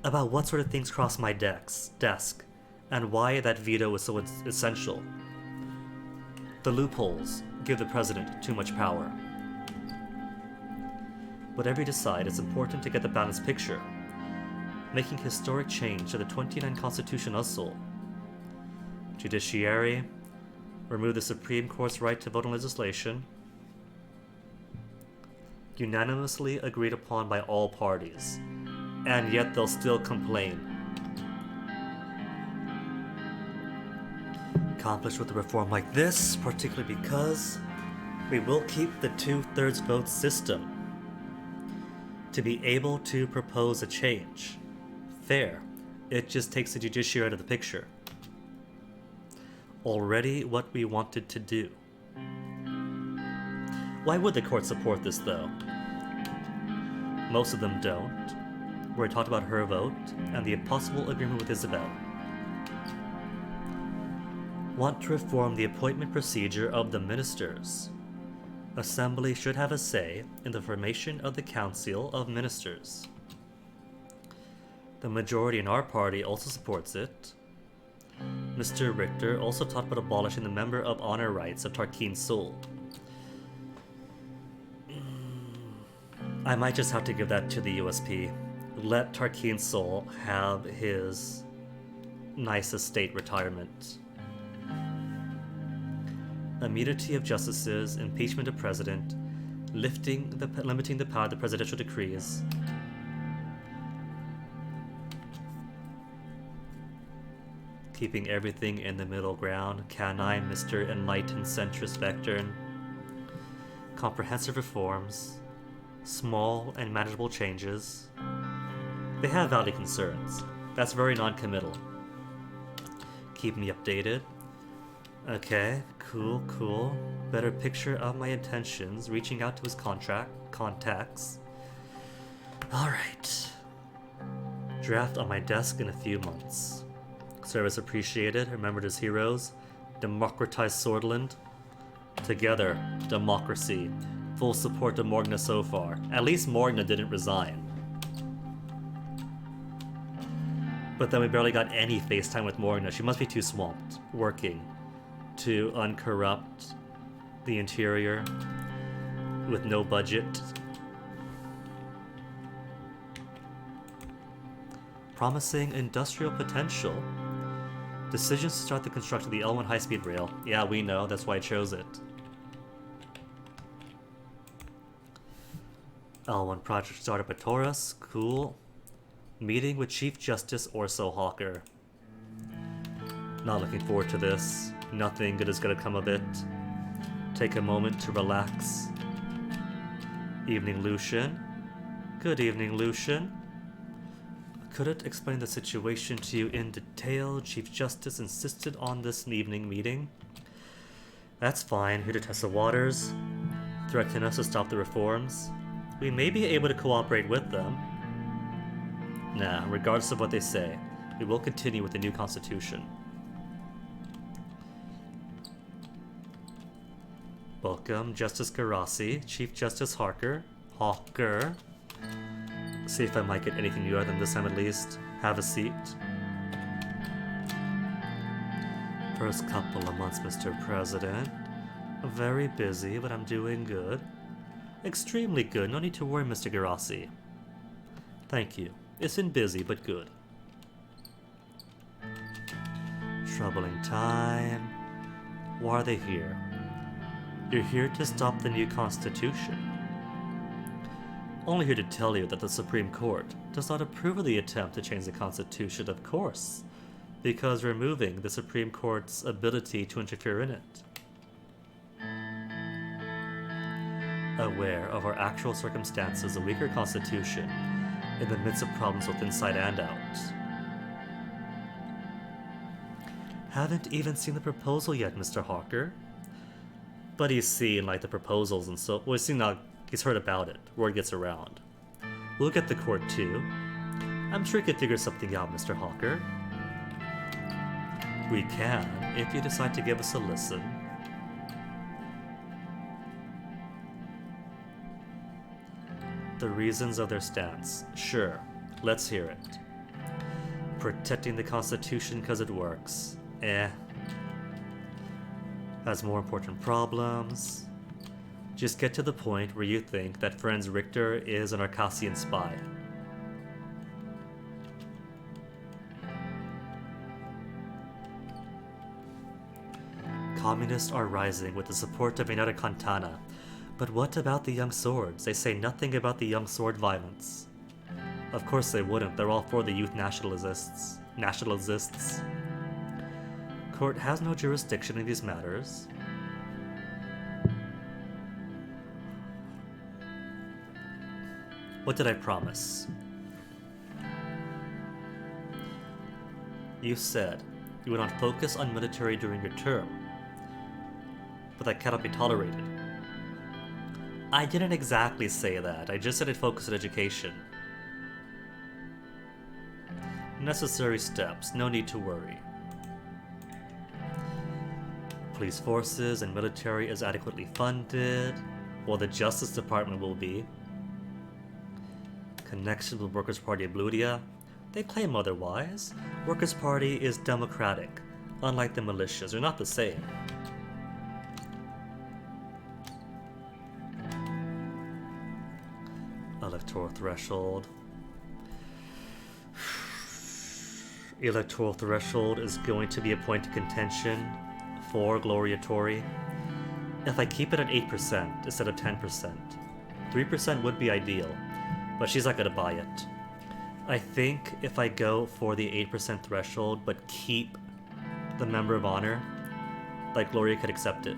about what sort of things cross my desk and why that veto is so essential. The loopholes give the President too much power. Whatever you decide, it's important to get the balanced picture, making historic change to the 29 Constitution also. Judiciary, remove the Supreme Court's right to vote on legislation. unanimously agreed upon by all parties, and yet they'll still complain. Accomplished with a reform like this, particularly because we will keep the 2/3 vote system to be able to propose a change. Fair. It just takes the judiciary out of the picture. Already what we wanted to do. Why would the court support this, though? Most of them don't. We talked about her vote and the impossible agreement with Isabel. Want to reform the appointment procedure of the ministers. Assembly should have a say in the formation of the Council of Ministers. The majority in our party also supports it. Mr. Richter also talked about abolishing the member of honor rights of Tarkin Sol. I might just have to give that to the USP. Let Tarkin Sol have his nice estate retirement. Immunity of justices, impeachment of president, limiting the power of the presidential decrees. Keeping everything in the middle ground. Can I, Mr. Enlightened Centrist Vectern? Comprehensive reforms. Small and manageable changes. They have valid concerns. That's very non-committal. Keep me updated. Okay, cool. Better picture of my intentions, reaching out to his contacts. Alright. Draft on my desk in a few months. Service appreciated, remembered as heroes. Democratize Swordland. Together, democracy. Full support to Morgna so far. At least Morgna didn't resign. But then we barely got any FaceTime with Morgna. She must be too swamped, working to uncorrupt the interior with no budget. Promising industrial potential. Decisions to start the construction of the L1 high-speed rail. Yeah, we know, that's why I chose it. L1 project startup at Taurus. Cool. Meeting with Chief Justice Orso Hawker. Not looking forward to this. Nothing good is gonna come of it. Take a moment to relax. Evening, Lucian. Good evening, Lucian. Couldn't explain the situation to you in detail. Chief Justice insisted on this evening meeting. That's fine. Here to test the waters. Threaten us to stop the reforms. We may be able to cooperate with them. Nah, regardless of what they say, we will continue with the new constitution. Welcome, Justice Garasi, Chief Justice Hawker. See if I might get anything newer than this time at least. Have a seat. First couple of months, Mr. President. Very busy, but I'm doing good. Extremely good. No need to worry, Mr. Garasi. Thank you. It's been busy, but good. Troubling time. Why are they here? You're here to stop the new constitution. Only here to tell you that the Supreme Court does not approve of the attempt to change the Constitution, of course, because removing the Supreme Court's ability to interfere in it. Aware of our actual circumstances, a weaker Constitution, in the midst of problems both inside and out. Haven't even seen the proposal yet, Mr. Hawker. But he's seen, like, the proposals and so... Well, he's heard about it. Word gets around. We'll get the court, too. I'm sure you could figure something out, Mr. Hawker. We can, if you decide to give us a listen. The reasons of their stance. Sure, let's hear it. Protecting the Constitution because it works. Has more important problems. Just get to the point where you think that Franz Richter is an Arcasian spy. Communists are rising with the support of Inara Cantana. But what about the young swords? They say nothing about the young sword violence. Of course they wouldn't. They're all for the youth nationalists. Court has no jurisdiction in these matters. What did I promise? You said you would not focus on military during your term, but that cannot be tolerated. I didn't exactly say that. I just said I'd focus on education. Necessary steps, no need to worry. Police forces and military is adequately funded, while the Justice Department will be. Connection with Workers' Party of Bludia? They claim otherwise. Workers' Party is democratic, unlike the militias. They're not the same. Electoral threshold. Electoral threshold is going to be a point of contention for Gloria Tory. If I keep it at 8% instead of 10%, 3% would be ideal, but she's not going to buy it. I think if I go for the 8% threshold but keep the Member of Honor, like Gloria could accept it.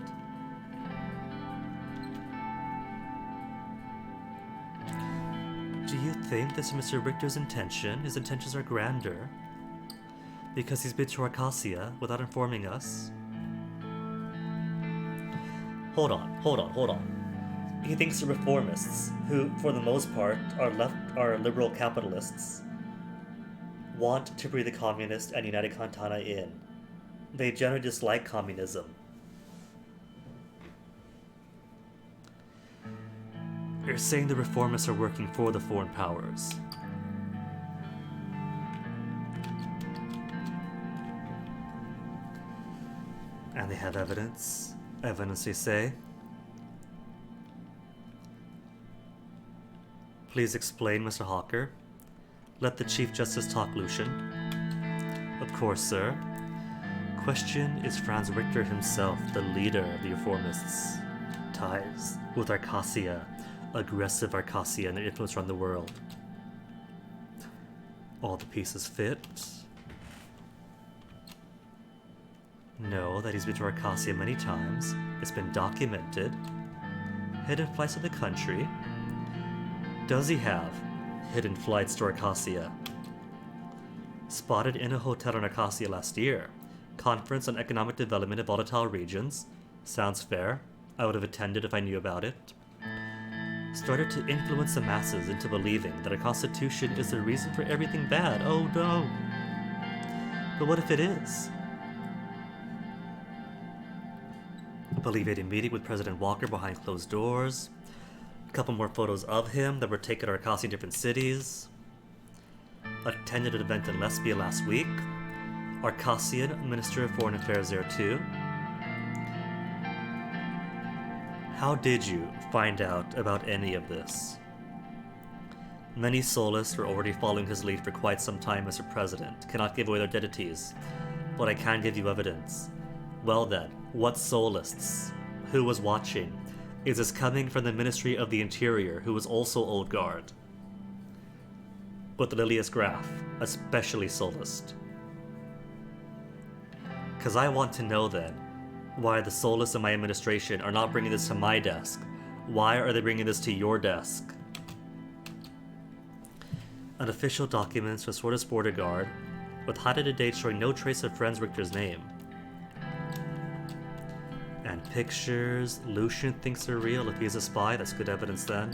Do you think this is Mr. Richter's intention? His intentions are grander because he's been to Arcasia without informing us. Hold on. He thinks the reformists, who for the most part are liberal capitalists, want to breathe the communist and United Cantana in. They generally dislike communism. You're saying the reformists are working for the foreign powers. And they have evidence? Evidence, they say? Please explain, Mr. Hawker. Let the Chief Justice talk, Lucian. Of course, sir. Question is Franz Richter himself, the leader of the reformists. Ties with Arcasia, aggressive Arcasia, and their influence around the world. All the pieces fit. Know that he's been to Arcasia many times. It's been documented. Hidden flights to the country. Does he have hidden flights to Arcasia? Spotted in a hotel in Arcasia last year. Conference on Economic Development in Volatile Regions. Sounds fair. I would have attended if I knew about it. Started to influence the masses into believing that our constitution is the reason for everything bad. Oh no. But what if it is? Alleviated meeting with President Walker behind closed doors. A couple more photos of him that were taken at Arcasia in different cities. Attended an event in Lesbia last week. Arcasian Minister of Foreign Affairs there too. How did you find out about any of this? Many Solists were already following his lead for quite some time, Mr. President. Cannot give away their identities, but I can give you evidence. Well then, what Solists? Who was watching? Is this coming from the Ministry of the Interior, who was also Old Guard? With Lilius Graf, especially Solist. Because I want to know then, why the Solists in my administration are not bringing this to my desk. Why are they bringing this to your desk? Unofficial documents from Swordist Border Guard, with highlighted dates showing no trace of Franz Richter's name. And pictures. Lucian thinks they're real. If he's a spy, that's good evidence then.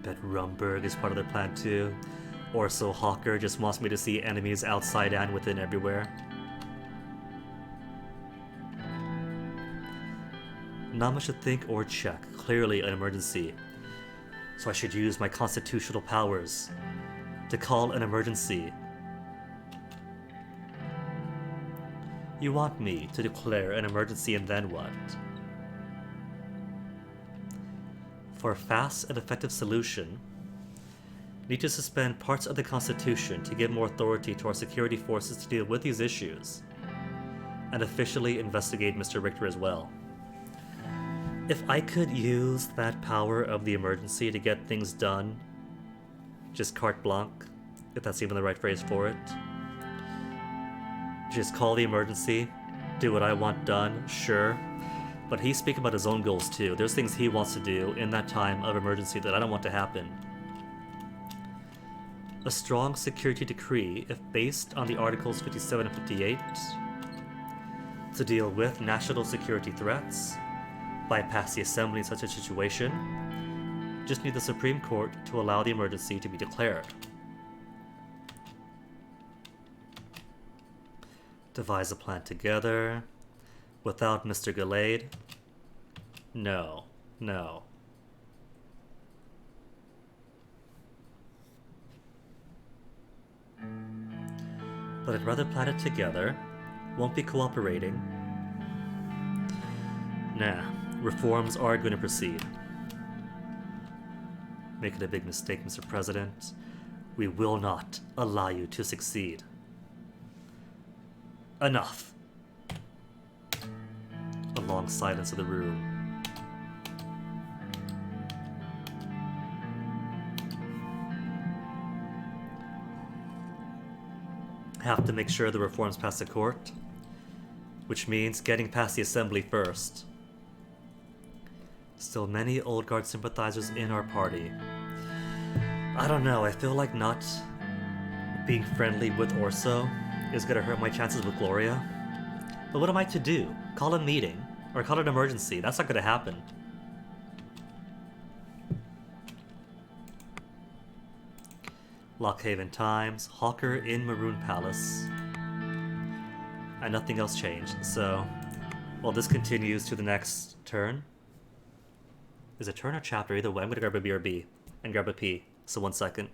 Bet Rumberg is part of their plan too. Or so Hawker just wants me to see enemies outside and within everywhere. Not much to think or check. Clearly an emergency. So I should use my constitutional powers to call an emergency. You want me to declare an emergency and then what? For a fast and effective solution, need to suspend parts of the Constitution to give more authority to our security forces to deal with these issues. and officially investigate Mr. Richter as well. If I could use that power of the emergency to get things done, just carte blanche, if that's even the right phrase for it, just call the emergency, do what I want done, sure. But he's speaking about his own goals too. There's things he wants to do in that time of emergency that I don't want to happen. A strong security decree, if based on the Articles 57 and 58, to deal with national security threats, bypass the Assembly in such a situation, just need the Supreme Court to allow the emergency to be declared. Devise a plan together. Without Mr. Gallade? No. No. But I'd rather plan it together. Won't be cooperating. Nah, reforms are going to proceed. Making a big mistake, Mr. President. We will not allow you to succeed. Enough. A long silence in the room. Have to make sure the reforms pass the court, which means getting past the Assembly first. Still many Old Guard sympathizers in our party. I don't know, I feel like not being friendly with Orso is gonna hurt my chances with Gloria. But what am I to do? Call a meeting? Or call an emergency? That's not gonna happen. Lockhaven Times, Hawker in Maroon Palace. And nothing else changed, so... Well, this continues to the next turn. Is it turn or chapter? Either way, I'm gonna grab a BRB and grab a P. So 1 second.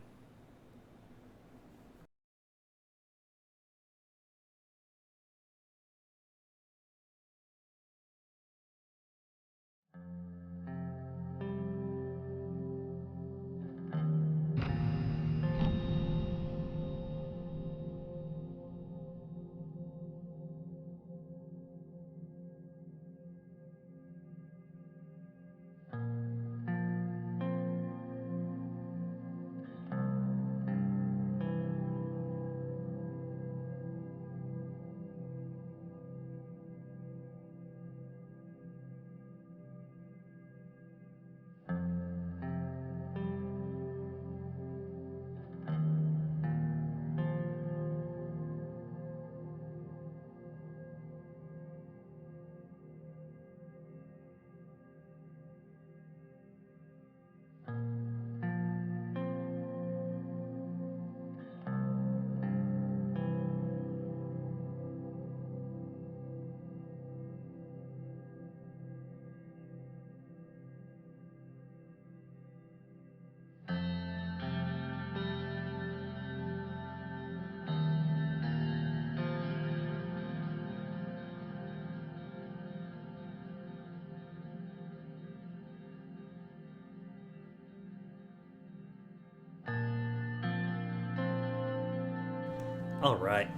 Alright.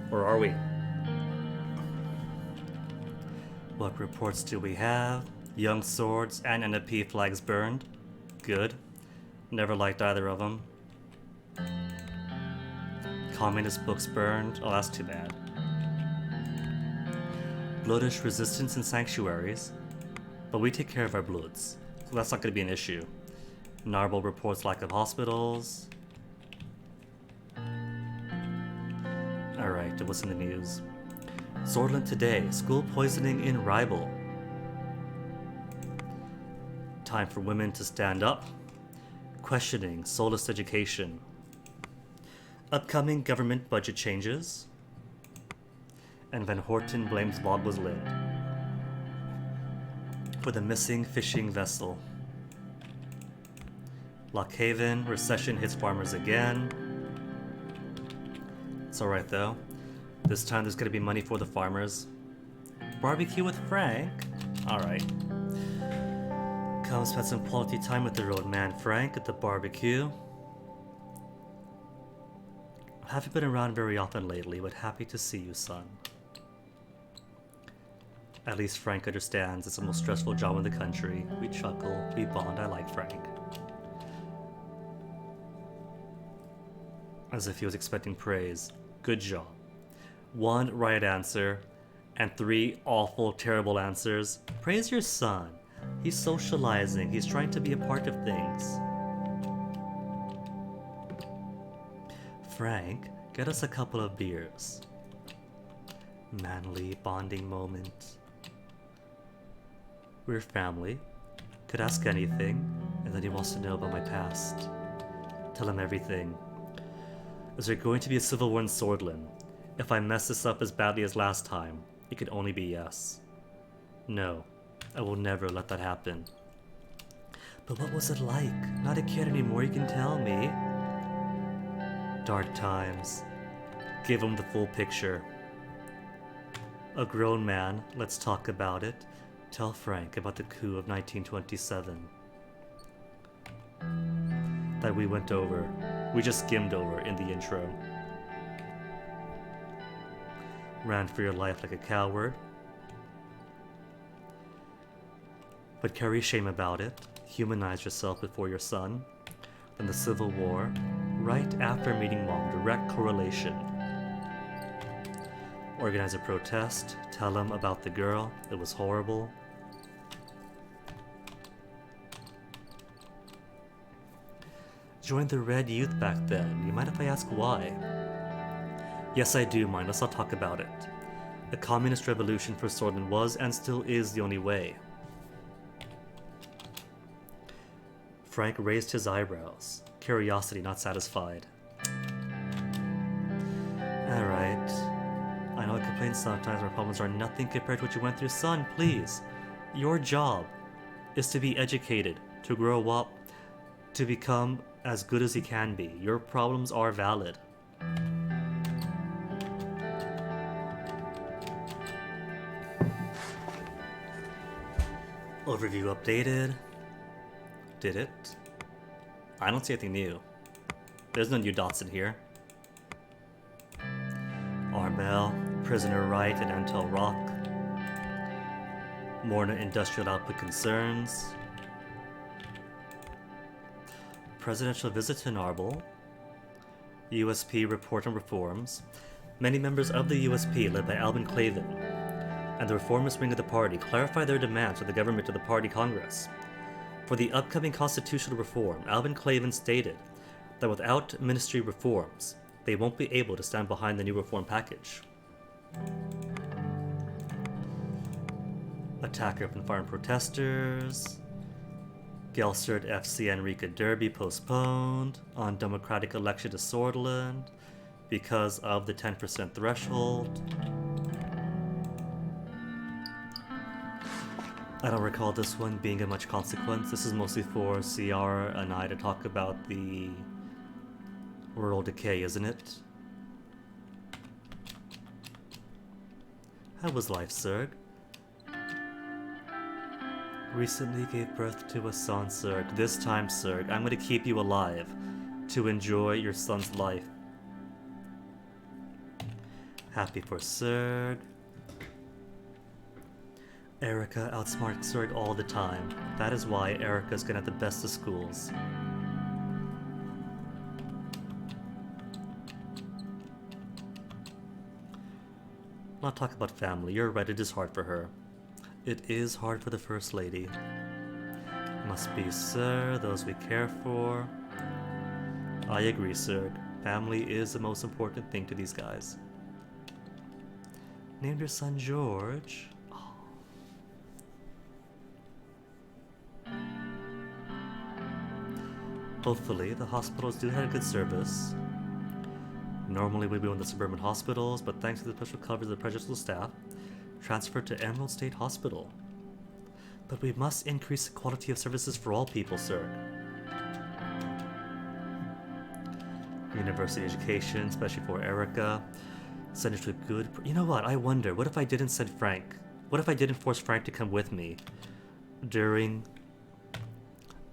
Where are we? What reports do we have? Young swords and NFP flags burned. Good. Never liked either of them. Communist books burned. Oh, that's too bad. Bloodish resistance in sanctuaries. But we take care of our bloods, so that's not going to be an issue. Narble reports lack of hospitals. Alright, what's in the news? Swordland today, school poisoning in Ribel. Time for women to stand up. Questioning soulless education. Upcoming government budget changes. And Van Horten blames Vogwa's Lind for the missing fishing vessel. Lockhaven, recession hits farmers again. It's alright though. This time there's gonna be money for the farmers. Barbecue with Frank? Alright. Come spend some quality time with the road man Frank at the barbecue. Haven't been around very often lately, but happy to see you, son. At least Frank understands it's the most stressful job in the country. We chuckle, we bond, I like Frank. As if he was expecting praise. Good job. 1 right answer, and 3 awful, terrible answers. Praise your son. He's socializing, he's trying to be a part of things. Frank, get us a couple of beers. Manly bonding moment. We're family. Could ask anything, and then he wants to know about my past. Tell him everything. Is there going to be a civil war in Swordland? If I mess this up as badly as last time, it could only be yes. No, I will never let that happen. But what was it like? Not a kid anymore, you can tell me. Dark times. Give him the full picture. A grown man, let's talk about it. Tell Frank about the coup of 1927. That we went over. We just skimmed over in the intro. Ran for your life like a coward. But carry shame about it. Humanize yourself before your son. Then the Civil War. Right after meeting mom. Direct correlation. Organize a protest. Tell him about the girl. It was horrible. Joined the Red Youth back then. You mind if I ask why? Yes, I do mind. Let's not talk about it. The communist revolution for Swordland was and still is the only way. Frank raised his eyebrows. Curiosity not satisfied. Alright. I know I complain sometimes my problems are nothing compared to what you went through. Son, please. Your job is to be educated, to grow up, to become as good as he can be. Your problems are valid. Overview updated. Did it? I don't see anything new. There's no new dots in here. Armel, Prisoner Right, and Antel Rock. Morna Industrial Output Concerns. Presidential visit to Narble. USP report on reforms. Many members of the USP, led by Alvin Clavin, and the reformist wing of the party, clarify their demands to the government of the party Congress. For the upcoming constitutional reform, Alvin Clavin stated that without ministry reforms, they won't be able to stand behind the new reform package. Attacker from foreign protesters. Gelsert FC Enrica Derby postponed on democratic election to Swordland because of the 10% threshold. I don't recall this one being of much consequence. This is mostly for Ciara and I to talk about the rural decay, isn't it? How was life, Serg? Recently gave birth to a son, Serg. This time, Serg, I'm going to keep you alive to enjoy your son's life. Happy for Serg. Erica outsmarts Serg all the time. That is why Erica's gonna have the best of schools. Not talk about family. You're right, it is hard for her. It is hard for the First Lady. Must be, sir, those we care for. I agree, sir. Family is the most important thing to these guys. Named your son George. Oh. Hopefully, the hospitals do have a good service. Normally we'd be in the suburban hospitals, but thanks to the special coverage of the prejudicial staff, transferred to Emerald State Hospital. But we must increase the quality of services for all people, sir. University education, especially for Erica. Send her to a good... You know what? I wonder, what if I didn't send Frank? What if I didn't force Frank to come with me during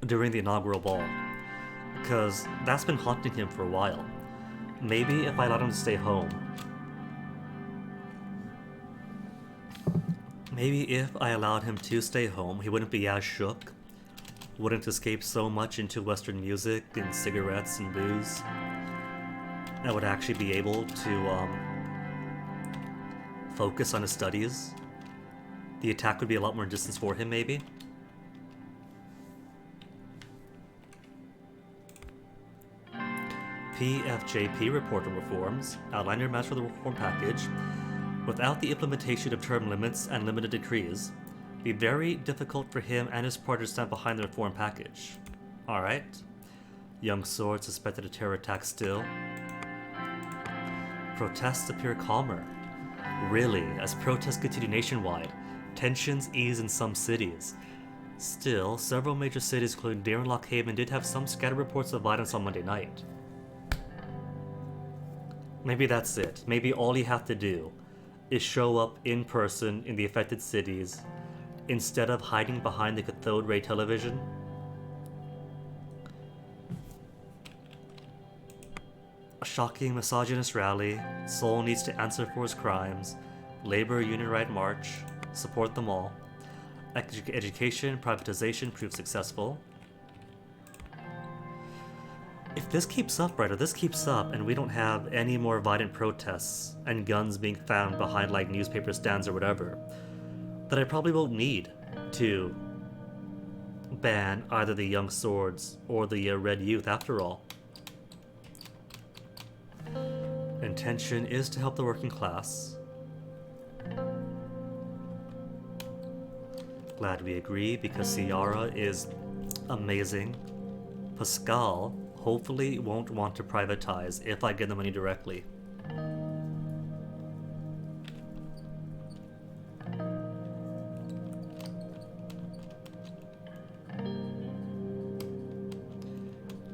the inaugural ball? Because that's been haunting him for a while. Maybe if I allowed him to stay home. Maybe if I allowed him to stay home, he wouldn't be as shook, wouldn't escape so much into Western music and cigarettes and booze. I would actually be able to focus on his studies. The attack would be a lot more distance for him, maybe. PFJP reporter reforms outline your match for the reform package. Without the implementation of term limits and limited decrees, be very difficult for him and his party to stand behind the reform package. Alright. Young Sword suspected a terror attack still. Protests appear calmer. Really, as protests continue nationwide, tensions ease in some cities. Still, several major cities, including Darren Lockhaven, did have some scattered reports of violence on Monday night. Maybe that's it. Maybe all you have to do is show up in person in the affected cities instead of hiding behind the cathode ray television. A shocking misogynist rally. Seoul needs to answer for his crimes. Labor Union Right March. Support them all. Education, privatization proved successful. If this keeps up, right, or this keeps up and we don't have any more violent protests and guns being found behind like newspaper stands or whatever, then I probably won't need to ban either the Young Swords or the Red Youth after all. Intention is to help the working class. Glad we agree because Ciara is amazing. Pascal hopefully won't want to privatize if I get the money directly.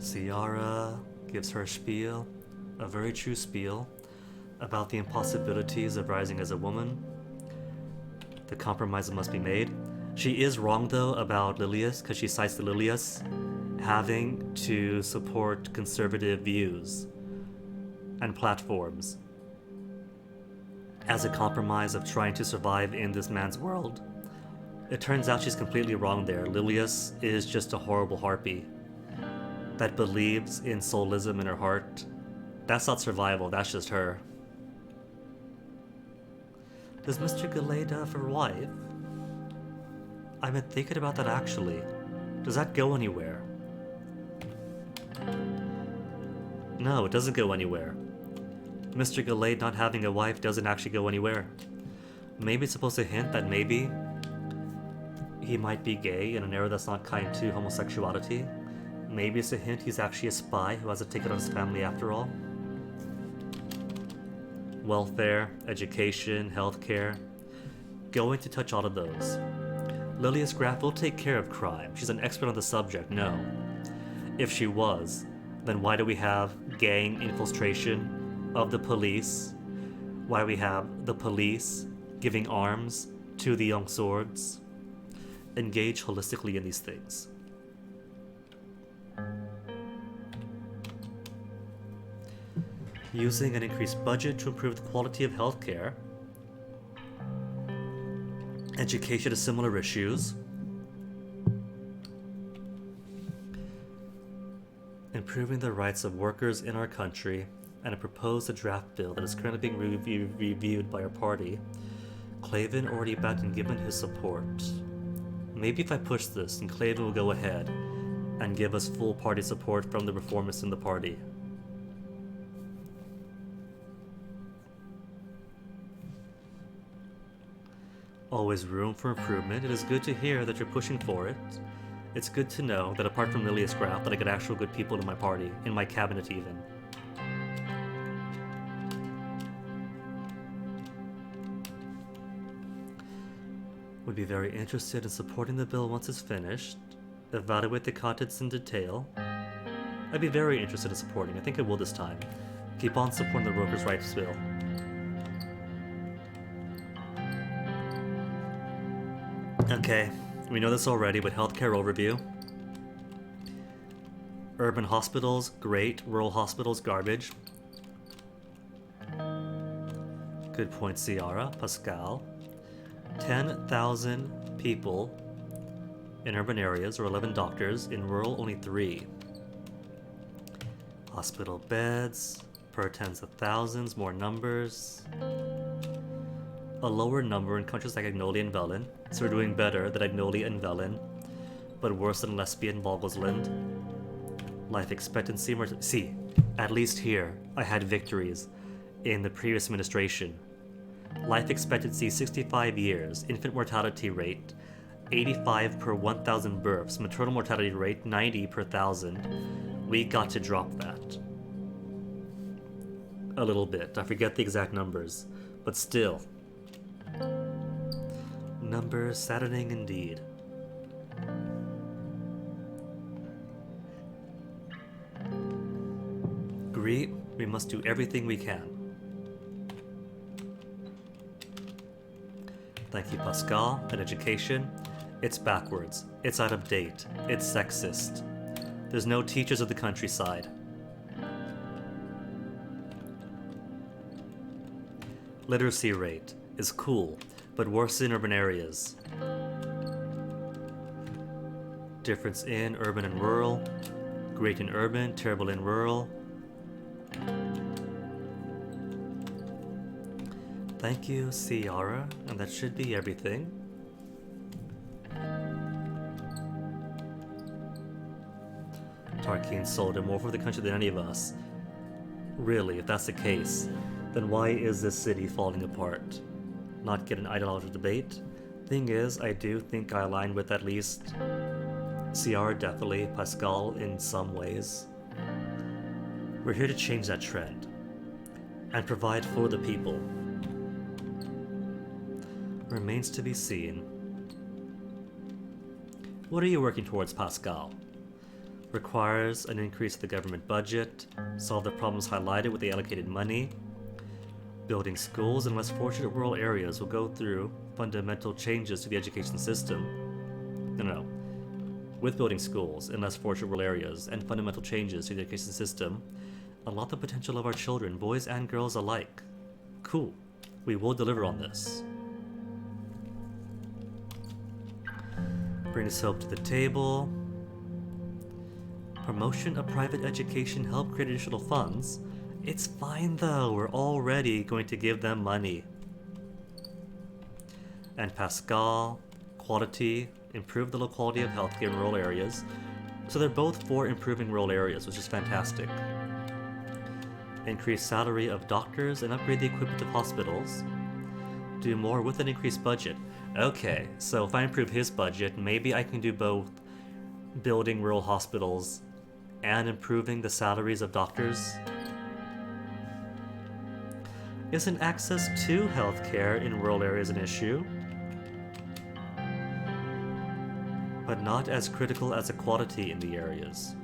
Ciara gives her spiel, a very true spiel, about the impossibilities of rising as a woman. The compromise must be made. She is wrong though about Lilius, because she cites the Lilius having to support conservative views and platforms as a compromise of trying to survive in this man's world. It turns out she's completely wrong there. Lilius is just a horrible harpy that believes in soulism in her heart. That's not survival, that's just her. Does Mr. Gallade have a wife? I've been thinking about that actually. Does that go anywhere? No, it doesn't go anywhere. Mr. Gallade not having a wife doesn't actually go anywhere. Maybe it's supposed to hint that maybe he might be gay in an era that's not kind to homosexuality. Maybe it's a hint he's actually a spy who has a ticket on his family after all. Welfare, education, healthcare. Going to touch all of those. Lilius Graff will take care of crime. She's an expert on the subject, no. If she was, then why do we have gang infiltration of the police? Why do we have the police giving arms to the Young Swords? Engage holistically in these things. Using an increased budget to improve the quality of healthcare. Education to similar issues. Improving the rights of workers in our country, and a proposed draft bill that is currently being reviewed by our party. Clavin already backed and given his support. Maybe if I push this, then Clavin will go ahead and give us full party support from the reformists in the party. Always room for improvement. It is good to hear that you're pushing for it. It's good to know that apart from Lilius Graff, that I get actual good people in my party, in my cabinet even. Would be very interested in supporting the bill once it's finished. Evaluate the contents in detail. I'd be very interested in supporting. I think I will this time. Keep on supporting the workers' rights bill. Okay, we know this already, but healthcare overview. Urban hospitals, great. Rural hospitals, garbage. Good point, Ciara. Pascal. 10,000 people in urban areas, or 11 doctors. In rural, only 3. Hospital beds per tens of thousands, more numbers. A lower number in countries like Agnoli and Velin, so we're doing better than Agnoli and Velin, but worse than Lesbia and Vogelsland. Life expectancy, see, at least here, I had victories in the previous administration. Life expectancy 65 years, infant mortality rate 85 per 1,000 births, maternal mortality rate 90 per 1,000. We got to drop that a little bit. I forget the exact numbers, but still. Numbers saddening indeed. Agree, we must do everything we can. Thank you, Pascal. And education, it's backwards, it's out of date, it's sexist. There's no teachers of the countryside. Literacy rate is cool, but worse in urban areas. Difference in urban and rural. Great in urban, terrible in rural. Thank you, Ciara, and that should be everything. Tarkeen sold it more for the country than any of us. Really, if that's the case, then why is this city falling apart? Not get an ideological debate? Thing is, I do think I align with at least Ciara, definitely, Pascal in some ways. We're here to change that trend and provide for the people. Remains to be seen. What are you working towards, Pascal? Requires an increase in the government budget, solve the problems highlighted with the allocated money. Building schools in less fortunate rural areas will go through fundamental changes to the education system. No. With building schools in less fortunate rural areas and fundamental changes to the education system, unlock the potential of our children, boys and girls alike. Cool. We will deliver on this. Brings hope to the table. Promotion of private education help create additional funds. It's fine though, we're already going to give them money. And Pascal, quality, improve the low quality of healthcare in rural areas. So they're both for improving rural areas, which is fantastic. Increase salary of doctors and upgrade the equipment of hospitals. Do more with an increased budget. Okay, so if I improve his budget, maybe I can do both building rural hospitals and improving the salaries of doctors. Isn't access to healthcare in rural areas an issue? But not as critical as equality in the areas.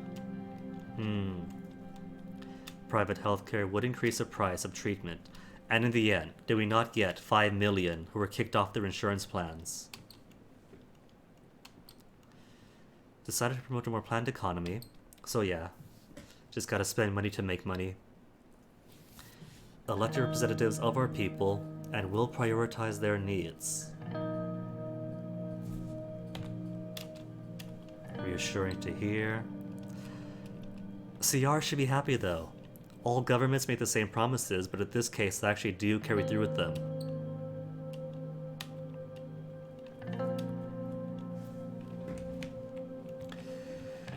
Private healthcare would increase the price of treatment. And in the end, did we not get 5 million who were kicked off their insurance plans? Decided to promote a more planned economy. So yeah, just gotta spend money to make money. Elected representatives of our people and will prioritize their needs. Reassuring to hear. CR should be happy though. All governments make the same promises, but in this case they actually do carry through with them.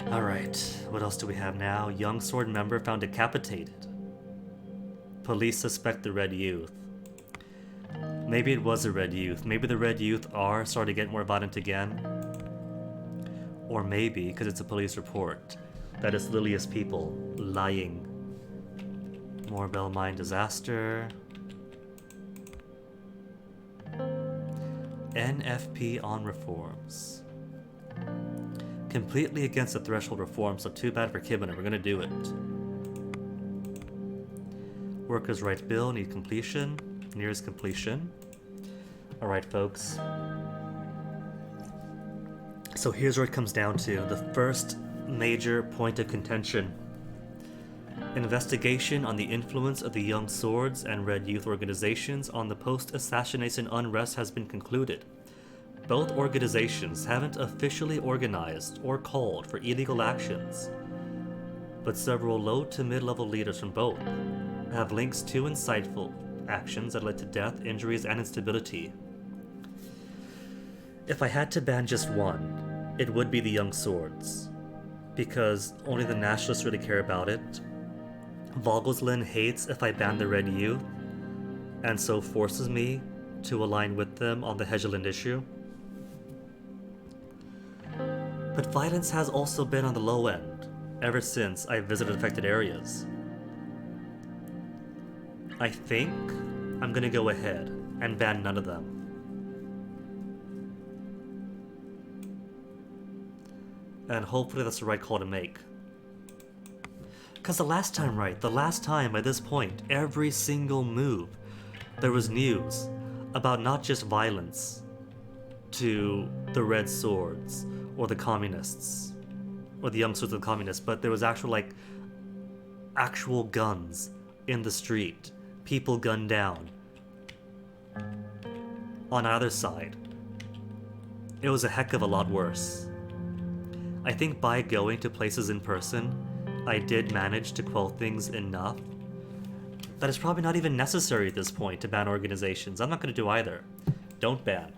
Alright, what else do we have now? Young Sword member found decapitated. Police suspect the Red Youth. Maybe it was a Red Youth. Maybe the Red Youth are starting to get more violent again. Or maybe, because it's a police report, that it's Lilia's people lying. More Belmine disaster. NFP on reforms. Completely against the threshold reform, so too bad for Kibana. We're gonna do it. Workers' rights bill need completion. Nearest completion. Alright, folks. So here's where it comes down to. The first major point of contention. Investigation on the influence of the Young Swords and Red Youth organizations on the post-assassination unrest has been concluded. Both organizations haven't officially organized or called for illegal actions, but several low to mid-level leaders from both have links to insightful actions that led to death, injuries, and instability. If I had to ban just one, it would be the Young Swords, because only the nationalists really care about it. Vogelslin hates if I ban the Red Youth, and so forces me to align with them on the Hegeland issue. But violence has also been on the low end ever since I visited affected areas. I think I'm gonna go ahead and ban none of them. And hopefully that's the right call to make. Because the last time by this point, every single move, there was news about not just violence to the Red Swords or the Communists, or the Young Swords of the Communists, but there was actual guns in the street, people gunned down on either side. It was a heck of a lot worse. I think by going to places in person, I did manage to quell things enough that it's probably not even necessary at this point to ban organizations. I'm not going to do either. Don't ban.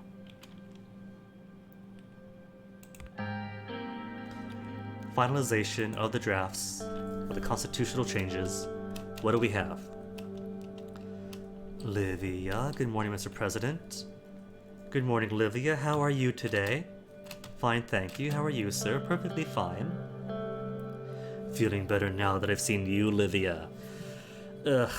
Finalization of the drafts of the constitutional changes. What do we have? Livia. Good morning, Mr. President. Good morning, Livia. How are you today? Fine, thank you. How are you, sir? Perfectly fine. Feeling better now that I've seen you, Livia. Ugh.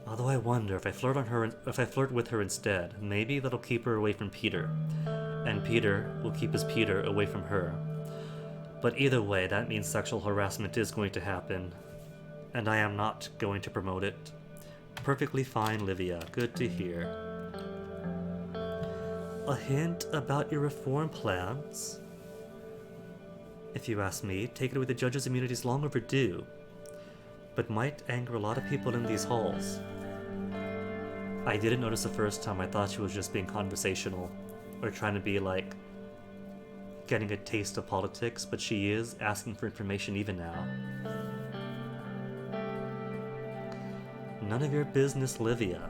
Although I wonder if I flirt with her instead, maybe that'll keep her away from Peter, and Peter will keep his Peter away from her. But either way, that means sexual harassment is going to happen, and I am not going to promote it. Perfectly fine, Livia. Good to hear. A hint about your reform plans? If you ask me, taking away the judge's immunity is long overdue, but might anger a lot of people in these halls. I didn't notice the first time. I thought she was just being conversational, or trying to be like, getting a taste of politics, but she is asking for information even now. None of your business, Livia.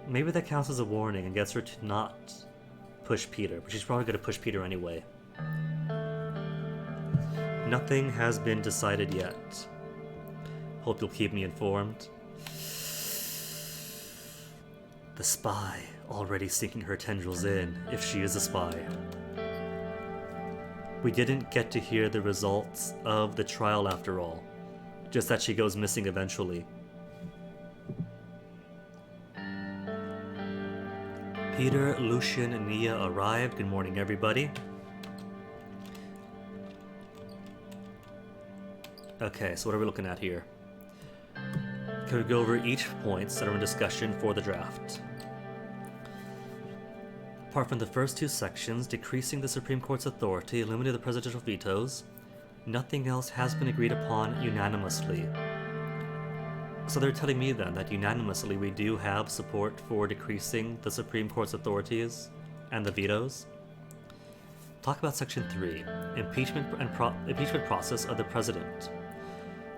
Maybe that counts as a warning and gets her to not push Peter, but she's probably going to push Peter anyway. Nothing has been decided yet. Hope you'll keep me informed. The spy, already sinking her tendrils in, if she is a spy. We didn't get to hear the results of the trial after all, just that she goes missing eventually. Peter, Lucian, and Nia arrived. Good morning, everybody. Okay, so what are we looking at here? Can we go over each points that are in discussion for the draft? Apart from the first two sections, decreasing the Supreme Court's authority, limiting the presidential vetoes, nothing else has been agreed upon unanimously. So they're telling me then that unanimously we do have support for decreasing the Supreme Court's authorities and the vetoes. Talk about Section 3, impeachment process of the President.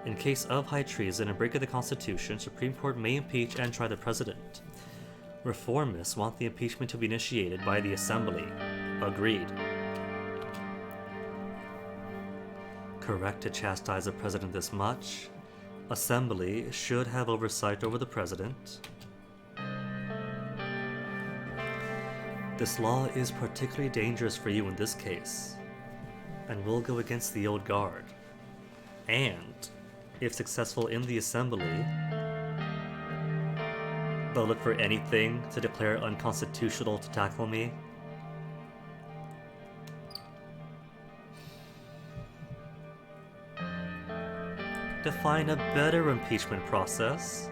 In case of high treason and break of the Constitution, Supreme Court may impeach and try the President. Reformists want the impeachment to be initiated by the Assembly. Agreed. Correct to chastise the President this much. Assembly should have oversight over the President. This law is particularly dangerous for you in this case, and will go against the old guard. And, if successful in the Assembly, they'll look for anything to declare unconstitutional to tackle me. Define a better impeachment process.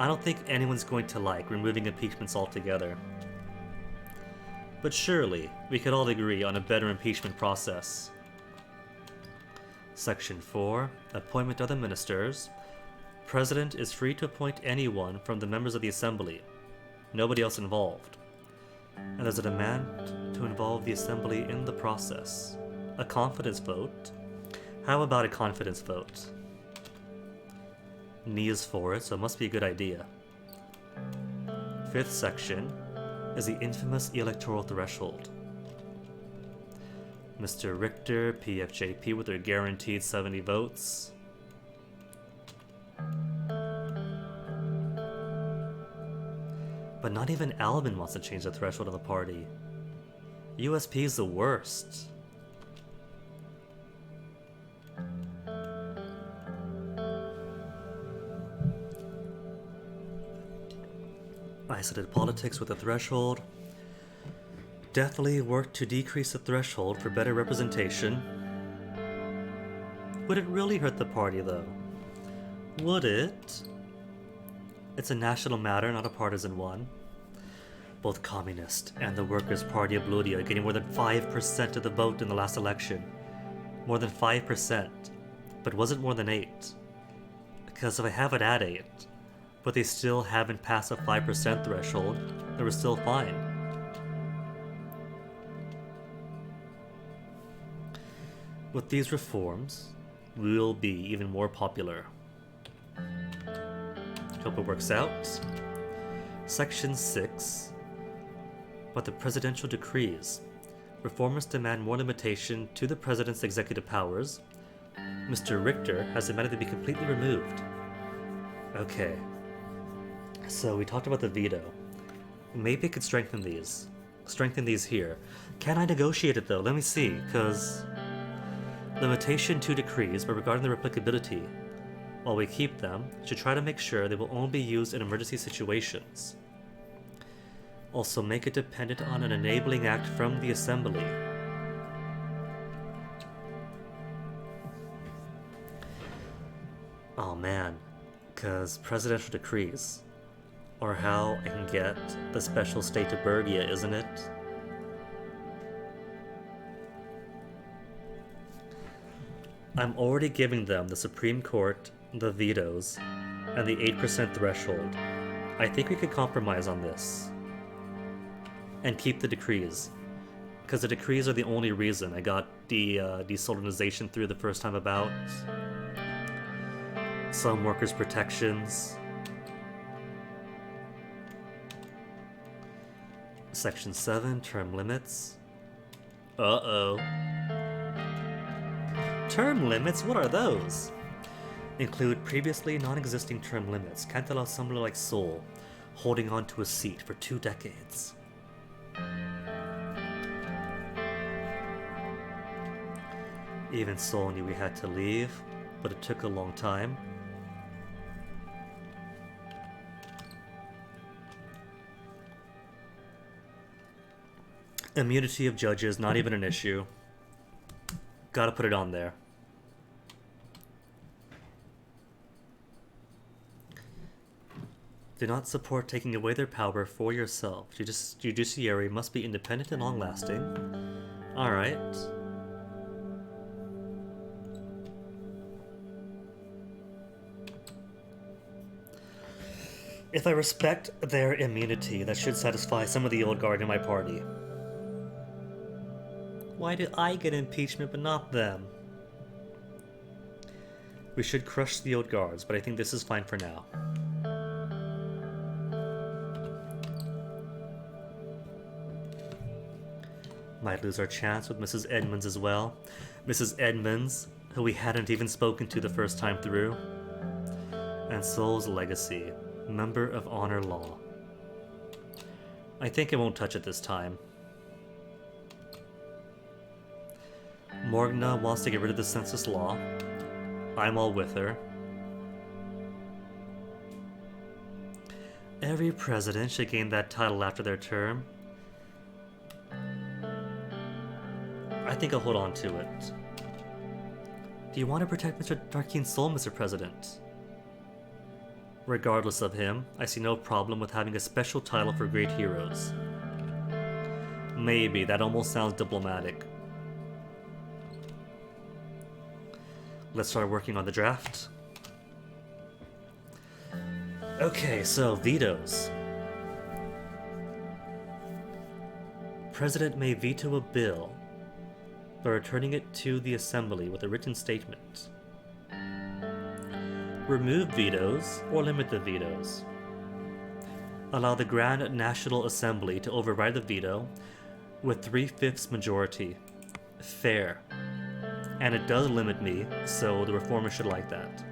I don't think anyone's going to like removing impeachments altogether. But surely, we could all agree on a better impeachment process. Section 4. Appointment of the ministers. President is free to appoint anyone from the members of the assembly. Nobody else involved. And there's a demand to involve the assembly in the process. A confidence vote? How about a confidence vote? Nee is for it, so it must be a good idea. 5th section is the infamous electoral threshold. Mr. Richter, PFJP with their guaranteed 70 votes. But not even Albin wants to change the threshold of the party. USP is the worst. Isolated politics with a threshold. Definitely work to decrease the threshold for better representation. Would it really hurt the party though? Would it? It's a national matter, not a partisan one. Both Communist and the Workers' Party of Bloody are getting more than 5% of the vote in the last election. More than 5%. But was it more than 8? Because if I have it at 8, but they still haven't passed the 5% threshold, they were still fine. With these reforms, we will be even more popular. Hope it works out. Section 6. But the presidential decrees. Reformers demand more limitation to the president's executive powers. Mr. Richter has demanded to be completely removed. Okay. So we talked about the veto. Maybe I could strengthen these. Strengthen these here. Can I negotiate it though? Let me see, because... Limitation to decrees, but regarding their applicability, while we keep them, should try to make sure they will only be used in emergency situations. Also make it dependent on an enabling act from the assembly. Oh man, because presidential decrees, or how I can get the special state of Bergia, isn't it? I'm already giving them the Supreme Court, the vetoes, and the 8% threshold. I think we could compromise on this. And keep the decrees. Because the decrees are the only reason I got the desolinization through the first time about. Some workers' protections. Section 7, term limits. Uh-oh. Term limits? What are those? Include previously non-existing term limits. Can't allow someone like Seoul holding on to a seat for 2 decades. Even Seoul knew we had to leave, but it took a long time. Immunity of judges, not even an issue. Gotta put it on there. Do not support taking away their power for yourself. Judiciary must be independent and long-lasting. Alright. If I respect their immunity, that should satisfy some of the old guard in my party. Why did I get impeachment but not them? We should crush the old guards, but I think this is fine for now. Might lose our chance with Mrs. Edmonds as well. Mrs. Edmonds, who we hadn't even spoken to the first time through. And Seoul's legacy, member of honor law. I think I won't touch it this time. Morgna wants to get rid of the census law. I'm all with her. Every president should gain that title after their term. I think I'll hold on to it. Do you want to protect Mr. Darkeen's soul, Mr. President? Regardless of him, I see no problem with having a special title for great heroes. Maybe, that almost sounds diplomatic. Let's start working on the draft. Okay, so vetoes. President may veto a bill by returning it to the Assembly with a written statement. Remove vetoes or limit the vetoes. Allow the Grand National Assembly to override the veto with 3/5 majority. Fair. And it does limit me, so the reformers should like that.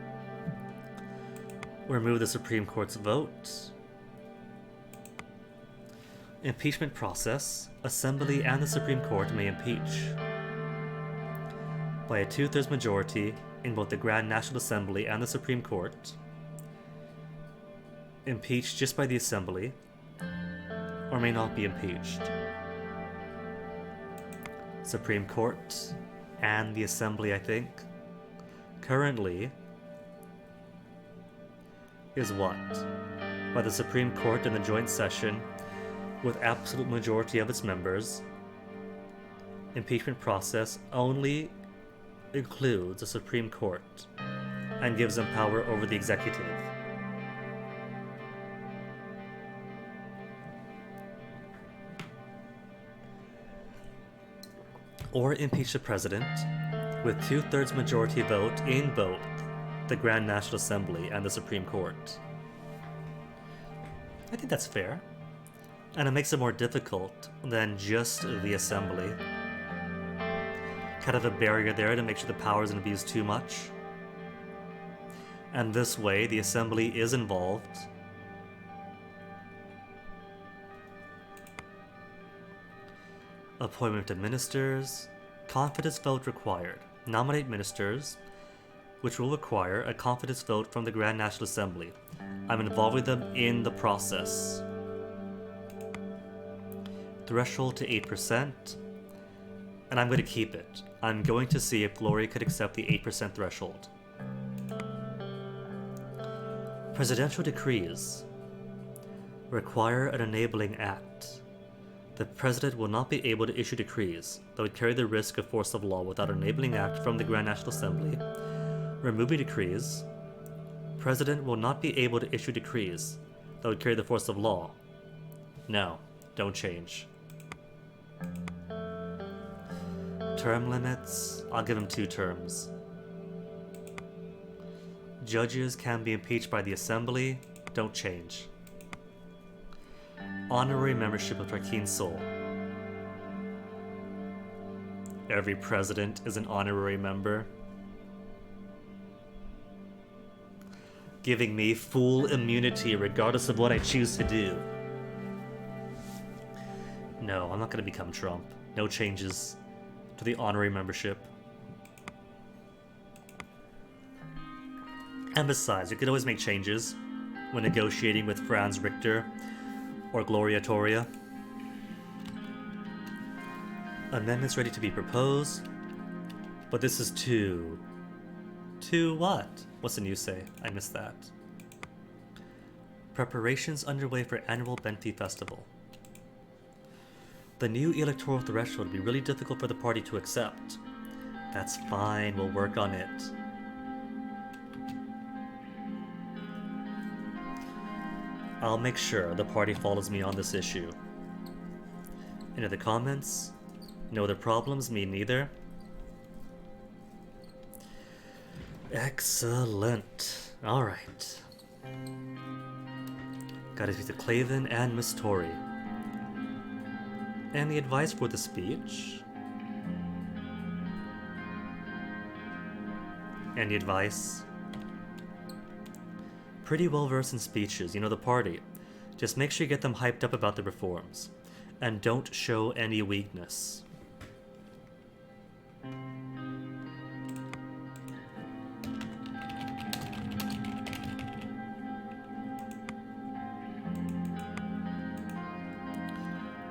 Remove the Supreme Court's vote. Impeachment process. Assembly and the Supreme Court may impeach by a 2/3 majority in both the Grand National Assembly and the Supreme Court. Impeached just by the Assembly, or may not be impeached. Supreme Court and the Assembly, I think, currently is what? By the Supreme Court in the joint session with absolute majority of its members. Impeachment process only includes the Supreme Court and gives them power over the executive. Or impeach the president with 2/3 majority vote in both the Grand National Assembly and the Supreme Court. I think that's fair. And it makes it more difficult than just the Assembly. Kind of a barrier there to make sure the power isn't abused too much. And this way, the Assembly is involved. Appointment of ministers. Confidence vote required. Nominate ministers, which will require a confidence vote from the Grand National Assembly. I'm involving them in the process. Threshold to 8%, and I'm going to keep it. I'm going to see if Gloria could accept the 8% threshold. Presidential decrees require an enabling act. The president will not be able to issue decrees that would carry the risk of force of law without an enabling act from the Grand National Assembly. Removing decrees, president will not be able to issue decrees that would carry the force of law. No, don't change. Term limits, I'll give him 2 terms. Judges can be impeached by the Assembly, don't change. Honorary membership of Tarkeen Sol. Every president is an honorary member. Giving me full immunity regardless of what I choose to do. No, I'm not going to become Trump. No changes to the honorary membership. And besides, you could always make changes when negotiating with Franz Richter or Gloria Toria. Amendments ready to be proposed. But this is to what? What's the news say? I missed that. Preparations underway for annual Benfi Festival. The new electoral threshold will be really difficult for the party to accept. That's fine, we'll work on it. I'll make sure the party follows me on this issue. Any other comments? No other problems? Me neither. Excellent. Alright. Gotta speak to Clavin and Miss Tori. And the advice for the speech. And the advice. Pretty well versed in speeches, you know the party. Just make sure you get them hyped up about the reforms. And don't show any weakness.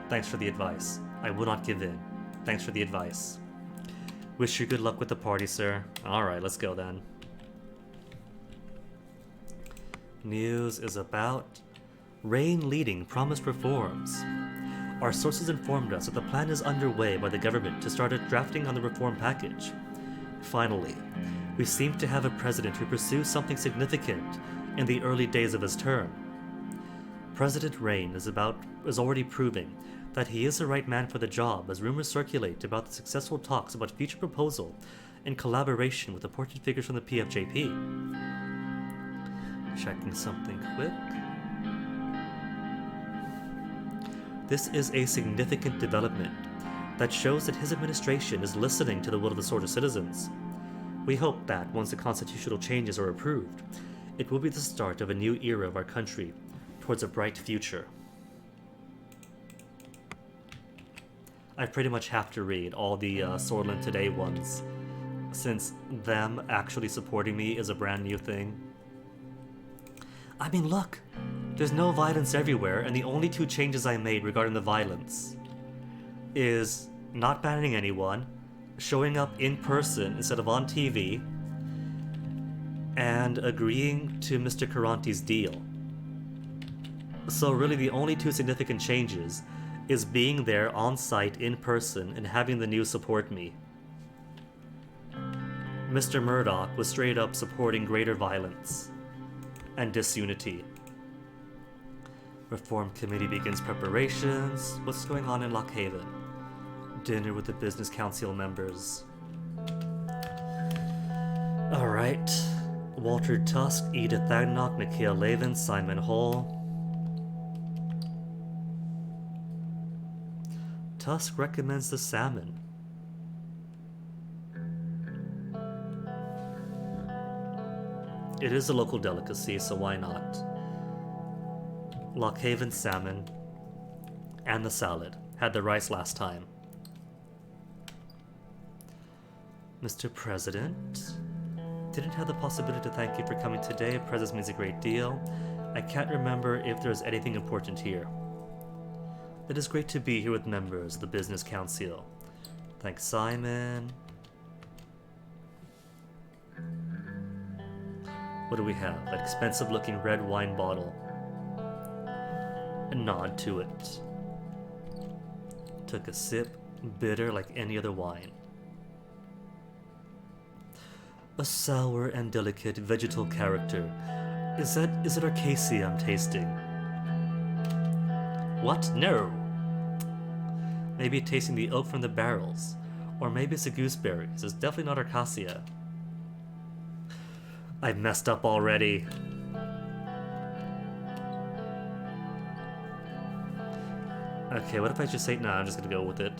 Thanks for the advice. I will not give in. Thanks for the advice. Wish you good luck with the party, sir. Alright, let's go then. News is about Rain leading promised reforms. Our sources informed us that the plan is underway by the government to start drafting on the reform package. Finally, We seem to have a president who pursues something significant in the early days of his term. President Rain is already proving that he is the right man for the job, as rumors circulate about the successful talks about future proposal in collaboration with important figures from the PFJP. Checking something quick. This is a significant development that shows that his administration is listening to the will of the sort of citizens. We hope that once the constitutional changes are approved, it will be the start of a new era of our country towards a bright future. I pretty much have to read all the Swordland Today ones, since them actually supporting me is a brand new thing. I mean, look! There's no violence everywhere, and the only two changes I made regarding the violence is not banning anyone, showing up in person instead of on TV, and agreeing to Mr. Karanti's deal. So really the only two significant changes is being there on site in person and having the news support me. Mr. Murdoch was straight up supporting greater violence and disunity. Reform Committee begins preparations. What's going on in Lock Haven? Dinner with the Business Council members. Alright. Walter Tusk, Edith Thagnock, Mikhail Levin, Simon Hall. Tusk recommends the salmon. It is a local delicacy, so why not? Lock Haven salmon and the salad. Had the rice last time. Mr. President, didn't have the possibility to thank you for coming today. Presence means a great deal. I can't remember if there's anything important here. It is great to be here with members of the Business Council. Thanks, Simon. What do we have? An expensive-looking red wine bottle. A nod to it. Took a sip, bitter like any other wine. A sour and delicate vegetal character. Is it Arcacia I'm tasting? What? No! Maybe tasting the oak from the barrels. Or maybe it's the gooseberries. It's definitely not Arcacia. I messed up already. Okay, what if I just say, nah, I'm just gonna go with it.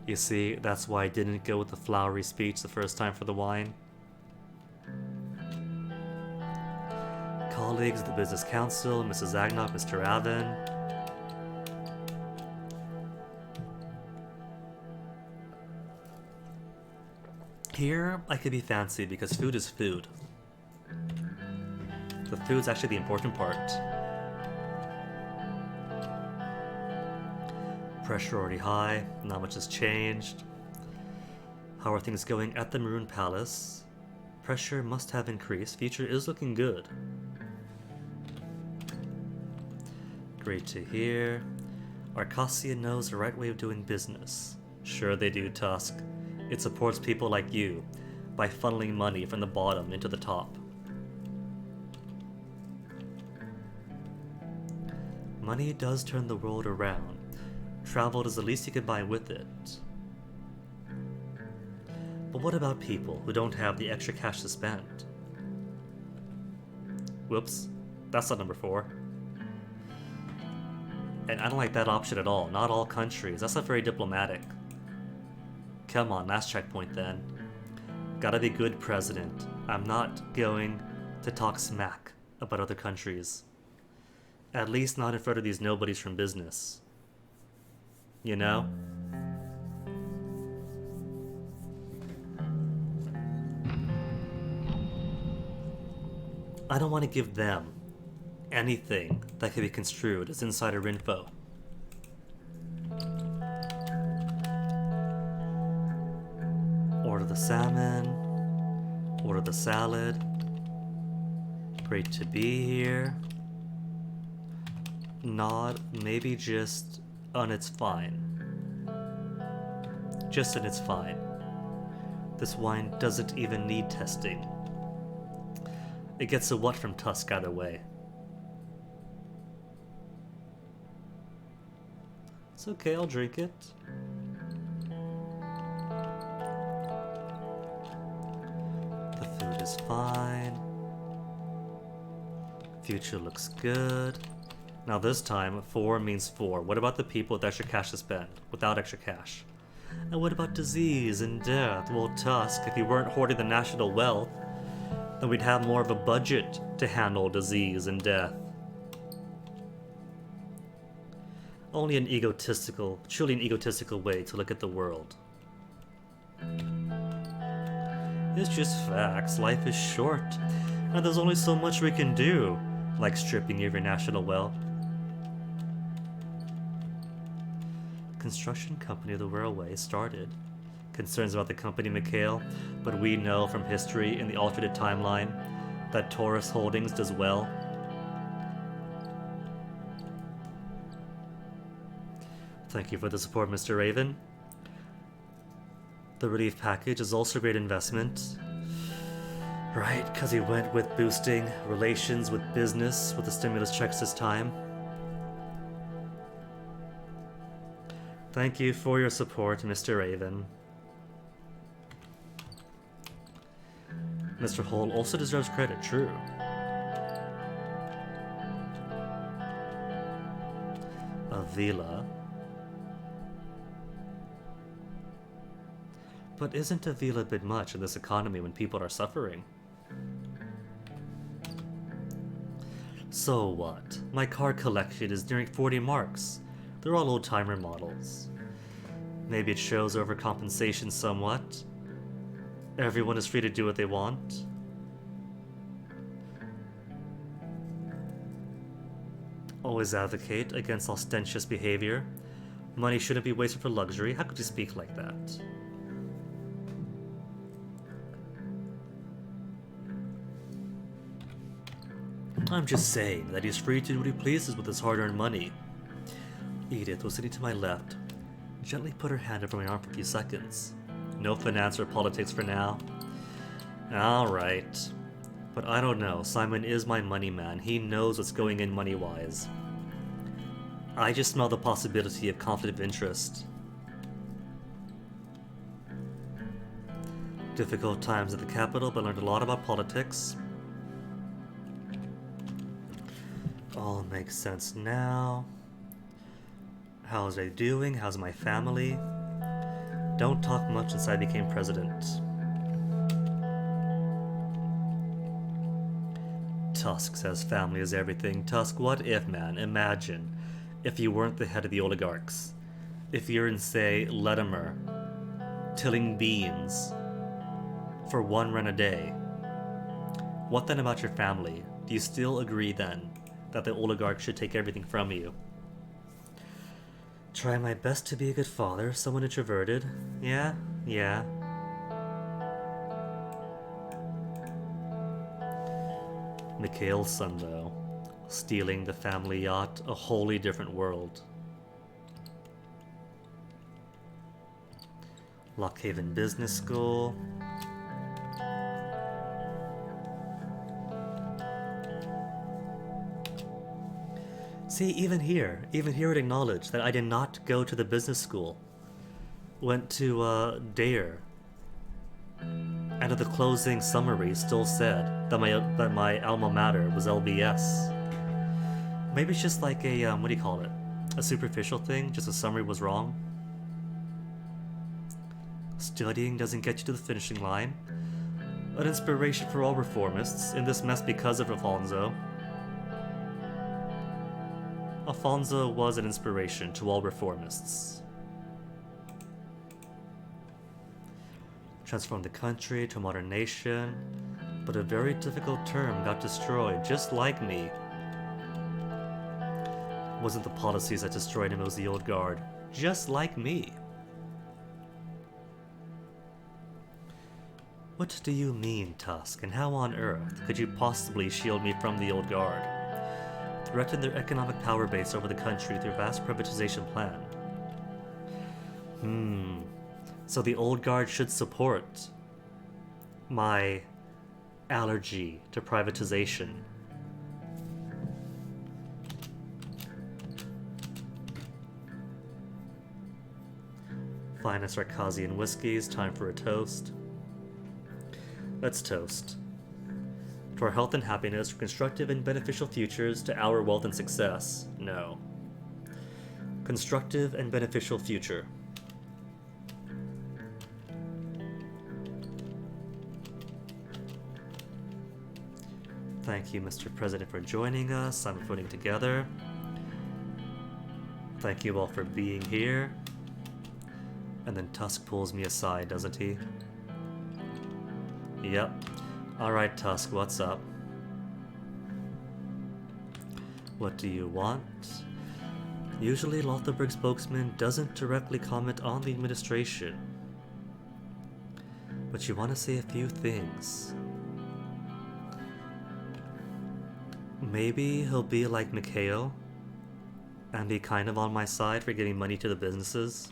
You see, that's why I didn't go with the flowery speech the first time for the wine. Colleagues of the Business Council, Mrs. Agnock, Mr. Avon. Here, I could be fancy because food is food. The food's actually the important part. Pressure already high, not much has changed. How are things going at the Maroon Palace? Pressure must have increased. Future is looking good. Great to hear. Arcacia knows the right way of doing business. Sure they do, Tusk. It supports people like you by funneling money from the bottom into the top. Money does turn the world around. Travel is the least you can buy with it. But what about people who don't have the extra cash to spend? Whoops, that's not number 4. And I don't like that option at all. Not all countries. That's not very diplomatic. Come on, last checkpoint then. Gotta be good, President. I'm not going to talk smack about other countries. At least not in front of these nobodies from business. You know? I don't want to give them anything that could be construed as insider info. Order the salmon. Order the salad. Great to be here. Nod, maybe just on it's fine. Just on it's fine. This wine doesn't even need testing. It gets a what from Tusk either way. It's okay, I'll drink it. The food is fine. Future looks good. Now this time, 4 means 4. What about the people with extra cash to spend? Without extra cash? And what about disease and death? Well, Tusk, if you weren't hoarding the national wealth, then we'd have more of a budget to handle disease and death. Only an egotistical, truly an egotistical way to look at the world. It's just facts. Life is short, and there's only so much we can do, like stripping you of your national wealth. Construction company of the railway started. Concerns about the company, Mikhail, but we know from history in the alternate timeline that Taurus Holdings does well. Thank you for the support, Mr. Raven. The relief package is also a great investment. Right, because he went with boosting relations with business with the stimulus checks this time. Thank you for your support, Mr. Raven. Mr. Hull also deserves credit, true. Avila. But isn't Avila a bit much in this economy when people are suffering? So what? My car collection is nearing 40 marks. They're all old-timer models. Maybe it shows overcompensation somewhat. Everyone is free to do what they want. Always advocate against ostentatious behavior. Money shouldn't be wasted for luxury. How could you speak like that? I'm just saying that he's free to do what he pleases with his hard-earned money. Edith was sitting to my left. Gently put her hand over my arm for a few seconds. No finance or politics for now. Alright. But I don't know. Simon is my money man. He knows what's going in money-wise. I just smell the possibility of conflict of interest. Difficult times at the capital, but learned a lot about politics. All makes sense now. How's I doing? How's my family? Don't talk much since I became president. Tusk says family is everything. Tusk, what if, man? Imagine if you weren't the head of the oligarchs. If you're in, say, Latimer, tilling beans for 1 rand a day. What then about your family? Do you still agree then that the oligarchs should take everything from you? Try my best to be a good father, someone introverted. Yeah. Mikhail's son, though. Stealing the family yacht, a wholly different world. Lockhaven Business School. See, even here it acknowledged that I did not go to the business school. Went to, Dare. And at the closing summary still said that my alma mater was LBS. Maybe it's just like a, what do you call it? A superficial thing, just the summary was wrong. Studying doesn't get you to the finishing line. An inspiration for all reformists, in this mess because of Alfonso. Alfonso was an inspiration to all reformists. Transformed the country to a modern nation, but a very difficult term got destroyed, just like me. It wasn't the policies that destroyed him, it was the old guard, just like me. What do you mean, Tusk, and how on earth could you possibly shield me from the old guard? Threaten their economic power base over the country through a vast privatization plan. So the old guard should support my allergy to privatization. Finest Arcasian whiskeys, time for a toast. Let's toast. To our health and happiness, for constructive and beneficial futures, to our wealth and success. No. Constructive and beneficial future. Thank you, Mr. President, for joining us. I'm putting together. Thank you all for being here. And then Tusk pulls me aside, doesn't he? Yep. Alright, Tusk, what's up? What do you want? Usually, Lotharberg's spokesman doesn't directly comment on the administration. But you want to say a few things. Maybe he'll be like Mikhail and be kind of on my side for giving money to the businesses.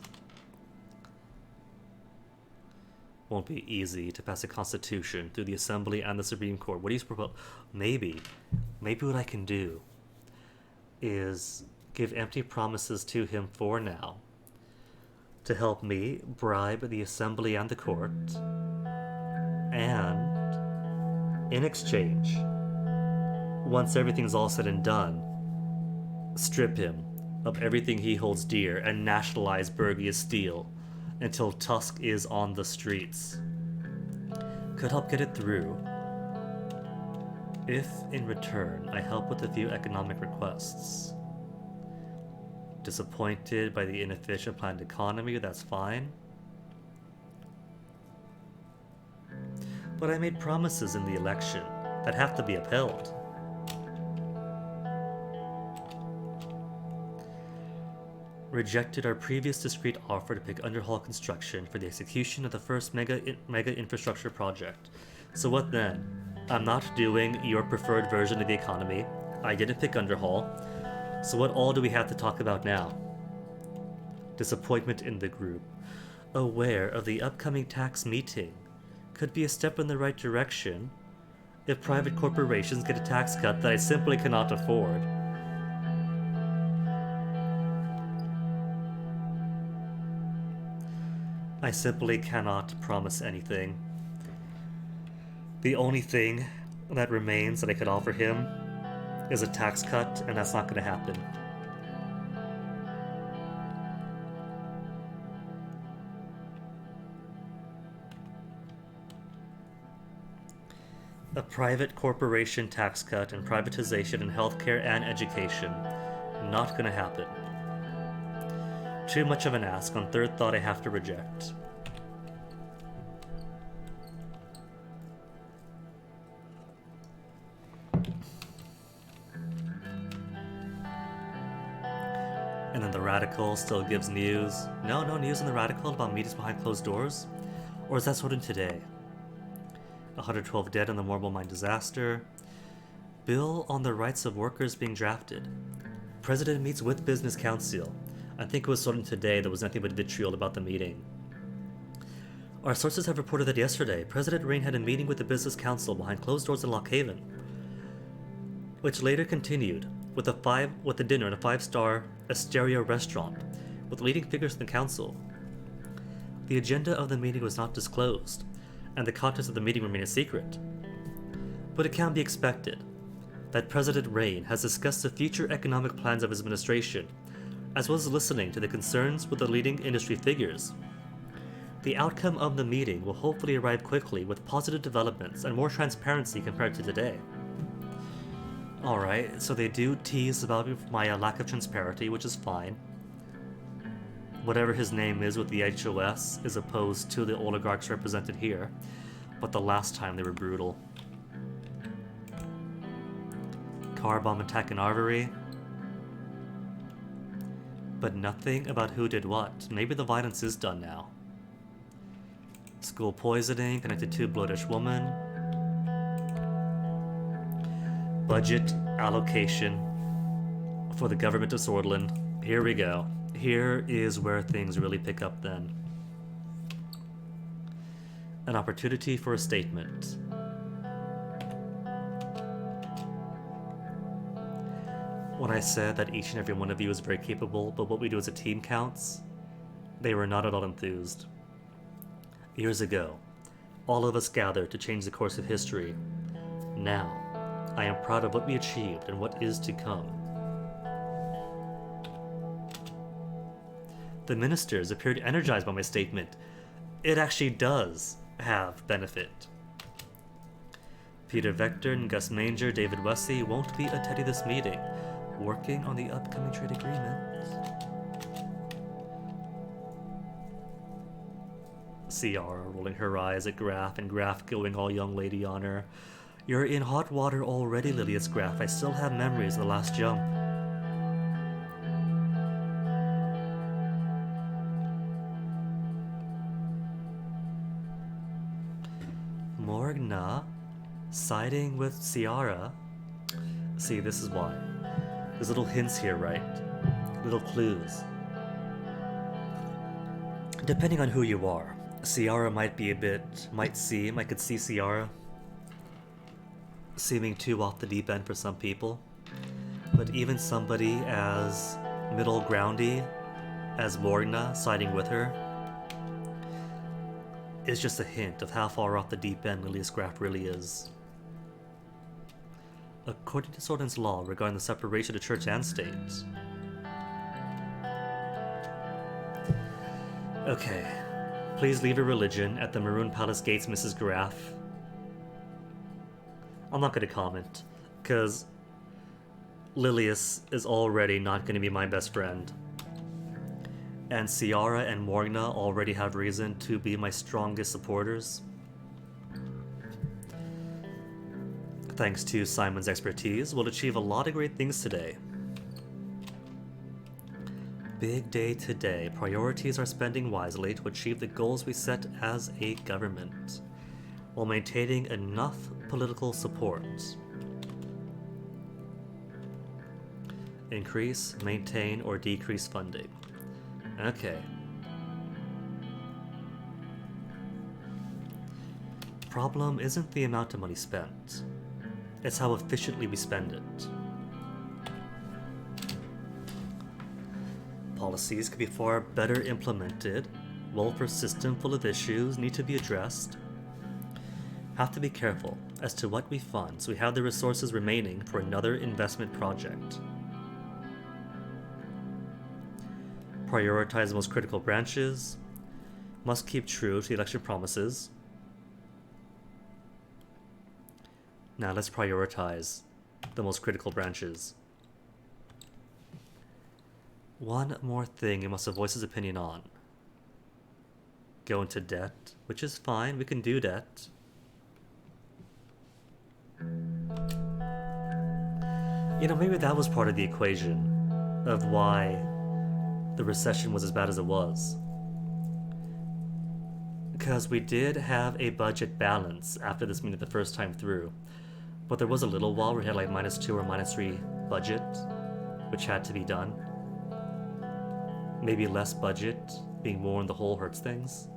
Won't be easy to pass a constitution through the Assembly and the Supreme Court. What do you propose? Maybe what I can do is give empty promises to him for now to help me bribe the Assembly and the Court, and in exchange, once everything's all said and done, strip him of everything he holds dear and nationalize Bergia's steel until Tusk is on the streets. Could help get it through if, in return, I help with a few economic requests. Disappointed by the inefficient planned economy, that's fine. But I made promises in the election that have to be upheld. Rejected our previous discreet offer to pick Underhall construction for the execution of the first mega infrastructure project. So what then? I'm not doing your preferred version of the economy. I didn't pick Underhall. So what all do we have to talk about now? Disappointment in the group. Aware of the upcoming tax meeting. Could be a step in the right direction if private corporations get a tax cut that I simply cannot afford. I simply cannot promise anything. The only thing that remains that I could offer him is a tax cut, and that's not going to happen. A private corporation tax cut and privatization in healthcare and education. Not going to happen. Too much of an ask. On third thought, I have to reject. And then the Radical still gives news. No news in the Radical about meetings behind closed doors? Or is that sorted today? 112 dead in the Marble Mine disaster. Bill on the rights of workers being drafted. President meets with Business Council. I think it was sorted today. There was nothing but vitriol about the meeting. Our sources have reported that yesterday, President Rain had a meeting with the Business Council behind closed doors in Lock Haven, which later continued with a dinner in a 5-star Asteria restaurant with leading figures in the council. The agenda of the meeting was not disclosed, and the contents of the meeting remain a secret. But it can be expected that President Rain has discussed the future economic plans of his administration, as well as listening to the concerns with the leading industry figures. The outcome of the meeting will hopefully arrive quickly with positive developments and more transparency compared to today. Alright, so they do tease about my lack of transparency, which is fine. Whatever his name is with the HOS is opposed to the oligarchs represented here, but the last time they were brutal. Car bomb attack in Arvery. But nothing about who did what. Maybe the violence is done now. School poisoning connected to Bloodish woman. Budget allocation for the government of Swordland. Here we go. Here is where things really pick up then. An opportunity for a statement. When I said that each and every one of you is very capable, but what we do as a team counts, they were not at all enthused. Years ago, all of us gathered to change the course of history. Now, I am proud of what we achieved and what is to come. The ministers appeared energized by my statement. It actually does have benefit. Peter Vector and Gus Manger, David Wessey won't be attending this meeting, working on the upcoming trade agreement. Ciara rolling her eyes at Graf, and Graf going all young lady on her. You're in hot water already, Lilius Graf. I still have memories of the last jump. Morgna siding with Ciara. See, this is why. There's little hints here, right? Little clues. Depending on who you are, Ciara might be I could see Ciara seeming too off the deep end for some people. But even somebody as middle groundy as Morgna siding with her is just a hint of how far off the deep end Lilius Graf really is. According to Sorden's law regarding the separation of church and state. Okay. Please leave your religion at the Maroon Palace gates, Mrs. Graf. I'm not going to comment, because Lilius is already not going to be my best friend. And Ciara and Morgna already have reason to be my strongest supporters. Thanks to Simon's expertise, we'll achieve a lot of great things today. Big day today. Priorities are spending wisely to achieve the goals we set as a government, while maintaining enough political support. Increase, maintain, or decrease funding. Okay. Problem isn't the amount of money spent. It's how efficiently we spend it. Policies could be far better implemented. Welfare system full of issues need to be addressed. Have to be careful as to what we fund so we have the resources remaining for another investment project. Prioritize the most critical branches. Must keep true to the election promises. Now let's prioritize the most critical branches. One more thing he must have voiced his opinion on. Go into debt, which is fine, we can do debt. You know, maybe that was part of the equation of why the recession was as bad as it was. Because we did have a budget balance after this meeting the first time through. But there was a little while where we had like -2 or -3 budget, which had to be done. Maybe less budget, being more in the hole hurts things.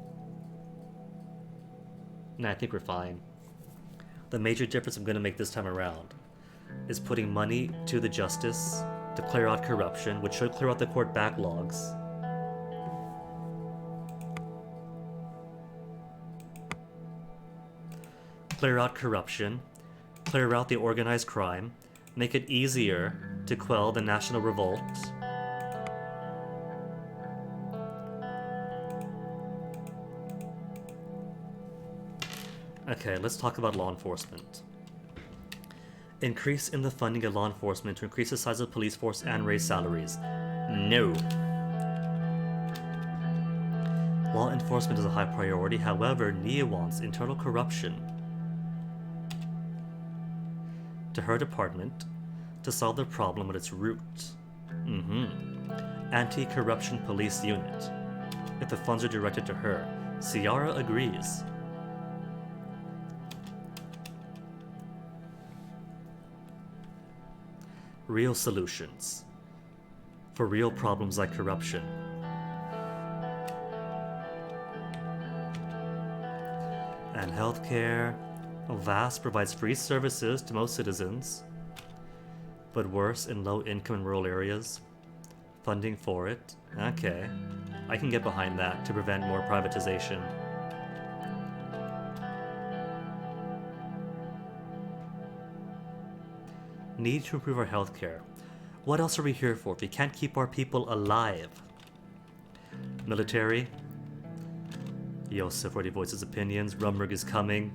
Nah, I think we're fine. The major difference I'm going to make this time around is putting money to the justice to clear out corruption, which should clear out the court backlogs. Clear out corruption, clear out the organized crime, make it easier to quell the national revolt. Okay, let's talk about law enforcement. Increase in the funding of law enforcement to increase the size of the police force and raise salaries. No. Law enforcement is a high priority, however, Nia wants internal corruption to her department to solve the problem at its root. Anti-corruption police unit. If the funds are directed to her, Ciara agrees. Real solutions for real problems like corruption. And healthcare. Vast provides free services to most citizens, but worse in low-income and rural areas. Funding for it. Okay. I can get behind that to prevent more privatization. Need to improve our healthcare. What else are we here for if we can't keep our people alive? Military. Yosef already voiced his opinions. Rumberg is coming.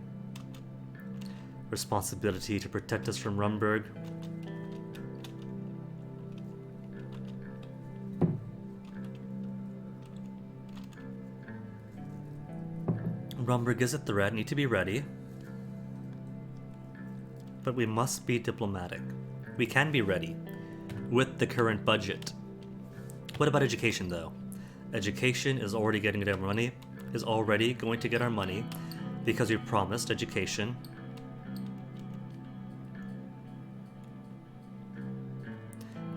Responsibility to protect us from Rumberg. Rumberg is a threat, need to be ready. But we must be diplomatic. We can be ready with the current budget. What about education, though? Education is already getting our money, is already going to get our money because we promised education.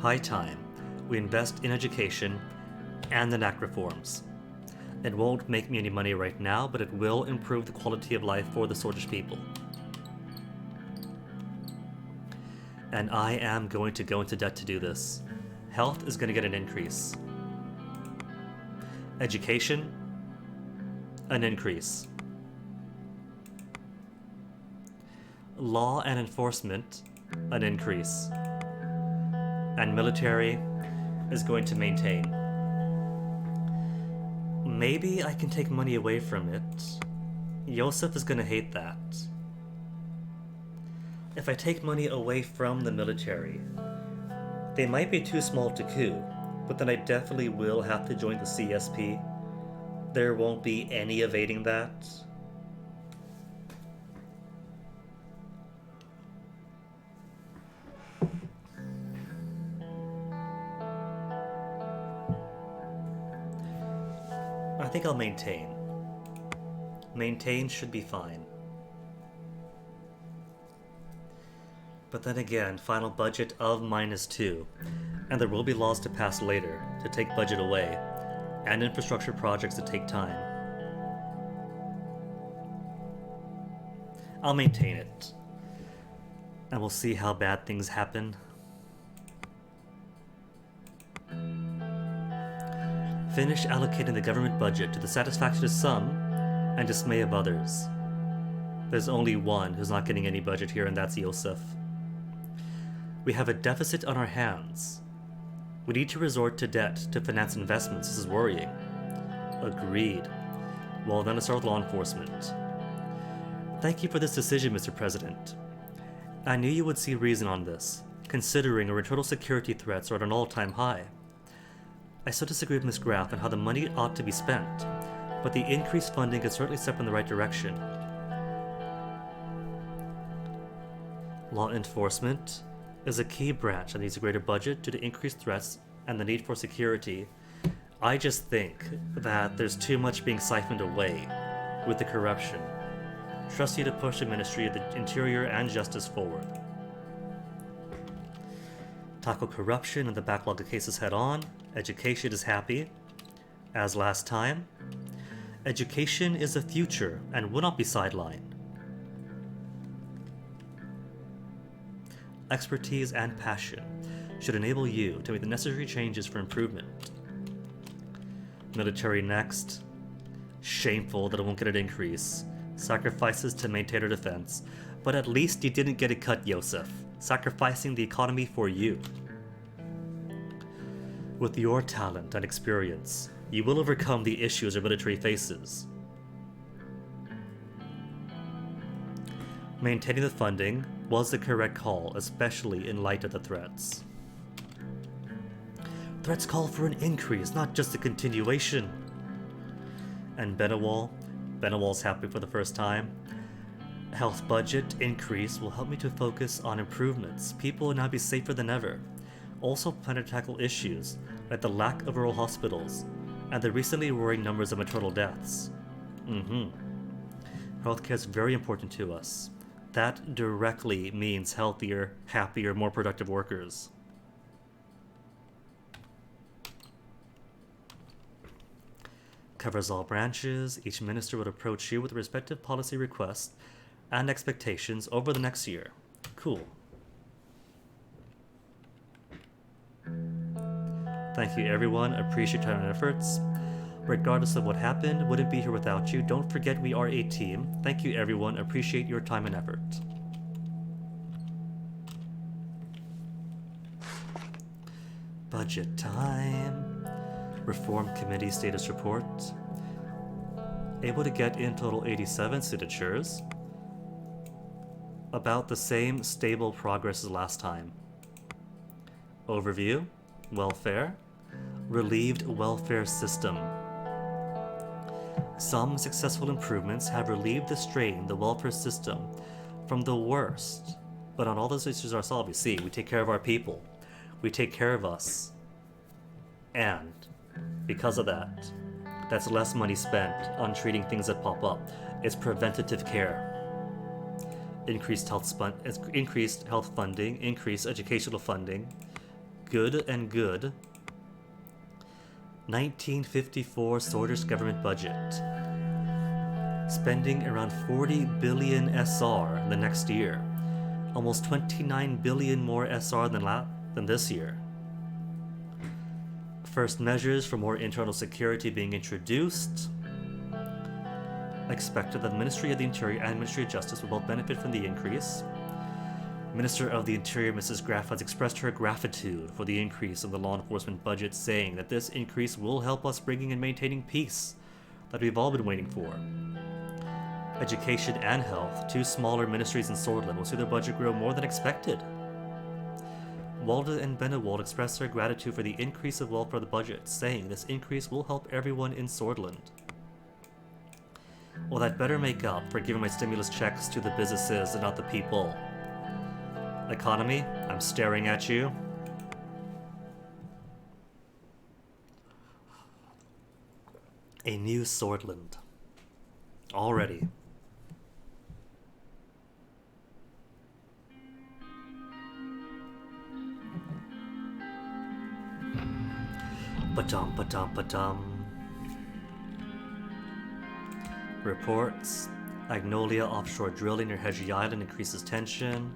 High time we invest in education and the NAC reforms. It won't make me any money right now, but it will improve the quality of life for the Swordfish people. And I am going to go into debt to do this. Health is going to get an increase. Education, an increase. Law and enforcement, an increase. And military is going to maintain. Maybe I can take money away from it. Yosef is going to hate that. If I take money away from the military, they might be too small to coup, but then I definitely will have to join the CSP. There won't be any evading that. I think I'll maintain. Maintain should be fine. But then again, final budget of -2, and there will be laws to pass later to take budget away, and infrastructure projects that take time. I'll maintain it, and we'll see how bad things happen. Finish allocating the government budget to the satisfaction of some and dismay of others. There's only one who's not getting any budget here, and that's Yosef. We have a deficit on our hands. We need to resort to debt to finance investments. This is worrying. Agreed. Well, then let's start with law enforcement. Thank you for this decision, Mr. President. I knew you would see reason on this, considering our internal security threats are at an all-time high. I still disagree with Ms. Graff on how the money ought to be spent, but the increased funding is certainly a step in the right direction. Law enforcement is a key branch that needs a greater budget due to increased threats and the need for security. I just think that there's too much being siphoned away with the corruption. Trust you to push the Ministry of the Interior and Justice forward. Tackle corruption and the backlog of cases head on. Education is happy. As last time, education is the future and will not be sidelined. Expertise and passion should enable you to make the necessary changes for improvement. Military next. Shameful that it won't get an increase. Sacrifices to maintain our defense. But at least you didn't get a cut, Yosef. Sacrificing the economy for you. With your talent and experience, you will overcome the issues our military faces. Maintaining the funding was the correct call, especially in light of the threats. Threats call for an increase, not just a continuation. And Benawal's happy for the first time. Health budget increase will help me to focus on improvements. People will now be safer than ever. Also plan to tackle issues like the lack of rural hospitals and the recently worrying numbers of maternal deaths. Healthcare is very important to us. That directly means healthier, happier, more productive workers. Covers all branches. Each minister would approach you with respective policy requests and expectations over the next year. Cool. Thank you, everyone. Appreciate your time and efforts. Regardless of what happened, wouldn't be here without you. Don't forget we are a team. Thank you, everyone. Appreciate your time and effort. Budget time. Reform Committee status report. Able to get in total 87 signatures. About the same stable progress as last time. Overview. Welfare. Relieved welfare system. Some successful improvements have relieved the strain the welfare system from the worst. But not all those issues are solved. You see, we take care of our people. We take care of us. And because of that, that's less money spent on treating things that pop up. It's preventative care. Increased health funding, increased educational funding. Good and good. 1954 Sorters government budget. Spending around 40 billion SR the next year. Almost 29 billion more SR than this year. First measures for more internal security being introduced. Expected that the Ministry of the Interior and Ministry of Justice will both benefit from the increase. Minister of the Interior, Mrs. Graff, has expressed her gratitude for the increase of the law enforcement budget, saying that this increase will help us bringing and maintaining peace that we've all been waiting for. Education and health, two smaller ministries in Swordland, will see their budget grow more than expected. Walda and Benewald expressed their gratitude for the increase of welfare of the budget, saying this increase will help everyone in Swordland. Well, that better make up for giving my stimulus checks to the businesses and not the people. Economy, I'm staring at you. A new Swordland. Already. Ba-dum. Reports. Agnolia offshore drilling near Hedgie Island increases tension.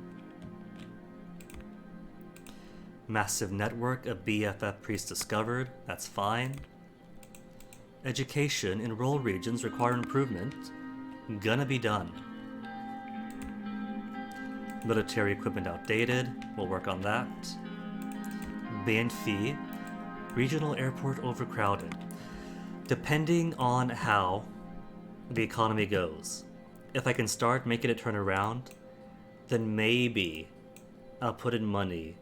Massive network of BFF priests discovered. That's fine. Education in rural regions require improvement. Gonna be done. Military equipment outdated. We'll work on that. Band fee. Regional airport overcrowded. Depending on how the economy goes, if I can start making it turn around, then maybe I'll put in money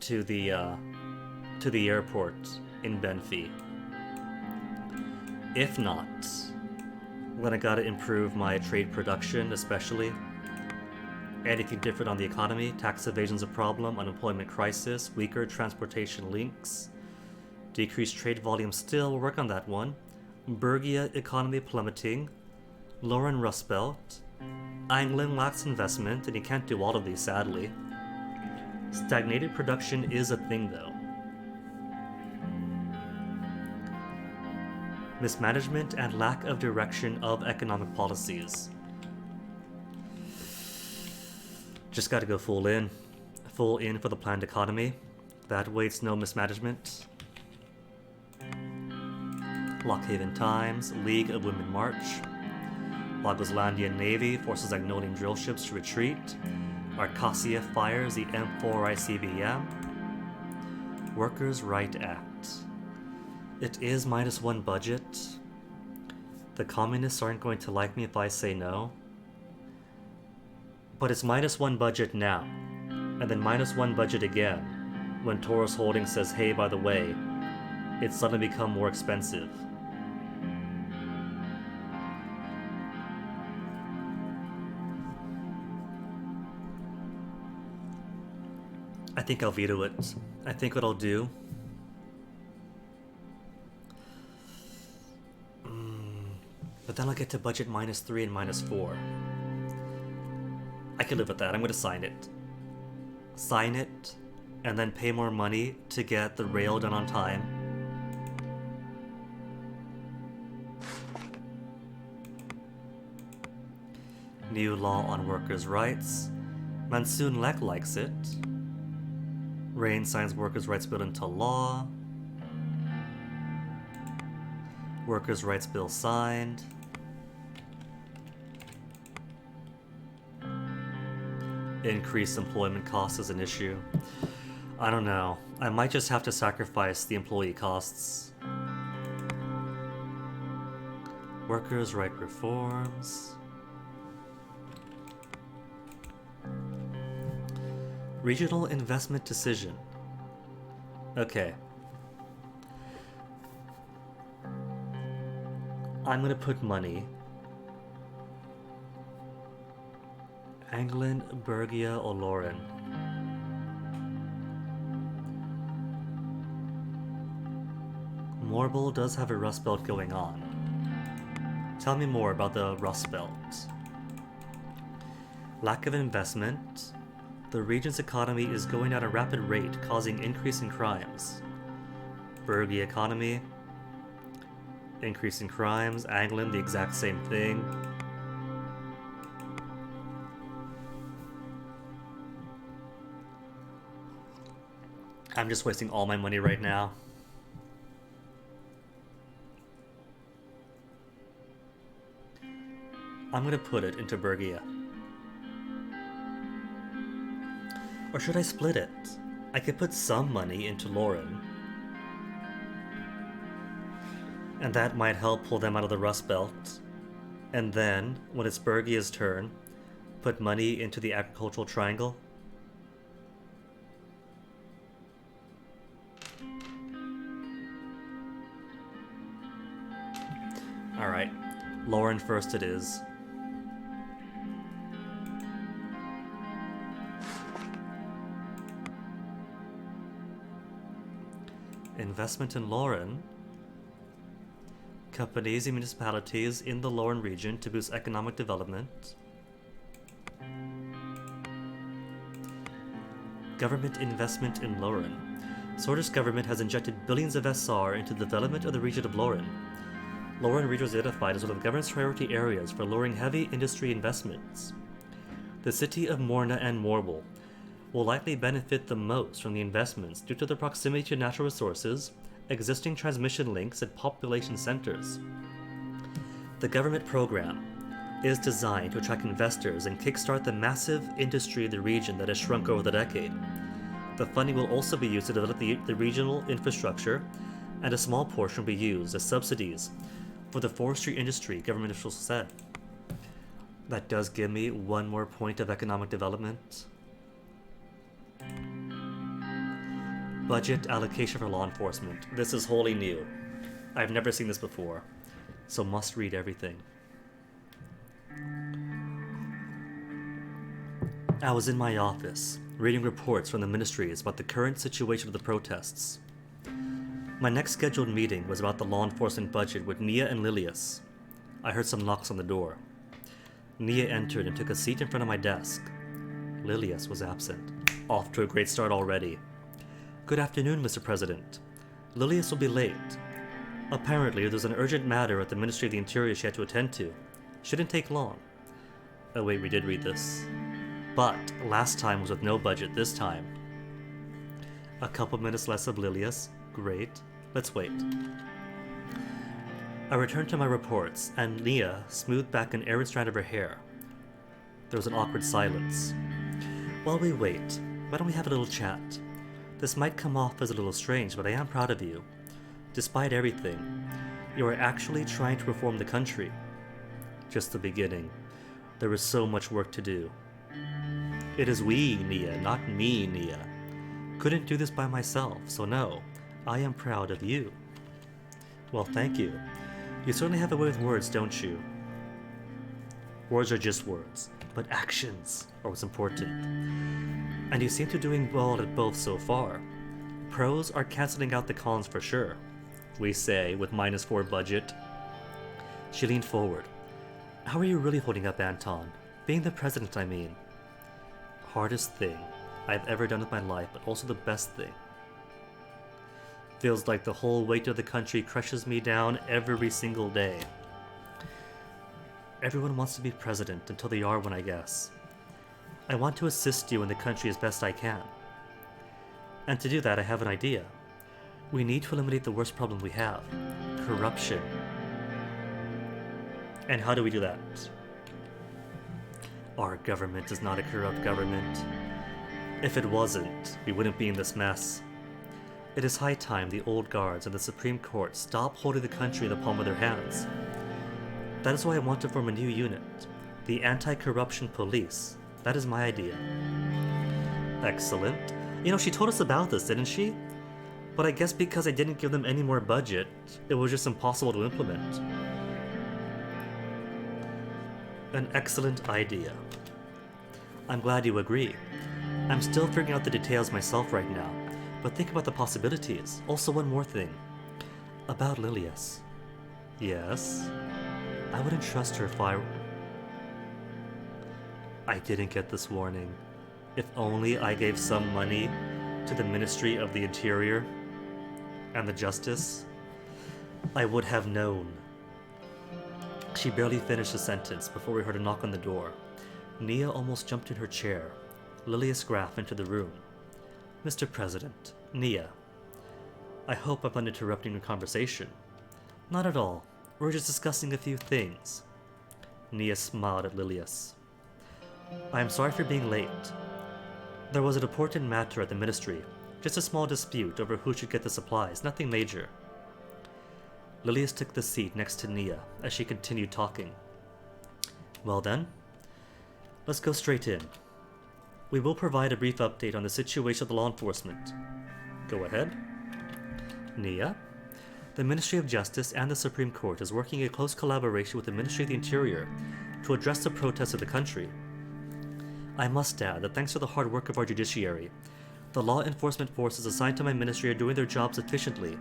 to the airport in Benfey. If not, then I gotta improve my trade production, especially. Anything different on the economy? Tax evasion's a problem, unemployment crisis, weaker transportation links, decreased trade volume still, we'll work on that one. Bergia economy plummeting, Lauren Rust Belt, Anglin lacks investment, and you can't do all of these sadly. Stagnated production is a thing though. Mismanagement and lack of direction of economic policies. Just gotta go full in. Full in for the planned economy. That way it's no mismanagement. Lockhaven Times, League of Women March. Lagoslandian Navy forces Agnolian drill ships to retreat. Arcasia fires the M4 ICBM. Workers' Right Act. It is -1 budget. The communists aren't going to like me if I say no. But it's -1 budget now. And then -1 budget again. When Taurus Holdings says, hey, by the way, it's suddenly become more expensive. I think I'll veto it. I think what I'll do... But then I'll get to budget -3 and -4. I can live with that. I'm going to sign it. Sign it, and then pay more money to get the rail done on time. New law on workers' rights. Monsoon Lek likes it. Rain signs workers' rights bill into law. Workers' rights bill signed. Increased employment costs is an issue. I don't know. I might just have to sacrifice the employee costs. Workers' right reforms. Regional investment decision. Okay. I'm gonna put money. Anglin, Bergia, or Lauren. Morbol does have a Rust Belt going on. Tell me more about the Rust Belt. Lack of investment. The region's economy is going at a rapid rate, causing increase in crimes. Bergia economy. Increase in crimes. Anglin, the exact same thing. I'm just wasting all my money right now. I'm gonna put it into Bergia. Or should I split it? I could put some money into Lauren. And that might help pull them out of the Rust Belt. And then, when it's Bergia's turn, put money into the agricultural triangle. Alright, Lauren first it is. Investment in Lauren. Companies and municipalities in the Lauren region to boost economic development. Government investment in Lauren. Sortis government has injected billions of SR into the development of the region of Lauren. Lauren region was identified as one of the government's priority areas for luring heavy industry investments. The city of Morna and Morbol will likely benefit the most from the investments due to their proximity to natural resources, existing transmission links, and population centers. The government program is designed to attract investors and kickstart the massive industry of the region that has shrunk over the decade. The funding will also be used to develop the regional infrastructure, and a small portion will be used as subsidies for the forestry industry, government officials said. That does give me one more point of economic development. Budget allocation for law enforcement. This is wholly new. I've never seen this before, so must read everything. I was in my office, reading reports from the ministries about the current situation of the protests. My next scheduled meeting was about the law enforcement budget with Nia and Lilius. I heard some knocks on the door. Nia entered and took a seat in front of my desk. Lilius was absent. Off to a great start already. Good afternoon, Mr. President. Lilius will be late. Apparently, there's an urgent matter at the Ministry of the Interior she had to attend to. Shouldn't take long. Oh wait, we did read this. But last time was with no budget this time. A couple minutes less of Lilius. Great. Let's wait. I returned to my reports, and Nia smoothed back an errant strand of her hair. There was an awkward silence. While we wait, why don't we have a little chat? This might come off as a little strange, but I am proud of you. Despite everything, you are actually trying to reform the country. Just the beginning. There is so much work to do. It is we, Nia, not me, Nia. Couldn't do this by myself, so no, I am proud of you. Well, thank you. You certainly have a way with words, don't you? Words are just words, but actions are what's important. And you seem to be doing well at both so far. Pros are canceling out the cons for sure, we say, with -4 budget. She leaned forward. How are you really holding up, Anton? Being the president, I mean. Hardest thing I've ever done with my life, but also the best thing. Feels like the whole weight of the country crushes me down every single day. everyone wants to be president until they are one, I guess. I want to assist you in the country as best I can. And to do that, I have an idea. We need to eliminate the worst problem we have: corruption. And how do we do that? Our government is not a corrupt government. If it wasn't, we wouldn't be in this mess. It is high time the old guards and the Supreme Court stop holding the country in the palm of their hands. That is why I want to form a new unit, the Anti-Corruption Police. That is my idea. Excellent. You know, she told us about this, didn't she? But I guess because I didn't give them any more budget, it was just impossible to implement. An excellent idea. I'm glad you agree. I'm still figuring out the details myself right now, but think about the possibilities. Also, one more thing. About Lilias. Yes? I wouldn't trust her if I didn't get this warning. If only I gave some money to the Ministry of the Interior and the Justice, I would have known. She barely finished the sentence before we heard a knock on the door. Nia almost jumped in her chair. Lilias Graff entered the room. Mr. President, Nia. I hope I'm not interrupting your conversation. Not at all. We're just discussing a few things. Nia smiled at Lilias. I am sorry for being late. There was an important matter at the ministry. Just a small dispute over who should get the supplies, nothing major. Lilias took the seat next to Nia as she continued talking. Well then, let's go straight in. We will provide a brief update on the situation of the law enforcement. Go ahead. Nia, the Ministry of Justice and the Supreme Court is working in close collaboration with the Ministry of the Interior to address the protests of the country. I must add that thanks to the hard work of our judiciary, the law enforcement forces assigned to my ministry are doing their jobs efficiently.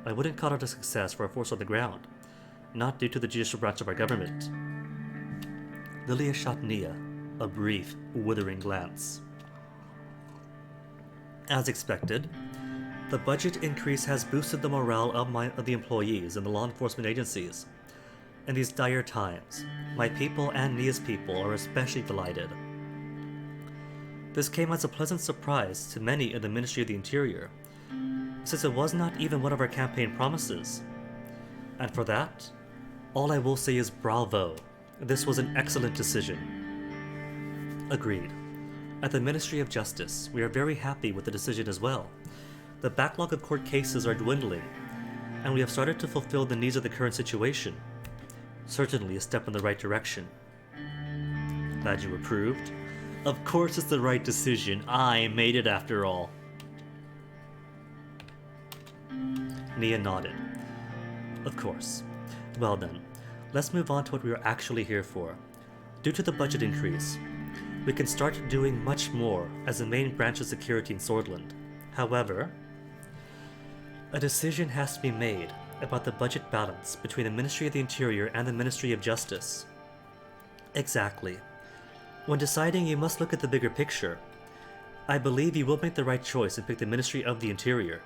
I wouldn't call it a success for a force on the ground, not due to the judicial branch of our government. Lilia shot Nia a brief, withering glance. As expected, the budget increase has boosted the morale of the employees in the law enforcement agencies. In these dire times, my people and Nia's people are especially delighted. This came as a pleasant surprise to many in the Ministry of the Interior, since it was not even one of our campaign promises. And for that, all I will say is bravo. This was an excellent decision. Agreed. At the Ministry of Justice, we are very happy with the decision as well. The backlog of court cases are dwindling, and we have started to fulfill the needs of the current situation. Certainly a step in the right direction. Glad you approved. Of course it's the right decision. I made it after all. Nia nodded. Of course. Well then, let's move on to what we are actually here for. Due to the budget increase, we can start doing much more as the main branch of security in Swordland. However, a decision has to be made about the budget balance between the Ministry of the Interior and the Ministry of Justice. Exactly. When deciding, you must look at the bigger picture. I believe you will make the right choice and pick the Ministry of the Interior.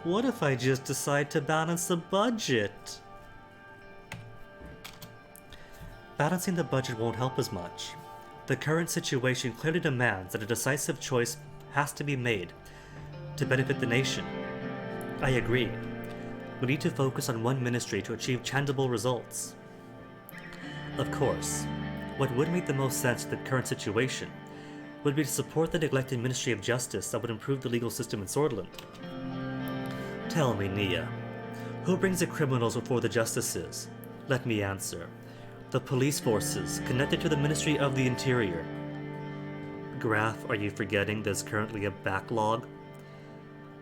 What if I just decide to balance the budget? Balancing the budget won't help as much. The current situation clearly demands that a decisive choice has to be made to benefit the nation. I agree. We need to focus on one ministry to achieve tangible results. Of course, what would make the most sense in the current situation would be to support the neglected Ministry of Justice that would improve the legal system in Swordland. Tell me, Nia, who brings the criminals before the justices? Let me answer. The police forces connected to the Ministry of the Interior. Graf, are you forgetting there's currently a backlog?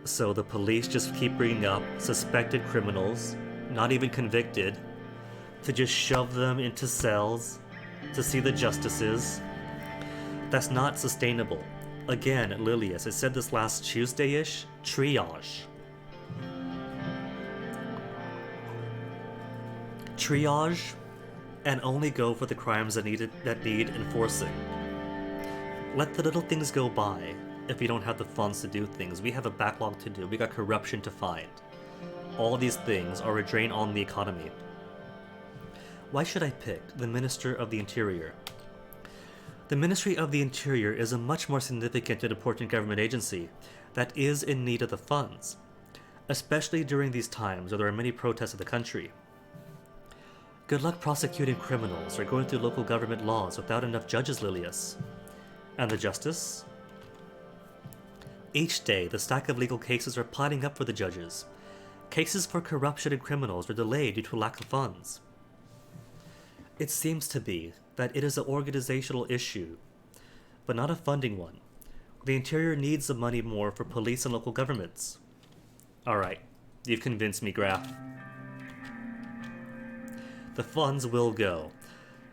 So the police just keep bringing up suspected criminals, not even convicted, to just shove them into cells to see the justices? That's not sustainable. Again, Lilias, I said this last Tuesday-ish, triage. Triage, and only go for the crimes that need enforcing. Let the little things go by. If we don't have the funds to do things, we have a backlog to do, we got corruption to fight. All these things are a drain on the economy. Why should I pick the Minister of the Interior? The Ministry of the Interior is a much more significant and important government agency that is in need of the funds, especially during these times where there are many protests in the country. Good luck prosecuting criminals or going through local government laws without enough judges, Lilius. And the justice? Each day, the stack of legal cases are piling up for the judges. Cases for corruption and criminals are delayed due to a lack of funds. It seems to be that it is an organizational issue, but not a funding one. The Interior needs the money more for police and local governments. Alright, you've convinced me, Graf. The funds will go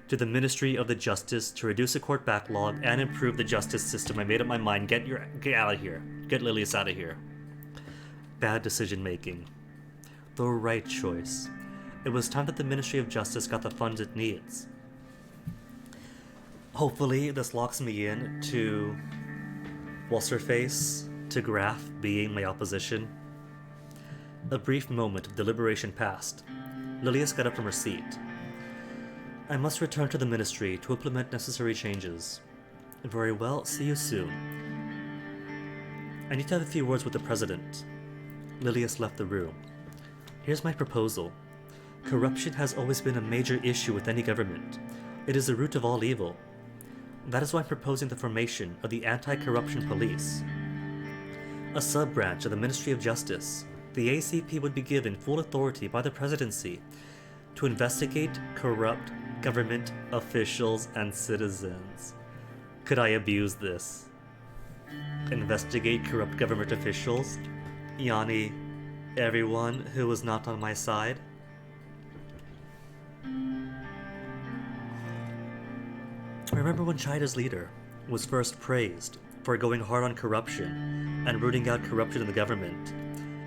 to the Ministry of the Justice to reduce the court backlog and improve the justice system. I made up my mind. Get out of here. Get Lilius out of here. Bad decision making. The right choice. It was time that the Ministry of Justice got the funds it needs. Hopefully this locks me in to what's-her-face, to Graf being my opposition. A brief moment of deliberation passed. Lilius got up from her seat. I must return to the ministry to implement necessary changes. Very well, see you soon. I need to have a few words with the president. Lilius left the room. Here's my proposal. Corruption has always been a major issue with any government. It is the root of all evil. That is why I'm proposing the formation of the Anti-Corruption Police. A sub-branch of the Ministry of Justice, the ACP would be given full authority by the presidency to investigate corrupt government officials and citizens. Could I abuse this? Investigate corrupt government officials? Yani, everyone who was not on my side? Remember when China's leader was first praised for going hard on corruption and rooting out corruption in the government,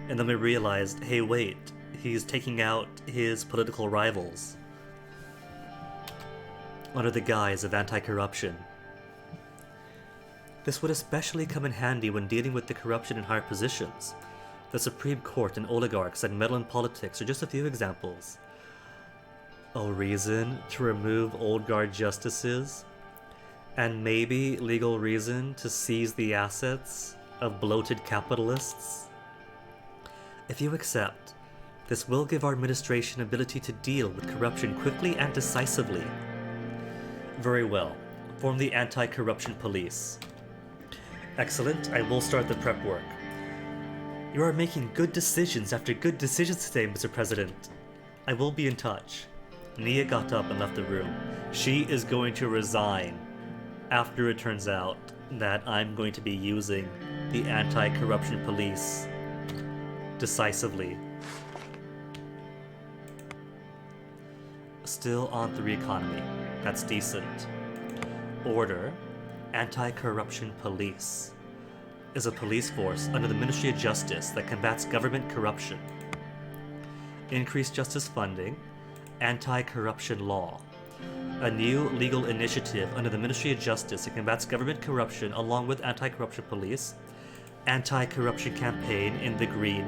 and then we realized, hey wait, he's taking out his political rivals under the guise of anti-corruption. This would especially come in handy when dealing with the corruption in higher positions. The Supreme Court and oligarchs that meddle in politics are just a few examples. A reason to remove old guard justices, and maybe legal reason to seize the assets of bloated capitalists. If you accept, this will give our administration ability to deal with corruption quickly and decisively. Very well. Form the Anti-Corruption Police. Excellent, I will start the prep work. You are making good decisions after good decisions today, Mr. President. I will be in touch. Nia got up and left the room. She is going to resign after it turns out that I'm going to be using the Anti-Corruption Police decisively. Still on 3 economy. That's decent. Order, Anti-Corruption Police, is a police force under the Ministry of Justice that combats government corruption. Increased justice funding, anti-corruption law. A new legal initiative under the Ministry of Justice that combats government corruption along with anti-corruption police. Anti-corruption campaign in the green.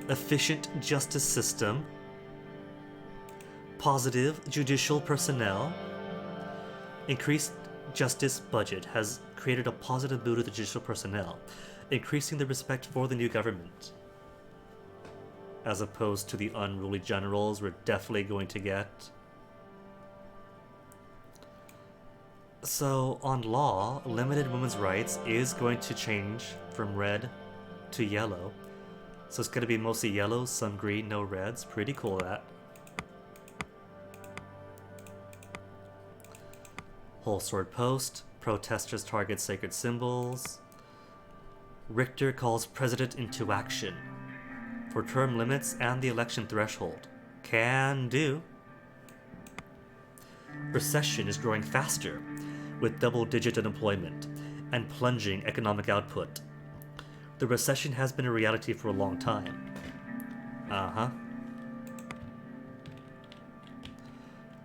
Efficient justice system. Positive judicial personnel. Increased justice budget has created a positive mood of the judicial personnel, increasing the respect for the new government. As opposed to the unruly generals we're definitely going to get. So, on law, limited women's rights is going to change from red to yellow. So it's going to be mostly yellow, some green, no reds. Pretty cool, that. Whole sword post. Protesters target sacred symbols. Richter calls president into action. For term limits and the election threshold. Can do. Recession is growing faster, with double-digit unemployment and plunging economic output. The recession has been a reality for a long time.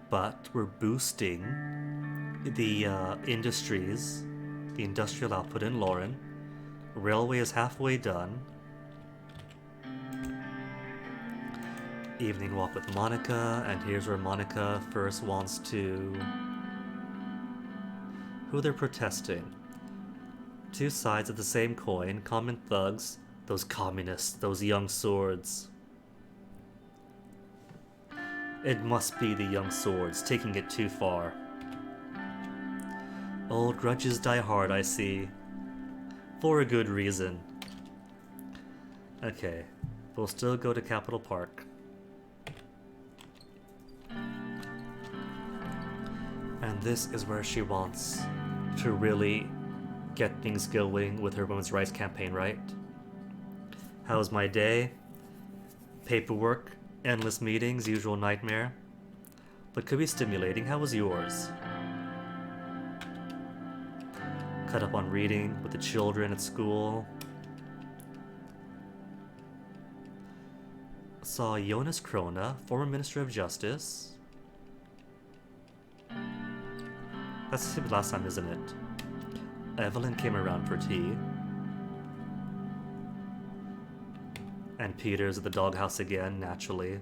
But we're boosting the industries, the industrial output in Lauren. Railway is halfway done. Evening walk with Monica, and here's where Monica first wants to... Who they're protesting. Two sides of the same coin, common thugs, those communists, those young swords. It must be the young swords, taking it too far. Old grudges die hard, I see. For a good reason. Okay, we'll still go to Capitol Park. And this is where she wants to really get things going with her women's rights campaign, right? How's my day? Paperwork, endless meetings, usual nightmare. But could be stimulating. How was yours? Cut up on reading with the children at school. Saw Jonas Krona, former Minister of Justice. That's the last time, isn't it? Evelyn came around for tea. And Peter's at the doghouse again, naturally.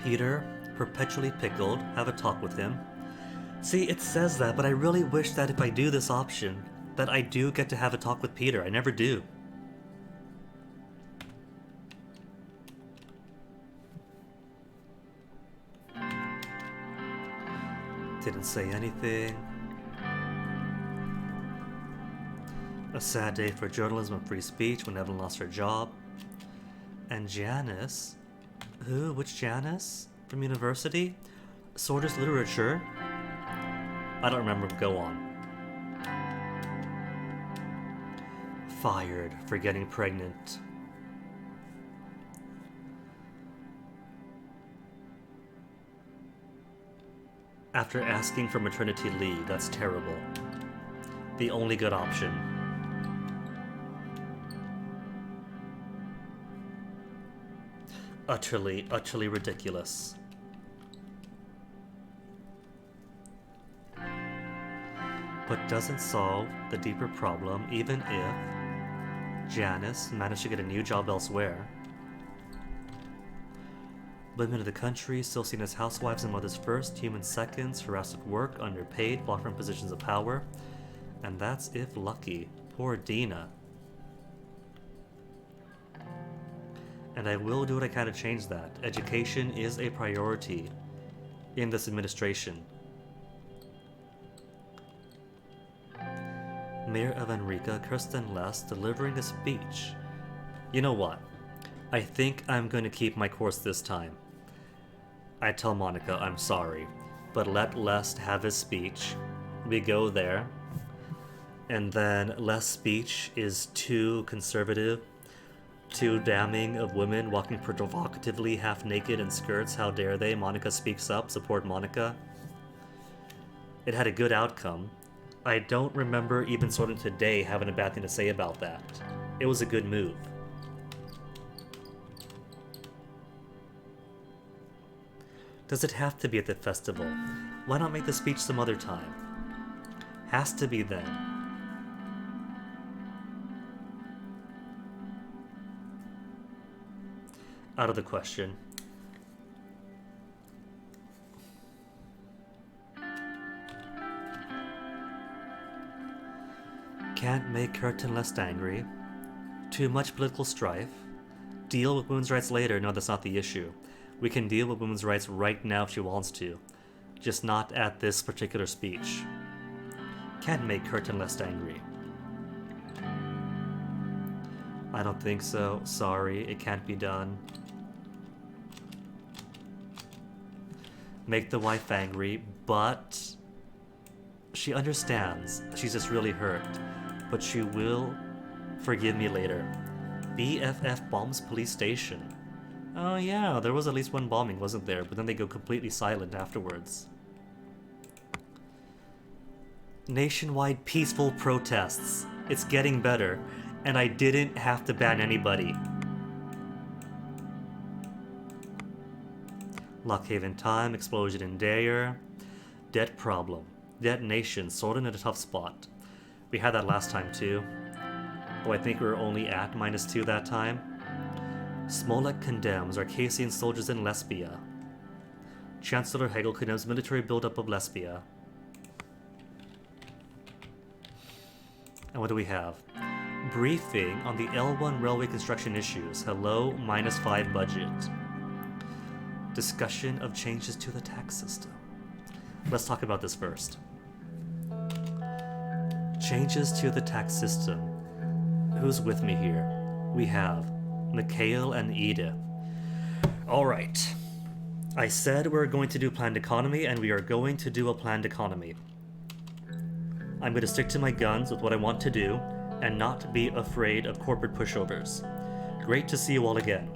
Peter, perpetually pickled, have a talk with him. See, it says that, but I really wish that if I do this option, that I do get to have a talk with Peter. I never do. Didn't say anything. A sad day for journalism and free speech when Evelyn lost her job. And Janice... Who? Which Janice? From university? Sorters literature? I don't remember. Go on. Fired for getting pregnant. After asking for maternity leave, that's terrible. The only good option. Utterly, utterly ridiculous. But doesn't solve the deeper problem, even if Janice managed to get a new job elsewhere. Women of the country, still seen as housewives and mothers first, humans seconds, harassed at work, underpaid, blocked from positions of power. And that's if lucky. Poor Dina. And I will do what I can to change that. Education is a priority in this administration. Mayor of Enrica, Kirsten Less, delivering a speech. You know what? I think I'm going to keep my course this time. I tell Monica I'm sorry, but let Les have his speech. We go there, and then Les' speech is too conservative, too damning of women walking provocatively half naked in skirts. How dare they? Monica speaks up, support Monica. It had a good outcome. I don't remember even sort of today having a bad thing to say about that. It was a good move. Does it have to be at the festival? Why not make the speech some other time? Has to be then. Out of the question. Can't make Curtin less angry. Too much political strife. Deal with women's rights later. No, that's not the issue. We can deal with women's rights right now if she wants to. Just not at this particular speech. Can't make Curtin less angry. I don't think so. Sorry, it can't be done. Make the wife angry, but she understands. She's just really hurt. But she will forgive me later. BFF bombs police station. Oh yeah, there was at least one bombing, wasn't there? But then they go completely silent afterwards. Nationwide peaceful protests. It's getting better. And I didn't have to ban anybody. Lockhaven time, explosion in Dare. Debt problem. Detonation, sorted in a tough spot. We had that last time too. though I think we were only at -2 that time. Smollett condemns Arcasian soldiers in Lesbia. Chancellor Hegel condemns military buildup of Lesbia. And what do we have? Briefing on the L1 railway construction issues. Hello, -5 budget. Discussion of changes to the tax system. Let's talk about this first. Changes to the tax system. Who's with me here? We have Mikhail and Edith. Alright. I said we're going to do planned economy, and we are going to do a planned economy. I'm going to stick to my guns with what I want to do, and not be afraid of corporate pushovers. Great to see you all again.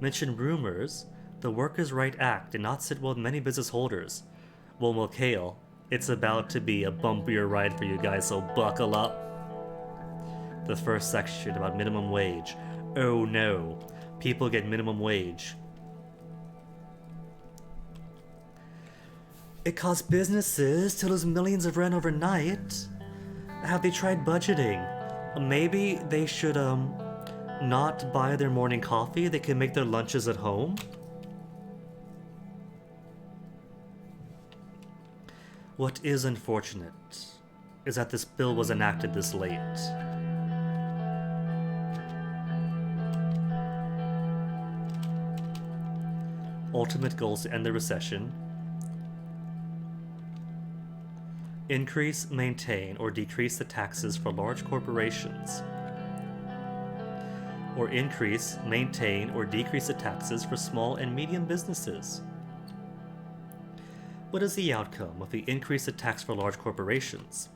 Mention rumors. The Workers' Right Act did not sit well with many business holders. Well, Mikhail, it's about to be a bumpier ride for you guys, so buckle up. The first section about minimum wage. Oh no, people get minimum wage. It costs businesses to lose millions of rent overnight. Have they tried budgeting? Maybe they should, not buy their morning coffee. They can make their lunches at home. What is unfortunate is that this bill was enacted this late. Ultimate goals to end the recession. Increase, maintain, or decrease the taxes for large corporations. Or increase, maintain, or decrease the taxes for small and medium businesses. What is the outcome if we increase the tax for large corporations?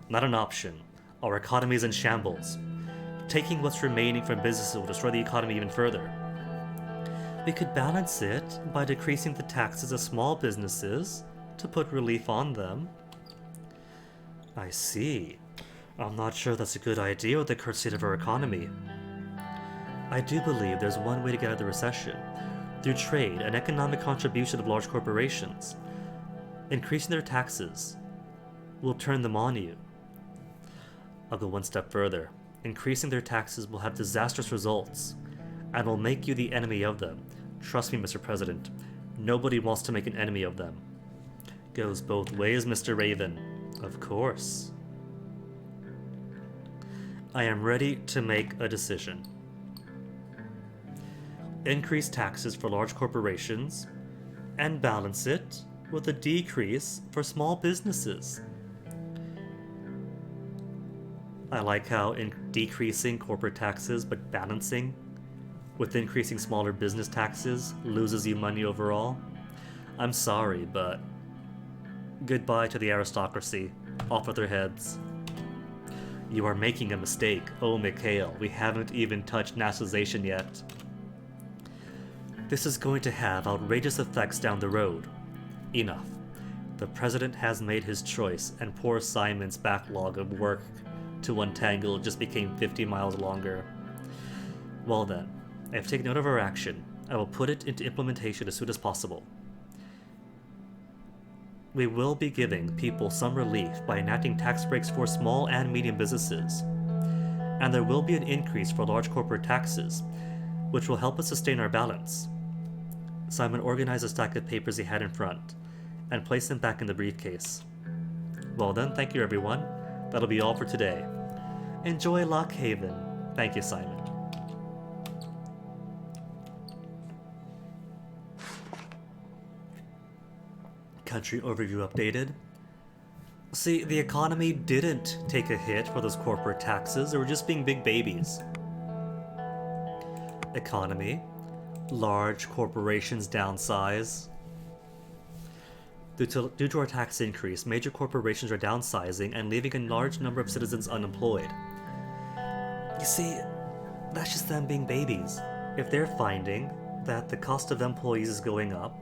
Not an option. Our economy is in shambles. Taking what's remaining from businesses will destroy the economy even further. We could balance it by decreasing the taxes of small businesses to put relief on them. I see. I'm not sure that's a good idea with the current state of our economy. I do believe there's one way to get out of the recession. Through trade and economic contribution of large corporations. Increasing their taxes will turn them on you. I'll go one step further. Increasing their taxes will have disastrous results and will make you the enemy of them. Trust me, Mr. President. Nobody wants to make an enemy of them. Goes both ways, Mr. Raven. Of course. I am ready to make a decision. Increase taxes for large corporations and balance it with a decrease for small businesses. I like how decreasing corporate taxes but balancing with increasing smaller business taxes loses you money overall. I'm sorry, but goodbye to the aristocracy. Off with their heads. You are making a mistake. Oh, Mikhail, we haven't even touched nationalization yet. This is going to have outrageous effects down the road. Enough. The president has made his choice, and poor Simon's backlog of work to untangle just became 50 miles longer. Well then, I have taken note of our action. I will put it into implementation as soon as possible. We will be giving people some relief by enacting tax breaks for small and medium businesses. And there will be an increase for large corporate taxes, which will help us sustain our balance. Simon organized a stack of papers he had in front, and placed them back in the briefcase. Well then, thank you everyone. That'll be all for today. Enjoy Lock Haven. Thank you, Simon. Country overview updated. See, the economy didn't take a hit for those corporate taxes. They were just being big babies. Economy. Large corporations downsize. Due to our tax increase, major corporations are downsizing and leaving a large number of citizens unemployed. You see, that's just them being babies. If they're finding that the cost of employees is going up,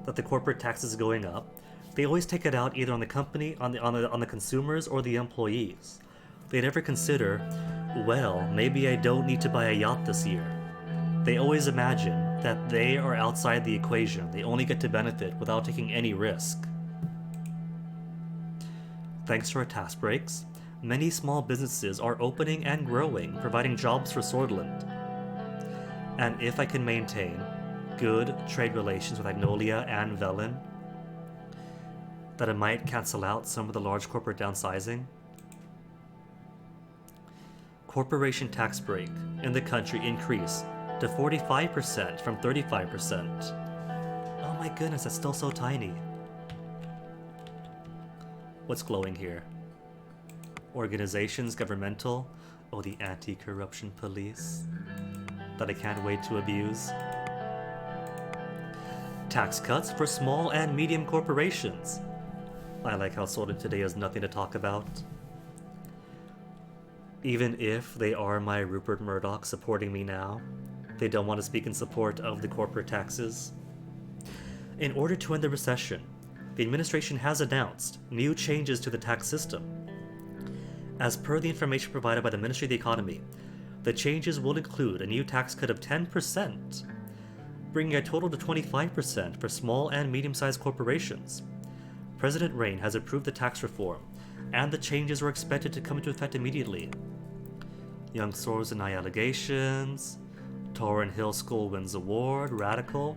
that the corporate tax is going up, they always take it out either on the company, on the consumers, or the employees. They never consider, well, maybe I don't need to buy a yacht this year. They always imagine that they are outside the equation. They only get to benefit without taking any risk. Thanks to our tax breaks, Many small businesses are opening and growing, providing jobs for Swordland. And if I can maintain good trade relations with Agnolia and Velen, that it might cancel out some of the large corporate downsizing. Corporation tax break in the country increased to 45% from 35%. Oh my goodness, that's still so tiny. What's glowing here? Organizations, governmental. Oh, the anti-corruption police that I can't wait to abuse. Tax cuts for small and medium corporations. I like how Swordland today has nothing to talk about. Even if they are my Rupert Murdoch supporting me now, they don't want to speak in support of the corporate taxes. In order to end the recession, the administration has announced new changes to the tax system. As per the information provided by the Ministry of the Economy, the changes will include a new tax cut of 10%, bringing a total to 25% for small and medium-sized corporations. President Rain has approved the tax reform, and the changes are expected to come into effect immediately. Young Swords deny allegations. Torrin Hill School wins award. Radical.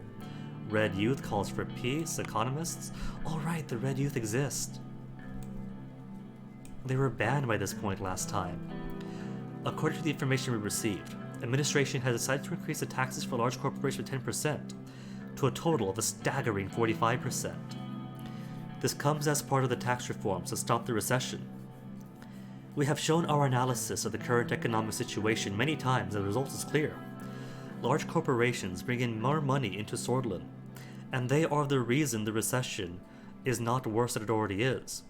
Red Youth calls for peace. Economists. Alright, the Red Youth exist. They were banned by this point last time. According to the information we received, administration has decided to increase the taxes for large corporations by 10% to a total of a staggering 45%. This comes as part of the tax reforms to stop the recession. We have shown our analysis of the current economic situation many times and the result is clear. Large corporations bring in more money into Swordland, and they are the reason the recession is not worse than it already is.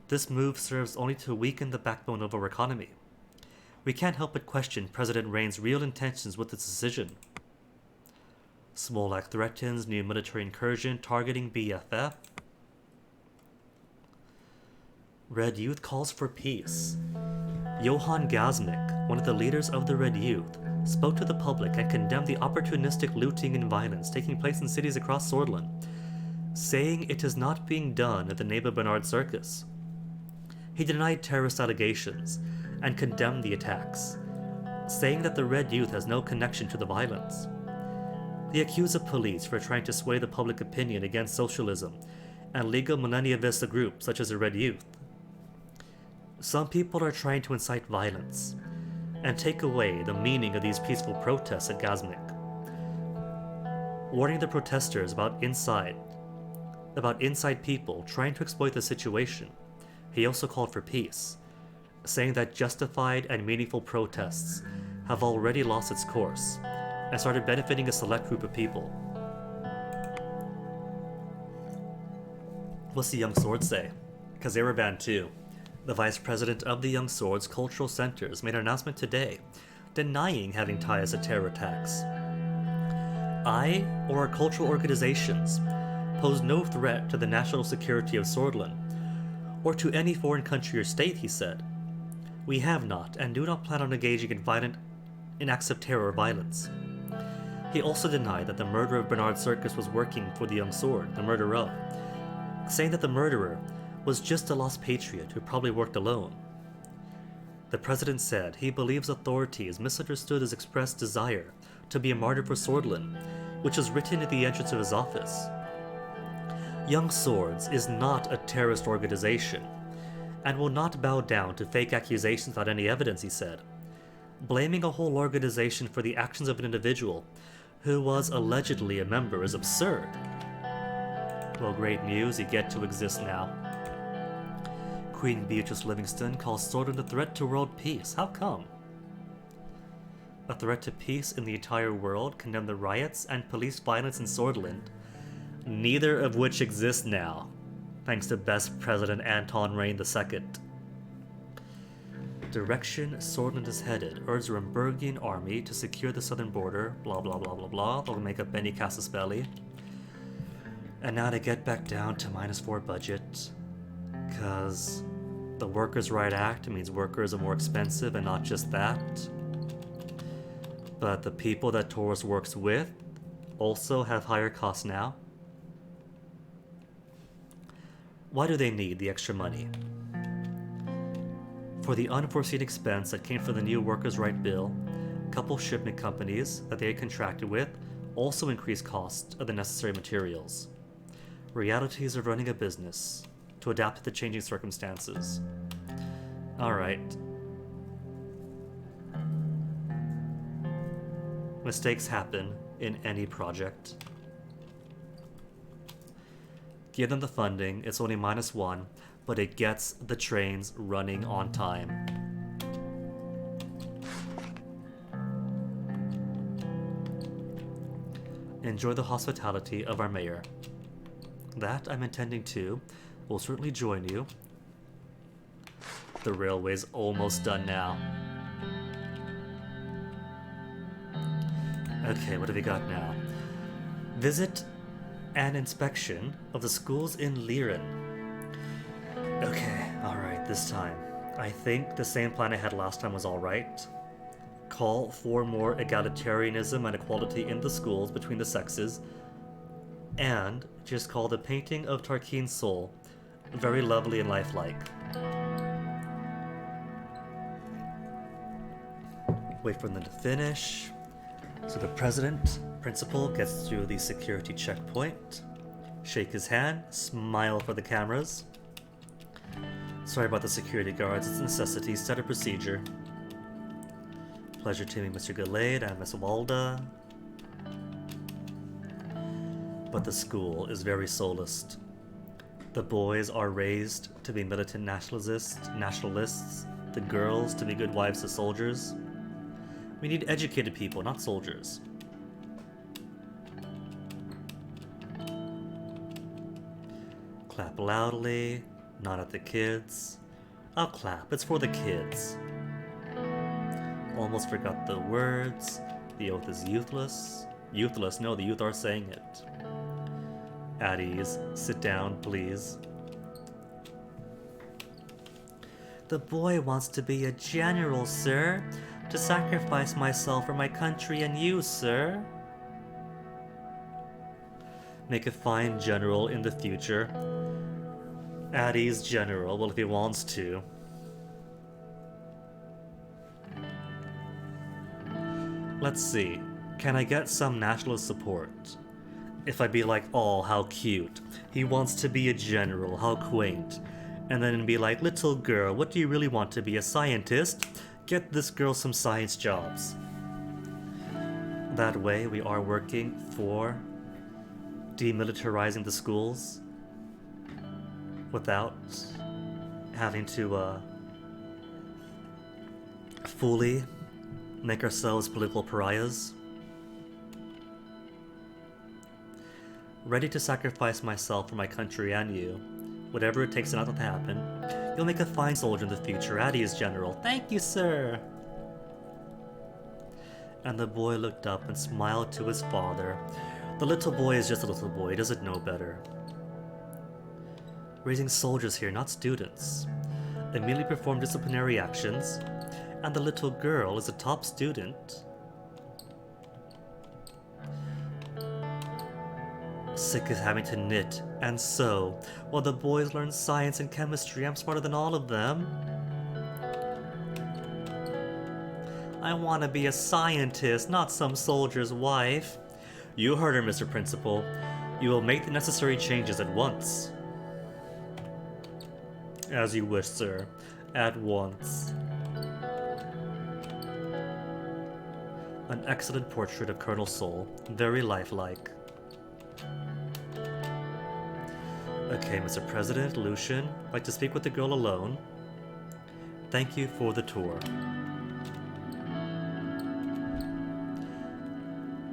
This move serves only to weaken the backbone of our economy. We can't help but question President Rain's real intentions with this decision. Smolak threatens new military incursion targeting BFF. Red Youth calls for peace. Johann Gaznik, one of the leaders of the Red Youth, spoke to the public and condemned the opportunistic looting and violence taking place in cities across Swordland, saying it is not being done at the name of Bernard Circus. He denied terrorist allegations and condemned the attacks, saying that the Red Youth has no connection to the violence. He accused the police for trying to sway the public opinion against socialism and legal millennialist groups such as the Red Youth. Some people are trying to incite violence and take away the meaning of these peaceful protests, said Gazmik, warning the protesters about inside people trying to exploit the situation. He also called for peace, saying that justified and meaningful protests have already lost its course and started benefiting a select group of people. What's the Young Swords say? Because they were banned too. The vice president of the Young Swords Cultural Centers made an announcement today denying having ties to terror attacks. I, or our cultural organizations, pose no threat to the national security of Swordland, or to any foreign country or state, he said. We have not, and do not plan on engaging in acts of terror or violence. He also denied that the murderer of Bernard Circus was working for the Young Sword, the murderer of, saying that the murderer was just a lost patriot who probably worked alone. The president said he believes authorities misunderstood his expressed desire to be a martyr for Swordland, which was written at the entrance of his office. Young Swords is not a terrorist organization, and will not bow down to fake accusations without any evidence, he said. Blaming a whole organization for the actions of an individual who was allegedly a member is absurd. Well, great news, you get to exist now. Queen Beatrice Livingston calls Swordland a threat to world peace. How come? A threat to peace in the entire world, condemned the riots and police violence in Swordland, neither of which exist now, thanks to best President Anton Rain II. Direction Swordland is headed, urged the Rumburgian army to secure the southern border, blah blah blah blah blah, they'll make up any casus belli. And now to get back down to -4 budget, cause the Workers' Right Act means workers are more expensive and not just that. But the people that Taurus works with also have higher costs now. Why do they need the extra money? For the unforeseen expense that came from the new workers' right bill, a couple shipment companies that they had contracted with also increased costs of the necessary materials. Realities of running a business to adapt to the changing circumstances. Alright. Mistakes happen in any project. Give them the funding, it's only -1, but it gets the trains running on time. Enjoy the hospitality of our mayor. That I'm intending to. Will certainly join you. The railway's almost done now. Okay, what have we got now? Visit an inspection of the schools in Liren. Okay, alright, this time. I think the same plan I had last time was alright. Call for more egalitarianism and equality in the schools between the sexes. And just call the painting of Tarkin's soul very lovely and lifelike. Wait for them to finish. So the principal gets through the security checkpoint. Shake his hand, smile for the cameras. Sorry about the security guards, it's a necessity, set a procedure. Pleasure to meet Mr. Gallade and Miss Walda. But the school is very solist. The boys are raised to be militant nationalists, the girls to be good wives to soldiers. We need educated people, not soldiers. Clap loudly, not at the kids. I'll clap, it's for the kids. Almost forgot the words. The oath is youthless. Youthless, no, the youth are saying it. At ease, sit down, please. The boy wants to be a general, sir. To sacrifice myself for my country and you, sir. Make a fine general in the future. At ease general, well if he wants to. Let's see, can I get some nationalist support? If I be like, oh, how cute. He wants to be a general, how quaint. And then be like, little girl, what do you really want to be, a scientist? Get this girl some science jobs. That way we are working for demilitarizing the schools without having to fully make ourselves political pariahs. Ready to sacrifice myself for my country and you. Whatever it takes to not let that happen. You'll make a fine soldier in the future, Addie's general. Thank you, sir! And the boy looked up and smiled to his father. The little boy is just a little boy, he doesn't know better. Raising soldiers here, not students. Immediately perform disciplinary actions. And the little girl is a top student. Sick of having to knit and sew, while the boys learn science and chemistry. I'm smarter than all of them. I want to be a scientist, not some soldier's wife. You heard her, Mr. Principal. You will make the necessary changes at once. As you wish, sir. At once. An excellent portrait of Colonel Soul. Very lifelike. Okay, Mr. President, Lucian, I'd like to speak with the girl alone. Thank you for the tour.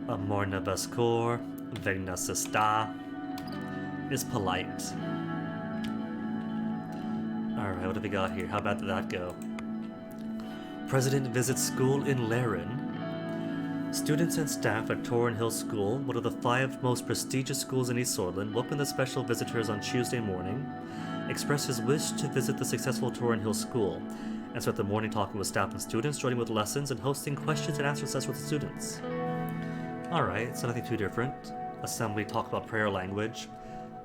Amorna Baskor, Vegna Sista is polite. Alright, what have we got here? How bad did that go? President visits school in Laren. Students and staff at Torrin Hill School, one of the 5 most prestigious schools in East Sorland, welcome the special visitors on Tuesday morning, express his wish to visit the successful Torrin Hill School, and start the morning talking with staff and students, joining with lessons, and hosting questions and answer sessions with the students. Alright, so nothing too different. Assembly talk about prayer language.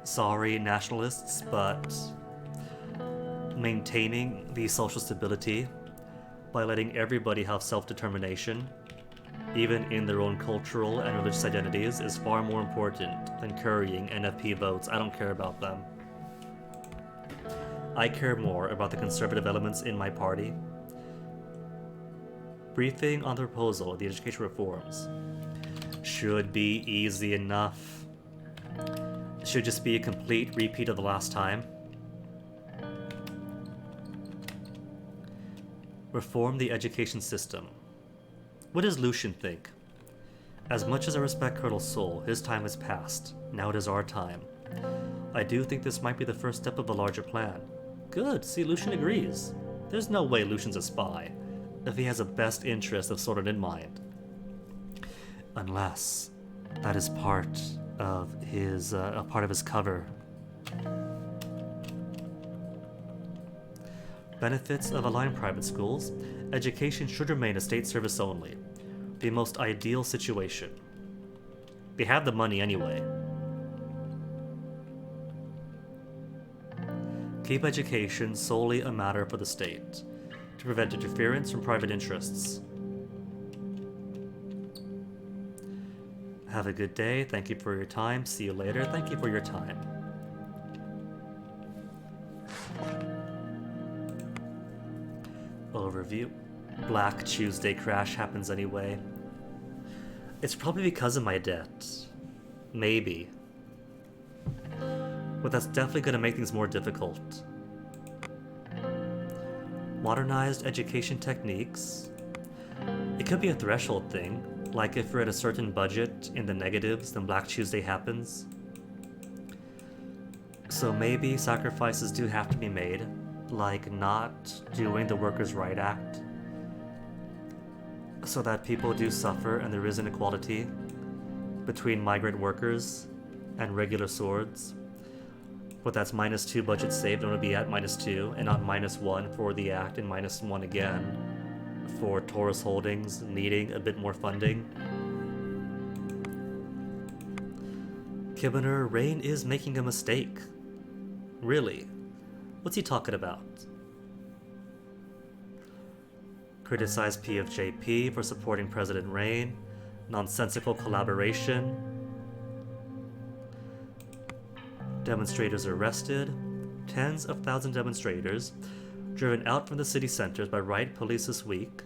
Sorry, nationalists, but maintaining the social stability by letting everybody have self-determination, even in their own cultural and religious identities, is far more important than currying NFP votes. I don't care about them. I care more about the conservative elements in my party. Briefing on the proposal of the education reforms should be easy enough. It should just be a complete repeat of the last time. Reform the education system. What does Lucian think? As much as I respect Colonel Soul, his time has passed. Now it is our time. I do think this might be the first step of a larger plan. Good, see, Lucian agrees. There's no way Lucian's a spy if he has a best interest of Sword in mind. Unless that is part of his cover. Benefits of aligned private schools. Education should remain a state service only. The most ideal situation. They have the money anyway. Keep education solely a matter for the state, to prevent interference from private interests. Have a good day. Thank you for your time. See you later. Thank you for your time. Overview. Black Tuesday crash happens anyway. It's probably because of my debt. Maybe. But that's definitely going to make things more difficult. Modernized education techniques. It could be a threshold thing, like if we're at a certain budget in the negatives, then Black Tuesday happens. So maybe sacrifices do have to be made, like not doing the Workers' Right Act, so that people do suffer and there is inequality between migrant workers and regular swords. But that's -2 budget saved, and it'll be at -2 and not -1 for the act and -1 again for Taurus Holdings needing a bit more funding. Kibbener, Rain is making a mistake. Really? What's he talking about? Criticize PFJP for supporting President Rain. Nonsensical collaboration. Demonstrators arrested. Tens of thousands of demonstrators driven out from the city centers by riot police this week.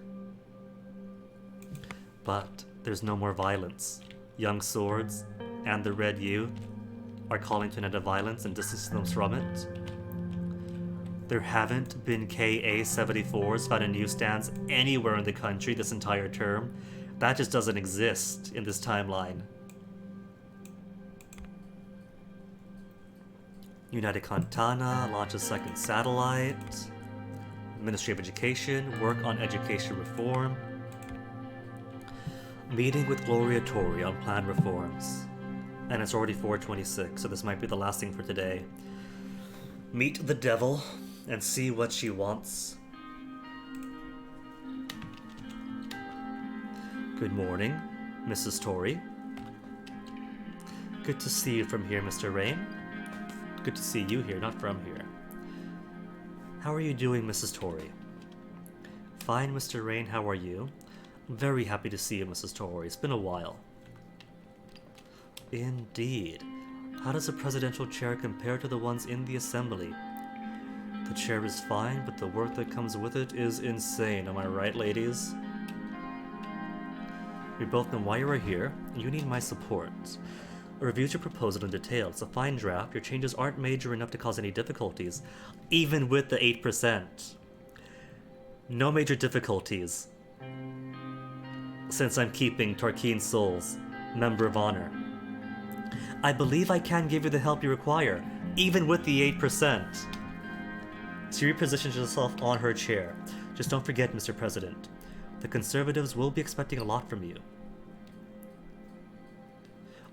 But there's no more violence. Young Swords and the Red Youth are calling to an end of violence and distancing themselves from it. There haven't been KA-74s found in newsstands anywhere in the country this entire term. That just doesn't exist in this timeline. United Cantana launches second satellite. Ministry of Education, work on education reform. Meeting with Gloria Tori on planned reforms. And it's already 4:26, so this might be the last thing for today. Meet the devil and see what she wants. Good morning, Mrs. Tori. Good to see you from here, Mr. Rain. Good to see you here, not from here. How are you doing, Mrs. Tori? Fine, Mr. Rain, how are you? Very happy to see you, Mrs. Tori. It's been a while. Indeed. How does a presidential chair compare to the ones in the assembly? The chair is fine, but the work that comes with it is insane, am I right, ladies? We both know why you are here, and you need my support. I reviewed your proposal in detail. It's a fine draft. Your changes aren't major enough to cause any difficulties, even with the 8%. No major difficulties, since I'm keeping Tarkeen Souls Member of Honor. I believe I can give you the help you require, even with the 8%. She repositions herself on her chair. Just don't forget, Mr. President, the Conservatives will be expecting a lot from you.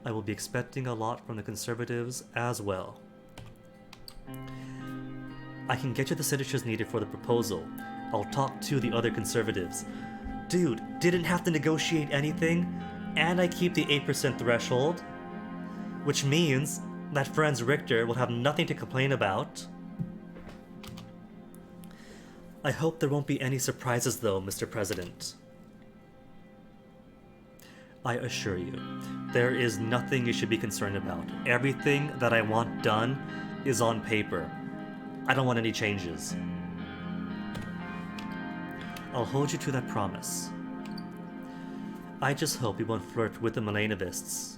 I will be expecting a lot from the Conservatives as well. I can get you the signatures needed for the proposal. I'll talk to the other Conservatives. Dude, didn't have to negotiate anything, and I keep the 8% threshold, which means that Franz Richter will have nothing to complain about. I hope there won't be any surprises though, Mr. President. I assure you, there is nothing you should be concerned about. Everything that I want done is on paper. I don't want any changes. I'll hold you to that promise. I just hope you won't flirt with the Milanovists.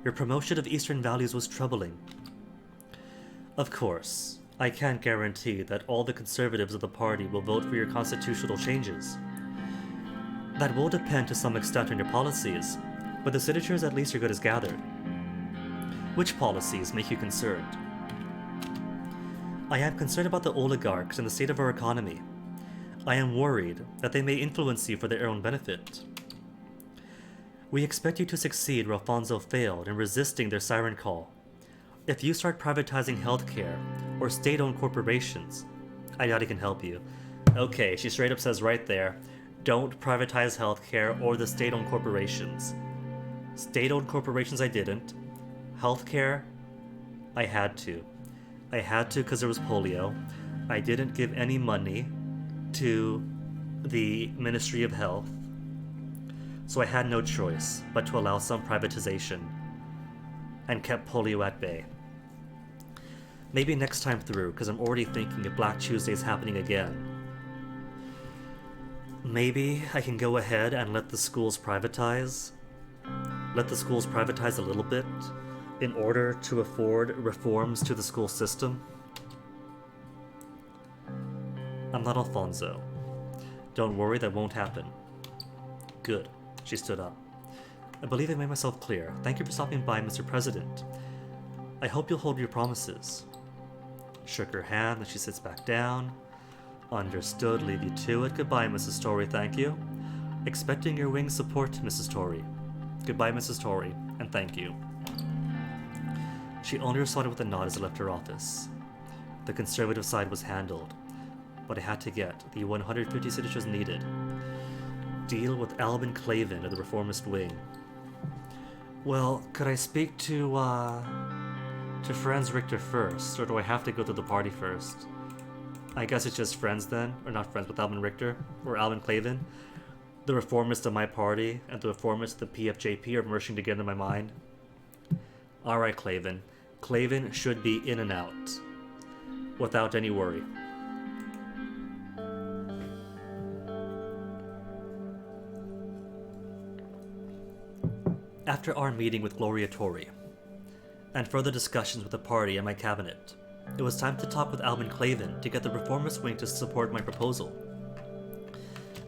Your promotion of Eastern values was troubling. Of course, I can't guarantee that all the conservatives of the party will vote for your constitutional changes. That will depend to some extent on your policies, but the signatures at least are good as gathered. Which policies make you concerned? I am concerned about the oligarchs and the state of our economy. I am worried that they may influence you for their own benefit. We expect you to succeed where Alfonso failed in resisting their siren call. If you start privatizing healthcare or state-owned corporations, I doubt he can help you. Okay, she straight up says right there, don't privatize healthcare or the state-owned corporations. State-owned corporations I didn't. Healthcare, I had to. I had to because there was polio. I didn't give any money to the Ministry of Health, so I had no choice but to allow some privatization and kept polio at bay. Maybe next time through, because I'm already thinking if Black Tuesday is happening again. Maybe I can go ahead and let the schools privatize. Let the schools privatize a little bit in order to afford reforms to the school system. I'm not Alfonso. Don't worry, that won't happen. Good. She stood up. I believe I made myself clear. Thank you for stopping by, Mr. President. I hope you'll hold your promises. Shook her hand, and she sits back down. Understood, leave you to it. Goodbye, Mrs. Torrey, thank you. Expecting your wing support, Mrs. Torrey. Goodbye, Mrs. Torrey, and thank you. She only responded with a nod as I left her office. The conservative side was handled, but I had to get the 150 signatures needed. Deal with Albin Clavin of the reformist wing. Well, could I speak to Franz Richter first, or do I have to go to the party first? I guess it's just friends then, or not friends with Albin Richter, or Albin Clavin. The reformists of my party and the reformists of the PFJP are merging together in my mind. Alright, Clavin. Clavin should be in and out, without any worry. After our meeting with Gloria Torrey, and further discussions with the party and my cabinet, it was time to talk with Albin Clavin to get the reformist wing to support my proposal.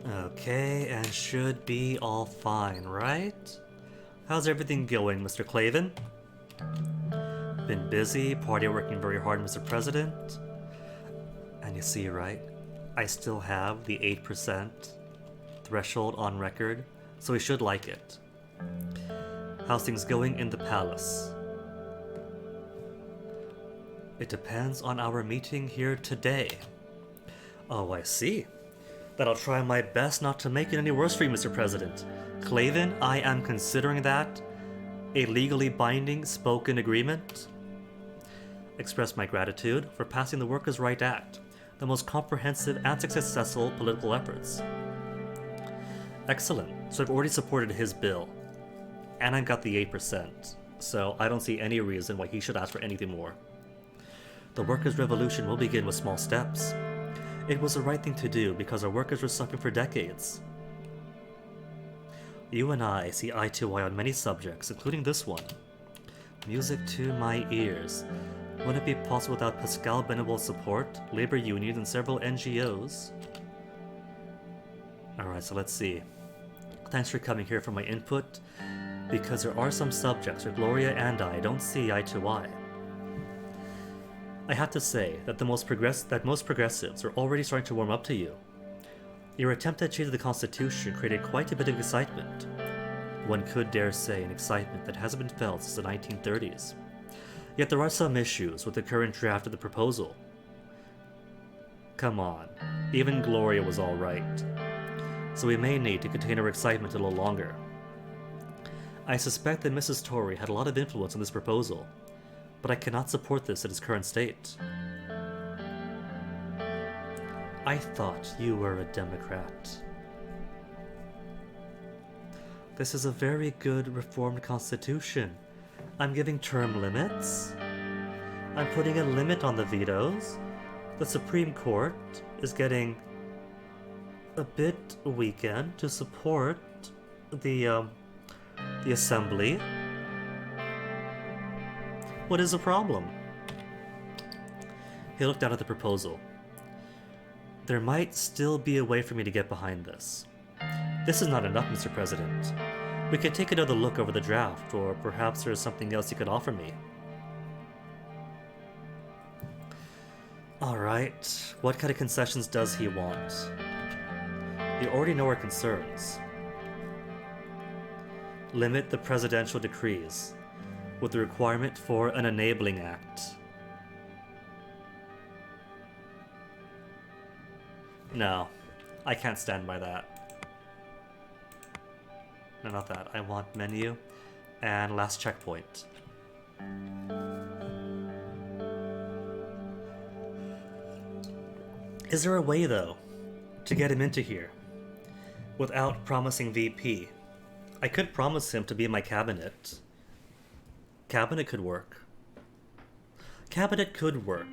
Okay, and should be all fine, right? How's everything going, Mr. Clavin? Been busy, party working very hard, Mr. President. And you see, right? I still have the 8% threshold on record, so we should like it. How's things going in the palace? It depends on our meeting here today. Oh, I see. Then I'll try my best not to make it any worse for you, Mr. President. Clavin, I am considering that a legally binding spoken agreement. Express my gratitude for passing the Workers' Right Act, the most comprehensive and successful political efforts. Excellent. So I've already supported his bill. And I got the 8%, so I don't see any reason why he should ask for anything more. The workers' revolution will begin with small steps. It was the right thing to do because our workers were suffering for decades. You and I see eye to eye on many subjects, including this one. Music to my ears. Wouldn't it be possible without Pascal Benable's support, labor unions, and several NGOs? Alright, so let's see. Thanks for coming here for my input, because there are some subjects where Gloria and I don't see eye to eye. I have to say that most progressives are already starting to warm up to you. Your attempt at changing the Constitution created quite a bit of excitement. One could dare say an excitement that hasn't been felt since the 1930s. Yet there are some issues with the current draft of the proposal. Come on, even Gloria was alright. So we may need to contain our excitement a little longer. I suspect that Mrs. Torrey had a lot of influence on this proposal, but I cannot support this in its current state. I thought you were a Democrat. This is a very good reformed constitution. I'm giving term limits. I'm putting a limit on the vetoes. The Supreme Court is getting a bit weakened to support the Assembly. What is the problem? He looked down at the proposal. There might still be a way for me to get behind this. This is not enough, Mr. President. We could take another look over the draft, or perhaps there is something else you could offer me. Alright, what kind of concessions does he want? You already know our concerns. Limit the presidential decrees, with the requirement for an enabling act. No, I can't stand by that. No, not that. I want menu and last checkpoint. Is there a way, though, to get him into here without promising VP? I could promise him to be in my cabinet. Cabinet could work. Cabinet could work.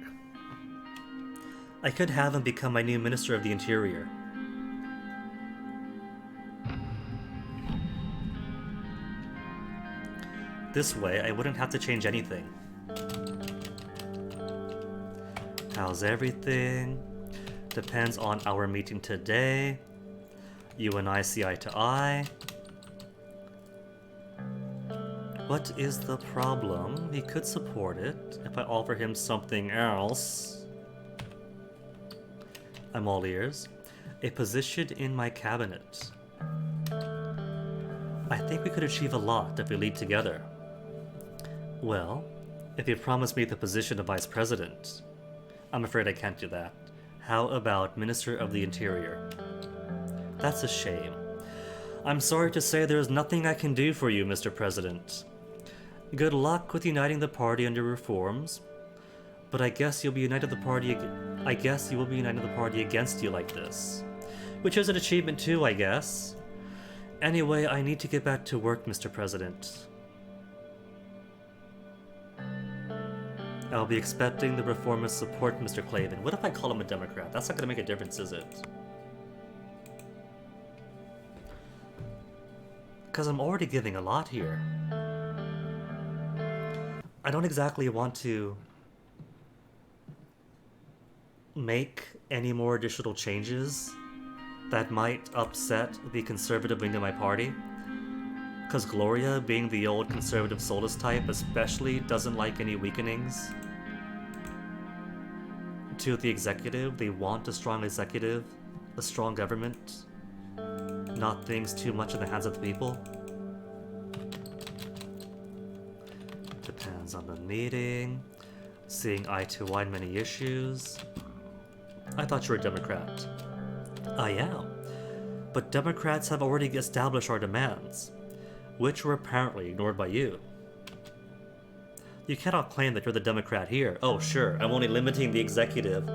I could have him become my new Minister of the Interior. This way, I wouldn't have to change anything. How's everything? Depends on our meeting today. You and I see eye to eye. What is the problem? He could support it if I offer him something else. I'm all ears. A position in my cabinet. I think we could achieve a lot if we lead together. Well, if you promise me the position of Vice President, I'm afraid I can't do that. How about Minister of the Interior? That's a shame. I'm sorry to say there is nothing I can do for you, Mr. President. Good luck with uniting the party under reforms, but I guess you'll be united the party. I guess you will be uniting the party against you like this, which is an achievement too, I guess. Anyway, I need to get back to work, Mr. President. I'll be expecting the reformers support Mr. Klavan. What if I call him a Democrat? That's not going to make a difference, is it? Because I'm already giving a lot here. I don't exactly want to make any more additional changes that might upset the conservative wing of my party. Because Gloria, being the old conservative soulless type, especially doesn't like any weakenings to the executive. They want a strong executive, a strong government, not things too much in the hands of the people. Depends on the meeting, seeing eye to eye on many issues. I thought you were a Democrat. I am, but Democrats have already established our demands, which were apparently ignored by you. You cannot claim that you're the Democrat here. Oh, sure, I'm only limiting the executive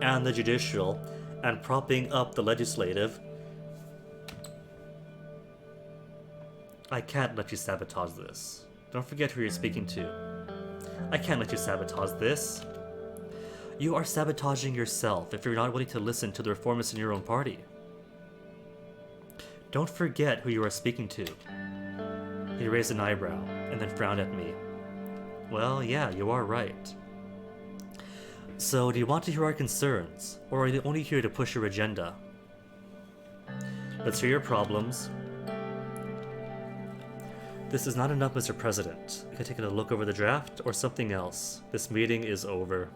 and the judicial and propping up the legislative. I can't let you sabotage this. Don't forget who you're speaking to. I can't let you sabotage this. You are sabotaging yourself if you're not willing to listen to the reformists in your own party. Don't forget who you are speaking to. He raised an eyebrow and then frowned at me. Well, yeah, you are right. So, do you want to hear our concerns, or are you only here to push your agenda? Let's hear your problems. This is not enough, Mr. President. You can take a look over the draft, or something else. This meeting is over.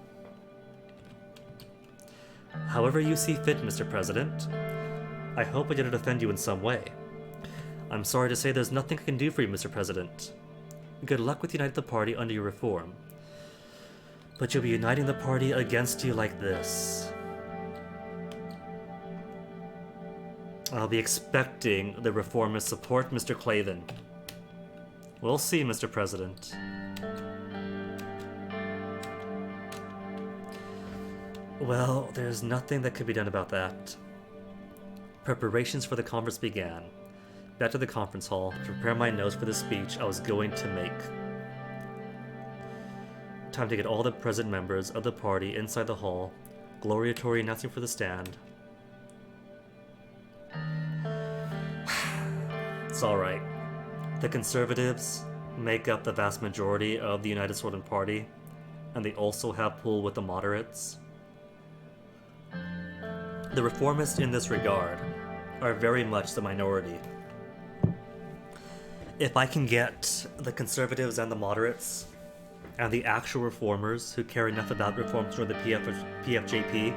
However you see fit, Mr. President. I hope I didn't offend you in some way. I'm sorry to say there's nothing I can do for you, Mr. President. Good luck with uniting the party under your reform. But you'll be uniting the party against you like this. I'll be expecting the reformers support Mr. Klavan. We'll see, Mr. President. Well, there's nothing that could be done about that. Preparations for the conference began. Back to the conference hall to prepare my notes for the speech I was going to make. Time to get all the present members of the party inside the hall. Gloriatory announcing for the stand. It's alright. The conservatives make up the vast majority of the United Swordland Party, and they also have pull with the moderates. The reformists in this regard are very much the minority. If I can get the conservatives and the moderates and the actual reformers who care enough about reforms for the PFJP,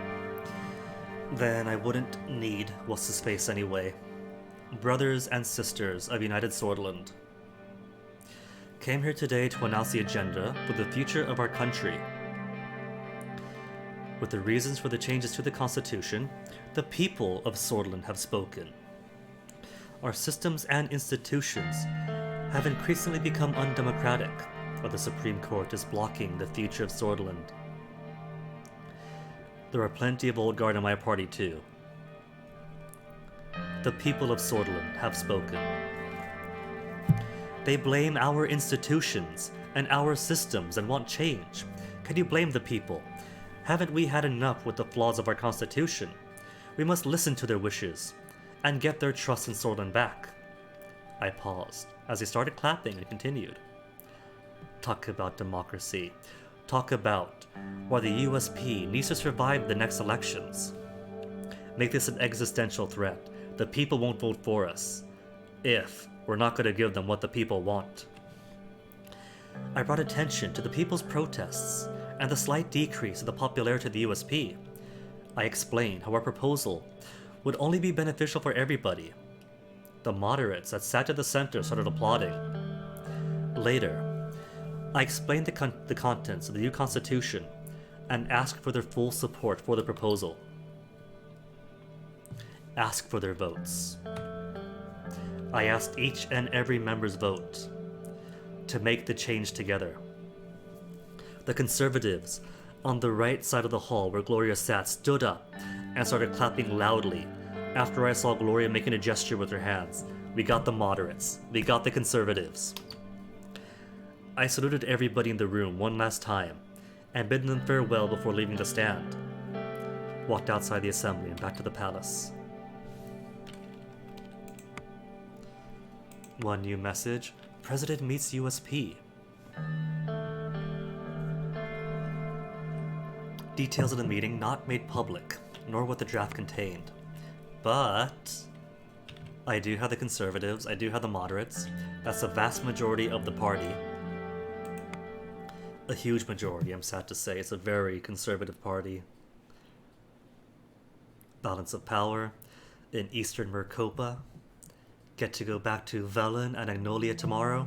then I wouldn't need what's his face anyway. Brothers and sisters of United Swordland. Came here today to announce the agenda for the future of our country. With the reasons for the changes to the Constitution, the people of Swordland have spoken. Our systems and institutions have increasingly become undemocratic, while the Supreme Court is blocking the future of Swordland. There are plenty of old guard in my party too. The people of Swordland have spoken. They blame our institutions and our systems and want change. Can you blame the people? Haven't we had enough with the flaws of our Constitution? We must listen to their wishes and get their trust in Swordland back. I paused as he started clapping and continued. Talk about democracy. Talk about why the USP needs to survive the next elections. Make this an existential threat. The people won't vote for us if we're not going to give them what the people want. I brought attention to the people's protests and the slight decrease in the popularity of the USP. I explained how our proposal would only be beneficial for everybody. The moderates that sat at the center started applauding. Later, I explained the contents of the new Constitution and asked for their full support for the proposal. Ask for their votes. I asked each and every member's vote to make the change together. The conservatives on the right side of the hall where Gloria sat stood up and started clapping loudly after I saw Gloria making a gesture with her hands. We got the moderates. We got the conservatives. I saluted everybody in the room one last time and bid them farewell before leaving the stand. Walked outside the assembly and back to the palace. One new message. President meets USP. Details of the meeting not made public, nor what the draft contained. But I do have the conservatives, I do have the moderates. That's the vast majority of the party. A huge majority, I'm sad to say. It's a very conservative party. Balance of power in Eastern Mercopa. Get to go back to Velen and Agnolia tomorrow.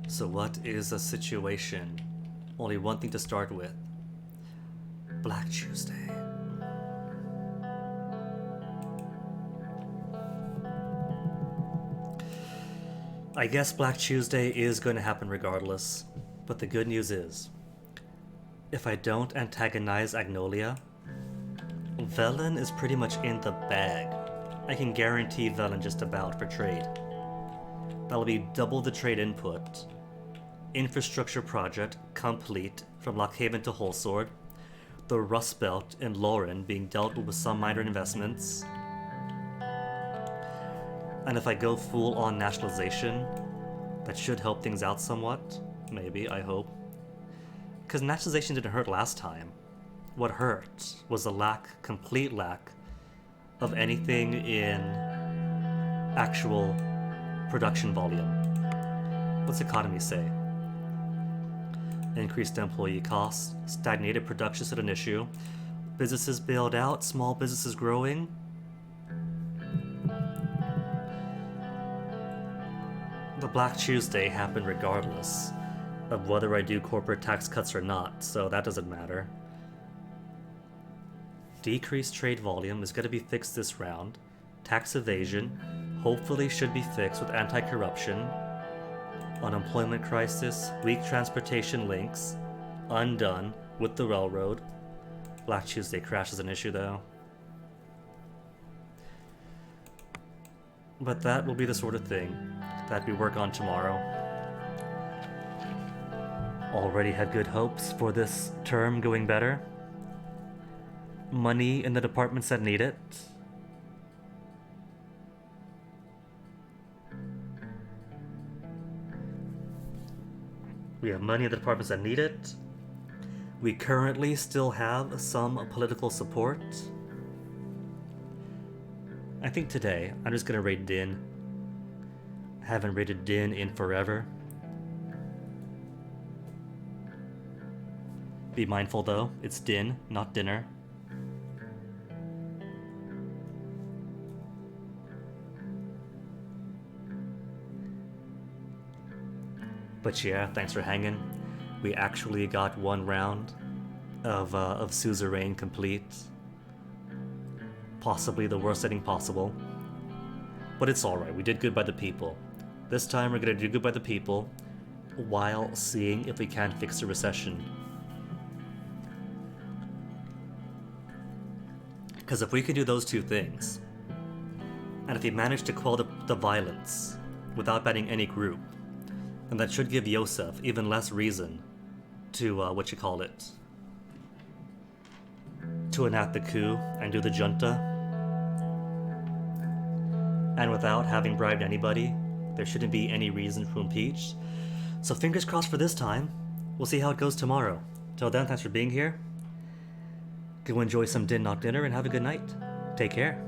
So what is the situation? Only one thing to start with. Black Tuesday. I guess Black Tuesday is going to happen regardless, but the good news is, if I don't antagonize Agnolia, Velen is pretty much in the bag. I can guarantee Velen just about for trade. That'll be double the trade input. Infrastructure project complete from Lockhaven to Holsword. The Rust Belt in Lauren being dealt with some minor investments. And if I go full on nationalization, that should help things out somewhat. Maybe, I hope. Because nationalization didn't hurt last time. What hurt was the complete lack of anything in actual production volume. What's the economy say? Increased employee costs, stagnated production is an issue, businesses bailed out, small businesses growing. The Black Tuesday happened regardless of whether I do corporate tax cuts or not, so that doesn't matter. Decreased trade volume is going to be fixed this round. Tax evasion, hopefully should be fixed with anti-corruption, unemployment crisis, weak transportation links, undone with the railroad. Black Tuesday crash is an issue though. But that will be the sort of thing that we work on tomorrow. Already had good hopes for this term going better. Money in the departments that need it. We have money in the departments that need it. We currently still have some political support. I think today I'm just gonna raid Din. Haven't raided Din in forever. Be mindful though, it's Din, not dinner. But yeah, thanks for hanging. We actually got one round of suzerain complete. Possibly the worst setting possible. But it's alright, we did good by the people. This time we're gonna do good by the people while seeing if we can fix the recession. Because if we can do those two things, and if we manage to quell the violence without banning any group, then that should give Yosef even less reason to, to enact the coup and do the junta. And without having bribed anybody, there shouldn't be any reason to impeach. So fingers crossed for this time. We'll see how it goes tomorrow. Till then, thanks for being here. Go enjoy some Din Not Dinner and have a good night. Take care.